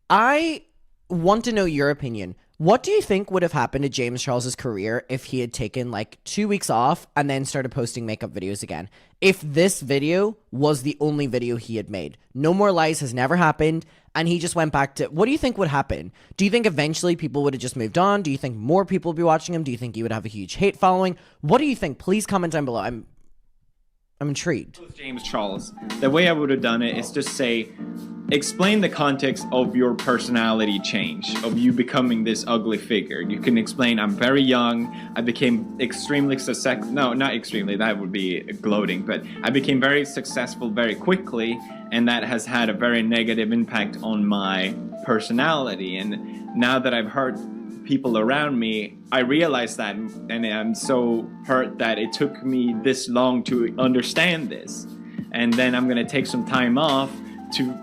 I want to know your opinion. What do you think would have happened to James Charles's career if he had taken like 2 weeks off and then started posting makeup videos again? If this video was the only video he had made. No More Lies has never happened, and he just went back to... What do you think would happen? Do you think eventually people would have just moved on? Do you think more people would be watching him? Do you think he would have a huge hate following? What do you think? Please comment down below. I'm intrigued. James Charles, the way I would have done it is just say, explain the context of your personality change, of you becoming this ugly figure. You can explain, I'm very young, I became extremely successful. No, not extremely, that would be gloating, but I became very successful very quickly, and that has had a very negative impact on my personality. And now that I've hurt people around me, I realized that, and I'm so hurt that it took me this long to understand this. And then I'm gonna take some time off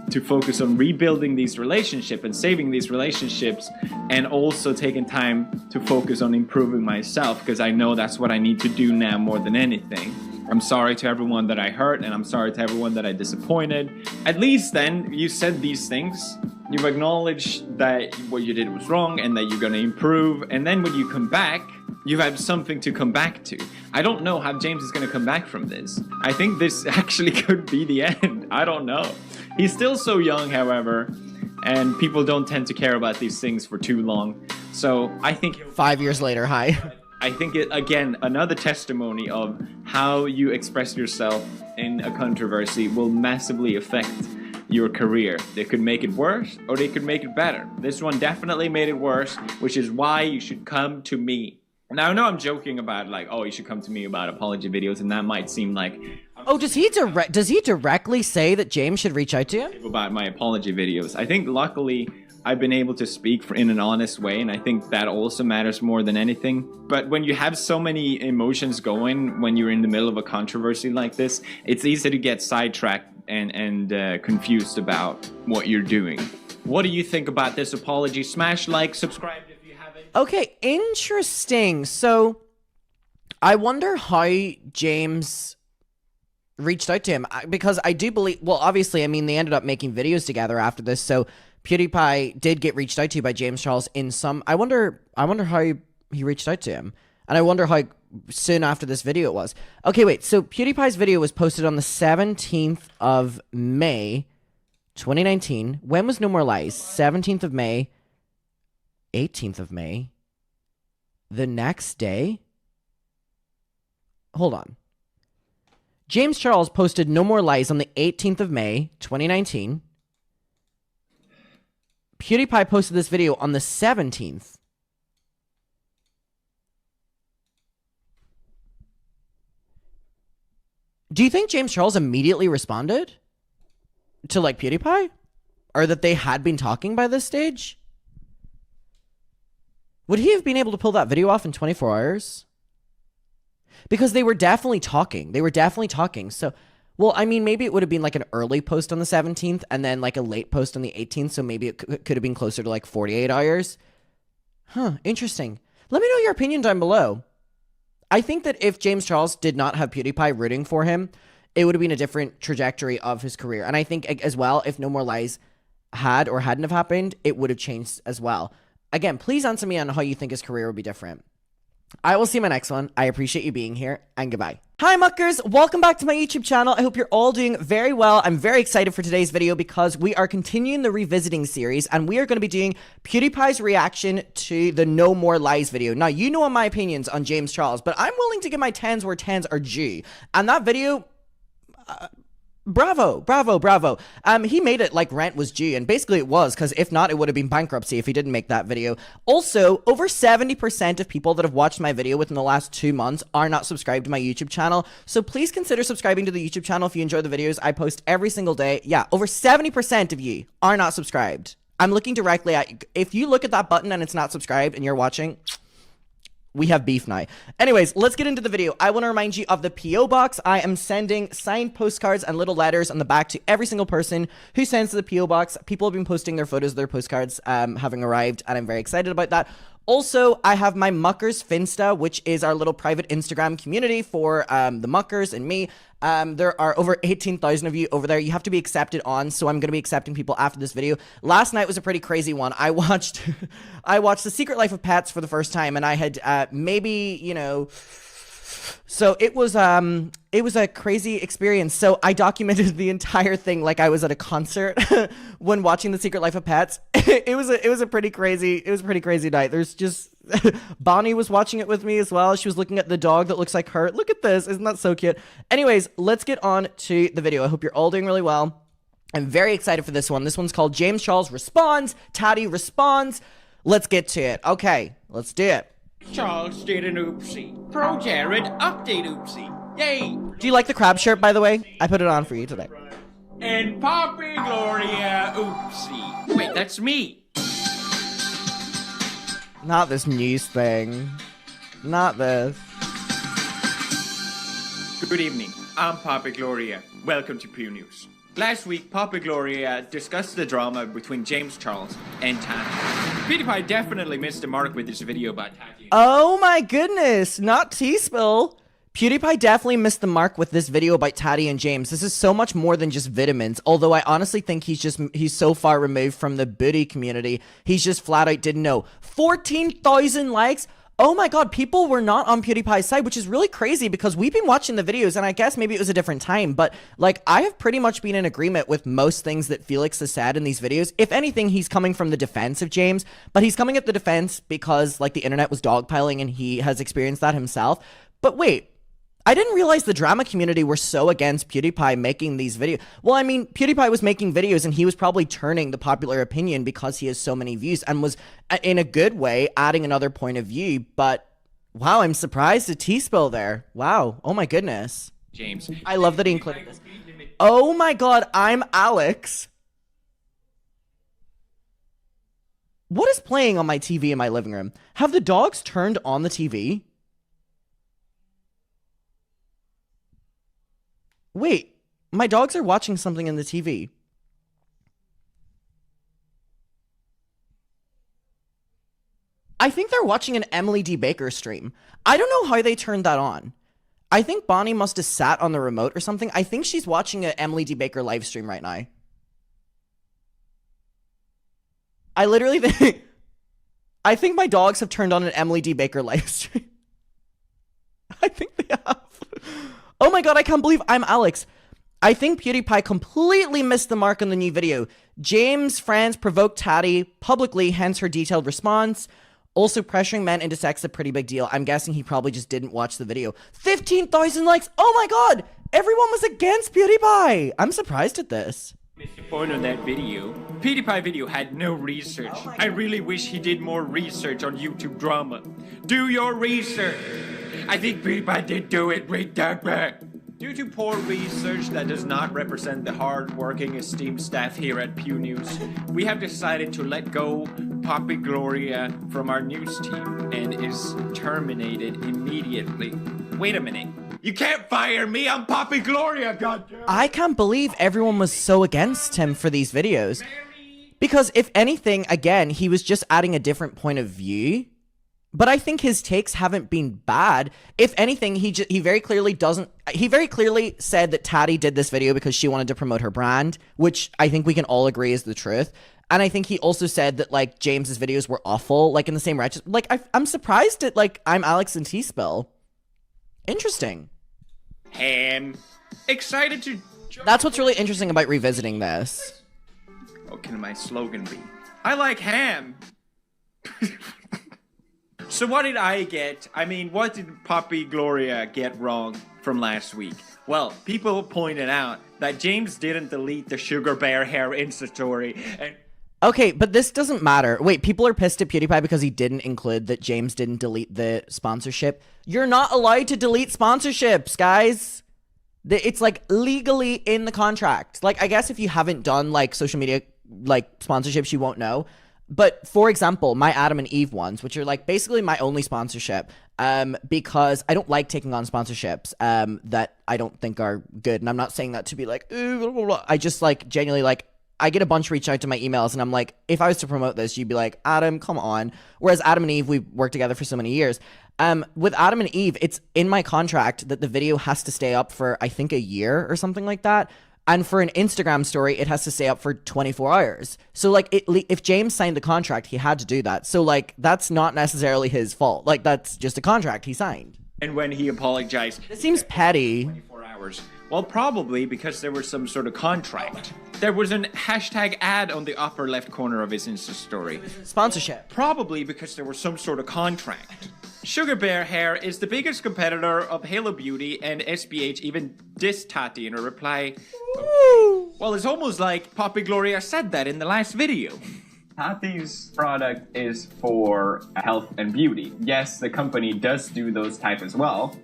to focus on rebuilding these relationships and saving these relationships, and also taking time to focus on improving myself, because I know that's what I need to do now more than anything. I'm sorry to everyone that I hurt, and I'm sorry to everyone that I disappointed. At least then, you said these things. You've acknowledged that what you did was wrong and that you're going to improve. And then when you come back, you have something to come back to. I don't know how James is going to come back from this. I think this actually could be the end. I don't know. He's still so young, however, and people don't tend to care about these things for too long. So I think... 5 years later, hi. I think it, again, another testimony of how you express yourself in a controversy will massively affect your career. They could make it worse or they could make it better. This one definitely made it worse, which is why you should come to me. Now, I know I'm joking about like, oh, you should come to me about apology videos, and that might seem like... Oh, does he directly say that James should reach out to him? About my apology videos. I think luckily I've been able to speak in an honest way, and I think that also matters more than anything. But when you have so many emotions going when you're in the middle of a controversy like this, it's easy to get sidetracked and confused about what you're doing. What do you think about this apology? Smash like, subscribe if you haven't. Okay, interesting. So I wonder how James... reached out to him because I do believe, well, obviously, I mean, they ended up making videos together after this. So PewDiePie did get reached out to by James Charles in some, I wonder how he reached out to him. And I wonder how soon after this video it was. Okay, wait. So PewDiePie's video was posted on the 17th of May, 2019. When was No More Lies? 17th of May, 18th of May. The next day? Hold on. James Charles posted No More Lies on the 18th of May, 2019. PewDiePie posted this video on the 17th. Do you think James Charles immediately responded to, like, PewDiePie? Or that they had been talking by this stage? Would he have been able to pull that video off in 24 hours? Because they were definitely talking. So, well, I mean, maybe it would have been like an early post on the 17th and then like a late post on the 18th. So maybe it could have been closer to like 48 hours. Huh, interesting. Let me know your opinion down below. I think that if James Charles did not have PewDiePie rooting for him, it would have been a different trajectory of his career. And I think as well, if No More Lies had or hadn't have happened, it would have changed as well. Again, please answer me on how you think his career would be different. I will see you in my next one. I appreciate you being here, and goodbye. Hi muckers, welcome back to my YouTube channel. I hope you're all doing very well. I'm very excited for today's video because we are continuing the revisiting series, and we are going to be doing PewDiePie's reaction to the No More Lies video. Now, you know my opinions on James Charles, but I'm willing to give my 10s where 10s are due. And that video... Bravo. He made it like rent was due, and basically it was, because if not, it would have been bankruptcy if he didn't make that video. Also, over 70% of people that have watched my video within the last 2 months are not subscribed to my YouTube channel, so please consider subscribing to the YouTube channel if you enjoy the videos I post every single day. Yeah, over 70% of you are not subscribed. I'm looking directly at you. If you look at that button and it's not subscribed and you're watching... we have beef now. Anyways, let's get into the video. I want to remind you of the P.O. Box. I am sending signed postcards and little letters on the back to every single person who sends to the P.O. Box. People have been posting their photos of their postcards having arrived, and I'm very excited about that. Also, I have my Muckers Finsta, which is our little private Instagram community for the Muckers and me. There are over 18,000 of you over there. You have to be accepted on, so I'm going to be accepting people after this video. Last night was a pretty crazy one. I watched The Secret Life of Pets for the first time, and I had maybe, you know... So it was a crazy experience. So I documented the entire thing like I was at a concert when watching The Secret Life of Pets. It was a pretty crazy night. There's just Bonnie was watching it with me as well. She was looking at the dog that looks like her. Look at this. Isn't that so cute? Anyways, let's get on to the video. I hope you're all doing really well. I'm very excited for this one. This one's called James Charles Responds. Tati Responds. Let's get to it. Okay, let's do it. Charles did an oopsie. Pro Jared update oopsie. Yay! Do you like the crab shirt, by the way? I put it on for you today. And Poppy Gloria oopsie. Wait, that's me. Not this news thing. Not this. Good evening. I'm Poppy Gloria. Welcome to Pew News. Last week, Poppy Gloria discussed the drama between James Charles and Tati. PewDiePie definitely missed the mark with this video about Tati. Oh my goodness, not T-Spill. PewDiePie definitely missed the mark with this video about Tati and James. This is so much more than just vitamins, although I honestly think he's so far removed from the booty community, he's just flat out didn't know. 14,000 likes? Oh my god, people were not on PewDiePie's side, which is really crazy because we've been watching the videos, and I guess maybe it was a different time, but like I have pretty much been in agreement with most things that Felix has said in these videos. If anything, he's coming from the defense of James, but he's coming at the defense because like the internet was dogpiling and he has experienced that himself. But wait, I didn't realize the drama community were so against PewDiePie making these videos. Well, I mean, PewDiePie was making videos and he was probably turning the popular opinion because he has so many views and was, in a good way, adding another point of view. But, wow, I'm surprised at T-Spill there. Wow. Oh, my goodness. James. I love that he included this. Oh, my God. I'm Alex. What is playing on my TV in my living room? Have the dogs turned on the TV? Wait, my dogs are watching something in the TV. I think they're watching an Emily D. Baker stream. I don't know how they turned that on. I think Bonnie must have sat on the remote or something. I think she's watching a Emily D. Baker live stream right now. I literally think... I think my dogs have turned on an Emily D. Baker live stream. I think they have. Oh my god, I can't believe I'm Alex. I think PewDiePie completely missed the mark on the new video. James' friends provoked Tati publicly, hence her detailed response. Also, pressuring men into sex is a pretty big deal. I'm guessing he probably just didn't watch the video. 15,000 likes! Oh my god! Everyone was against PewDiePie! I'm surprised at this. The point of that video, PewDiePie video had no research. I really wish he did more research on YouTube drama. Do your research! I think PewDiePie did do it, read that back. Due to poor research that does not represent the hard-working, esteemed staff here at Pew News, we have decided to let go Poppy Gloria from our news team and is terminated immediately. Wait a minute. You can't fire me, I'm Poppy Gloria, goddamn! I can't believe everyone was so against him for these videos. Because if anything, again, he was just adding a different point of view. But I think his takes haven't been bad. If anything, he very clearly said that Tati did this video because she wanted to promote her brand, which I think we can all agree is the truth. And I think he also said that, like, James's videos were awful, like, in the same register. Like, I'm surprised at, like, I'm Alex and T-Spill. Interesting. Excited to... That's what's really interesting about revisiting this. What can my slogan be? I like ham. So what did I get? I mean, what did Poppy Gloria get wrong from last week? Well, people pointed out that James didn't delete the Sugar Bear hair Insta story and... Okay, but this doesn't matter. Wait, people are pissed at PewDiePie because he didn't include that James didn't delete the sponsorship. You're not allowed to delete sponsorships, guys. It's, like, legally in the contract. Like, I guess if you haven't done, like, social media, like, sponsorships, you won't know. But, for example, my Adam and Eve ones, which are, like, basically my only sponsorship, because I don't like taking on sponsorships that I don't think are good. And I'm not saying that to be like, ooh, blah, blah, blah. I just, like, genuinely, like, I get a bunch reach out to my emails, and I'm like, if I was to promote this, you'd be like, Adam, come on. Whereas Adam and Eve, we've worked together for so many years. With Adam and Eve, it's in my contract that the video has to stay up for, I think, a year or something like that. And for an Instagram story, it has to stay up for 24 hours. So, like, if James signed the contract, he had to do that. So, like, that's not necessarily his fault. Like, that's just a contract he signed. And when he apologized... It seems petty. 24 hours. Well, probably because there was some sort of contract. There was an hashtag ad on the upper left corner of his Insta story. Sponsorship. Probably because there was some sort of contract. Sugar Bear Hair is the biggest competitor of Halo Beauty, and SBH even dissed Tati in a reply. Well, it's almost like Poppy Gloria said that in the last video. Tati's product is for health and beauty. Yes, the company does do those type as well,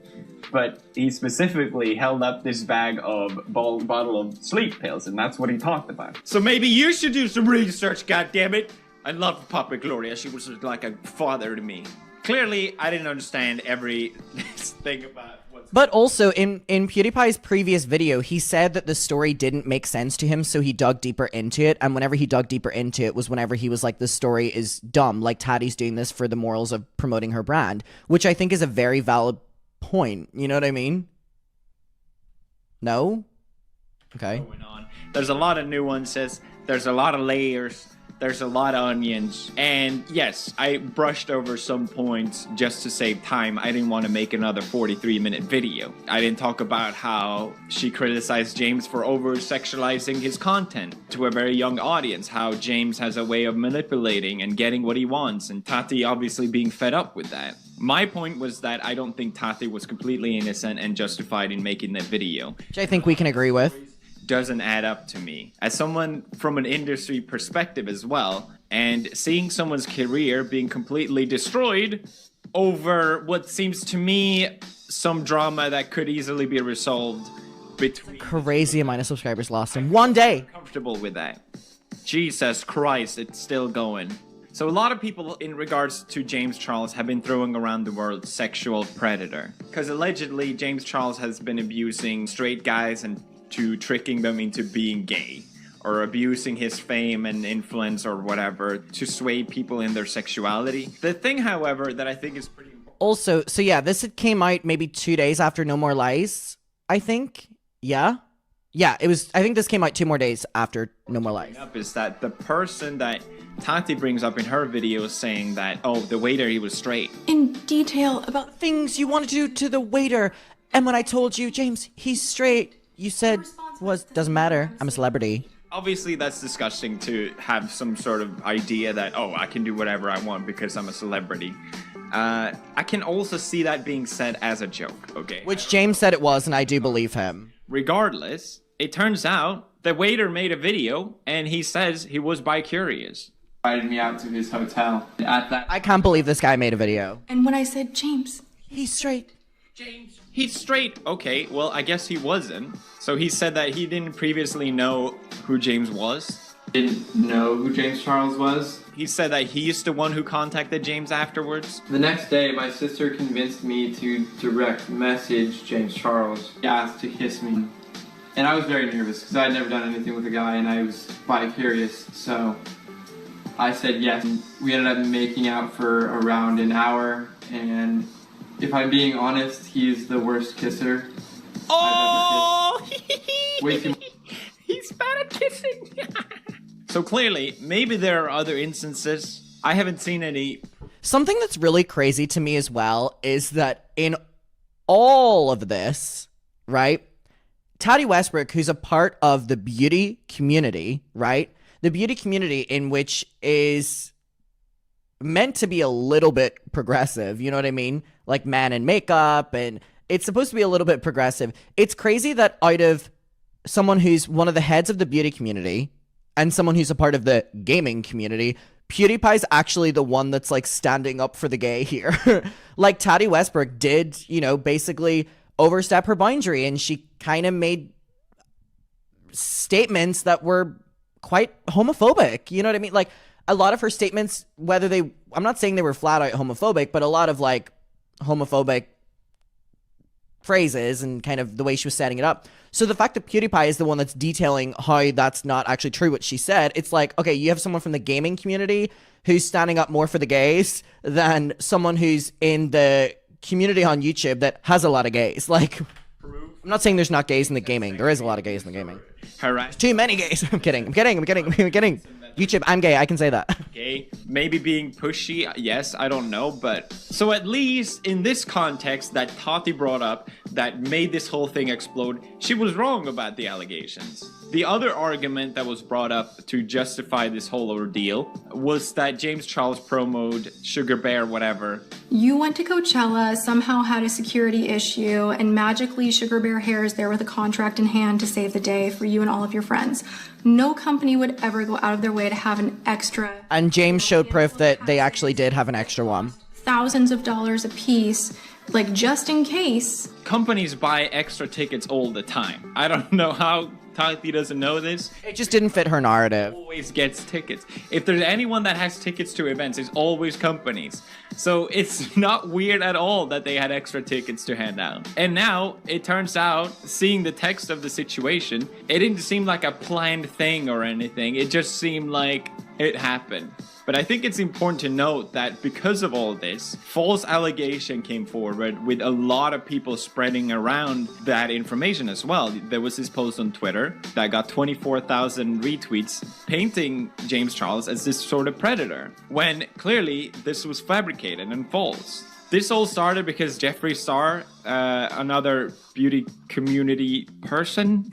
but he specifically held up this bag of bottle of sleep pills, and that's what he talked about. So maybe you should do some research, goddammit. I loved Poppy Gloria. She was like a father to me. Clearly, I didn't understand every thing about what's... But also, in PewDiePie's previous video, he said that the story didn't make sense to him, so he dug deeper into it, and whenever he dug deeper into it was whenever he was like, this story is dumb, like Tati's doing this for the morals of promoting her brand, which I think is a very valid point, you know what I mean? No? Okay. Going on. There's a lot of nuances, there's a lot of layers, there's a lot of onions, and yes, I brushed over some points just to save time. I didn't want to make another 43-minute video. I didn't talk about how she criticized James for over-sexualizing his content to a very young audience, how James has a way of manipulating and getting what he wants, and Tati obviously being fed up with that. My point was that I don't think Tati was completely innocent and justified in making that video. Which I think we can agree with. Doesn't add up to me. As someone from an industry perspective as well, and seeing someone's career being completely destroyed over what seems to me some drama that could easily be resolved between... Crazy amount of subscribers lost in one day. Comfortable with that. Jesus Christ, it's still going. So a lot of people in regards to James Charles have been throwing around the word sexual predator. Because allegedly James Charles has been abusing straight guys and to tricking them into being gay, or abusing his fame and influence or whatever to sway people in their sexuality. The thing, however, that I think is pretty important also, so yeah, this had came out maybe 2 days after No More Lies, I think. Yeah. Yeah, it was, I think this came out 2 more days after No More Lies. Up is that the person that Tati brings up in her video saying that, oh, the waiter, he was straight. In detail about things you wanted to do to the waiter. And when I told you, James, he's straight, you said, doesn't matter. I'm a celebrity. Obviously, that's disgusting to have some sort of idea that, oh, I can do whatever I want because I'm a celebrity. I can also see that being said as a joke, okay? Which James said it was, and I do believe him. Regardless, it turns out the waiter made a video, and he says he was bi-curious. Invited me out to his hotel. At that, I can't believe this guy made a video. And when I said, James, he's straight. James, he's straight. Okay, well, I guess he wasn't. So he said that he didn't previously know who James was. Didn't know who James Charles was. He said that he's the one who contacted James afterwards. The next day, my sister convinced me to direct message James Charles. He asked to kiss me. And I was very nervous because I had never done anything with a guy and I was bi-curious. So I said yes. We ended up making out for around an hour. And if I'm being honest, he's the worst kisser I've ever kissed. Way too much. He's bad at kissing. So clearly, maybe there are other instances. I haven't seen any. Something that's really crazy to me as well is that in all of this, right, Tati Westbrook, who's a part of the beauty community, right, the beauty community in which is meant to be a little bit progressive, you know what I mean? Like man in makeup, and it's supposed to be a little bit progressive. It's crazy that out of someone who's one of the heads of the beauty community and someone who's a part of the gaming community, PewDiePie's actually the one that's like standing up for the gay here. Like Tati Westbrook did, you know, basically overstep her boundary, and she kind of made statements that were quite homophobic. You know what I mean? Like a lot of her statements, whether they, I'm not saying they were flat out homophobic, but a lot of like homophobic phrases and kind of the way she was setting it up. So the fact that PewDiePie is the one that's detailing how that's not actually true what she said, it's like, okay, you have someone from the gaming community who's standing up more for the gays than someone who's in the community on YouTube that has a lot of gays. Like, I'm not saying there's not gays in the gaming. There is a lot of gays in the gaming. There's too many gays. I'm kidding. YouTube, I'm gay. I can say that. Okay, maybe being pushy, yes, I don't know, but so at least in this context that Tati brought up that made this whole thing explode, she was wrong about the allegations. The other argument that was brought up to justify this whole ordeal was that James Charles promoted Sugar Bear, whatever. you went to Coachella, somehow had a security issue, and magically Sugar Bear Hair is there with a contract in hand to save the day for you and all of your friends. No company would ever go out of their way to have an extra. And James showed proof that they actually did have an extra one. Thousands of dollars a piece, like just in case. Companies buy extra tickets all the time. I don't know how Tati doesn't know this. It just didn't fit her narrative. Always gets tickets. If there's anyone that has tickets to events, it's always companies. So it's not weird at all that they had extra tickets to hand out. And now it turns out, seeing the text of the situation, it didn't seem like a planned thing or anything. It just seemed like it happened. But I think it's important to note that because of all this, false allegation came forward with a lot of people spreading around that information as well. There was this post on Twitter that got 24,000 retweets painting James Charles as this sort of predator, when clearly this was fabricated and false. This all started because Jeffree Star, another beauty community person,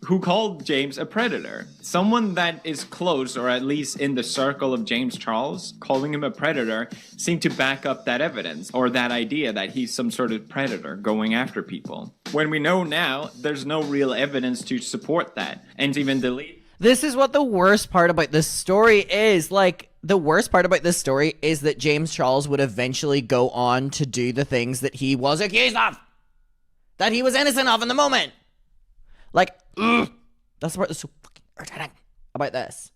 who called James a predator. Someone that is close, or at least in the circle of James Charles, calling him a predator seemed to back up that evidence, or that idea that he's some sort of predator going after people. When we know now, there's no real evidence to support that, and even delete. This is what the worst part about this story is. Like, the worst part about this story is that James Charles would eventually go on to do the things that he was accused of, that he was innocent of in the moment. Like, ugh, that's the part that's so fucking irritating about this.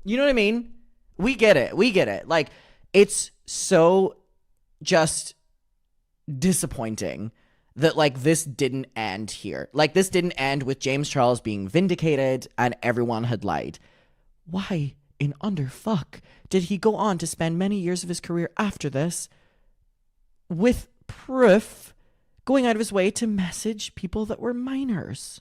You know what I mean? We get it. Like, it's so just disappointing that, like, this didn't end here. Like, this didn't end with James Charles being vindicated and everyone had lied. Why? in under fuck did he go on to spend many years of his career after this with proof going out of his way to message people that were minors?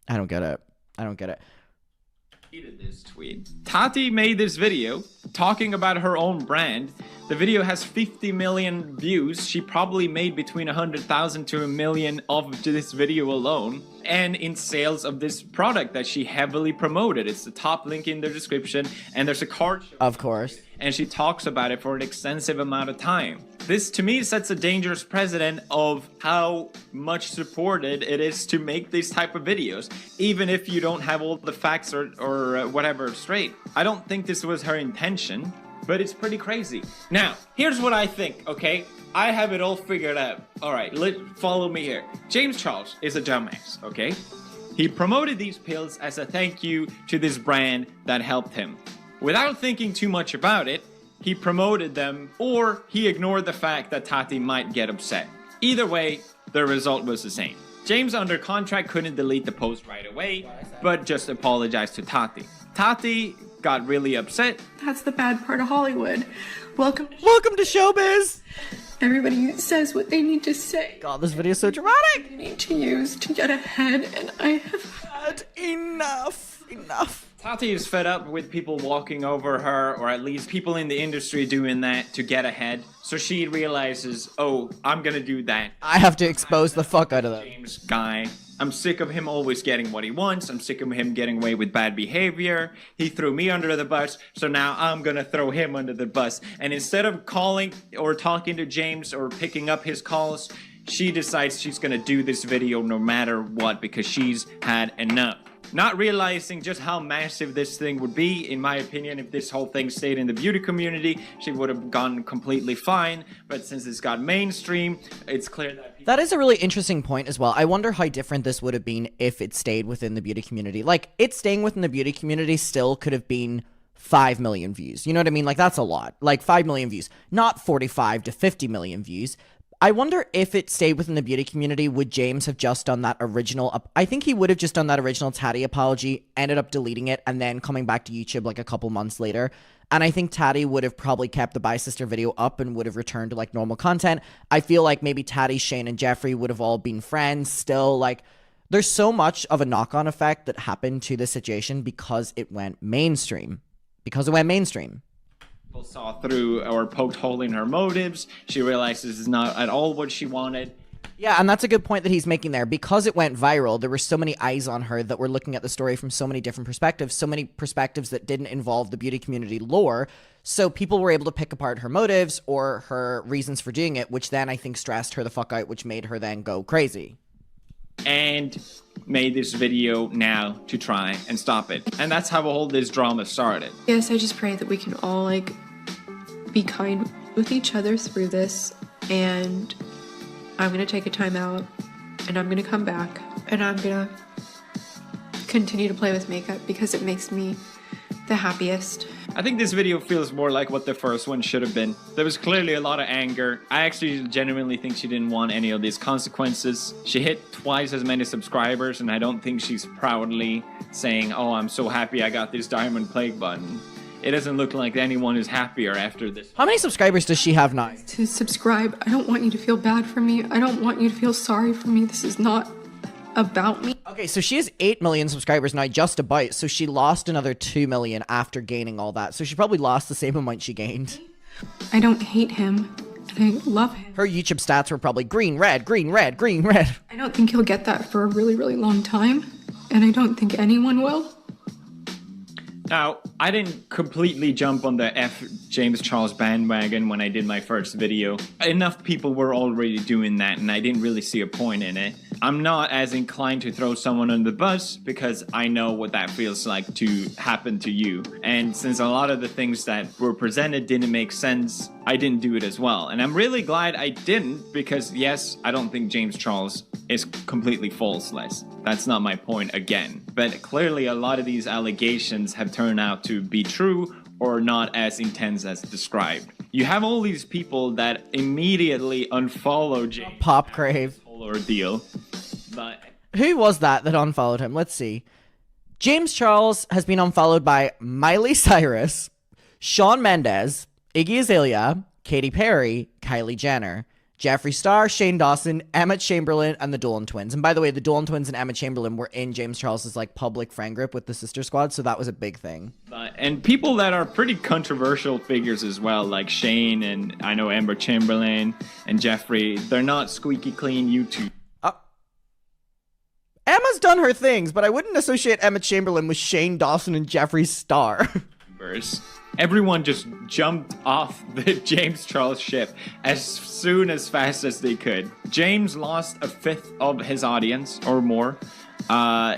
I don't get it. I don't get it. This tweet. Tati made this video talking about her own brand. The video has 50 million views. She probably made between 100,000 to 1 million of this video alone, and in sales of this product that she heavily promoted. It's the top link in the description, and there's a card. Of course. And she talks about it for an extensive amount of time. This, to me, sets a dangerous precedent of how much supported it is to make these type of videos, even if you don't have all the facts or whatever straight. I don't think this was her intention, but it's pretty crazy. Now, here's what I think, okay? I have it all figured out. All right, follow me here. James Charles is a dumbass, okay? He promoted these pills as a thank you to this brand that helped him. Without thinking too much about it, he promoted them, or he ignored the fact that Tati might get upset. Either way, the result was the same. James, under contract, couldn't delete the post right away, but just apologized to Tati. Tati got really upset. That's the bad part of Hollywood. Welcome to showbiz. Everybody says what they need to say. God, this video is so dramatic. They need to use to get ahead, and I have had enough. Tati is fed up with people walking over her, or at least people in the industry doing that to get ahead. So she realizes, oh, I'm gonna do that. I have to expose the fuck out of that James guy. I'm sick of him always getting what he wants. I'm sick of him getting away with bad behavior. He threw me under the bus, so now I'm gonna throw him under the bus. And instead of calling or talking to James or picking up his calls, she decides she's gonna do this video no matter what because she's had enough. Not realizing just how massive this thing would be. In my opinion, if this whole thing stayed in the beauty community, she would have gone completely fine. But since it's got mainstream, it's clear that... That is a really interesting point as well. I wonder how different this would have been if it stayed within the beauty community. Like, it staying within the beauty community still could have been 5 million views. You know what I mean? Like, that's a lot. Like, 5 million views. Not 45 to 50 million views. I wonder if it stayed within the beauty community, would James have just done that original... I think he would have just done that original Tati apology, ended up deleting it, and then coming back to YouTube like a couple months later. And I think Tati would have probably kept the Bye Sister video up and would have returned to like normal content. I feel like maybe Tati, Shane, and Jeffree would have all been friends still. Like, there's so much of a knock-on effect that happened to this situation because it went mainstream. People saw through or poked hole in her motives. She realized this is not at all what she wanted. Yeah, and that's a good point that he's making there. Because it went viral, there were so many eyes on her that were looking at the story from so many different perspectives, so many perspectives that didn't involve the beauty community lore. So people were able to pick apart her motives or her reasons for doing it, which then I think stressed her the fuck out, which made her then go crazy. And made this video now to try and stop it. And that's how all this drama started. Yes, I just pray that we can all, like, be kind with each other through this. And I'm gonna take a time out. And I'm gonna come back. And I'm gonna continue to play with makeup because it makes me the happiest. I think this video feels more like what the first one should have been. There was clearly a lot of anger. I actually genuinely think she didn't want any of these consequences. She hit twice as many subscribers, and I don't think she's proudly saying, oh, I'm so happy I got this diamond plague button. It doesn't look like anyone is happier after this. How many subscribers does she have now? To subscribe, I don't want you to feel bad for me. I don't want you to feel sorry for me. This is not about me. Okay, so she has 8 million subscribers now, just about. So she lost another 2 million after gaining all that. So she probably lost the same amount she gained. I don't hate him, and I love him. Her YouTube stats were probably green, red, green, red, green, red. I don't think he'll get that for a really, really long time, and I don't think anyone will. Now, I didn't completely jump on the F James Charles bandwagon when I did my first video. Enough people were already doing that, and I didn't really see a point in it. I'm not as inclined to throw someone on the bus because I know what that feels like to happen to you. And since a lot of the things that were presented didn't make sense, I didn't do it as well. And I'm really glad I didn't because, yes, I don't think James Charles is completely faultless. That's not my point again. But clearly a lot of these allegations have turned out to be true or not as intense as described. You have all these people that immediately unfollow James. Pop crave. Whole ordeal. But who was that unfollowed him? Let's see. James Charles has been unfollowed by Miley Cyrus, Shawn Mendes, Iggy Azalea, Katy Perry, Kylie Jenner, Jeffree Star, Shane Dawson, Emma Chamberlain, and the Dolan twins. And by the way, the Dolan twins and Emma Chamberlain were in James Charles's like public friend group with the Sister Squad, so that was a big thing. And people that are pretty controversial figures as well, like Shane and I know Emma Chamberlain and Jeffree, they're not squeaky clean YouTube. Emma's done her things, but I wouldn't associate Emma Chamberlain with Shane Dawson and Jeffree Star. Everyone just jumped off the James Charles ship as soon as fast as they could. James lost a fifth of his audience or more.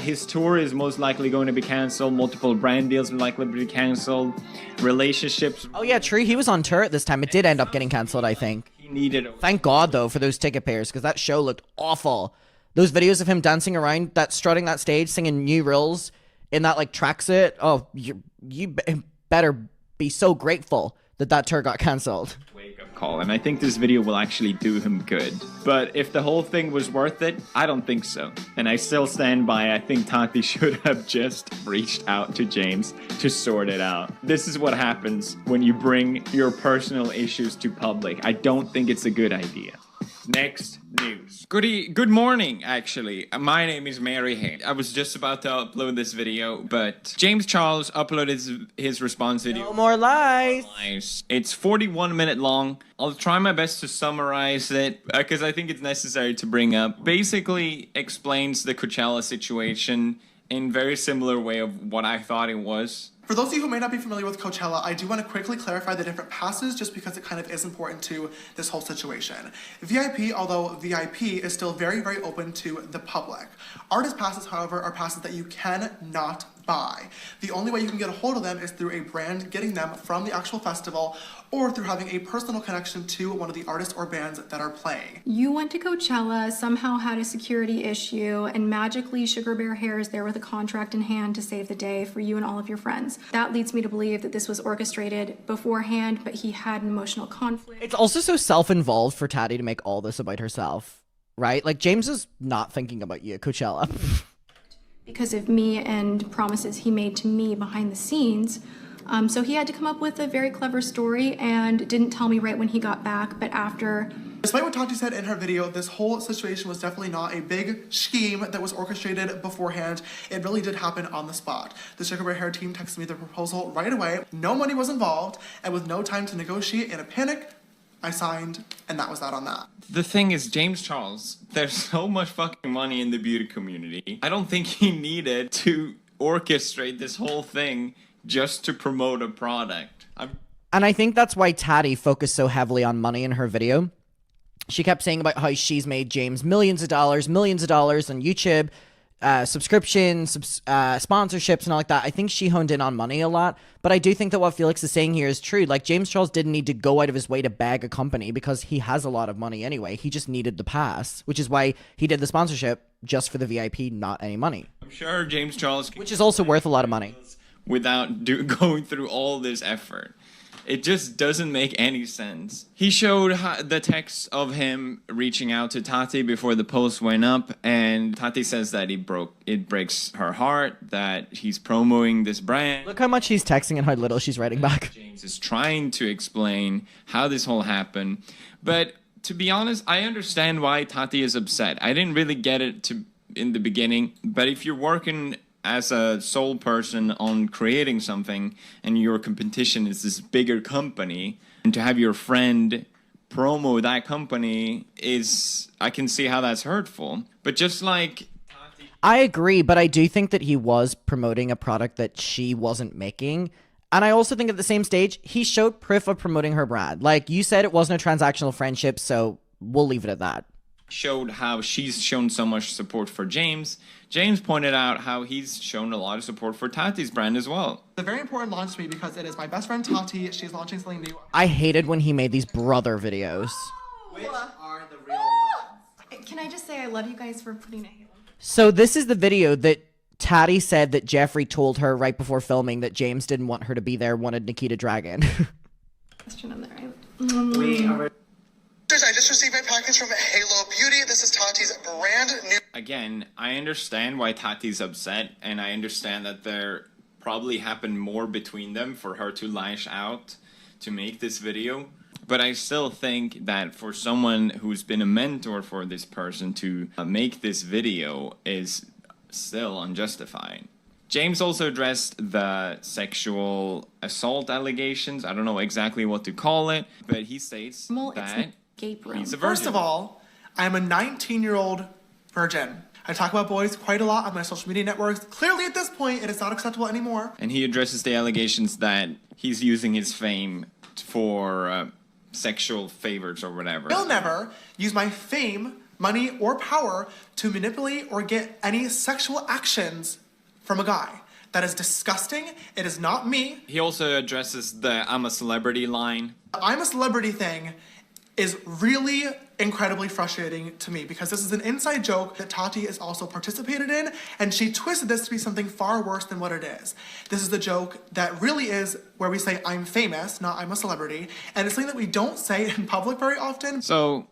His tour is most likely going to be canceled. Multiple brand deals are likely to be canceled. Relationships. Oh yeah, true. He was on tour at this time. It did end up getting canceled, I think. He needed. Thank God though for those ticket pairs, because that show looked awful. Those videos of him dancing around, that strutting that stage, singing new reels in that like tracksuit. Oh, you better be so grateful that that tour got canceled. Wake-up call, and I think this video will actually do him good. But if the whole thing was worth it, I don't think so. And I still stand by, I think Tati should have just reached out to James to sort it out. This is what happens when you bring your personal issues to public. I don't think it's a good idea. Next news. Good morning, actually. My name is Mary Hay. I was just about to upload this video, but James Charles uploaded his response video. No more lies. It's 41 minutes long. I'll try my best to summarize it because I think it's necessary to bring up. Basically explains the Coachella situation in very similar way of what I thought it was. For those of you who may not be familiar with Coachella, I do want to quickly clarify the different passes just because it kind of is important to this whole situation. VIP, although VIP, is still very, very open to the public. Artist passes, however, are passes that you cannot buy. The only way you can get a hold of them is through a brand getting them from the actual festival or through having a personal connection to one of the artists or bands that are playing. You went to Coachella, somehow had a security issue, and magically Sugar Bear Hair is there with a contract in hand to save the day for you and all of your friends. That leads me to believe that this was orchestrated beforehand, but he had an emotional conflict. It's also so self-involved for Tati to make all this about herself, right? Like, James is not thinking about you at Coachella. Because of me and promises he made to me behind the scenes. So he had to come up with a very clever story and didn't tell me right when he got back, but after. Despite what Tati said in her video, this whole situation was definitely not a big scheme that was orchestrated beforehand. It really did happen on the spot. The Sugar Bear Hair team texted me the proposal right away. No money was involved, and with no time to negotiate in a panic, I signed, and that was that on that. The thing is, James Charles, there's so much fucking money in the beauty community. I don't think he needed to orchestrate this whole thing just to promote a product. And I think that's why Tati focused so heavily on money in her video. She kept saying about how she's made James millions of dollars on YouTube, subscriptions, sponsorships, and all like that. I think she honed in on money a lot, but I do think that what Felix is saying here is true. Like, James Charles didn't need to go out of his way to beg a company because he has a lot of money anyway. He just needed the pass, which is why he did the sponsorship just for the VIP, not any money. I'm sure James Charles, which is also worth a lot of money, without going through all this effort. It just doesn't make any sense. He showed the text of him reaching out to Tati before the post went up, and Tati says that it breaks her heart that he's promoting this brand. Look how much he's texting and how little she's writing back. James is trying to explain how this whole happened, but to be honest, I understand why Tati is upset. I didn't really get it in the beginning, but if you're working as a sole person on creating something and your competition is this bigger company, and to have your friend promo that company I can see how that's hurtful. But just like I agree, but I do think that he was promoting a product that she wasn't making. And I also think at the same stage, he showed proof of promoting her brand. Like you said, it wasn't a transactional friendship, so we'll leave it at that. Showed how she's shown so much support for James. James pointed out how he's shown a lot of support for Tati's brand as well. It's a very important launch to me because it is my best friend Tati. She's launching something new. I hated when he made these brother videos. Which are the real ones? Can I just say I love you guys for putting it. So this is the video that Tati said that Jeffree told her right before filming that James didn't want her to be there, wanted Nikita Dragon. Question on there. I just received my package from Halo Beauty. This is Tati's brand new. Again, I understand why Tati's upset, and I understand that there probably happened more between them for her to lash out to make this video. But I still think that for someone who's been a mentor for this person to make this video is still unjustified. James also addressed the sexual assault allegations. I don't know exactly what to call it, but he states that he's a virgin. First of all, I'm a 19-year-old virgin. I talk about boys quite a lot on my social media networks. Clearly at this point, it is not acceptable anymore. And he addresses the allegations that he's using his fame for sexual favors or whatever. I'll never use my fame, money, or power to manipulate or get any sexual actions from a guy. That is disgusting. It is not me. He also addresses the I'm a celebrity line. I'm a celebrity thing is really incredibly frustrating to me because this is an inside joke that Tati is also participated in, and she twisted this to be something far worse than what it is. This is the joke that really is where we say I'm famous, not I'm a celebrity, and it's something that we don't say in public very often. So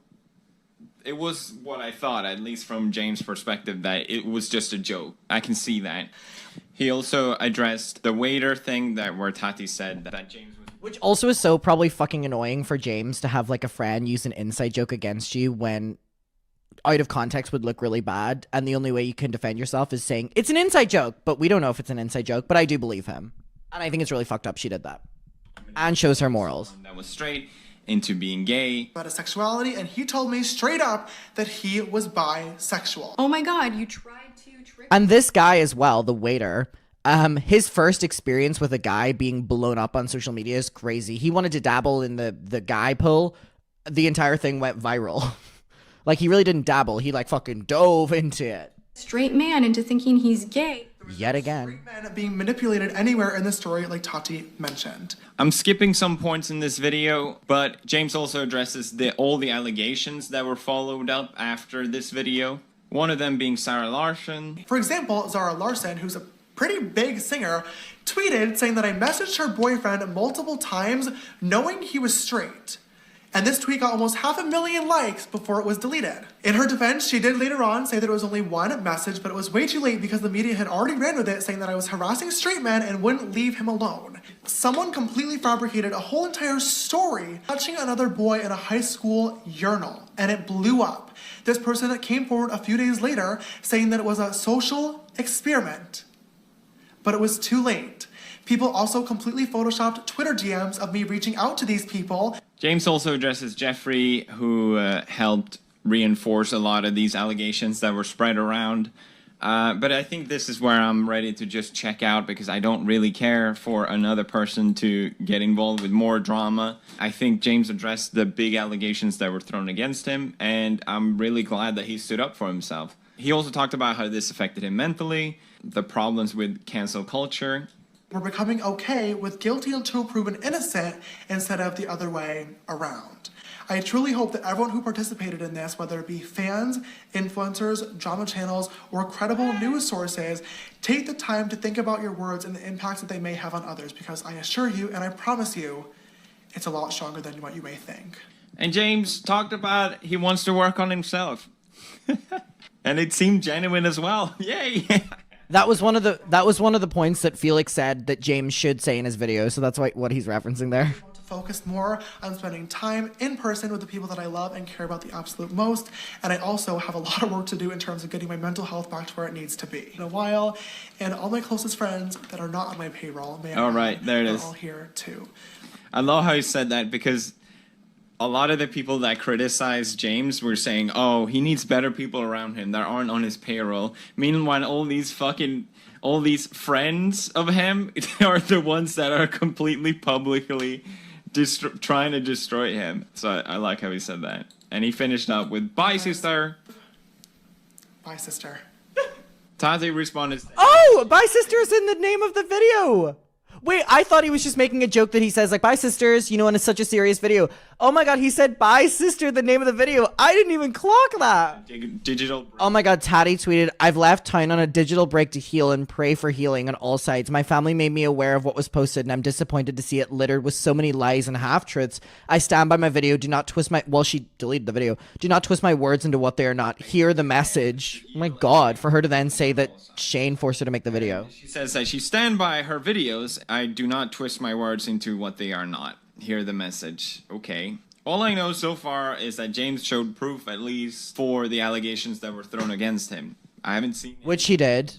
it was what I thought, at least from James' perspective, that it was just a joke. I can see that. He also addressed the waiter thing where Tati said that James was... Which also is so probably fucking annoying for James to have like a friend use an inside joke against you when out of context would look really bad, and the only way you can defend yourself is saying it's an inside joke, but we don't know if it's an inside joke, but I do believe him. And I think it's really fucked up she did that. And shows her morals. That was straight into being gay. About his sexuality, and he told me straight up that he was bisexual. Oh my god, you tried to trick. And this guy as well, the waiter, his first experience with a guy being blown up on social media is crazy. He wanted to dabble in the guy pool. The entire thing went viral. Like, he really didn't dabble. He like fucking dove into it. Straight man into thinking he's gay. Yet again. Men being manipulated anywhere in the story, like Tati mentioned. I'm skipping some points in this video, but James also addresses all the allegations that were followed up after this video. One of them being Zara Larsson. For example, Zara Larsson, who's a pretty big singer, tweeted saying that I messaged her boyfriend multiple times knowing he was straight. And this tweet got almost 500,000 likes before it was deleted. In her defense, she did later on say that it was only one message, but it was way too late because the media had already ran with it, saying that I was harassing straight men and wouldn't leave him alone. Someone completely fabricated a whole entire story touching another boy in a high school urinal, and it blew up. This person came forward a few days later saying that it was a social experiment, but it was too late. People also completely photoshopped Twitter DMs of me reaching out to these people. James also addresses Jeffree, who helped reinforce a lot of these allegations that were spread around. But I think this is where I'm ready to just check out because I don't really care for another person to get involved with more drama. I think James addressed the big allegations that were thrown against him, and I'm really glad that he stood up for himself. He also talked about how this affected him mentally, the problems with cancel culture. We're becoming okay with guilty until proven innocent instead of the other way around. I truly hope that everyone who participated in this, whether it be fans, influencers, drama channels, or credible news sources, take the time to think about your words and the impacts that they may have on others, because I assure you, and I promise you, it's a lot stronger than what you may think. And James talked about he wants to work on himself. And it seemed genuine as well. Yay! That was one of the points that Felix said that James should say in his video, so that's what he's referencing there. I want to focus more on spending time in person with the people that I love and care about the absolute most, and I also have a lot of work to do in terms of getting my mental health back to where it needs to be. In a while, and all my closest friends that are not on my payroll, all right, there it is. Are all here too. I love how you said that because a lot of the people that criticize James were saying, oh, he needs better people around him that aren't on his payroll. Meanwhile, all these friends of him are the ones that are completely publicly trying to destroy him. So I like how he said that. And he finished up with, bye, sister. Bye, sister. Tati responded, oh, bye, sister is in the name of the video. Wait, I thought he was just making a joke that he says, like, bye, sisters, you know, and it's such a serious video. Oh my god, he said bye sister, the name of the video. I didn't even clock that. Digital. Oh my god, Tati tweeted, I've left town on a digital break to heal and pray for healing on all sides. My family made me aware of what was posted and I'm disappointed to see it littered with so many lies and half-truths. I stand by my video. Do not twist my... Well, she deleted the video. Do not twist my words into what they are not. Hear the message. Oh my god, for her to then say that Shane forced her to make the video. She says that she stand by her videos. I do not twist my words into what they are not. Hear the message. Okay. All I know so far is that James showed proof, at least, for the allegations that were thrown against him. I haven't seen... Which he did.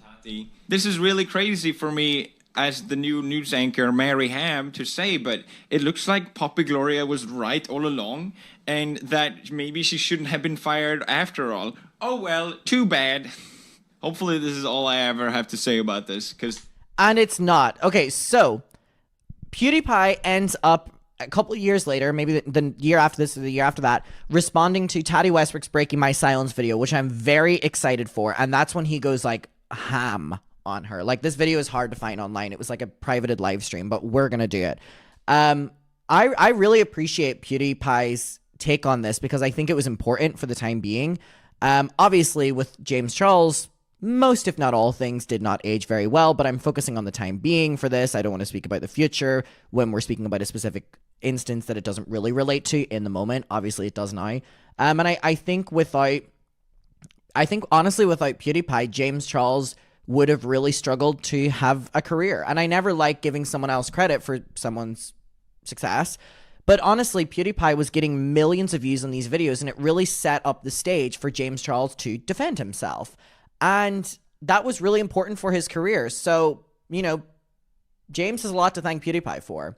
This is really crazy for me as the new news anchor Mary Ham to say, but it looks like Poppy Gloria was right all along, and that maybe she shouldn't have been fired after all. Oh well, too bad. Hopefully this is all I ever have to say about this, because... And it's not. Okay, so PewDiePie ends up a couple of years later, maybe the year after this or the year after that, responding to Tati Westbrook's Breaking My Silence video, which I'm very excited for. And that's when he goes like ham on her. Like, this video is hard to find online. It was like a privated live stream, but we're going to do it. I really appreciate PewDiePie's take on this because I think it was important for the time being. Obviously, with James Charles, most, if not all, things did not age very well, but I'm focusing on the time being for this. I don't want to speak about the future when we're speaking about a specific instance that it doesn't really relate to in the moment. Obviously, it does now. And I think honestly, without PewDiePie, James Charles would have really struggled to have a career. And I never like giving someone else credit for someone's success. But honestly, PewDiePie was getting millions of views on these videos, and it really set up the stage for James Charles to defend himself. And that was really important for his career. So, you know, James has a lot to thank PewDiePie for.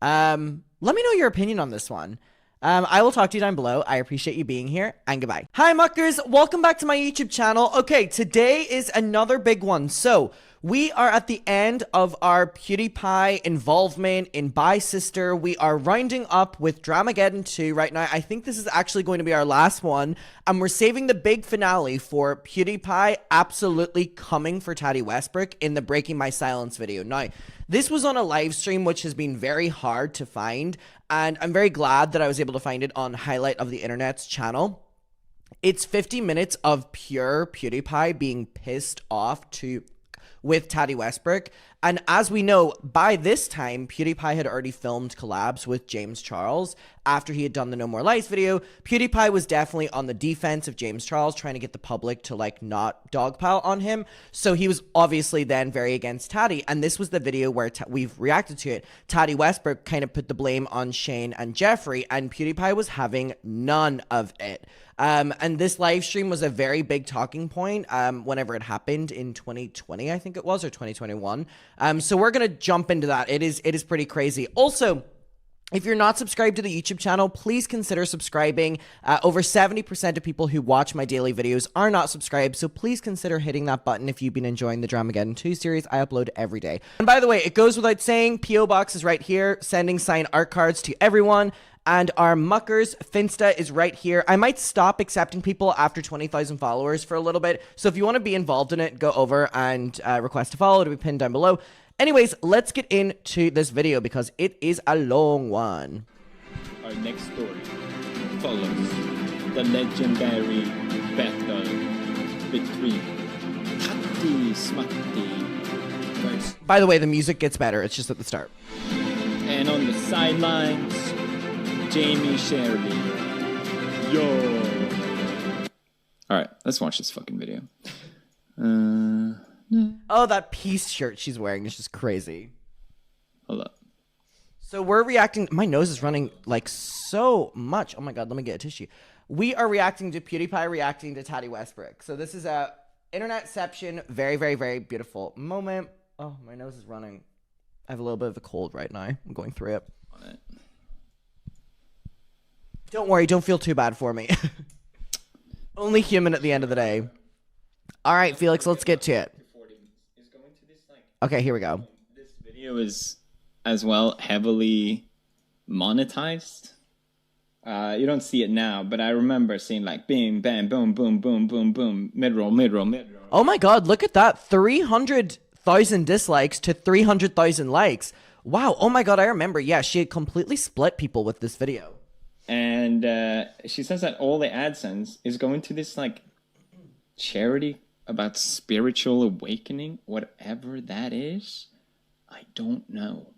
Let me know your opinion on this one. I will talk to you down below. I appreciate you being here, and goodbye. Hi, muckers. Welcome back to my YouTube channel. Okay, today is another big one. So, we are at the end of our PewDiePie involvement in Bye Sister. We are rounding up with Dramageddon 2 right now. I think this is actually going to be our last one. And we're saving the big finale for PewDiePie absolutely coming for Tati Westbrook in the Breaking My Silence video. Now, this was on a live stream, which has been very hard to find. And I'm very glad that I was able to find it on Highlight of the Internet's channel. It's 50 minutes of pure PewDiePie being pissed off with Tati Westbrook. And as we know, by this time, PewDiePie had already filmed collabs with James Charles. After he had done the No More Lies video, PewDiePie was definitely on the defense of James Charles, trying to get the public to, like, not dogpile on him. So he was obviously then very against Tati. And this was the video where we've reacted to it. Tati Westbrook kind of put the blame on Shane and Jeffree, and PewDiePie was having none of it. And this live stream was a very big talking point whenever it happened in 2020, I think it was, or 2021. So we're going to jump into that. It is pretty crazy. Also, if you're not subscribed to the YouTube channel, please consider subscribing. Over 70% of people who watch my daily videos are not subscribed, so please consider hitting that button if you've been enjoying the Dramageddon 2 series I upload every day. And by the way, it goes without saying, P.O. Box is right here, sending signed art cards to everyone. And our Muckers Finsta is right here. I might stop accepting people after 20,000 followers for a little bit. So if you want to be involved in it, go over and request a follow to be pinned down below. Anyways, let's get into this video because it is a long one. Our next story follows the legendary battle between Tati Smutty. By the way, the music gets better. It's just at the start. And on the sidelines, Jamie Shirley. Yo. Alright, let's watch this fucking video. Oh, that peace shirt she's wearing is just crazy. Hold up. So we're reacting. My nose is running like so much. Oh my god, let me get a tissue. We are reacting to PewDiePie reacting to Tati Westbrook. So this is a internetception, very, very, very beautiful moment. Oh, my nose is running. I have a little bit of a cold right now. I'm going through it. Don't worry, don't feel too bad for me. Only human at the end of the day. All right, Felix, let's get to it. Okay, here we go. This video is, as well, heavily monetized. You don't see it now, but I remember seeing like bing, bang, boom, boom, boom, boom, boom, mid-roll, mid-roll, mid-roll. Oh my god, look at that. 300,000 dislikes to 300,000 likes. Wow, oh my god, I remember. Yeah, she had completely split people with this video. And she says that all the AdSense is going to this like charity about spiritual awakening, whatever that is. I don't know.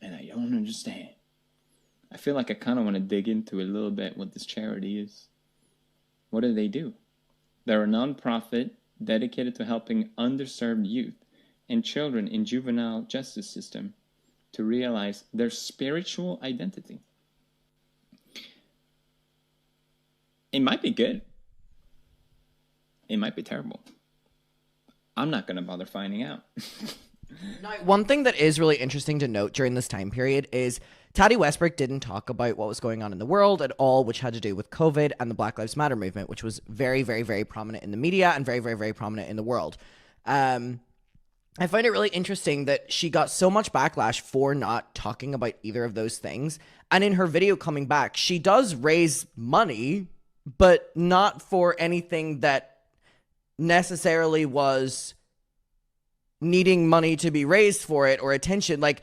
And I don't understand. I feel like I kind of want to dig into a little bit what this charity is. What do they do? They're a non-profit dedicated to helping underserved youth and children in juvenile justice system to realize their spiritual identity. It might be good. It might be terrible. I'm not going to bother finding out. Now, one thing that is really interesting to note during this time period is Tati Westbrook didn't talk about what was going on in the world at all, which had to do with COVID and the Black Lives Matter movement, which was very, very, very prominent in the media and very, very, very prominent in the world. I find it really interesting that she got so much backlash for not talking about either of those things. And in her video coming back, she does raise money, but not for anything that necessarily was needing money to be raised for it or attention. Like,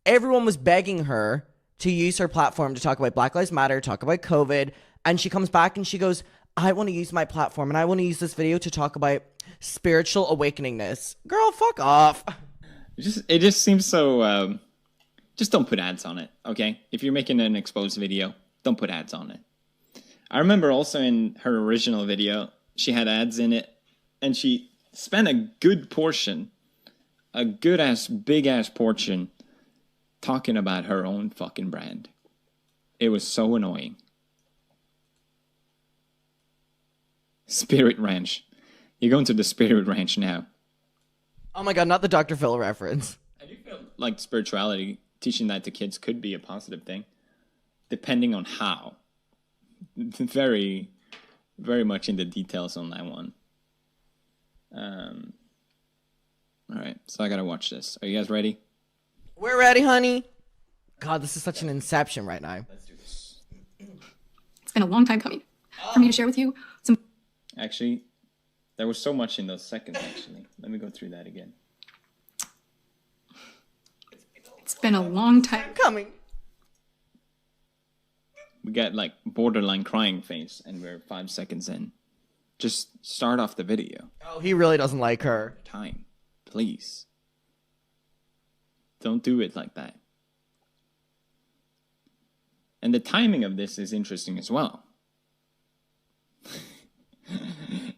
everyone was begging her to use her platform to talk about Black Lives Matter, talk about COVID, and she comes back and she goes, I want to use my platform and I want to use this video to talk about spiritual awakeningness. Girl, fuck off. It just seems so, just don't put ads on it, okay? If you're making an exposed video, don't put ads on it. I remember also in her original video, she had ads in it, and she spent a good portion, a good-ass, big-ass portion, talking about her own fucking brand. It was so annoying. Spirit Ranch. You're going to the Spirit Ranch now. Oh my god, not the Dr. Phil reference. I do feel like spirituality, teaching that to kids could be a positive thing, depending on how. Very, very much in the details on that one. Alright, so I gotta watch this. Are you guys ready? We're ready, honey. God, this is such an inception right now. Let's do this. It's been a long time coming for me to share with you some. Actually, there was so much in those seconds, actually. Let me go through that again. It's been a long time coming. We got like borderline crying face, and we're 5 seconds in. Just start off the video. Oh, he really doesn't like her. Time, please. Don't do it like that. And the timing of this is interesting as well.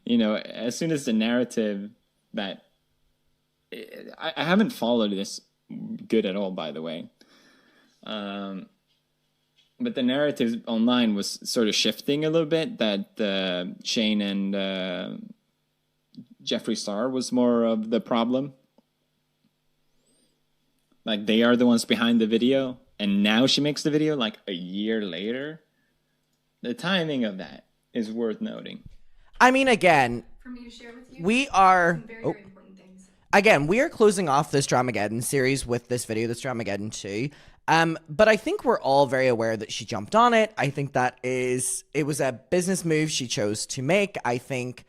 You know, as soon as the narrative that... I haven't followed this good at all, by the way. But the narrative online was sort of shifting a little bit, that Shane and Jeffree Star was more of the problem. Like, they are the ones behind the video, and now she makes the video like a year later. The timing of that is worth noting. I mean, again, for me to share with you, we are... some very, very important things. Again, we are closing off this Dramageddon series with this video, this Dramageddon 2. But I think we're all very aware that she jumped on it. I think it was a business move she chose to make. I think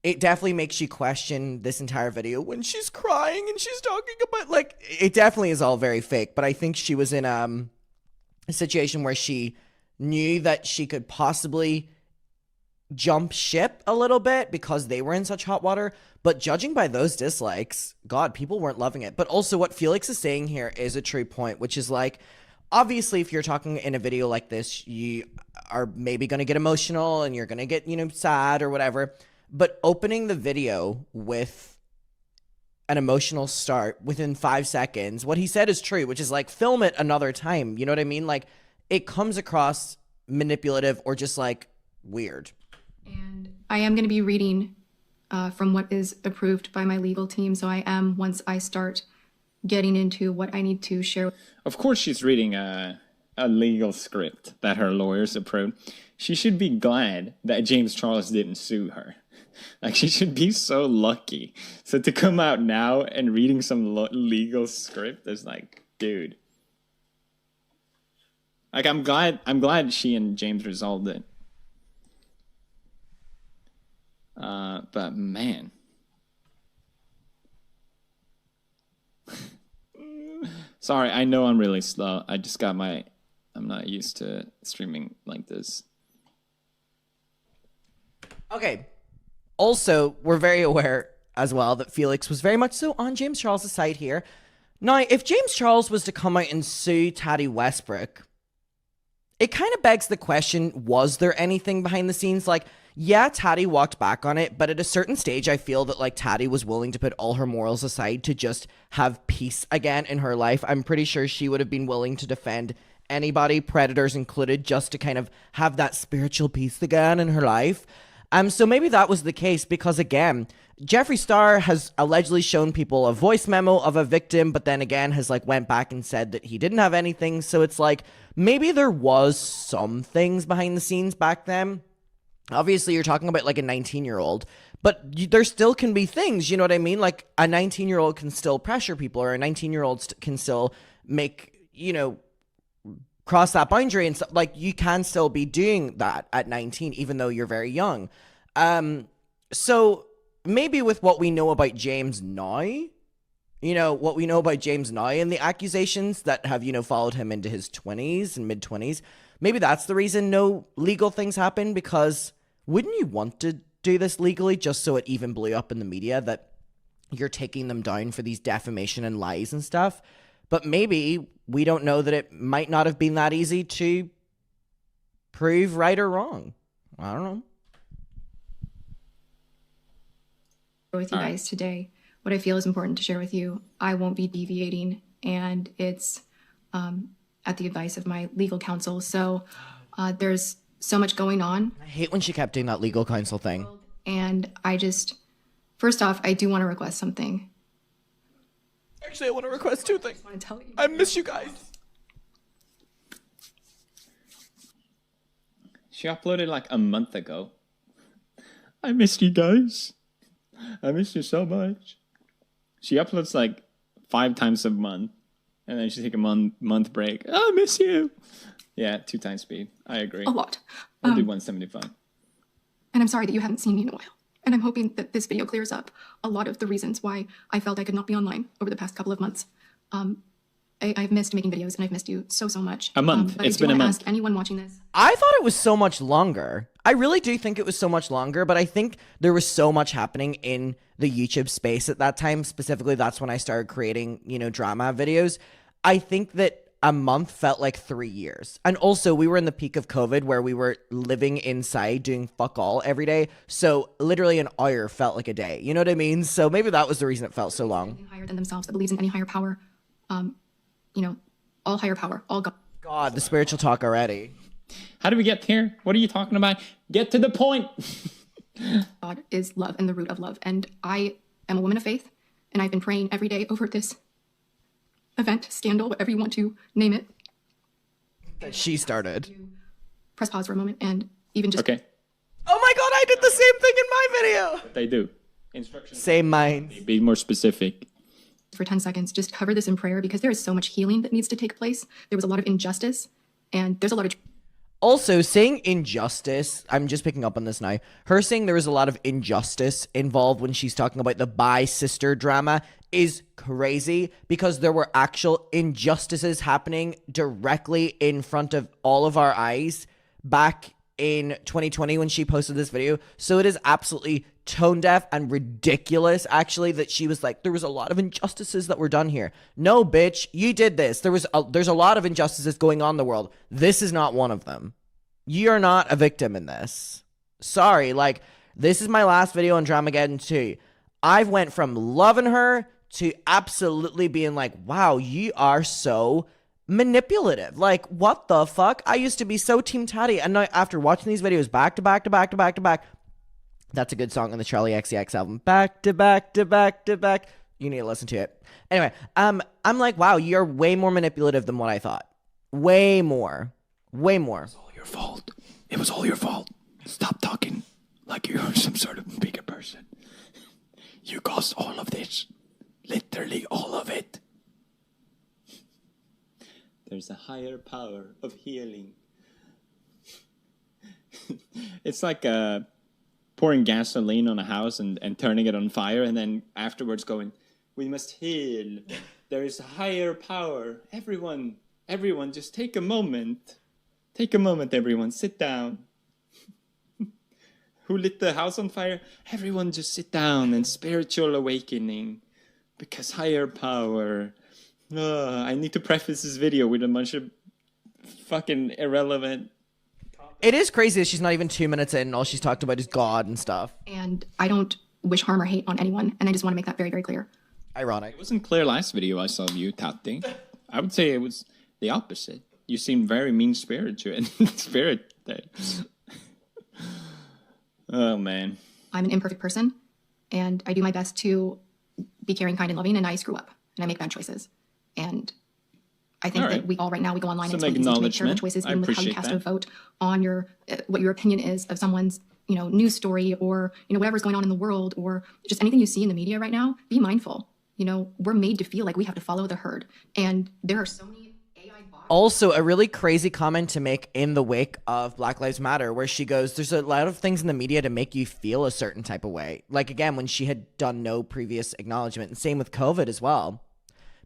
it definitely makes you question this entire video when she's crying and she's talking about, like, it definitely is all very fake. But I think she was in a situation where she knew that she could possibly jump ship a little bit because they were in such hot water. But judging by those dislikes, God, people weren't loving it. But also what Felix is saying here is a true point, which is like, obviously, if you're talking in a video like this, you are maybe going to get emotional and you're going to get, sad or whatever. But opening the video with an emotional start within 5 seconds, what he said is true, which is like, film it another time. You know what I mean? Like, it comes across manipulative or just like weird. And I am going to be reading from what is approved by my legal team. So I am, once I start getting into what I need to share. Of course she's reading a legal script that her lawyers approved. She should be glad that James Charles didn't sue her. Like, she should be so lucky. So to come out now and reading some legal script is like, dude. Like, I'm glad she and James resolved it. But man. Sorry, I know I'm really slow. I'm I'm not used to streaming like this. Okay. Also, we're very aware as well that Felix was very much so on James Charles' side here. Now, if James Charles was to come out and sue Tati Westbrook, it kind of begs the question, was there anything behind the scenes? Like, yeah, Tati walked back on it, but at a certain stage, I feel that, like, Tati was willing to put all her morals aside to just have peace again in her life. I'm pretty sure she would have been willing to defend anybody, predators included, just to kind of have that spiritual peace again in her life. So maybe that was the case because, again, Jeffree Star has allegedly shown people a voice memo of a victim, but then again has like went back and said that he didn't have anything. So it's like maybe there was some things behind the scenes back then. Obviously, you're talking about like a 19-year-old, but there still can be things, you know what I mean? Like a 19-year-old can still pressure people, or a 19-year-old can still make, you know, cross that boundary and stuff. Like you can still be doing that at 19, even though you're very young. So maybe with what we know about James now, you know, what we know about James now and the accusations that have, you know, followed him into his 20s and mid-20s, maybe that's the reason no legal things happen, because wouldn't you want to do this legally just so it even blew up in the media that you're taking them down for these defamation and lies and stuff? But maybe we don't know that it might not have been that easy to prove right or wrong. I don't know. With you guys today, what I feel is important to share with you. I won't be deviating, and it's at the advice of my legal counsel. So there's so much going on. I hate when she kept doing that legal counsel thing. And I just, first off, I do want to request something. Actually, I want to request two things. I want to tell you. I miss you guys. She uploaded like a month ago. I missed you guys. I miss you so much. She uploads like 5 times a month, and then she take a month break. I miss you. Yeah, 2 times speed. I agree. A lot. I'll do 175. And I'm sorry that you haven't seen me in a while. And I'm hoping that this video clears up a lot of the reasons why I felt I could not be online over the past couple of months. I've missed making videos, and I've missed you so much. A month. But It's I do been a wanna month. ask anyone watching this. I thought it was so much longer. I really do think it was so much longer, but I think there was so much happening in the YouTube space at that time. Specifically, that's when I started creating, you know, drama videos. I think that a month felt like 3 years. And also, we were in the peak of COVID where we were living inside doing fuck all every day. So literally an hour felt like a day. You know what I mean? So maybe that was the reason it felt so long. Higher than themselves, that believes in any higher power. You know, all higher power, all God. God, the spiritual talk already. How do we get here? What are you talking about? Get to the point. God is love and the root of love. And I am a woman of faith, and I've been praying every day over this event, scandal, whatever you want to name it. That she started. Press pause for a moment and even just... Okay. Oh my God, I did the same thing in my video. They do. Instructions. Same mind. Be more specific. For 10 seconds, just cover this in prayer, because there is so much healing that needs to take place. There was a lot of injustice, and there's a lot of... Also, saying injustice, I'm just picking up on this now. Her saying there was a lot of injustice involved when she's talking about the bi-sister drama is crazy, because there were actual injustices happening directly in front of all of our eyes back in 2020 when she posted this video. So it is absolutely tone deaf and ridiculous, actually, that she was like, there was a lot of injustices that were done here. No, bitch, you did this. There's a lot of injustices going on in the world. This is not one of them. You're not a victim in this. Sorry, like, this is my last video on Dramageddon 2. I've went from loving her to absolutely being like, wow, you are so manipulative. Like, what the fuck? I used to be so Team Tati, and now after watching these videos back to back to back to back to back, that's a good song on the Charlie XCX album. Back to back to back to back. You need to listen to it. Anyway, I'm like, wow, you're way more manipulative than what I thought. Way more. Way more. It was all your fault. It was all your fault. Stop talking like you're some sort of bigger person. You caused all of this. Literally all of it. There's a higher power of healing. It's like pouring gasoline on a house and turning it on fire, and then afterwards going, we must heal. There is a higher power. Everyone Everyone, just take a moment. Take a moment, everyone. Sit down. Who lit the house on fire? Everyone just sit down and spiritual awakening. Because higher power. I need to preface this video with a bunch of fucking irrelevant. It is crazy that she's not even 2 minutes in and all she's talked about is God and stuff. And I don't wish harm or hate on anyone, and I just want to make that very, very clear. Ironic. It wasn't clear last video I saw of you, Tati. I would say it was the opposite. You seem very mean-spirited. Oh, man. I'm an imperfect person, and I do my best to be caring, kind, and loving, and I screw up, and I make bad choices. And I think that we all right now, we go online and it's really easy to make terrible choices, even with how you cast a vote on your what your opinion is of someone's news story, or whatever's going on in the world, or just anything you see in the media right now. Be mindful. We're made to feel like we have to follow the herd, and there are so many AI bots. Also, a really crazy comment to make in the wake of Black Lives Matter, where she goes, there's a lot of things in the media to make you feel a certain type of way. Like, again, when she had done no previous acknowledgement, and same with COVID as well.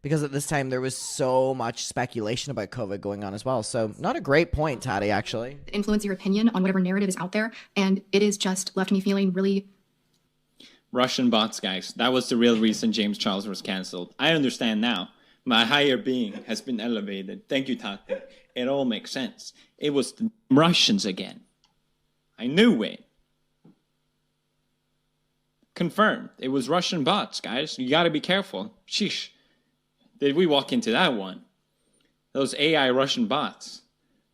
Because at this time, there was so much speculation about COVID going on as well. So not a great point, Tati, actually. Influence your opinion on whatever narrative is out there. And it is just left me feeling really... Russian bots, guys. That was the real reason James Charles was cancelled. I understand now. My higher being has been elevated. Thank you, Tati. It all makes sense. It was the Russians again. I knew it. Confirmed. It was Russian bots, guys. You gotta be careful. Sheesh. Did we walk into that one? Those AI Russian bots.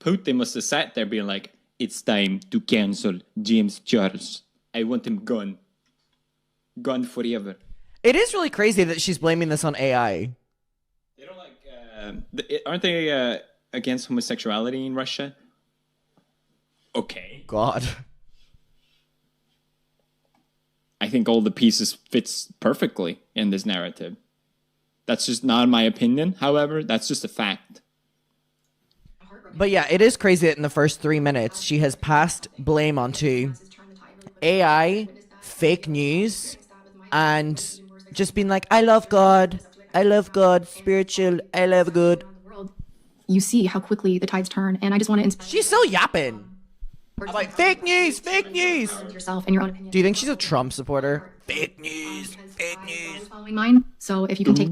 Putin must have sat there being like, it's time to cancel James Charles. I want him gone. Gone forever. It is really crazy that she's blaming this on AI. They don't like, aren't they against homosexuality in Russia? Okay. God. I think all the pieces fits perfectly in this narrative. That's just not my opinion, however. That's just a fact. But yeah, it is crazy that in the first 3 minutes, she has passed blame onto AI, fake news, and just been like, I love God, spiritual, I love good. You see how quickly the tides turn, and I just want to inspire. She's still yapping. I'm like, fake news. Yourself and your own opinion. Do you think she's a Trump supporter? Fake news. Following mine, so if you can take...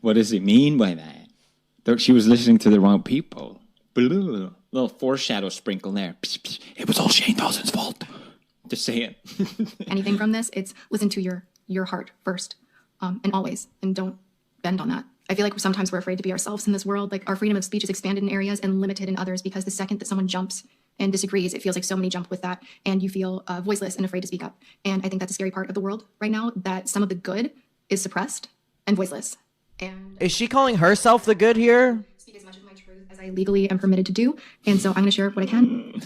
What does it mean by that? Thought she was listening to the wrong people. Little foreshadow sprinkle there. It was all Shane Dawson's fault. Just say it. Anything from this, it's listen to your heart first, and always, and don't bend on that. I feel like sometimes we're afraid to be ourselves in this world. Like, our freedom of speech is expanded in areas and limited in others, because the second that someone jumps and disagrees, it feels like so many jump with that, and you feel voiceless and afraid to speak up. And I think that's a scary part of the world right now, that some of the good is suppressed and voiceless. And is she calling herself the good here? Speak as much of my truth as I legally am permitted to do, and so I'm going to share what I can.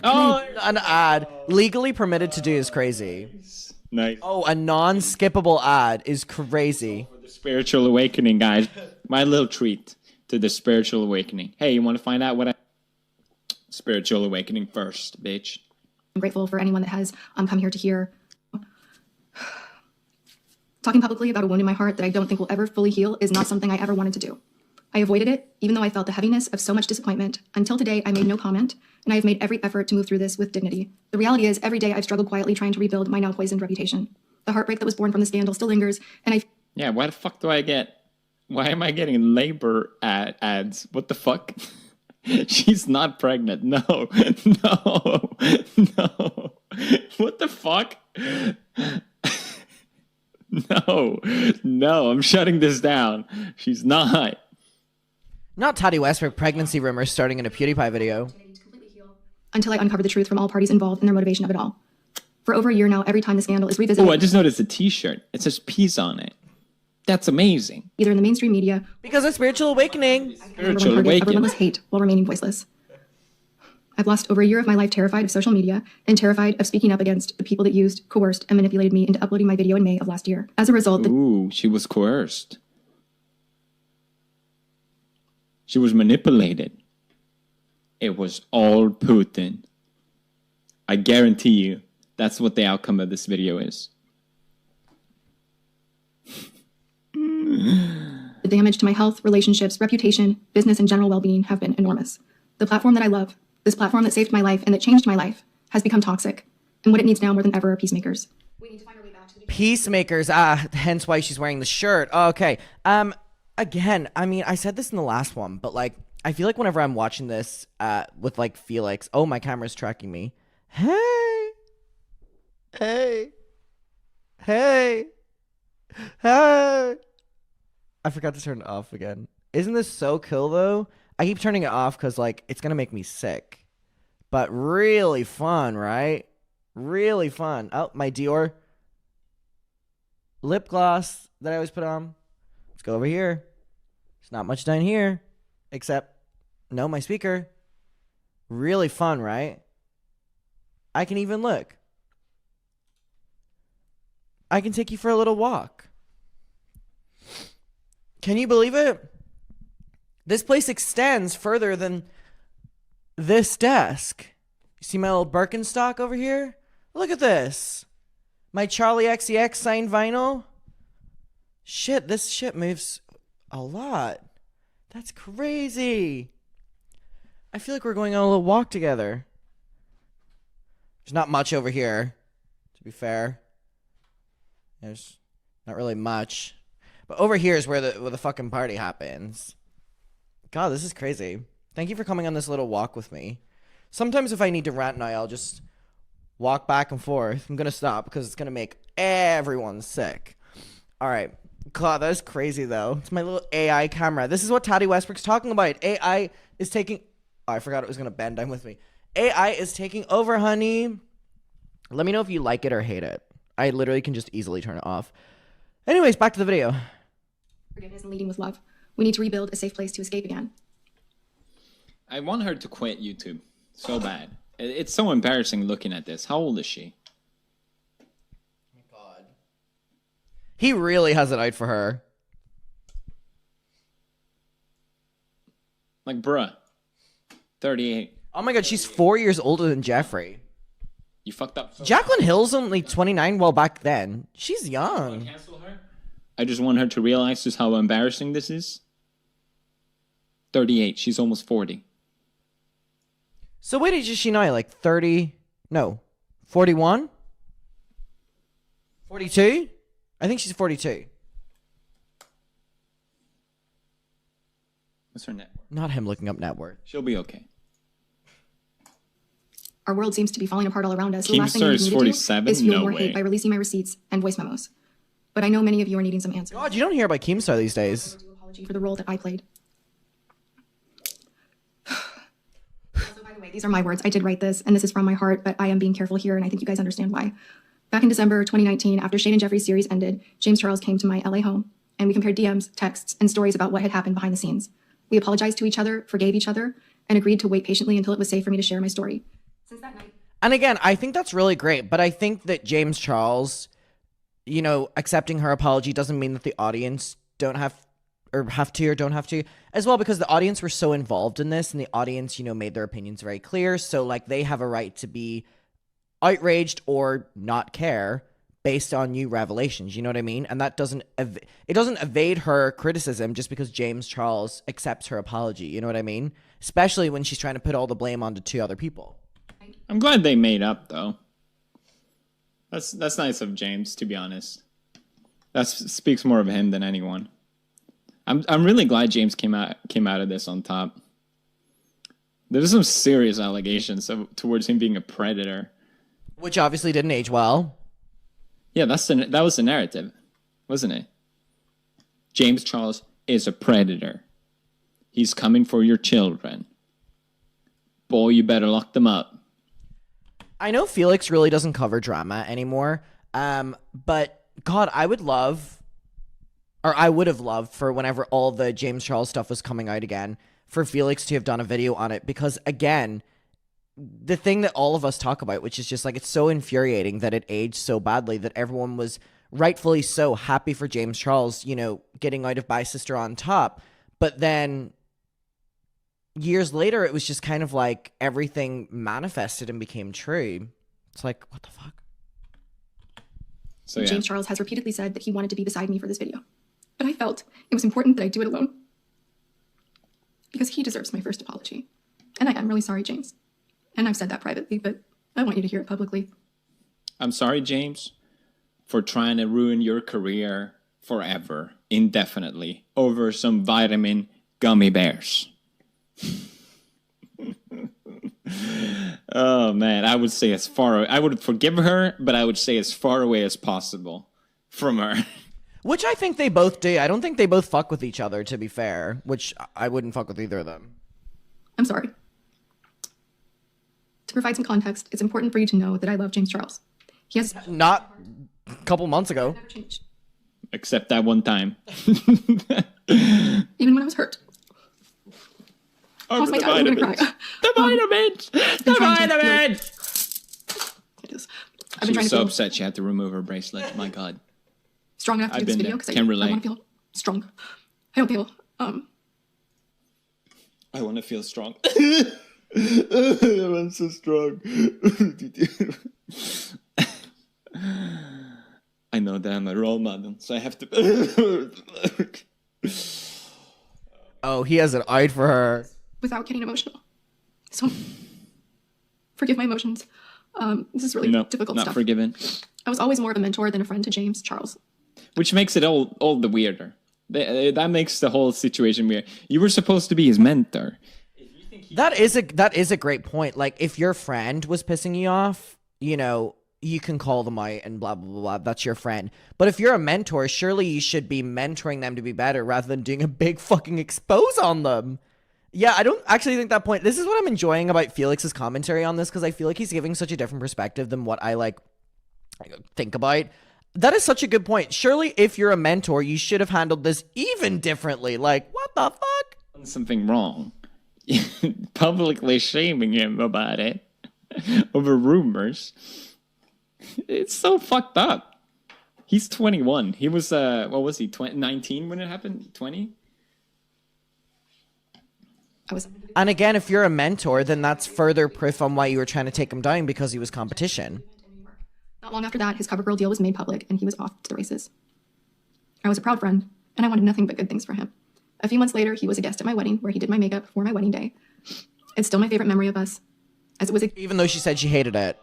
Oh, an ad. Legally permitted to do is crazy. Nice. Oh, a non-skippable ad is crazy. For the spiritual awakening, guys. My little treat to the spiritual awakening. Hey, you want to find out what I... Spiritual awakening first, bitch. I'm grateful for anyone that has come here to hear. Talking publicly about a wound in my heart that I don't think will ever fully heal is not something I ever wanted to do. I avoided it, even though I felt the heaviness of so much disappointment. Until today, I made no comment, and I have made every effort to move through this with dignity. The reality is, every day I've struggled quietly trying to rebuild my now poisoned reputation. The heartbreak that was born from the scandal still lingers, and Yeah, why the fuck do I get... Why am I getting labor ads? What the fuck? She's not pregnant. No. What the fuck? No, I'm shutting this down. She's not. Not Tati Westbrook pregnancy rumors starting in a PewDiePie video. Until I uncover the truth from all parties involved and their motivation of it all. For over a year now, every time the scandal is revisited... Oh, I just noticed a t-shirt. It says peace on it. That's amazing. Either in the mainstream media... Because of spiritual awakening. Spiritual awakening. Relentless hate while remaining voiceless. I've lost over a year of my life terrified of social media and terrified of speaking up against the people that used, coerced, and manipulated me into uploading my video in May of last year. As a result... Ooh, she was coerced. She was manipulated. It was all Putin. I guarantee you that's what the outcome of this video is. The damage to my health, relationships, reputation, business, and general well-being have been enormous. The platform that I love, this platform that saved my life and that changed my life, has become toxic. And what it needs now more than ever are peacemakers. We need to find our way back to the Peacemakers, hence why she's wearing the shirt. Okay. Again, I mean, I said this in the last one, but like, I feel like whenever I'm watching this, with like Felix, oh, my camera's tracking me. Hey. Hey. Hey. Hey. I forgot to turn it off again. Isn't this so cool though? I keep turning it off because like, it's going to make me sick. But really fun, right? Really fun. Oh, my Dior lip gloss that I always put on. Let's go over here. There's not much down here. Except, no, my speaker. Really fun, right? I can even look. I can take you for a little walk. Can you believe it? This place extends further than this desk. You see my little Birkenstock over here? Look at this. My Charlie XCX signed vinyl. Shit, this shit moves a lot. That's crazy. I feel like we're going on a little walk together. There's not much over here, to be fair. There's not really much. But over here is where the fucking party happens. God, this is crazy. Thank you for coming on this little walk with me. Sometimes if I need to rant now, I'll just walk back and forth. I'm going to stop because it's going to make everyone sick. All right. God, that is crazy, though. It's my little AI camera. This is what Tati Westbrook's talking about. AI is taking... Oh, I forgot it was going to bend down with me. AI is taking over, honey. Let me know if you like it or hate it. I literally can just easily turn it off. Anyways, back to the video. Forgiveness and leading with love. We need to rebuild a safe place to escape again. I want her to quit YouTube so bad. It's so embarrassing looking at this. How old is she? He really has it out for her. Like, bruh. 38. Oh my god, she's 4 years older than Jeffree. You fucked up. Jaclyn Hill's only 29, well, back then. She's young. I just want her to realize just how embarrassing this is. 38. She's almost 40. So what age is she now? Like 30? No. 41? 42? I think she's 42. What's her net worth? Not him looking up net worth. She'll be okay. Our world seems to be falling apart all around us. The Keemstar last thing we is need to do 47? is fuel No more way. hate by releasing my receipts and voice memos. But I know many of you are needing some answers. God, you don't hear about Keemstar these days. Apology for the role that I played. Also, by the way, these are my words. I did write this, and this is from my heart, but I am being careful here, and I think you guys understand why. Back in December 2019, after Shane and Jeffree's series ended, James Charles came to my LA home, and we compared DMs, texts, and stories about what had happened behind the scenes. We apologized to each other, forgave each other, and agreed to wait patiently until it was safe for me to share my story. Since that night... And again, I think that's really great, but I think that James Charles, you know, accepting her apology doesn't mean that the audience don't have to or don't have to as well, because the audience were so involved in this, and the audience, you know, made their opinions very clear. So like they have a right to be outraged or not care based on new revelations. You know what I mean? And that doesn't evade her criticism just because James Charles accepts her apology. You know what I mean? Especially when she's trying to put all the blame onto two other people. I'm glad they made up, though. That's nice of James, to be honest. That speaks more of him than anyone. I'm really glad James came out of this on top. There's some serious allegations towards him being a predator, which obviously didn't age well. Yeah, that was the narrative, wasn't it? James Charles is a predator. He's coming for your children. Boy, you better lock them up. I know Felix really doesn't cover drama anymore, but God, I would have loved for whenever all the James Charles stuff was coming out again, for Felix to have done a video on it, because again, the thing that all of us talk about, which is just like, it's so infuriating that it aged so badly, that everyone was rightfully so happy for James Charles, you know, getting out of Bye Sister on top, but then years later, it was just kind of like everything manifested and became true. It's like, what the fuck? So, yeah. James Charles has repeatedly said that he wanted to be beside me for this video. But I felt it was important that I do it alone. Because he deserves my first apology. And I am really sorry, James. And I've said that privately, but I want you to hear it publicly. I'm sorry, James, for trying to ruin your career forever, indefinitely, over some vitamin gummy bears. Oh, man, I would say I would forgive her, but I would say as far away as possible from her. Which I think they both do. I don't think they both fuck with each other, to be fair. Which I wouldn't fuck with either of them. I'm sorry. To provide some context, it's important for you to know that I love James Charles. He has not a couple months ago. Never changed. Except that one time. Even when I was hurt. Oh, my God, I'm gonna cry. The vitamins! The vitamins! It is. She I've been trying was to so feel upset she had to remove her bracelet. My God. strong enough to do this video because I Can't want relate. to feel strong. I don't feel I want to feel strong. I'm so strong. I know that I'm a role model, so I have to. Oh, he has an eye for her. without getting emotional. So forgive my emotions. This is really difficult not stuff. Forgiven. I was always more of a mentor than a friend to James Charles. Which makes it all the weirder. That makes the whole situation weird. You were supposed to be his mentor. That is a great point. Like, if your friend was pissing you off, you know, you can call them out and blah, blah, blah, blah. That's your friend. But if you're a mentor, surely you should be mentoring them to be better rather than doing a big fucking expose on them. Yeah, I don't actually think that point. This is what I'm enjoying about Felix's commentary on this, because I feel like he's giving such a different perspective than what I think about. That is such a good point. Surely if you're a mentor, you should have handled this even differently. Like, what the fuck? Something wrong. Publicly shaming him about it over rumors. It's so fucked up. He's 21. He was what was he? 19 when it happened? 20? And again, if you're a mentor, then that's further proof on why you were trying to take him down, because he was competition. Not long after that, his CoverGirl deal was made public and he was off to the races. I was a proud friend, and I wanted nothing but good things for him. A few months later, he was a guest at my wedding, where he did my makeup for my wedding day. It's still my favorite memory of us, as it was even though she said she hated it.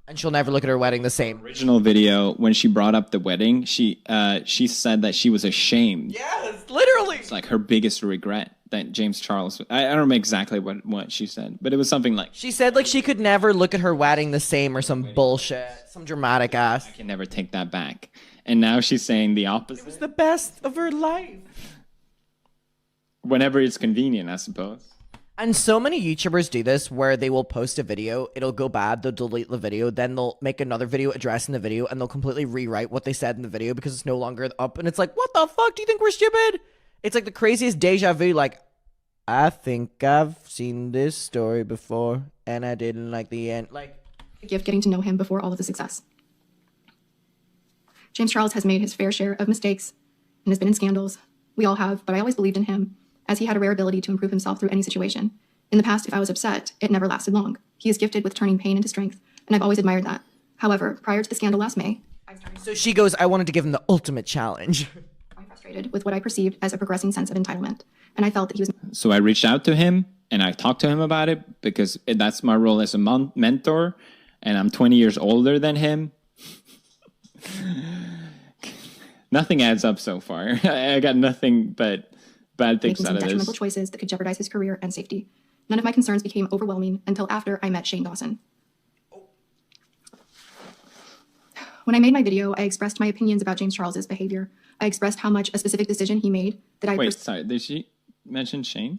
And she'll never look at her wedding the same. Original video, when she brought up the wedding, she said that she was ashamed. Yes, literally. It's like her biggest regret that James Charles. I don't remember exactly what she said, but it was something like, she said like she could never look at her wedding the same, or some bullshit, some dramatic ass. I can never take that back. And now she's saying the opposite. It was the best of her life. Whenever it's convenient, I suppose. And so many YouTubers do this, where they will post a video, it'll go bad, they'll delete the video, then they'll make another video addressing the video, and they'll completely rewrite what they said in the video because it's no longer up. And it's like, what the fuck? Do you think we're stupid? It's like the craziest deja vu. Like, I think I've seen this story before, and I didn't like the end. Like, a gift getting to know him before all of the success. James Charles has made his fair share of mistakes and has been in scandals. We all have, but I always believed in him, as he had a rare ability to improve himself through any situation. In the past, if I was upset, it never lasted long. He is gifted with turning pain into strength, and I've always admired that. However, prior to the scandal last May, so she goes, I wanted to give him the ultimate challenge. I was frustrated with what I perceived as a progressing sense of entitlement, and I felt that he was... So I reached out to him, and I talked to him about it, because that's my role as a mentor, and I'm 20 years older than him. Nothing adds up so far. I got nothing but bad things out of detrimental this. choices that could jeopardize his career and safety. None of my concerns became overwhelming until after I met Shane Dawson. When I made my video, I expressed my opinions about James Charles's behavior. I expressed how much a specific decision he made that I... Wait, sorry, did she mention Shane?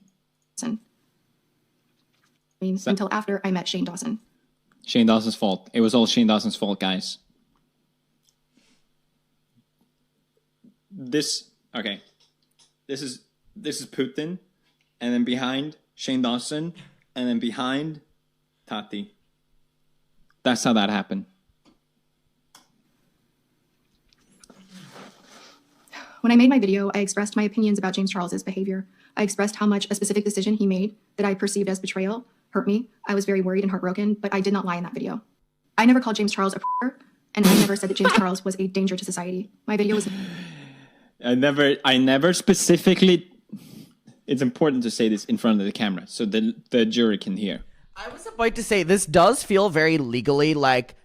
Until after I met Shane Dawson. Shane Dawson's fault. It was all Shane Dawson's fault, guys. This is Putin, and then behind Shane Dawson, and then behind Tati. That's how that happened. When I made my video, I expressed my opinions about James Charles's behavior. I expressed how much a specific decision he made that I perceived as betrayal hurt me. I was very worried and heartbroken, but I did not lie in that video. I never called James Charles a p***er, and I never said that James Charles was a danger to society. My video was... I never specifically. It's important to say this in front of the camera so the jury can hear. I was about to say, this does feel very legally, like,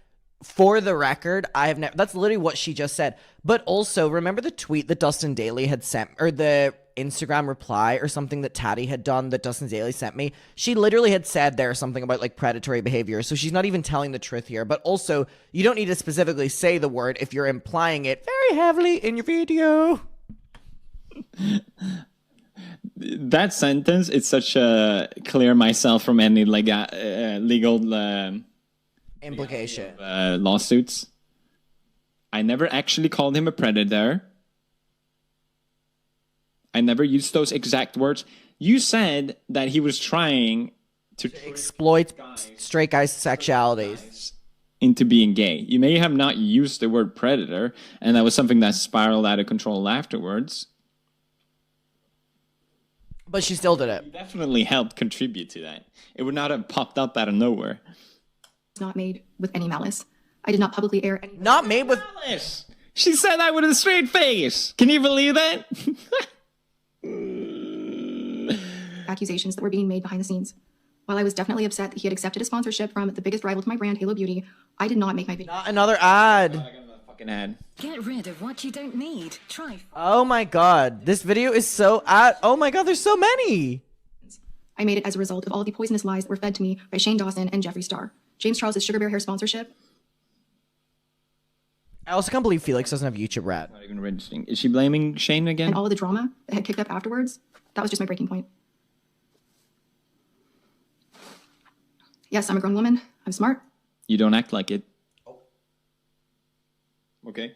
for the record, I have never, that's literally what she just said. But also, remember the tweet that Dustin Daly had sent, or the Instagram reply or something that Tati had done that Dustin Daly sent me? She literally had said there something about, like, predatory behavior. So she's not even telling the truth here. But also, you don't need to specifically say the word if you're implying it very heavily in your video. That sentence is such a clear myself from any legal implication lawsuits. I never actually called him a predator. I never used those exact words. You said that he was trying to exploit straight guys' sexualities into being gay. You may have not used the word predator, and that was something that spiraled out of control afterwards. But she still did it. You definitely helped contribute to that. It would not have popped up out of nowhere. Not made with any malice. I did not publicly air any. Not made with malice. She said that with a straight face. Can you believe that? Accusations that were being made behind the scenes. While I was definitely upset that he had accepted a sponsorship from the biggest rival to my brand, Halo Beauty, I did not make my video. Not another ad. Fucking ad. Get rid of what you don't need. Try. Oh my god, this video is so ad. Oh my god, there's so many. I made it as a result of all the poisonous lies that were fed to me by Shane Dawson and Jeffree Star. James Charles' Sugar Bear Hair sponsorship. I also can't believe Felix doesn't have YouTube Rat. Not even registering. Is she blaming Shane again? And all of the drama that had kicked up afterwards. That was just my breaking point. Yes, I'm a grown woman. I'm smart. You don't act like it. Okay.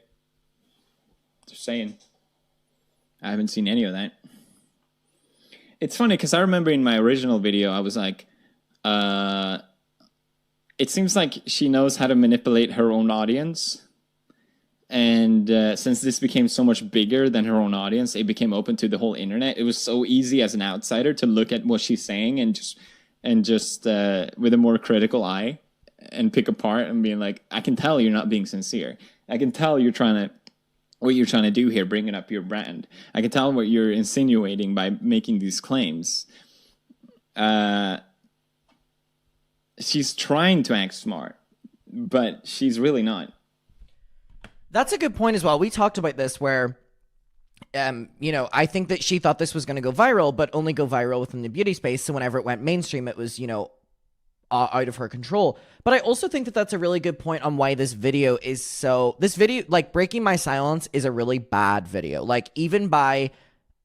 Just saying. I haven't seen any of that. It's funny because I remember in my original video, I was like, it seems like she knows how to manipulate her own audience. And since this became so much bigger than her own audience, it became open to the whole internet. It was so easy as an outsider to look at what she's saying and just with a more critical eye and pick apart and being like, I can tell you're not being sincere. I can tell what you're trying to do here, bringing up your brand. I can tell what you're insinuating by making these claims. She's trying to act smart, but she's really not. That's a good point as well. We talked about this where, I think that she thought this was going to go viral, but only go viral within the beauty space. So whenever it went mainstream, it was, out of her control. But I also think that that's a really good point on why this video is so... This video, like, Breaking My Silence is a really bad video. Like, even by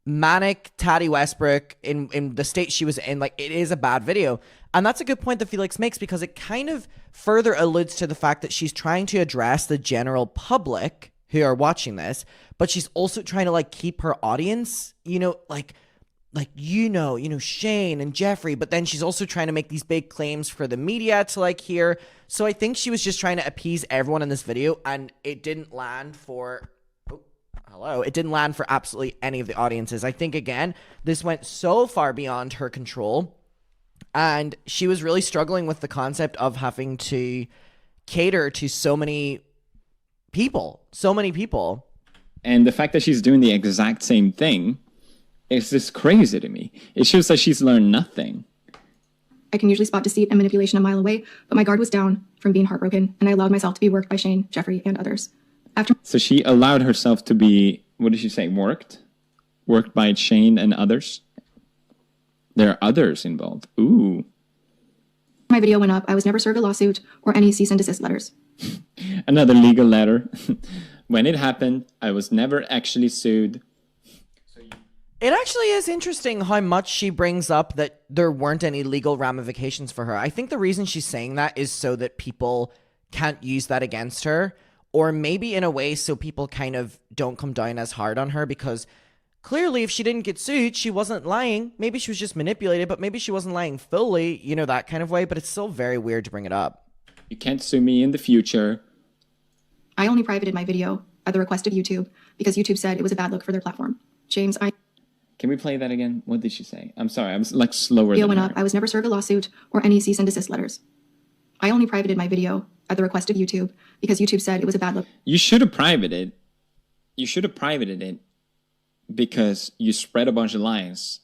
manic Tati Westbrook in the state she was in, like, it is a bad video. And that's a good point that Felix makes because it kind of further alludes to the fact that she's trying to address the general public who are watching this, but she's also trying to, like, keep her audience, Shane and Jeffree, but then she's also trying to make these big claims for the media to, like, hear. So I think she was just trying to appease everyone in this video, and it didn't land for... It didn't land for absolutely any of the audiences. I think, again, this went so far beyond her control, and she was really struggling with the concept of having to cater to so many people. And the fact that she's doing the exact same thing is just crazy to me. It shows that she's learned nothing. I can usually spot deceit and manipulation a mile away, but my guard was down from being heartbroken, and I allowed myself to be worked by Shane, Jeffree, and others. So she allowed herself to be, what did she say, worked? Worked by Shane and others? There are others involved. Ooh. My video went up. I was never served a lawsuit or any cease and desist letters. Another legal letter. When it happened, I was never actually sued. It actually is interesting how much she brings up that there weren't any legal ramifications for her. I think the reason she's saying that is so that people can't use that against her, or maybe in a way so people kind of don't come down as hard on her, because clearly if she didn't get sued, she wasn't lying. Maybe she was just manipulated, but maybe she wasn't lying fully, that kind of way, but it's still very weird to bring it up. You can't sue me in the future. I only privated my video at the request of YouTube because YouTube said it was a bad look for their platform. James, Can we play that again? What did she say? I'm sorry, I'm like slower video than went her. up. I was never served a lawsuit or any cease and desist letters. I only privated my video at the request of YouTube because YouTube said it was a bad look. You should have privated it. You should have privated it because you spread a bunch of lies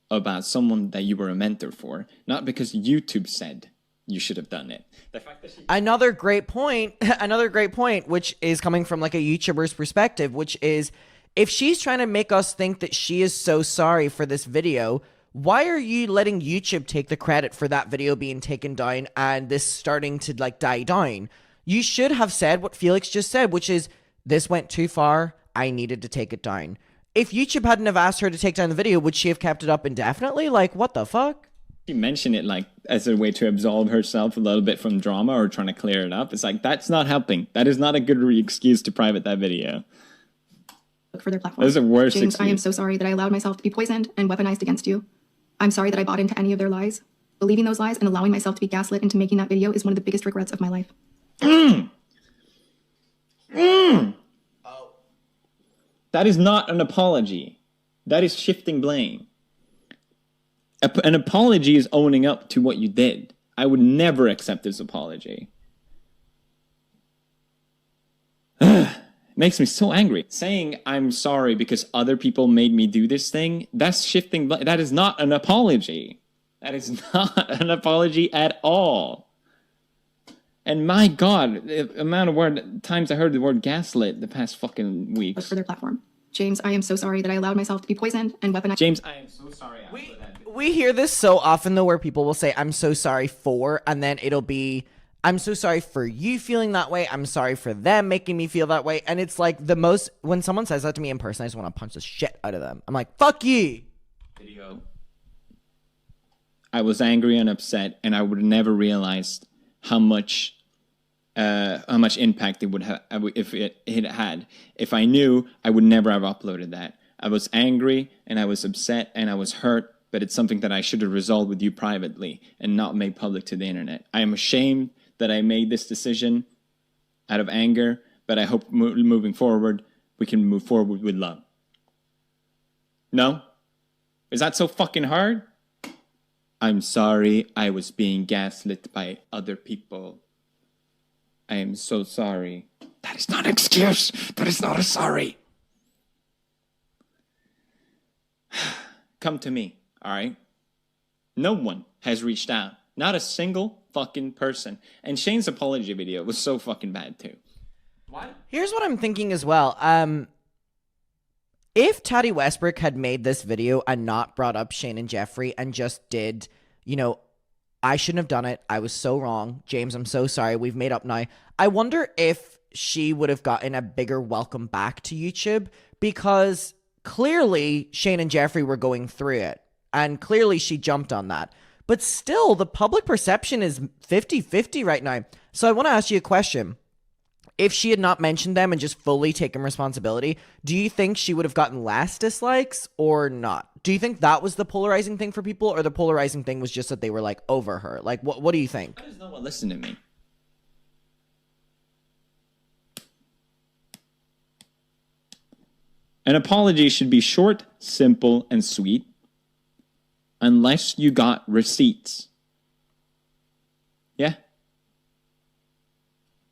about someone that you were a mentor for, not because YouTube said you should have done it. The fact that Another great point, which is coming from like a YouTuber's perspective, which is if she's trying to make us think that she is so sorry for this video, why are you letting YouTube take the credit for that video being taken down and this starting to like die down? You should have said what Felix just said, which is this went too far. I needed to take it down. If YouTube hadn't have asked her to take down the video, would she have kept it up indefinitely? Like, what the fuck? she mentioned it like as a way to absolve herself a little bit from drama or trying to clear it up. It's like, that's not helping. That is not a good excuse to private that video. For their platform. That's the worst James, excuse. I am so sorry that I allowed myself to be poisoned and weaponized against you. I'm sorry that I bought into any of their lies. Believing those lies and allowing myself to be gaslit into making that video is one of the biggest regrets of my life. That is not an apology. That is shifting blame. An apology is owning up to what you did. I would never accept this apology. Makes me so angry. Saying I'm sorry because other people made me do this thing, that's shifting blame. That is not an apology. That is not an apology at all. And my God, the amount of times I heard the word gaslit the past fucking weeks. For their platform. James, I am so sorry that I allowed myself to be poisoned and weaponized. James, I am so sorry. We hear this so often though, where people will say, I'm so sorry for, and then it'll be, I'm so sorry for you feeling that way. I'm sorry for them making me feel that way. And it's like the most, when someone says that to me in person, I just want to punch the shit out of them. I'm like, fuck you. Video. I was angry and upset, and I would have never realized how much impact it would have if it had. If I knew, I would never have uploaded that. I was angry and I was upset and I was hurt, but it's something that I should have resolved with you privately and not made public to the internet. I am ashamed that I made this decision out of anger, but I hope moving forward, we can move forward with love. No? Is that so fucking hard? I'm sorry I was being gaslit by other people. I am so sorry. That is not an excuse. That is not a sorry. Come to me, all right? No one has reached out. Not a single fucking person. And Shane's apology video was so fucking bad too. What? Here's what I'm thinking as well. If Tati Westbrook had made this video and not brought up Shane and Jeffree and just did, you know, I shouldn't have done it. I was so wrong. James, I'm so sorry. We've made up now. I wonder if she would have gotten a bigger welcome back to YouTube, because clearly Shane and Jeffree were going through it and clearly she jumped on that. But still, the public perception is 50-50 right now. So I want to ask you a question. If she had not mentioned them and just fully taken responsibility, do you think she would have gotten less dislikes or not? Do you think that was the polarizing thing for people, or the polarizing thing was just that they were like over her? Like, what do you think? Why does no one listen to me? An apology should be short, simple, and sweet, unless you got receipts. Yeah.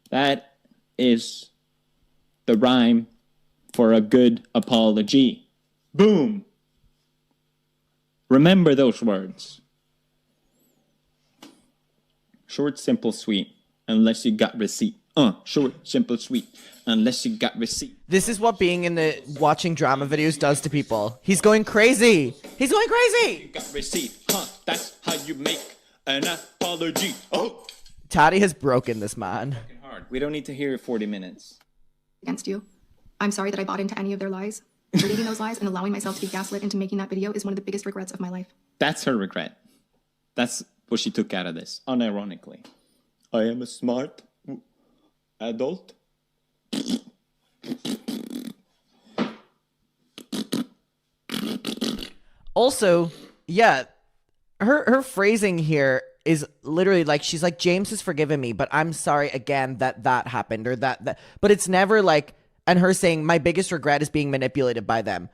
That is the rhyme for a good apology. Boom. Remember those words. Short, simple, sweet, unless you got receipt. Short, simple, sweet, unless you got receipt. This is what being in the watching drama videos does to people. He's going crazy. He's going crazy. You got receipt. That's how you make an apology. Oh. Tati has broken this man. Hard. We don't need to hear 40 minutes. Against you. I'm sorry that I bought into any of their lies. Believing those lies and allowing myself to be gaslit into making that video is one of the biggest regrets of my life. That's her regret. That's what she took out of this, unironically. I am a smart adult. Also, yeah, her phrasing here is literally like, she's like, James has forgiven me, but I'm sorry again that happened, or that, but it's never like, and her saying, my biggest regret is being manipulated by them.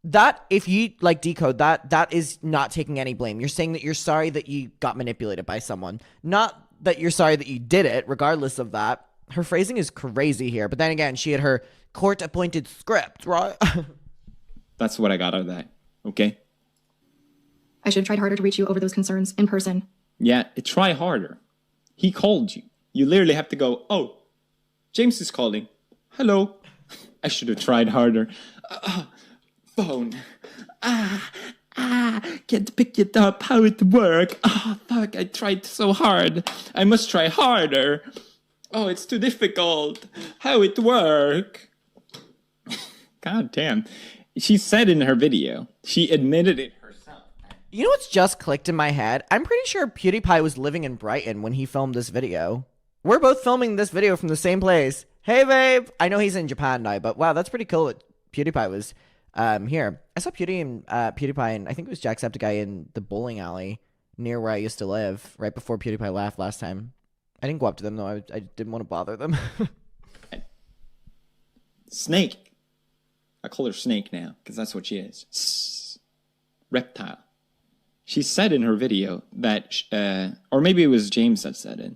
That, if you like decode that is not taking any blame. You're saying that you're sorry that you got manipulated by someone, not that you're sorry that you did it, regardless of that. Her phrasing is crazy here. But then again, she had her court-appointed script, right? That's what I got out of that. Okay? I should have tried harder to reach you over those concerns in person. Yeah, try harder. He called you. You literally have to go, oh, James is calling. Hello. I should have tried harder. Phone. Can't pick it up. How it work? Fuck, I tried so hard. I must try harder. Oh, it's too difficult. How it work? God damn. She said in her video, she admitted it herself. You know what's just clicked in my head? I'm pretty sure PewDiePie was living in Brighton when he filmed this video. We're both filming this video from the same place. Hey, babe. I know he's in Japan now, but wow, that's pretty cool that PewDiePie was here. I saw PewDiePie and I think it was Jacksepticeye in the bowling alley near where I used to live right before PewDiePie left last time. I didn't go up to them, though. I didn't want to bother them. Snake. I call her Snake now, because that's what she is. Reptile. She said in her video that, or maybe it was James that said it,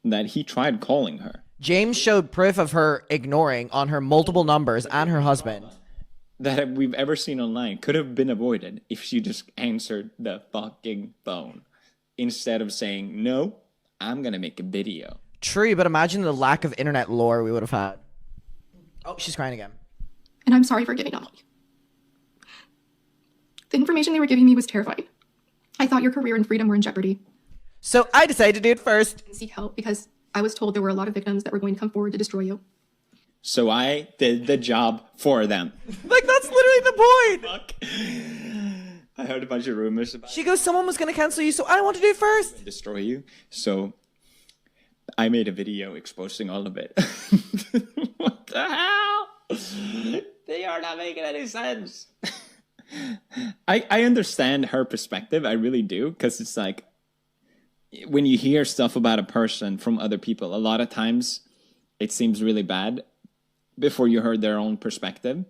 that he tried calling her. James showed proof of her ignoring on her multiple numbers and her husband. That we've ever seen online could have been avoided if she just answered the fucking phone. Instead of saying, no, I'm going to make a video. True, but imagine the lack of internet lore we would have had. Oh, she's crying again. And I'm sorry for giving up on you. The information they were giving me was terrifying. I thought your career and freedom were in jeopardy. So I decided to do it first. And seek help because I was told there were a lot of victims that were going to come forward to destroy you. So I did the job for them. Like, that's literally the point. Fuck. I heard a bunch of rumors about She goes, someone was going to cancel you, so I want to do it first. destroy you. So I made a video exposing all of it. What the hell? They are not making any sense. I understand her perspective. I really do. Because it's like, when you hear stuff about a person from other people, a lot of times it seems really bad before you heard their own perspective.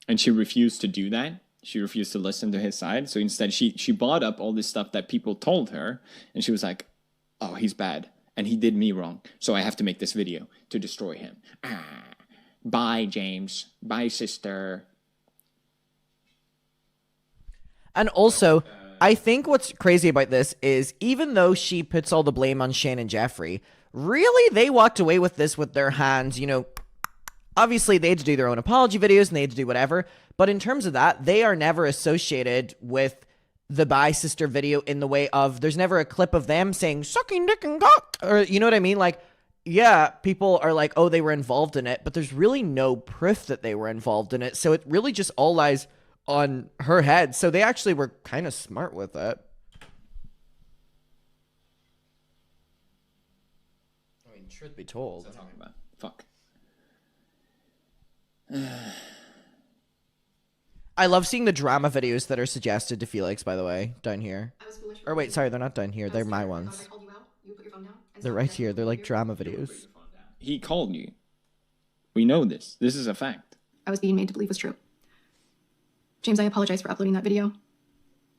And she refused to do that. She refused to listen to his side. So instead, she bought up all this stuff that people told her. And she was like, oh, he's bad. And he did me wrong. So I have to make this video to destroy him. Bye, James. Bye, sister. And also, I think what's crazy about this is even though she puts all the blame on Shane and Jeffree, really they walked away with this with their hands, you know, obviously they had to do their own apology videos and they had to do whatever, but in terms of that, they are never associated with the Bye Sister video in the way of, there's never a clip of them saying, sucking dick and cock, or you know what I mean? Like, yeah, people are like, oh, they were involved in it, but there's really no proof that they were involved in it, so it really just all lies on her head. So they actually were kind of smart with it. I mean, truth be told. What's that talking about? Fuck. I love seeing the drama videos that are suggested to Felix, by the way, down here. Or wait, sorry, they're not down here. They're my ones. They're right here. They're like drama videos. He called you. We know this. This is a fact. I was being made to believe was true. James, I apologize for uploading that video.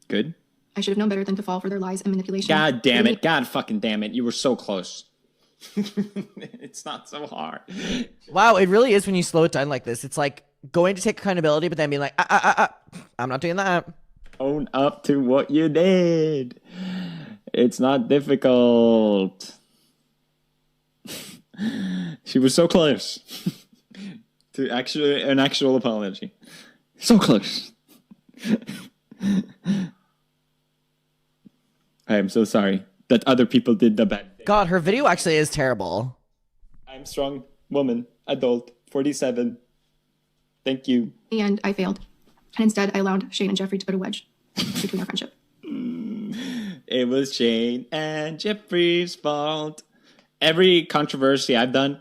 Good. I should have known better than to fall for their lies and manipulation. God damn it. God fucking damn it. You were so close. It's not so hard. Wow, it really is when you slow it down like this. It's like going to take accountability, but then being like, I'm not doing that. Own up to what you did. It's not difficult. She was so close to actually an actual apology. So close. I am so sorry that other people did the bad thing. God, her video actually is terrible. I'm strong woman, adult, 47. Thank you. And I failed. And instead, I allowed Shane and Jeffree to put a wedge between our friendship. It was Shane and Jeffree's fault. Every controversy I've done,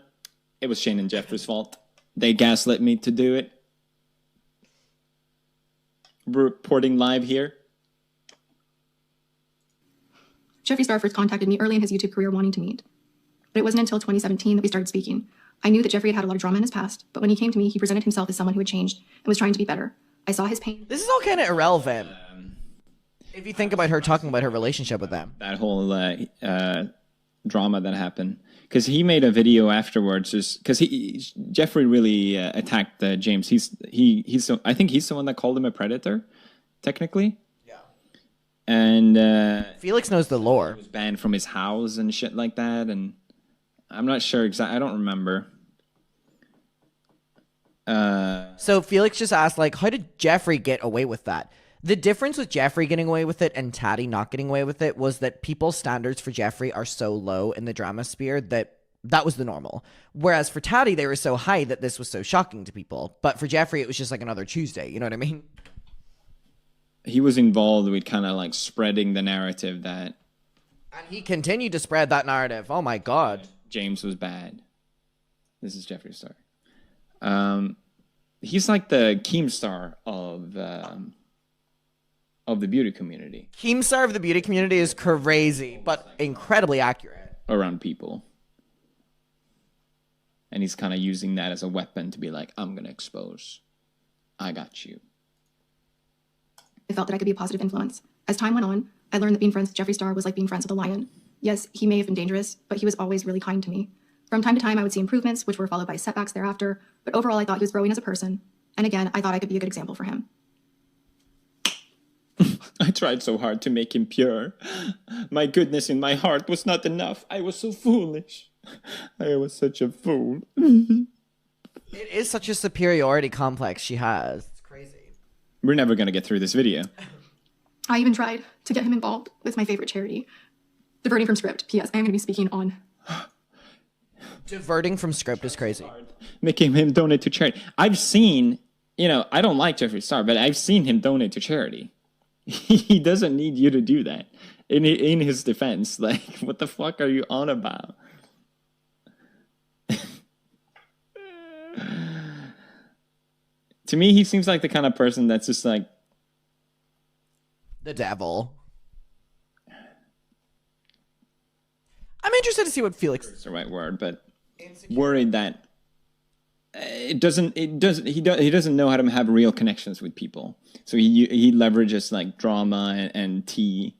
it was Shane and Jeffree's fault. They gaslit me to do it. Reporting live here. Jeffree Star first contacted me early in his YouTube career wanting to meet. But it wasn't until 2017 that we started speaking. I knew that Jeffree had had a lot of drama in his past, but when he came to me, he presented himself as someone who had changed and was trying to be better. I saw his pain. This is all kind of irrelevant. If you think about her talking about her relationship with them. That whole drama that happened. Because he made a video afterwards, just because Jeffree really attacked James. I think he's the one that called him a predator, technically. Yeah. And Felix knows the lore. He was banned from his house and shit like that, and I'm not sure exactly. I don't remember. So Felix just asked, like, how did Jeffree get away with that? The difference with Jeffree getting away with it and Tati not getting away with it was that people's standards for Jeffree are so low in the drama sphere that was the normal. Whereas for Tati, they were so high that this was so shocking to people. But for Jeffree, it was just like another Tuesday. You know what I mean? He was involved with kind of like spreading the narrative that... And he continued to spread that narrative. Oh my God. James was bad. This is Jeffree Star. He's like the Keemstar of the beauty community. Keemstar of the beauty community is crazy, but incredibly accurate. Around people. And he's kind of using that as a weapon to be like, I'm going to expose. I got you. I felt that I could be a positive influence. As time went on, I learned that being friends with Jeffree Star was like being friends with a lion. Yes, he may have been dangerous, but he was always really kind to me. From time to time, I would see improvements, which were followed by setbacks thereafter, but overall, I thought he was growing as a person. And again, I thought I could be a good example for him. I tried so hard to make him pure. My goodness in my heart was not enough. I was so foolish. I was such a fool. It is such a superiority complex she has. It's crazy. We're never going to get through this video. I even tried to get him involved with my favorite charity, Diverting from Script. P.S. I am going to be speaking on... Diverting from Script is crazy. Making him donate to charity. I've seen, I don't like Jeffree Star, but I've seen him donate to charity. He doesn't need you to do that. In his defense, like, what the fuck are you on about? To me, he seems like the kind of person that's just like... The devil. I'm interested to see what Felix... It's the right word, but worried that he doesn't know how to have real connections with people. So he leverages like drama and tea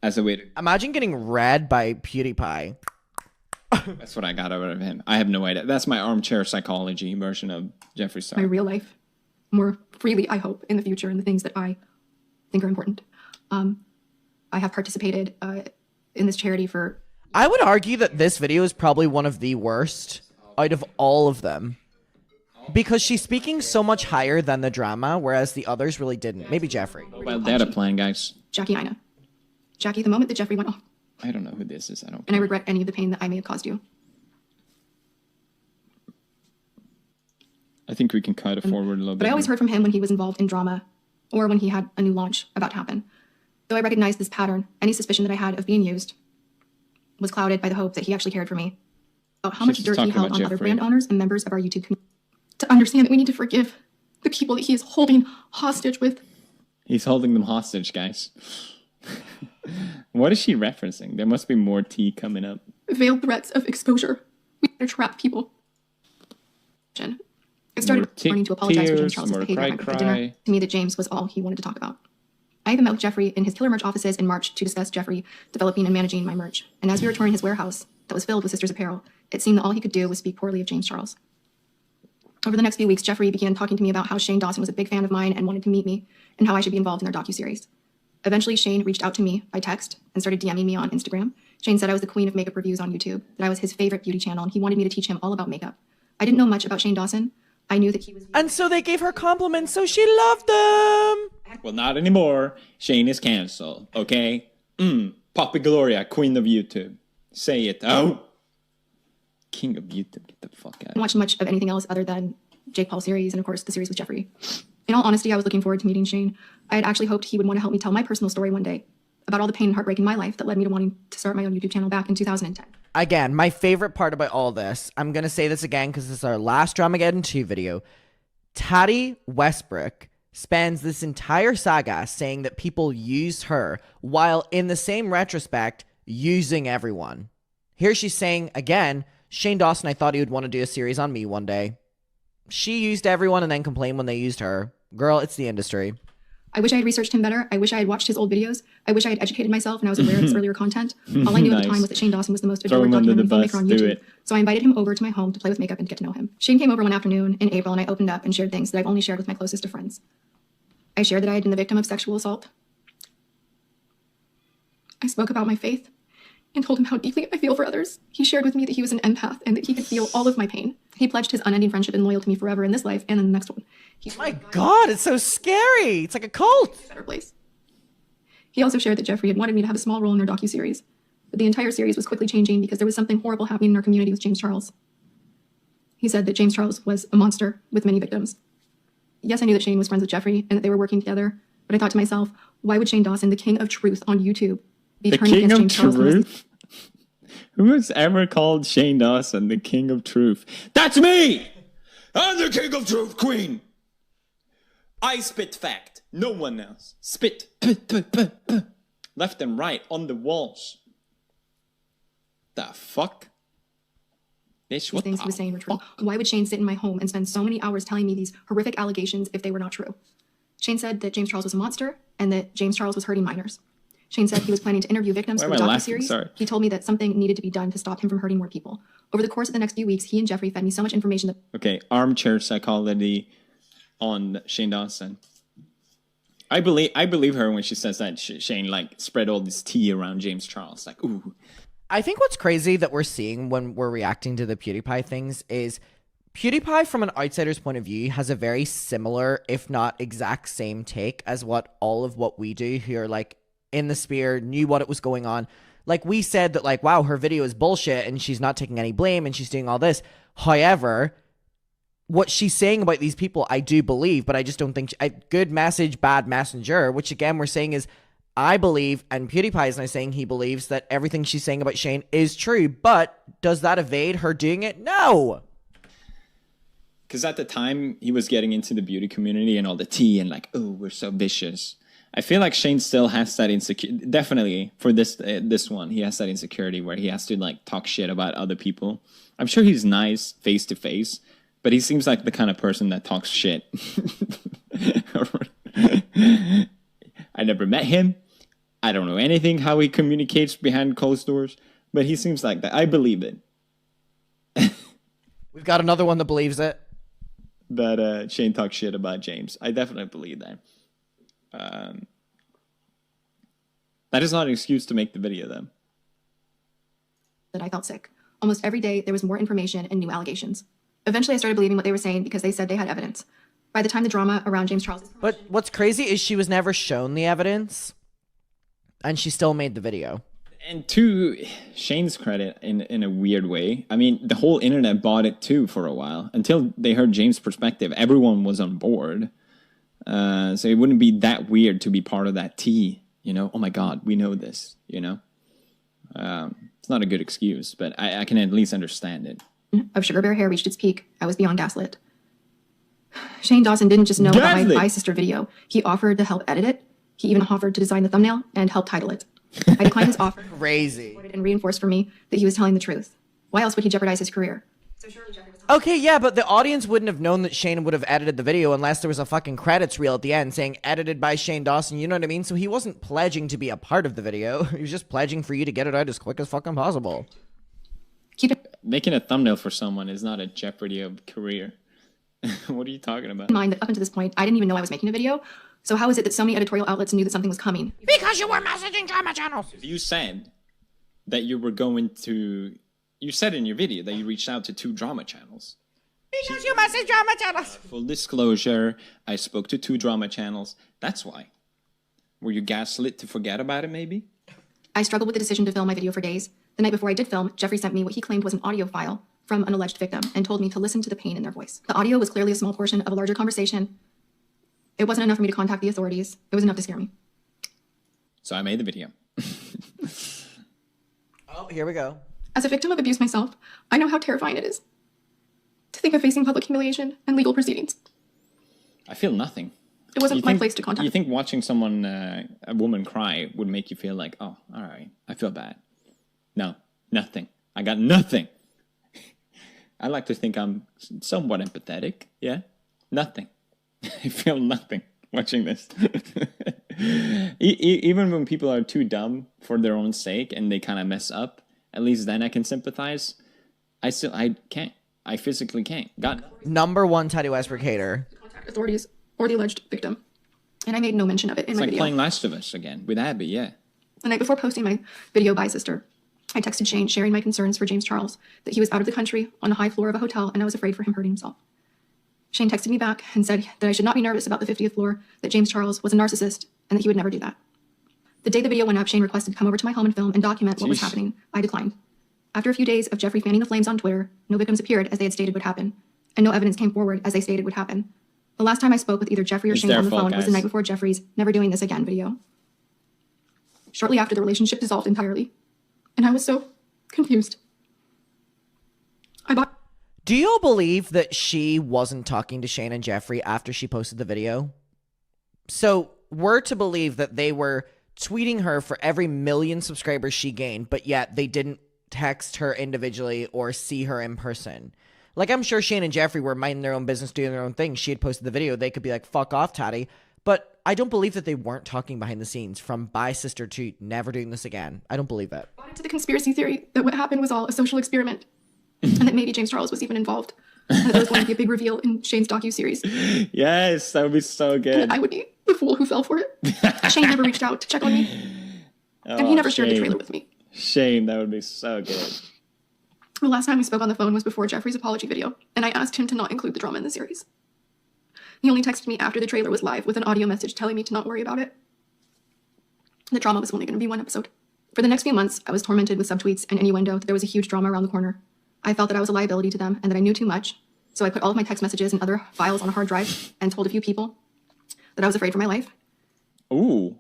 as a way to... Imagine getting read by PewDiePie. That's what I got out of him. I have no idea. That's my armchair psychology version of Jeffree Star. My real life more freely, I hope, in the future, and the things that I think are important. I have participated in this charity for... I would argue that this video is probably one of the worst out of all of them. Because she's speaking so much higher than the drama, whereas the others really didn't. Maybe Jeffree. Well, data plan, guys. Jackie Ina. Jackie, the moment that Jeffree went off... I don't know who this is. And I regret any of the pain that I may have caused you. I think we can cut it forward a little bit. But I always heard from him when he was involved in drama or when he had a new launch about to happen. Though I recognized this pattern, any suspicion that I had of being used was clouded by the hope that he actually cared for me. About how much dirt he held on other brand owners and members of our YouTube community. To understand that we need to forgive the people that he is holding hostage with. He's holding them hostage, guys. What is she referencing? There must be more tea coming up. Veiled threats of exposure. We need to trap people. I started wanting to apologize for James Charles' behavior at dinner. To me, that James was all he wanted to talk about. I even met with Jeffree in his killer merch offices in March to discuss Jeffree developing and managing my merch. And as we were touring his warehouse that was filled with sisters' apparel, it seemed that all he could do was speak poorly of James Charles. Over the next few weeks, Jeffree began talking to me about how Shane Dawson was a big fan of mine and wanted to meet me, and how I should be involved in their docuseries. Eventually, Shane reached out to me by text and started DMing me on Instagram. Shane said I was the queen of makeup reviews on YouTube, that I was his favorite beauty channel, and he wanted me to teach him all about makeup. I didn't know much about Shane Dawson. I knew that he was... And so they gave her compliments, so she loved them! Well, not anymore. Shane is canceled, okay? Poppy Gloria, queen of YouTube. Say it. Oh! King of YouTube, get the fuck out. I didn't watch much of anything else other than Jake Paul series and, of course, the series with Jeffree. In all honesty, I was looking forward to meeting Shane. I had actually hoped he would want to help me tell my personal story one day about all the pain and heartbreak in my life that led me to wanting to start my own YouTube channel back in 2010. Again, my favorite part about all this, I'm going to say this again because this is our last Dramageddon 2 video. Tati Westbrook spends this entire saga saying that people used her while in the same retrospect using everyone. Here she's saying, again, Shane Dawson, I thought he would want to do a series on me one day. She used everyone and then complained when they used her. Girl, it's the industry. I wish I had researched him better. I wish I had watched his old videos. I wish I had educated myself and I was aware of his earlier content. All I knew at the time was that Shane Dawson was the most adored documentary filmmaker on YouTube. So I invited him over to my home to play with makeup and get to know him. Shane came over one afternoon in April and I opened up and shared things that I've only shared with my closest of friends. I shared that I had been the victim of sexual assault. I spoke about my faith and told him how deeply I feel for others. He shared with me that he was an empath and that he could feel all of my pain. He pledged his unending friendship and loyalty to me forever in this life and in the next one. My God, it's so scary. It's like a cult. Better place. He also shared that Jeffree had wanted me to have a small role in their docuseries, but the entire series was quickly changing because there was something horrible happening in our community with James Charles. He said that James Charles was a monster with many victims. Yes, I knew that Shane was friends with Jeffree and that they were working together, but I thought to myself, why would Shane Dawson, the king of truth on YouTube, be The turning king against of James Charles? truth? Who has ever called Shane Dawson the king of truth? That's me! I'm the king of truth, queen! I spit fact. No one else. Spit. Left and right on the walls. The fuck? Bitch, what Things he was saying were true. Why would Shane sit in my home and spend so many hours telling me these horrific allegations if they were not true? Shane said that James Charles was a monster and that James Charles was hurting minors. Shane said he was planning to interview victims for the docuseries. He told me that something needed to be done to stop him from hurting more people. Over the course of the next few weeks, he and Jeffree fed me so much information that... Okay, armchair psychology on Shane Dawson. I believe her when she says that Shane like spread all this tea around James Charles. Like, ooh. I think what's crazy that we're seeing when we're reacting to the PewDiePie things is PewDiePie, from an outsider's point of view, has a very similar, if not exact same take as what all of what we do who are like in the sphere, knew what it was going on. Like we said that like, wow, her video is bullshit and she's not taking any blame and she's doing all this. However, what she's saying about these people, I do believe, but I just don't think good message, bad messenger, which again, we're saying is I believe, and PewDiePie is now saying he believes that everything she's saying about Shane is true, but does that evade her doing it? No. Because at the time, he was getting into the beauty community and all the tea and like, oh, we're so vicious. I feel like Shane still has that insecurity. Definitely for this one, he has that insecurity where he has to like talk shit about other people. I'm sure he's nice face to face, but he seems like the kind of person that talks shit. I never met him. I don't know anything how he communicates behind closed doors, but he seems like that. I believe it. We've got another one that believes it. That Shane talks shit about James. I definitely believe that. That is not an excuse to make the video, though. That I felt sick. Almost every day, there was more information and new allegations. Eventually, I started believing what they were saying because they said they had evidence. By the time the drama around James Charles... But what's crazy is she was never shown the evidence, and she still made the video. And to Shane's credit, in a weird way, I mean, the whole internet bought it too for a while. Until they heard James' perspective, everyone was on board. So it wouldn't be that weird to be part of that tea, you know? Oh my God, we know this, you know? It's not a good excuse, but I can at least understand it. Of Sugar Bear hair reached its peak, I was beyond gaslit. Shane Dawson didn't just know about my sister video. He offered to help edit it. He even offered to design the thumbnail and help title it. I declined his offer. Crazy. And reinforced for me that he was telling the truth. Why else would he jeopardize his career? Okay, yeah, but the audience wouldn't have known that Shane would have edited the video unless there was a fucking credits reel at the end saying edited by Shane Dawson, you know what I mean? So he wasn't pledging to be a part of the video. He was just pledging for you to get it out as quick as fucking possible. Making a thumbnail for someone is not a jeopardy of career. What are you talking about? In mind that up until this point, I didn't even know I was making a video. So how is it that so many editorial outlets knew that something was coming? Because you were messaging drama channels. You said that you were going to... You said in your video that you reached out to 2 drama channels. Because you message drama channels. Full disclosure, I spoke to 2 drama channels. That's why. Were you gaslit to forget about it, maybe? I struggled with the decision to film my video for days. The night before I did film, Jeffree sent me what he claimed was an audio file from an alleged victim and told me to listen to the pain in their voice. The audio was clearly a small portion of a larger conversation. It wasn't enough for me to contact the authorities. It was enough to scare me. So I made the video. Oh, here we go. As a victim of abuse myself, I know how terrifying it is to think of facing public humiliation and legal proceedings. I feel nothing. It wasn't my place to contact. You think watching someone, a woman cry would make you feel like, oh, all right, I feel bad. No, nothing. I got nothing. I like to think I'm somewhat empathetic. Yeah, nothing. I feel nothing. watching this. Even when people are too dumb for their own sake and they kind of mess up, at least then I can sympathize. I can't. I physically can't. Number one Tati Westbrook hater. Contact authorities or the alleged victim. And I made no mention of it in It's my like video. playing Last of Us again with Abby, yeah. The night before posting my video, Bye Sister, I texted Shane sharing my concerns for James Charles, that he was out of the country on the high floor of a hotel and I was afraid for him hurting himself. Shane texted me back and said that I should not be nervous about the 50th floor, that James Charles was a narcissist and that he would never do that. The day the video went up, Shane requested to come over to my home and film and document what was happening. I declined. After a few days of Jeffree fanning the flames on Twitter, no victims appeared as they had stated would happen, and no evidence came forward as they stated would happen. The last time I spoke with either Jeffree or Shane on the phone was the night before Jeffree's Never Doing This Again video. Shortly after, the relationship dissolved entirely, and I was so confused. Do you believe that she wasn't talking to Shane and Jeffree after she posted the video? So we're to believe that they were tweeting her for every 1 million subscribers she gained, but yet they didn't text her individually or see her in person. Like, I'm sure Shane and Jeffree were minding their own business, doing their own thing. She had posted the video. They could be like, fuck off, Tati. But I don't believe that they weren't talking behind the scenes from Bye Sister to Never Doing This Again. I don't believe it. Bought into the conspiracy theory that what happened was all a social experiment, and that maybe James Charles was even involved, and that there was going to be a big reveal in Shane's docuseries. Yes, that would be so good. And I would be the fool who fell for it. Shane never reached out to check on me, and he never shared the trailer with me. Shane, that would be so good. The last time we spoke on the phone was before Jeffree's apology video, and I asked him to not include the drama in the series. He only texted me after the trailer was live with an audio message telling me to not worry about it. The drama was only going to be 1 episode. For the next few months, I was tormented with subtweets and innuendo that there was a huge drama around the corner. I felt that I was a liability to them and that I knew too much, so I put all of my text messages and other files on a hard drive and told a few people that I was afraid for my life. Ooh,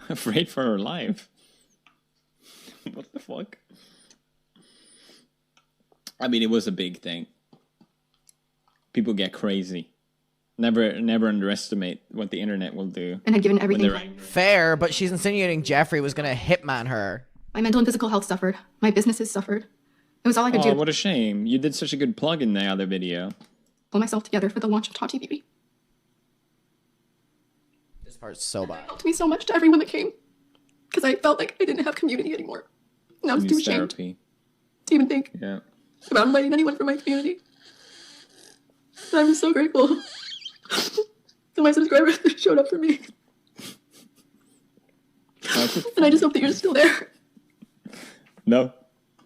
afraid for her life. What the fuck? I mean, it was a big thing. People get crazy. Never underestimate what the internet will do. And had given everything. Fair, but she's insinuating Jeffree was gonna hitman her. My mental and physical health suffered. My businesses suffered. It was all I could do. Oh, what a shame. You did such a good plug in the other video. Pull myself together for the launch of Tati Beauty. This part's so bad. It helped me so much to everyone that came, because I felt like I didn't have community anymore. And I was too ashamed to even think about inviting anyone from my community. And I'm so grateful to my subscribers that showed up for me. And I just hope that you're still there. No,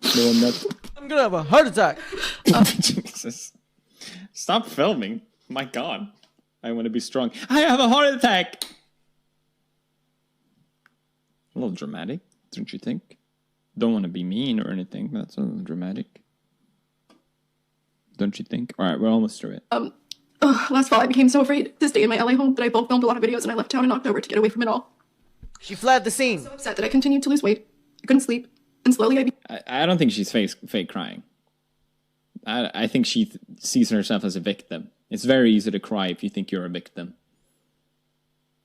I'm not. I'm gonna have a heart attack. Jesus. Stop filming. My God. I want to be strong. I have a heart attack. A little dramatic, don't you think? Don't want to be mean or anything, but that's a little dramatic. Don't you think? All right, we're almost through it. Last fall, I became so afraid to stay in my LA home that I both filmed a lot of videos and I left town in October to get away from it all. She fled the scene. I was so upset that I continued to lose weight. I couldn't sleep. And slowly I don't think she's fake crying. I think she sees herself as a victim. It's very easy to cry if you think you're a victim.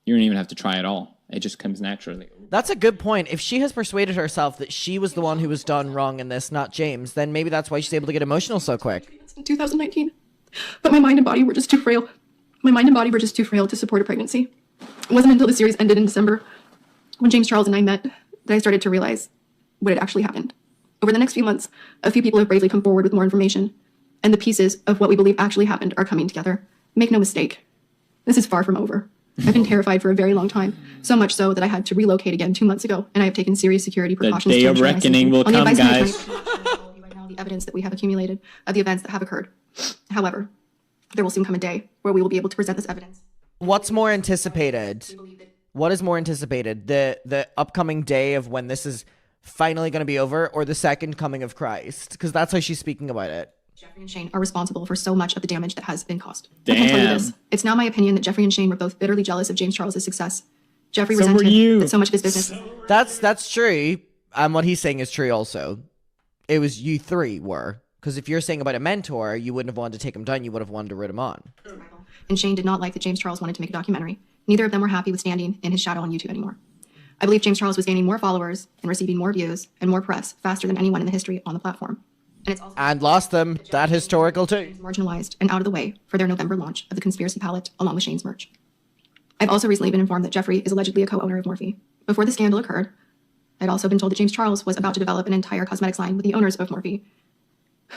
You don't even have to try at all. It just comes naturally. That's a good point. If she has persuaded herself that she was the one who was done wrong in this, not James, then maybe that's why she's able to get emotional so quick. in 2019. But my mind and body were just too frail. My mind and body were just too frail to support a pregnancy. It wasn't until the series ended in December, when James Charles and I met, that I started to realize what had actually happened. Over the next few months, a few people have bravely come forward with more information, and the pieces of what we believe actually happened are coming together. Make no mistake, this is far from over. I've been terrified for a very long time, so much so that I had to relocate again 2 months ago, and I have taken serious security precautions. The day of reckoning will come, guys. Right now, the evidence that we have accumulated of the events that have occurred. However, there will soon come a day where we will be able to present this evidence. What's more anticipated? What is more anticipated? The upcoming day of when this is finally going to be over, or the second coming of Christ? Because that's how she's speaking about it. Jeffree and Shane are responsible for so much of the damage that has been caused. Damn. I can tell you this. It's now my opinion that Jeffree and Shane were both bitterly jealous of James Charles' success. Jeffree resented that so much of his business. That's true. And what he's saying is true also. It was you three were. Because if you're saying about a mentor, you wouldn't have wanted to take him down. You would have wanted to root him on. And Shane did not like that James Charles wanted to make a documentary. Neither of them were happy with standing in his shadow on YouTube anymore. I believe James Charles was gaining more followers and receiving more views and more press faster than anyone in the history on the platform. And it's also lost them. That historical too. Marginalized and out of the way for their November launch of the Conspiracy Palette along with Shane's merch. I've also recently been informed that Jeffree is allegedly a co-owner of Morphe. Before the scandal occurred, I'd also been told that James Charles was about to develop an entire cosmetics line with the owners of Morphe.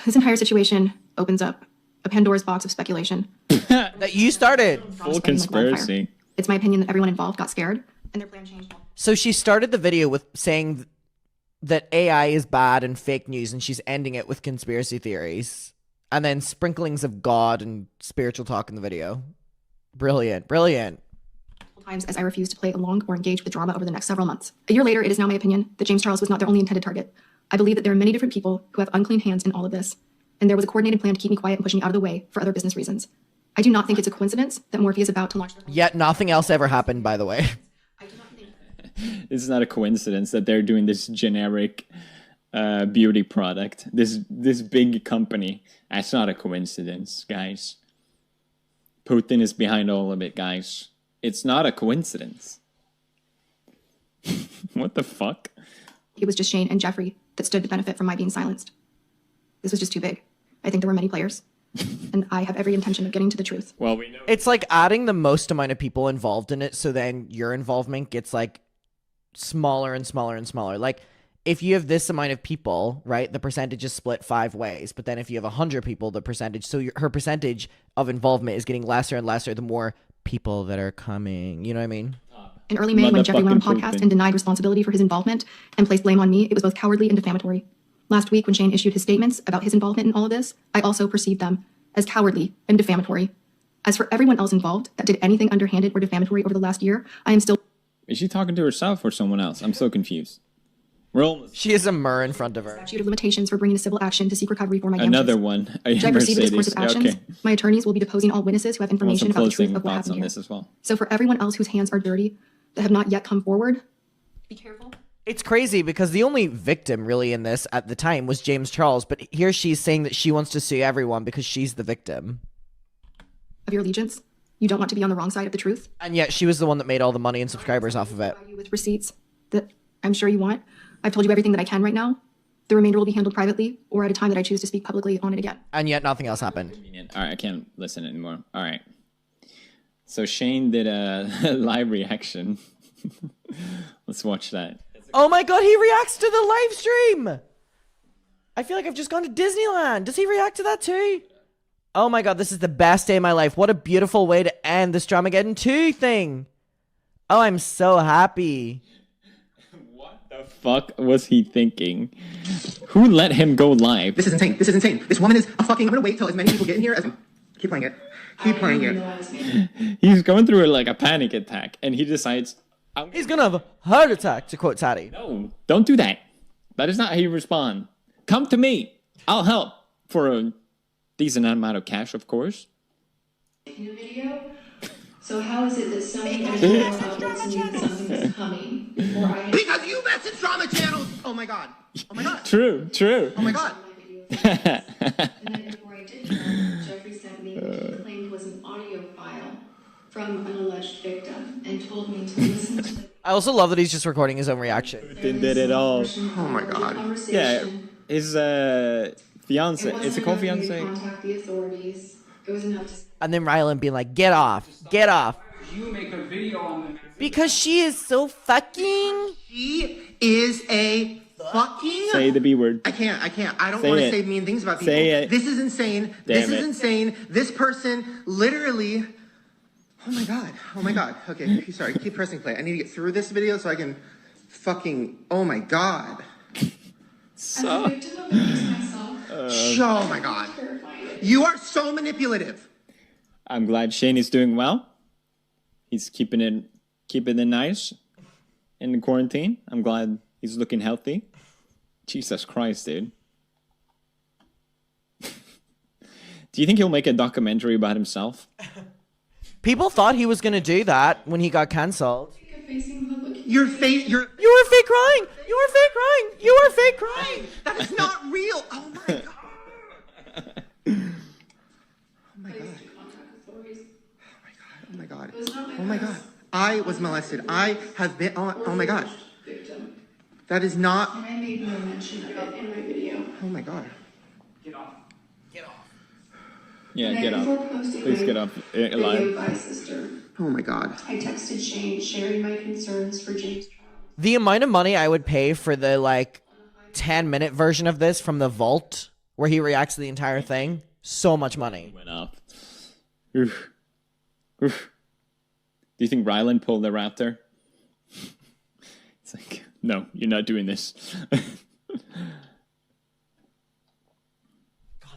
This entire situation opens up a Pandora's box of speculation. That you started. Full conspiracy. It's my opinion that everyone involved got scared and their plan changed. So she started the video with saying that AI is bad and fake news, and she's ending it with conspiracy theories. And then sprinklings of God and spiritual talk in the video. Brilliant. Brilliant. Times as I refuse to play along or engage with drama over the next several months. A year later, it is now my opinion that James Charles was not their only intended target. I believe that there are many different people who have unclean hands in all of this, and there was a coordinated plan to keep me quiet and push me out of the way for other business reasons. I do not think it's a coincidence that Morphe is about to launch. Yet nothing else ever happened, by the way. It's not a coincidence that they're doing this generic beauty product. This big company. That's not a coincidence, guys. Putin is behind all of it, guys. It's not a coincidence. What the fuck? It was just Shane and Jeffree that stood to benefit from my being silenced. This was just too big. I think there were many players. And I have every intention of getting to the truth. Well, we know. It's like adding the most amount of people involved in it, so then your involvement gets like smaller and smaller and smaller. Like if you have this amount of people, right, the percentage is split 5 ways. But then if you have 100 people, the percentage, so her percentage of involvement is getting lesser and lesser the more people that are coming. You know what I mean? In early May, when Jeffree went on podcast and denied responsibility for his involvement and placed blame on me, it was both cowardly and defamatory. Last week, when Shane issued his statements about his involvement in all of this, I also perceived them as cowardly and defamatory. As for everyone else involved that did anything underhanded or defamatory over the last year, I am still... Is she talking to herself or someone else? I'm so confused. She has a mur in front of her. Statute of limitations for bringing a civil action to seek recovery for my damages. Another one. Should I proceed with this course of actions? Okay. My attorneys will be deposing all witnesses who have information about the truth of what happened here. This as well. So for everyone else whose hands are dirty, that have not yet come forward, be careful. It's crazy because the only victim really in this at the time was James Charles, but here she's saying that she wants to sue everyone because she's the victim. Of your allegiance, you don't want to be on the wrong side of the truth. And yet she was the one that made all the money and subscribers off of it. With receipts that I'm sure you want. I've told you everything that I can right now. The remainder will be handled privately or at a time that I choose to speak publicly on it again. And yet nothing else happened. All right, I can't listen anymore. All right. So Shane did a live reaction. Let's watch that. Oh my god, he reacts to the live stream! I feel like I've just gone to Disneyland. Does he react to that too? Oh my god, this is the best day of my life. What a beautiful way to end this Dramageddon 2 thing. Oh, I'm so happy. What the fuck was he thinking? Who let him go live? This is insane. This is insane. This woman is a fucking... I'm gonna wait till as many people get in here as... Keep playing it. Keep playing it. He's going through like a panic attack and he decides... He's gonna have a heart attack, to quote Tati. No, don't do that. That is not how you respond. Come to me. I'll help for a decent amount of cash, of course. In a video? So how is it that so many other outlets knew that something was coming before I... Because you messaged drama channels! Oh my god. Oh my god. True. Oh my god. And then before I did that, Jeffree sent me what he claimed was an audio file from an alleged victim and told me to listen to the... I also love that he's just recording his own reaction. Did it all. Oh my god. Yeah, his fiance. Is it called fiance? Contact the authorities. It was enough to... And then Rylan being like, get off. Get off. You make a video on the... Because she is so fucking... She is a fucking... Say the B word. I can't. I don't want to say mean things about people. Say it. This is insane. This is insane. This person literally... Oh my god. Okay, sorry. Keep pressing play. I need to get through this video so I can fucking... Oh my god. So... As a victim of abuse myself... Oh my god. You are so manipulative. I'm glad Shane is doing well. He's keeping it nice in the quarantine. I'm glad he's looking healthy. Jesus Christ, dude. Do you think he'll make a documentary about himself? People thought he was going to do that when he got cancelled. Your face, You were fake crying! You were fake crying! You were fake crying! That is not real! Oh my god! Oh my god. Oh my god. I was molested. I have been... Oh my god. That is not... And I made no mention of it in my video. Oh my god. Get off. Yeah, get off. Please get off. Video Alive. of my sister, Oh my god. I texted Shane sharing my concerns for James. The amount of money I would pay for the, like, 10-minute version of this from the vault, where he reacts to the entire thing, so much money. Went up. Oof. Oof. Do you think Ryland pulled the raptor? It's like, no, you're not doing this. God,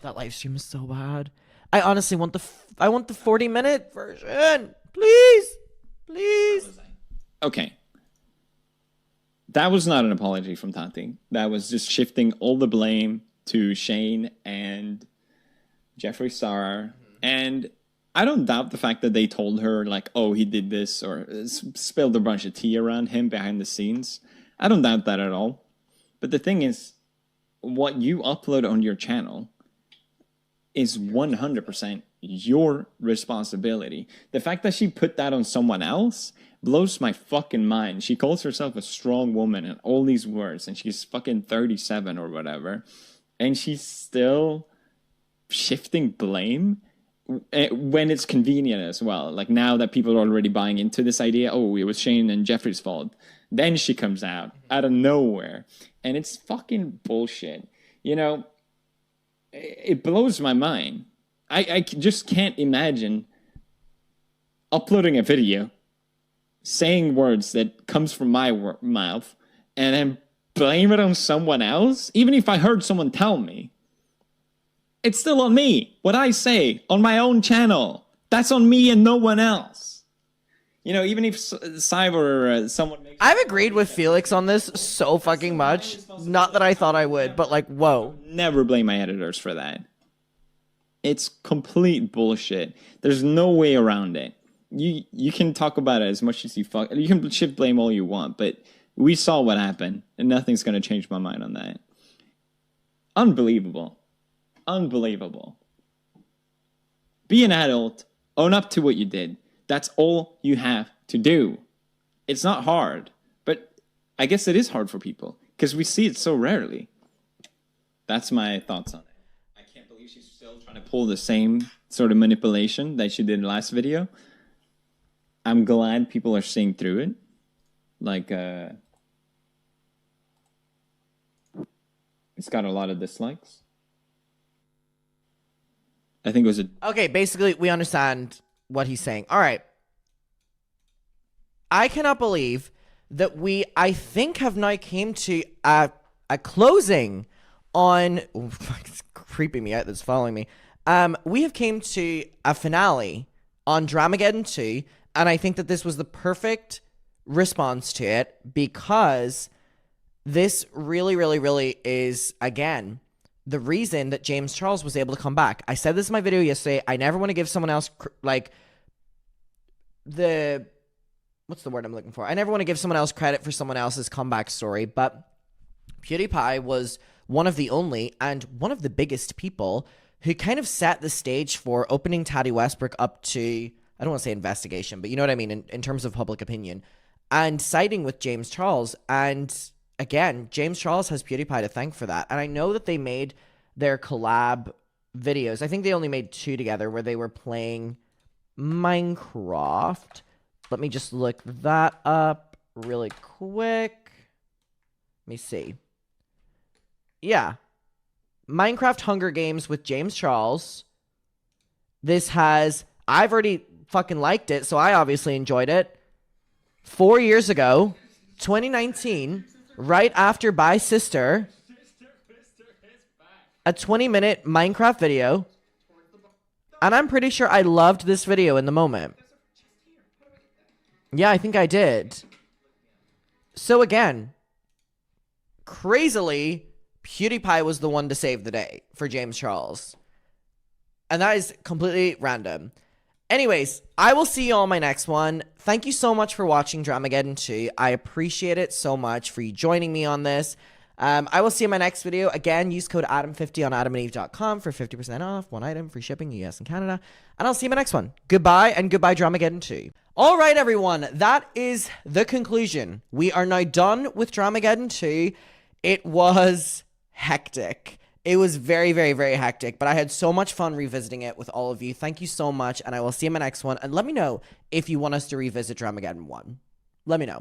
that live stream is so bad. I honestly want the 40-minute version. Please. Please. Okay. That was not an apology from Tati. That was just shifting all the blame to Shane and Jeffree Star. And I don't doubt the fact that they told her, like, oh, he did this, or spilled a bunch of tea around him behind the scenes. I don't doubt that at all. But the thing is, what you upload on your channel is 100% your responsibility. The fact that she put that on someone else blows my fucking mind. She calls herself a strong woman and all these words, and she's fucking 37 or whatever, and she's still shifting blame when it's convenient as well. Like, now that people are already buying into this idea, oh, it was Shane and Jeffree's fault, then she comes out of nowhere, and it's fucking bullshit. You know, it blows my mind. I just can't imagine uploading a video, saying words that comes from my mouth, and then blame it on someone else. Even if I heard someone tell me, it's still on me. What I say on my own channel, that's on me and no one else. You know, even if Cyber or someone makes... I've agreed with Felix on this so fucking much. Not that I thought I would, but like, whoa. Never blame my editors for that. It's complete bullshit. There's no way around it. You can talk about it as much as you can shift blame all you want, but we saw what happened, and nothing's going to change my mind on that. Unbelievable. Unbelievable. Be an adult. Own up to what you did. That's all you have to do. It's not hard, but I guess it is hard for people because we see it so rarely. That's my thoughts on it. I can't believe she's still trying to pull the same sort of manipulation that she did in the last video. I'm glad people are seeing through it. Like, it's got a lot of dislikes. I think it was a... Okay, basically, we understand what he's saying. All right. I cannot believe that I think, have now came to a closing on... Oh, it's creeping me out that's following me. We have came to a finale on Dramageddon 2, and I think that this was the perfect response to it, because this really, really, really is, again, the reason that James Charles was able to come back. I said this in my video yesterday. I never want to give someone else, like, what's the word I'm looking for? I never want to give someone else credit for someone else's comeback story, but PewDiePie was one of the only and one of the biggest people who kind of set the stage for opening Tati Westbrook up to, I don't want to say investigation, but you know what I mean, in terms of public opinion, and siding with James Charles. And again, James Charles has PewDiePie to thank for that. And I know that they made their collab videos. I think they only made 2 together where they were playing Minecraft. Let me just look that up really quick. Let me see. Yeah. Minecraft Hunger Games with James Charles. I've already fucking liked it, so I obviously enjoyed it. 4 years ago, 2019, right after Bye Sister, a 20-minute Minecraft video, and I'm pretty sure I loved this video in the moment. Yeah, I think I did. So again, crazily, PewDiePie was the one to save the day for James Charles. And that is completely random. Anyways, I will see you all in my next one. Thank you so much for watching Dramageddon 2. I appreciate it so much for you joining me on this. I will see you in my next video. Again, use code Adam50 on adamandeve.com for 50% off, 1 item, free shipping, US and Canada. And I'll see you in my next one. Goodbye, and goodbye Dramageddon 2. All right, everyone. That is the conclusion. We are now done with Dramageddon 2. It was hectic. It was very, very, very hectic, but I had so much fun revisiting it with all of you. Thank you so much, and I will see you in my next one. And let me know if you want us to revisit Dramageddon 1. Let me know.